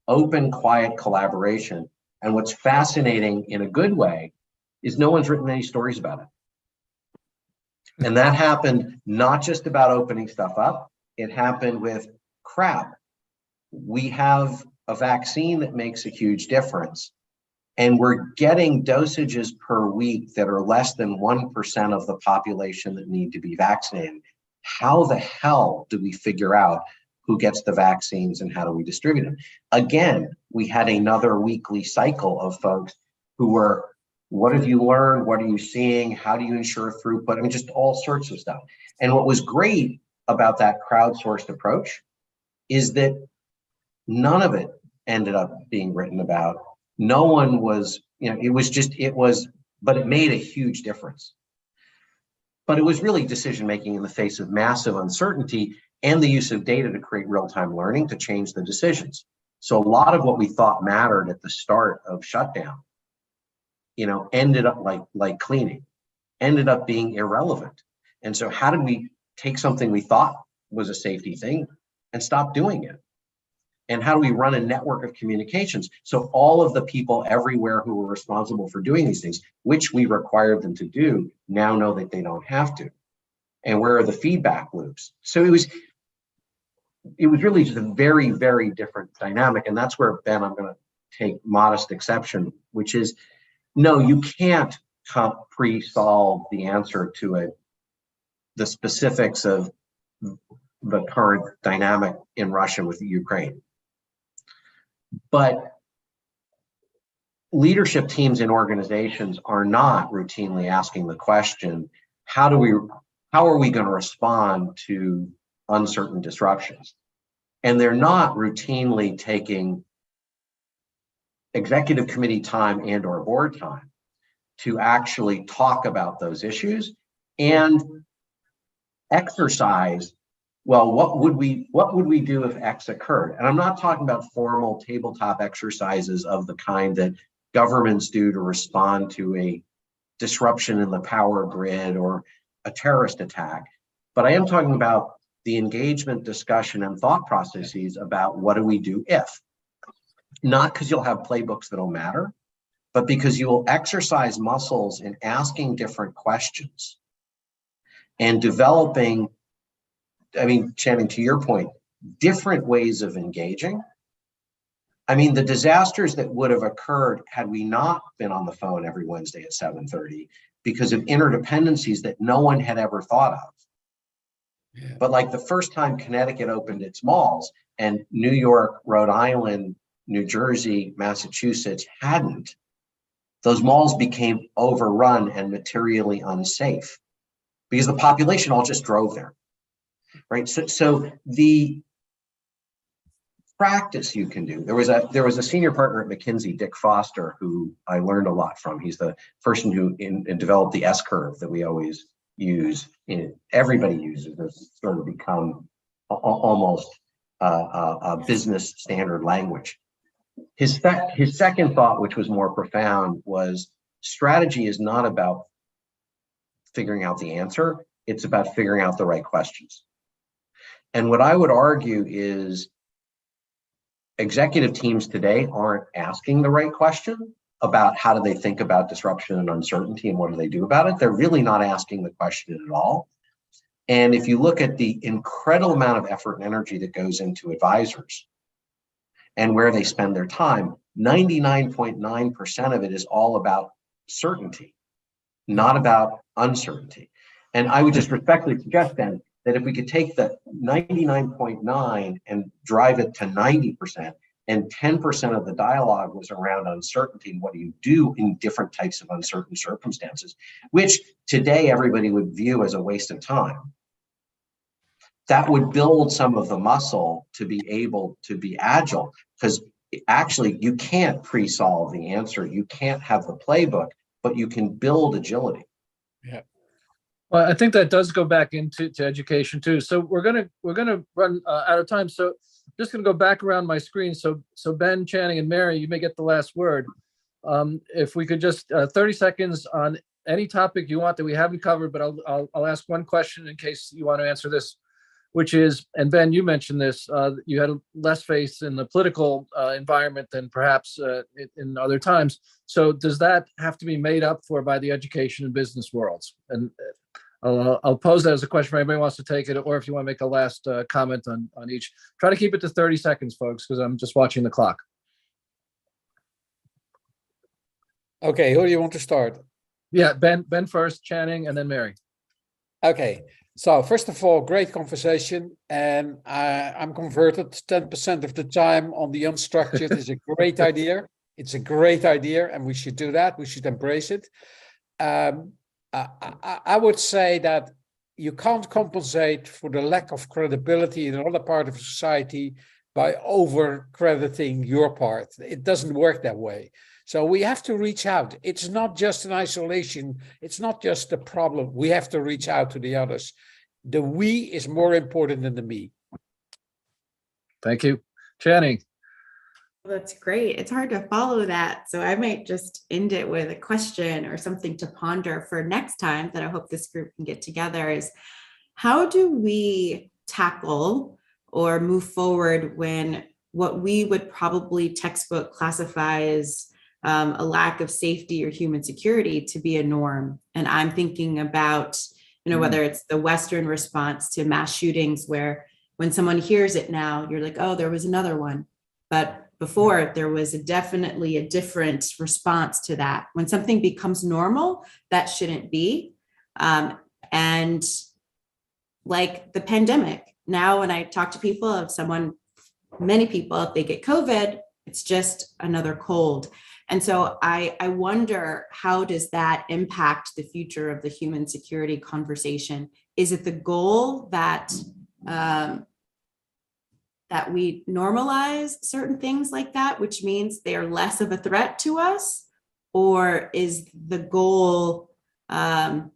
open, quiet collaboration. And what's fascinating in a good way is no one's written any stories about it. And that happened not just about opening stuff up, it happened with crap. We have a vaccine that makes a huge difference. And we're getting dosages per week that are less than 1% of the population that need to be vaccinated. How the hell do we figure out who gets the vaccines and how do we distribute them? Again, we had another weekly cycle of folks who were, what have you learned? What are you seeing? How do you ensure throughput? I mean, just all sorts of stuff. And what was great about that crowdsourced approach is that none of it ended up being written about. No one was, but it made a huge difference. But it was really decision-making in the face of massive uncertainty and the use of data to create real-time learning to change the decisions. So a lot of what we thought mattered at the start of shutdown, ended up like cleaning, ended up being irrelevant. And so how did we take something we thought was a safety thing and stop doing it? And how do we run a network of communications so all of the people everywhere who were responsible for doing these things, which we required them to do, now know that they don't have to? And where are the feedback loops? So it was really just a very, very different dynamic. And that's where, Ben, I'm going to take modest exception, which is, no, you can't pre-solve the answer to the specifics of the current dynamic in Russia with Ukraine. But leadership teams in organizations are not routinely asking the question, how are we going to respond to uncertain disruptions? And they're not routinely taking executive committee time and or board time to actually talk about those issues and exercise, well, what would we do if X occurred? And I'm not talking about formal tabletop exercises of the kind that governments do to respond to a disruption in the power grid or a terrorist attack, but I am talking about the engagement, discussion, and thought processes about what do we do if. Not because you'll have playbooks that'll matter, but because you will exercise muscles in asking different questions and developing, Channing, to your point, different ways of engaging. The disasters that would have occurred had we not been on the phone every Wednesday at 7:30 because of interdependencies that no one had ever thought of. Yeah. But like the first time Connecticut opened its malls and New York, Rhode Island, New Jersey, Massachusetts hadn't, those malls became overrun and materially unsafe because the population all just drove there, right? So the practice you can do, there was a senior partner at McKinsey, Dick Foster, who I learned a lot from. He's the person who developed the S-curve that we always use. Everybody uses this, sort of become almost a business standard language. His second thought, which was more profound, was strategy is not about figuring out the answer, it's about figuring out the right questions. And what I would argue is executive teams today aren't asking the right question about how do they think about disruption and uncertainty and what do they do about it. They're really not asking the question at all. And if you look at the incredible amount of effort and energy that goes into advisors and where they spend their time, 99.9% of it is all about certainty, not about uncertainty. And I would just respectfully suggest then that if we could take the 99.9 and drive it to 90%, and 10% of the dialogue was around uncertainty and what do you do in different types of uncertain circumstances, which today everybody would view as a waste of time. That would build some of the muscle to be able to be agile, because actually you can't pre-solve the answer. You can't have the playbook, but you can build agility. Yeah. Well, I think that does go back into education too. So we're gonna run out of time. So I'm just gonna go back around my screen. So Ben, Channing, and Mary, you may get the last word. If we could just 30 seconds on any topic you want that we haven't covered, but I'll ask one question in case you want to answer this, which is, and Ben, you mentioned this, you had less faith in the political environment than perhaps in other times. So does that have to be made up for by the education and business worlds? And I'll pose that as a question for anybody who wants to take it, or if you want to make a last comment on each. Try to keep it to 30 seconds, folks, because I'm just watching the clock. Okay, who do you want to start? Yeah, Ben first, Channing, and then Mary. Okay, so first of all, great conversation, and I'm converted 10% of the time on the unstructured. Is a great idea. It's a great idea, and we should do that. We should embrace it. I would say that you can't compensate for the lack of credibility in another part of society by over-crediting your part. It doesn't work that way. So we have to reach out. It's not just an isolation. It's not just a problem. We have to reach out to the others. The we is more important than the me. Thank you. Channing. That's great. It's hard to follow that. So I might just end it with a question or something to ponder for next time that I hope this group can get together is, how do we tackle or move forward when what we would probably textbook classify as a lack of safety or human security to be a norm? And I'm thinking about, whether it's the Western response to mass shootings, where when someone hears it now, you're like, oh, there was another one. But before, there was definitely a different response to that. When something becomes normal, that shouldn't be. And like the pandemic, now when I talk to people, many people, if they get COVID, it's just another cold. And so I wonder, how does that impact the future of the human security conversation? Is it the goal that that we normalize certain things like that, which means they are less of a threat to us? Or is the goal to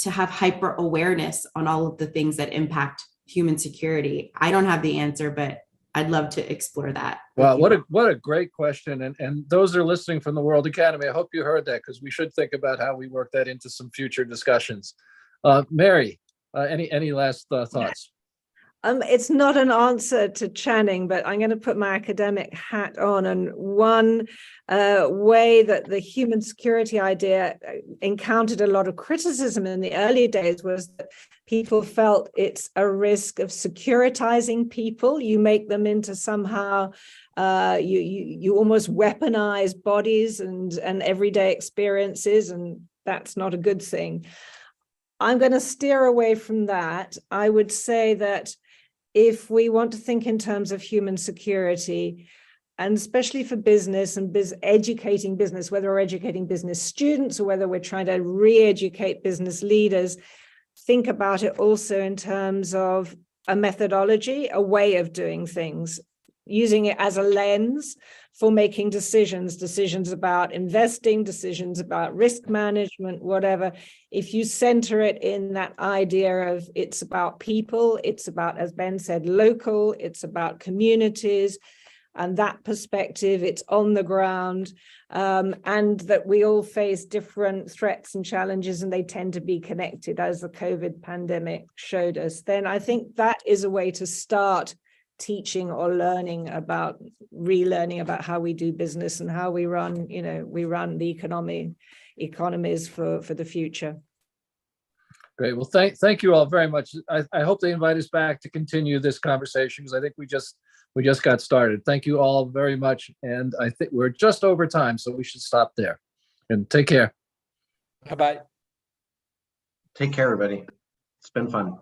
have hyper awareness on all of the things that impact human security? I don't have the answer, but I'd love to explore that. Wow, what a great question. And those are listening from the World Academy, I hope you heard that, because we should think about how we work that into some future discussions. Mary, any last thoughts? It's not an answer to Channing, but I'm going to put my academic hat on. And one way that the human security idea encountered a lot of criticism in the early days was that people felt it's a risk of securitizing people. You make them into somehow, you almost weaponize bodies and everyday experiences, and that's not a good thing. I'm going to steer away from that. I would say that if we want to think in terms of human security, and especially for business and educating business, whether we're educating business students or whether we're trying to re-educate business leaders, think about it also in terms of a methodology, a way of doing things, using it as a lens for making decisions about investing, decisions about risk management, whatever. If you center it in that idea of it's about people, it's about, as Ben said, local, it's about communities, and that perspective, it's on the ground, and that we all face different threats and challenges, and they tend to be connected, as the COVID pandemic showed us, then I think that is a way to start teaching or relearning about how we do business and how we run the economies for the future. Great. Well, thank you all very much. I hope they invite us back to continue this conversation because I think we just got started. Thank you all very much. And I think we're just over time, so we should stop there. And take care. Bye-bye. Take care, everybody. It's been fun.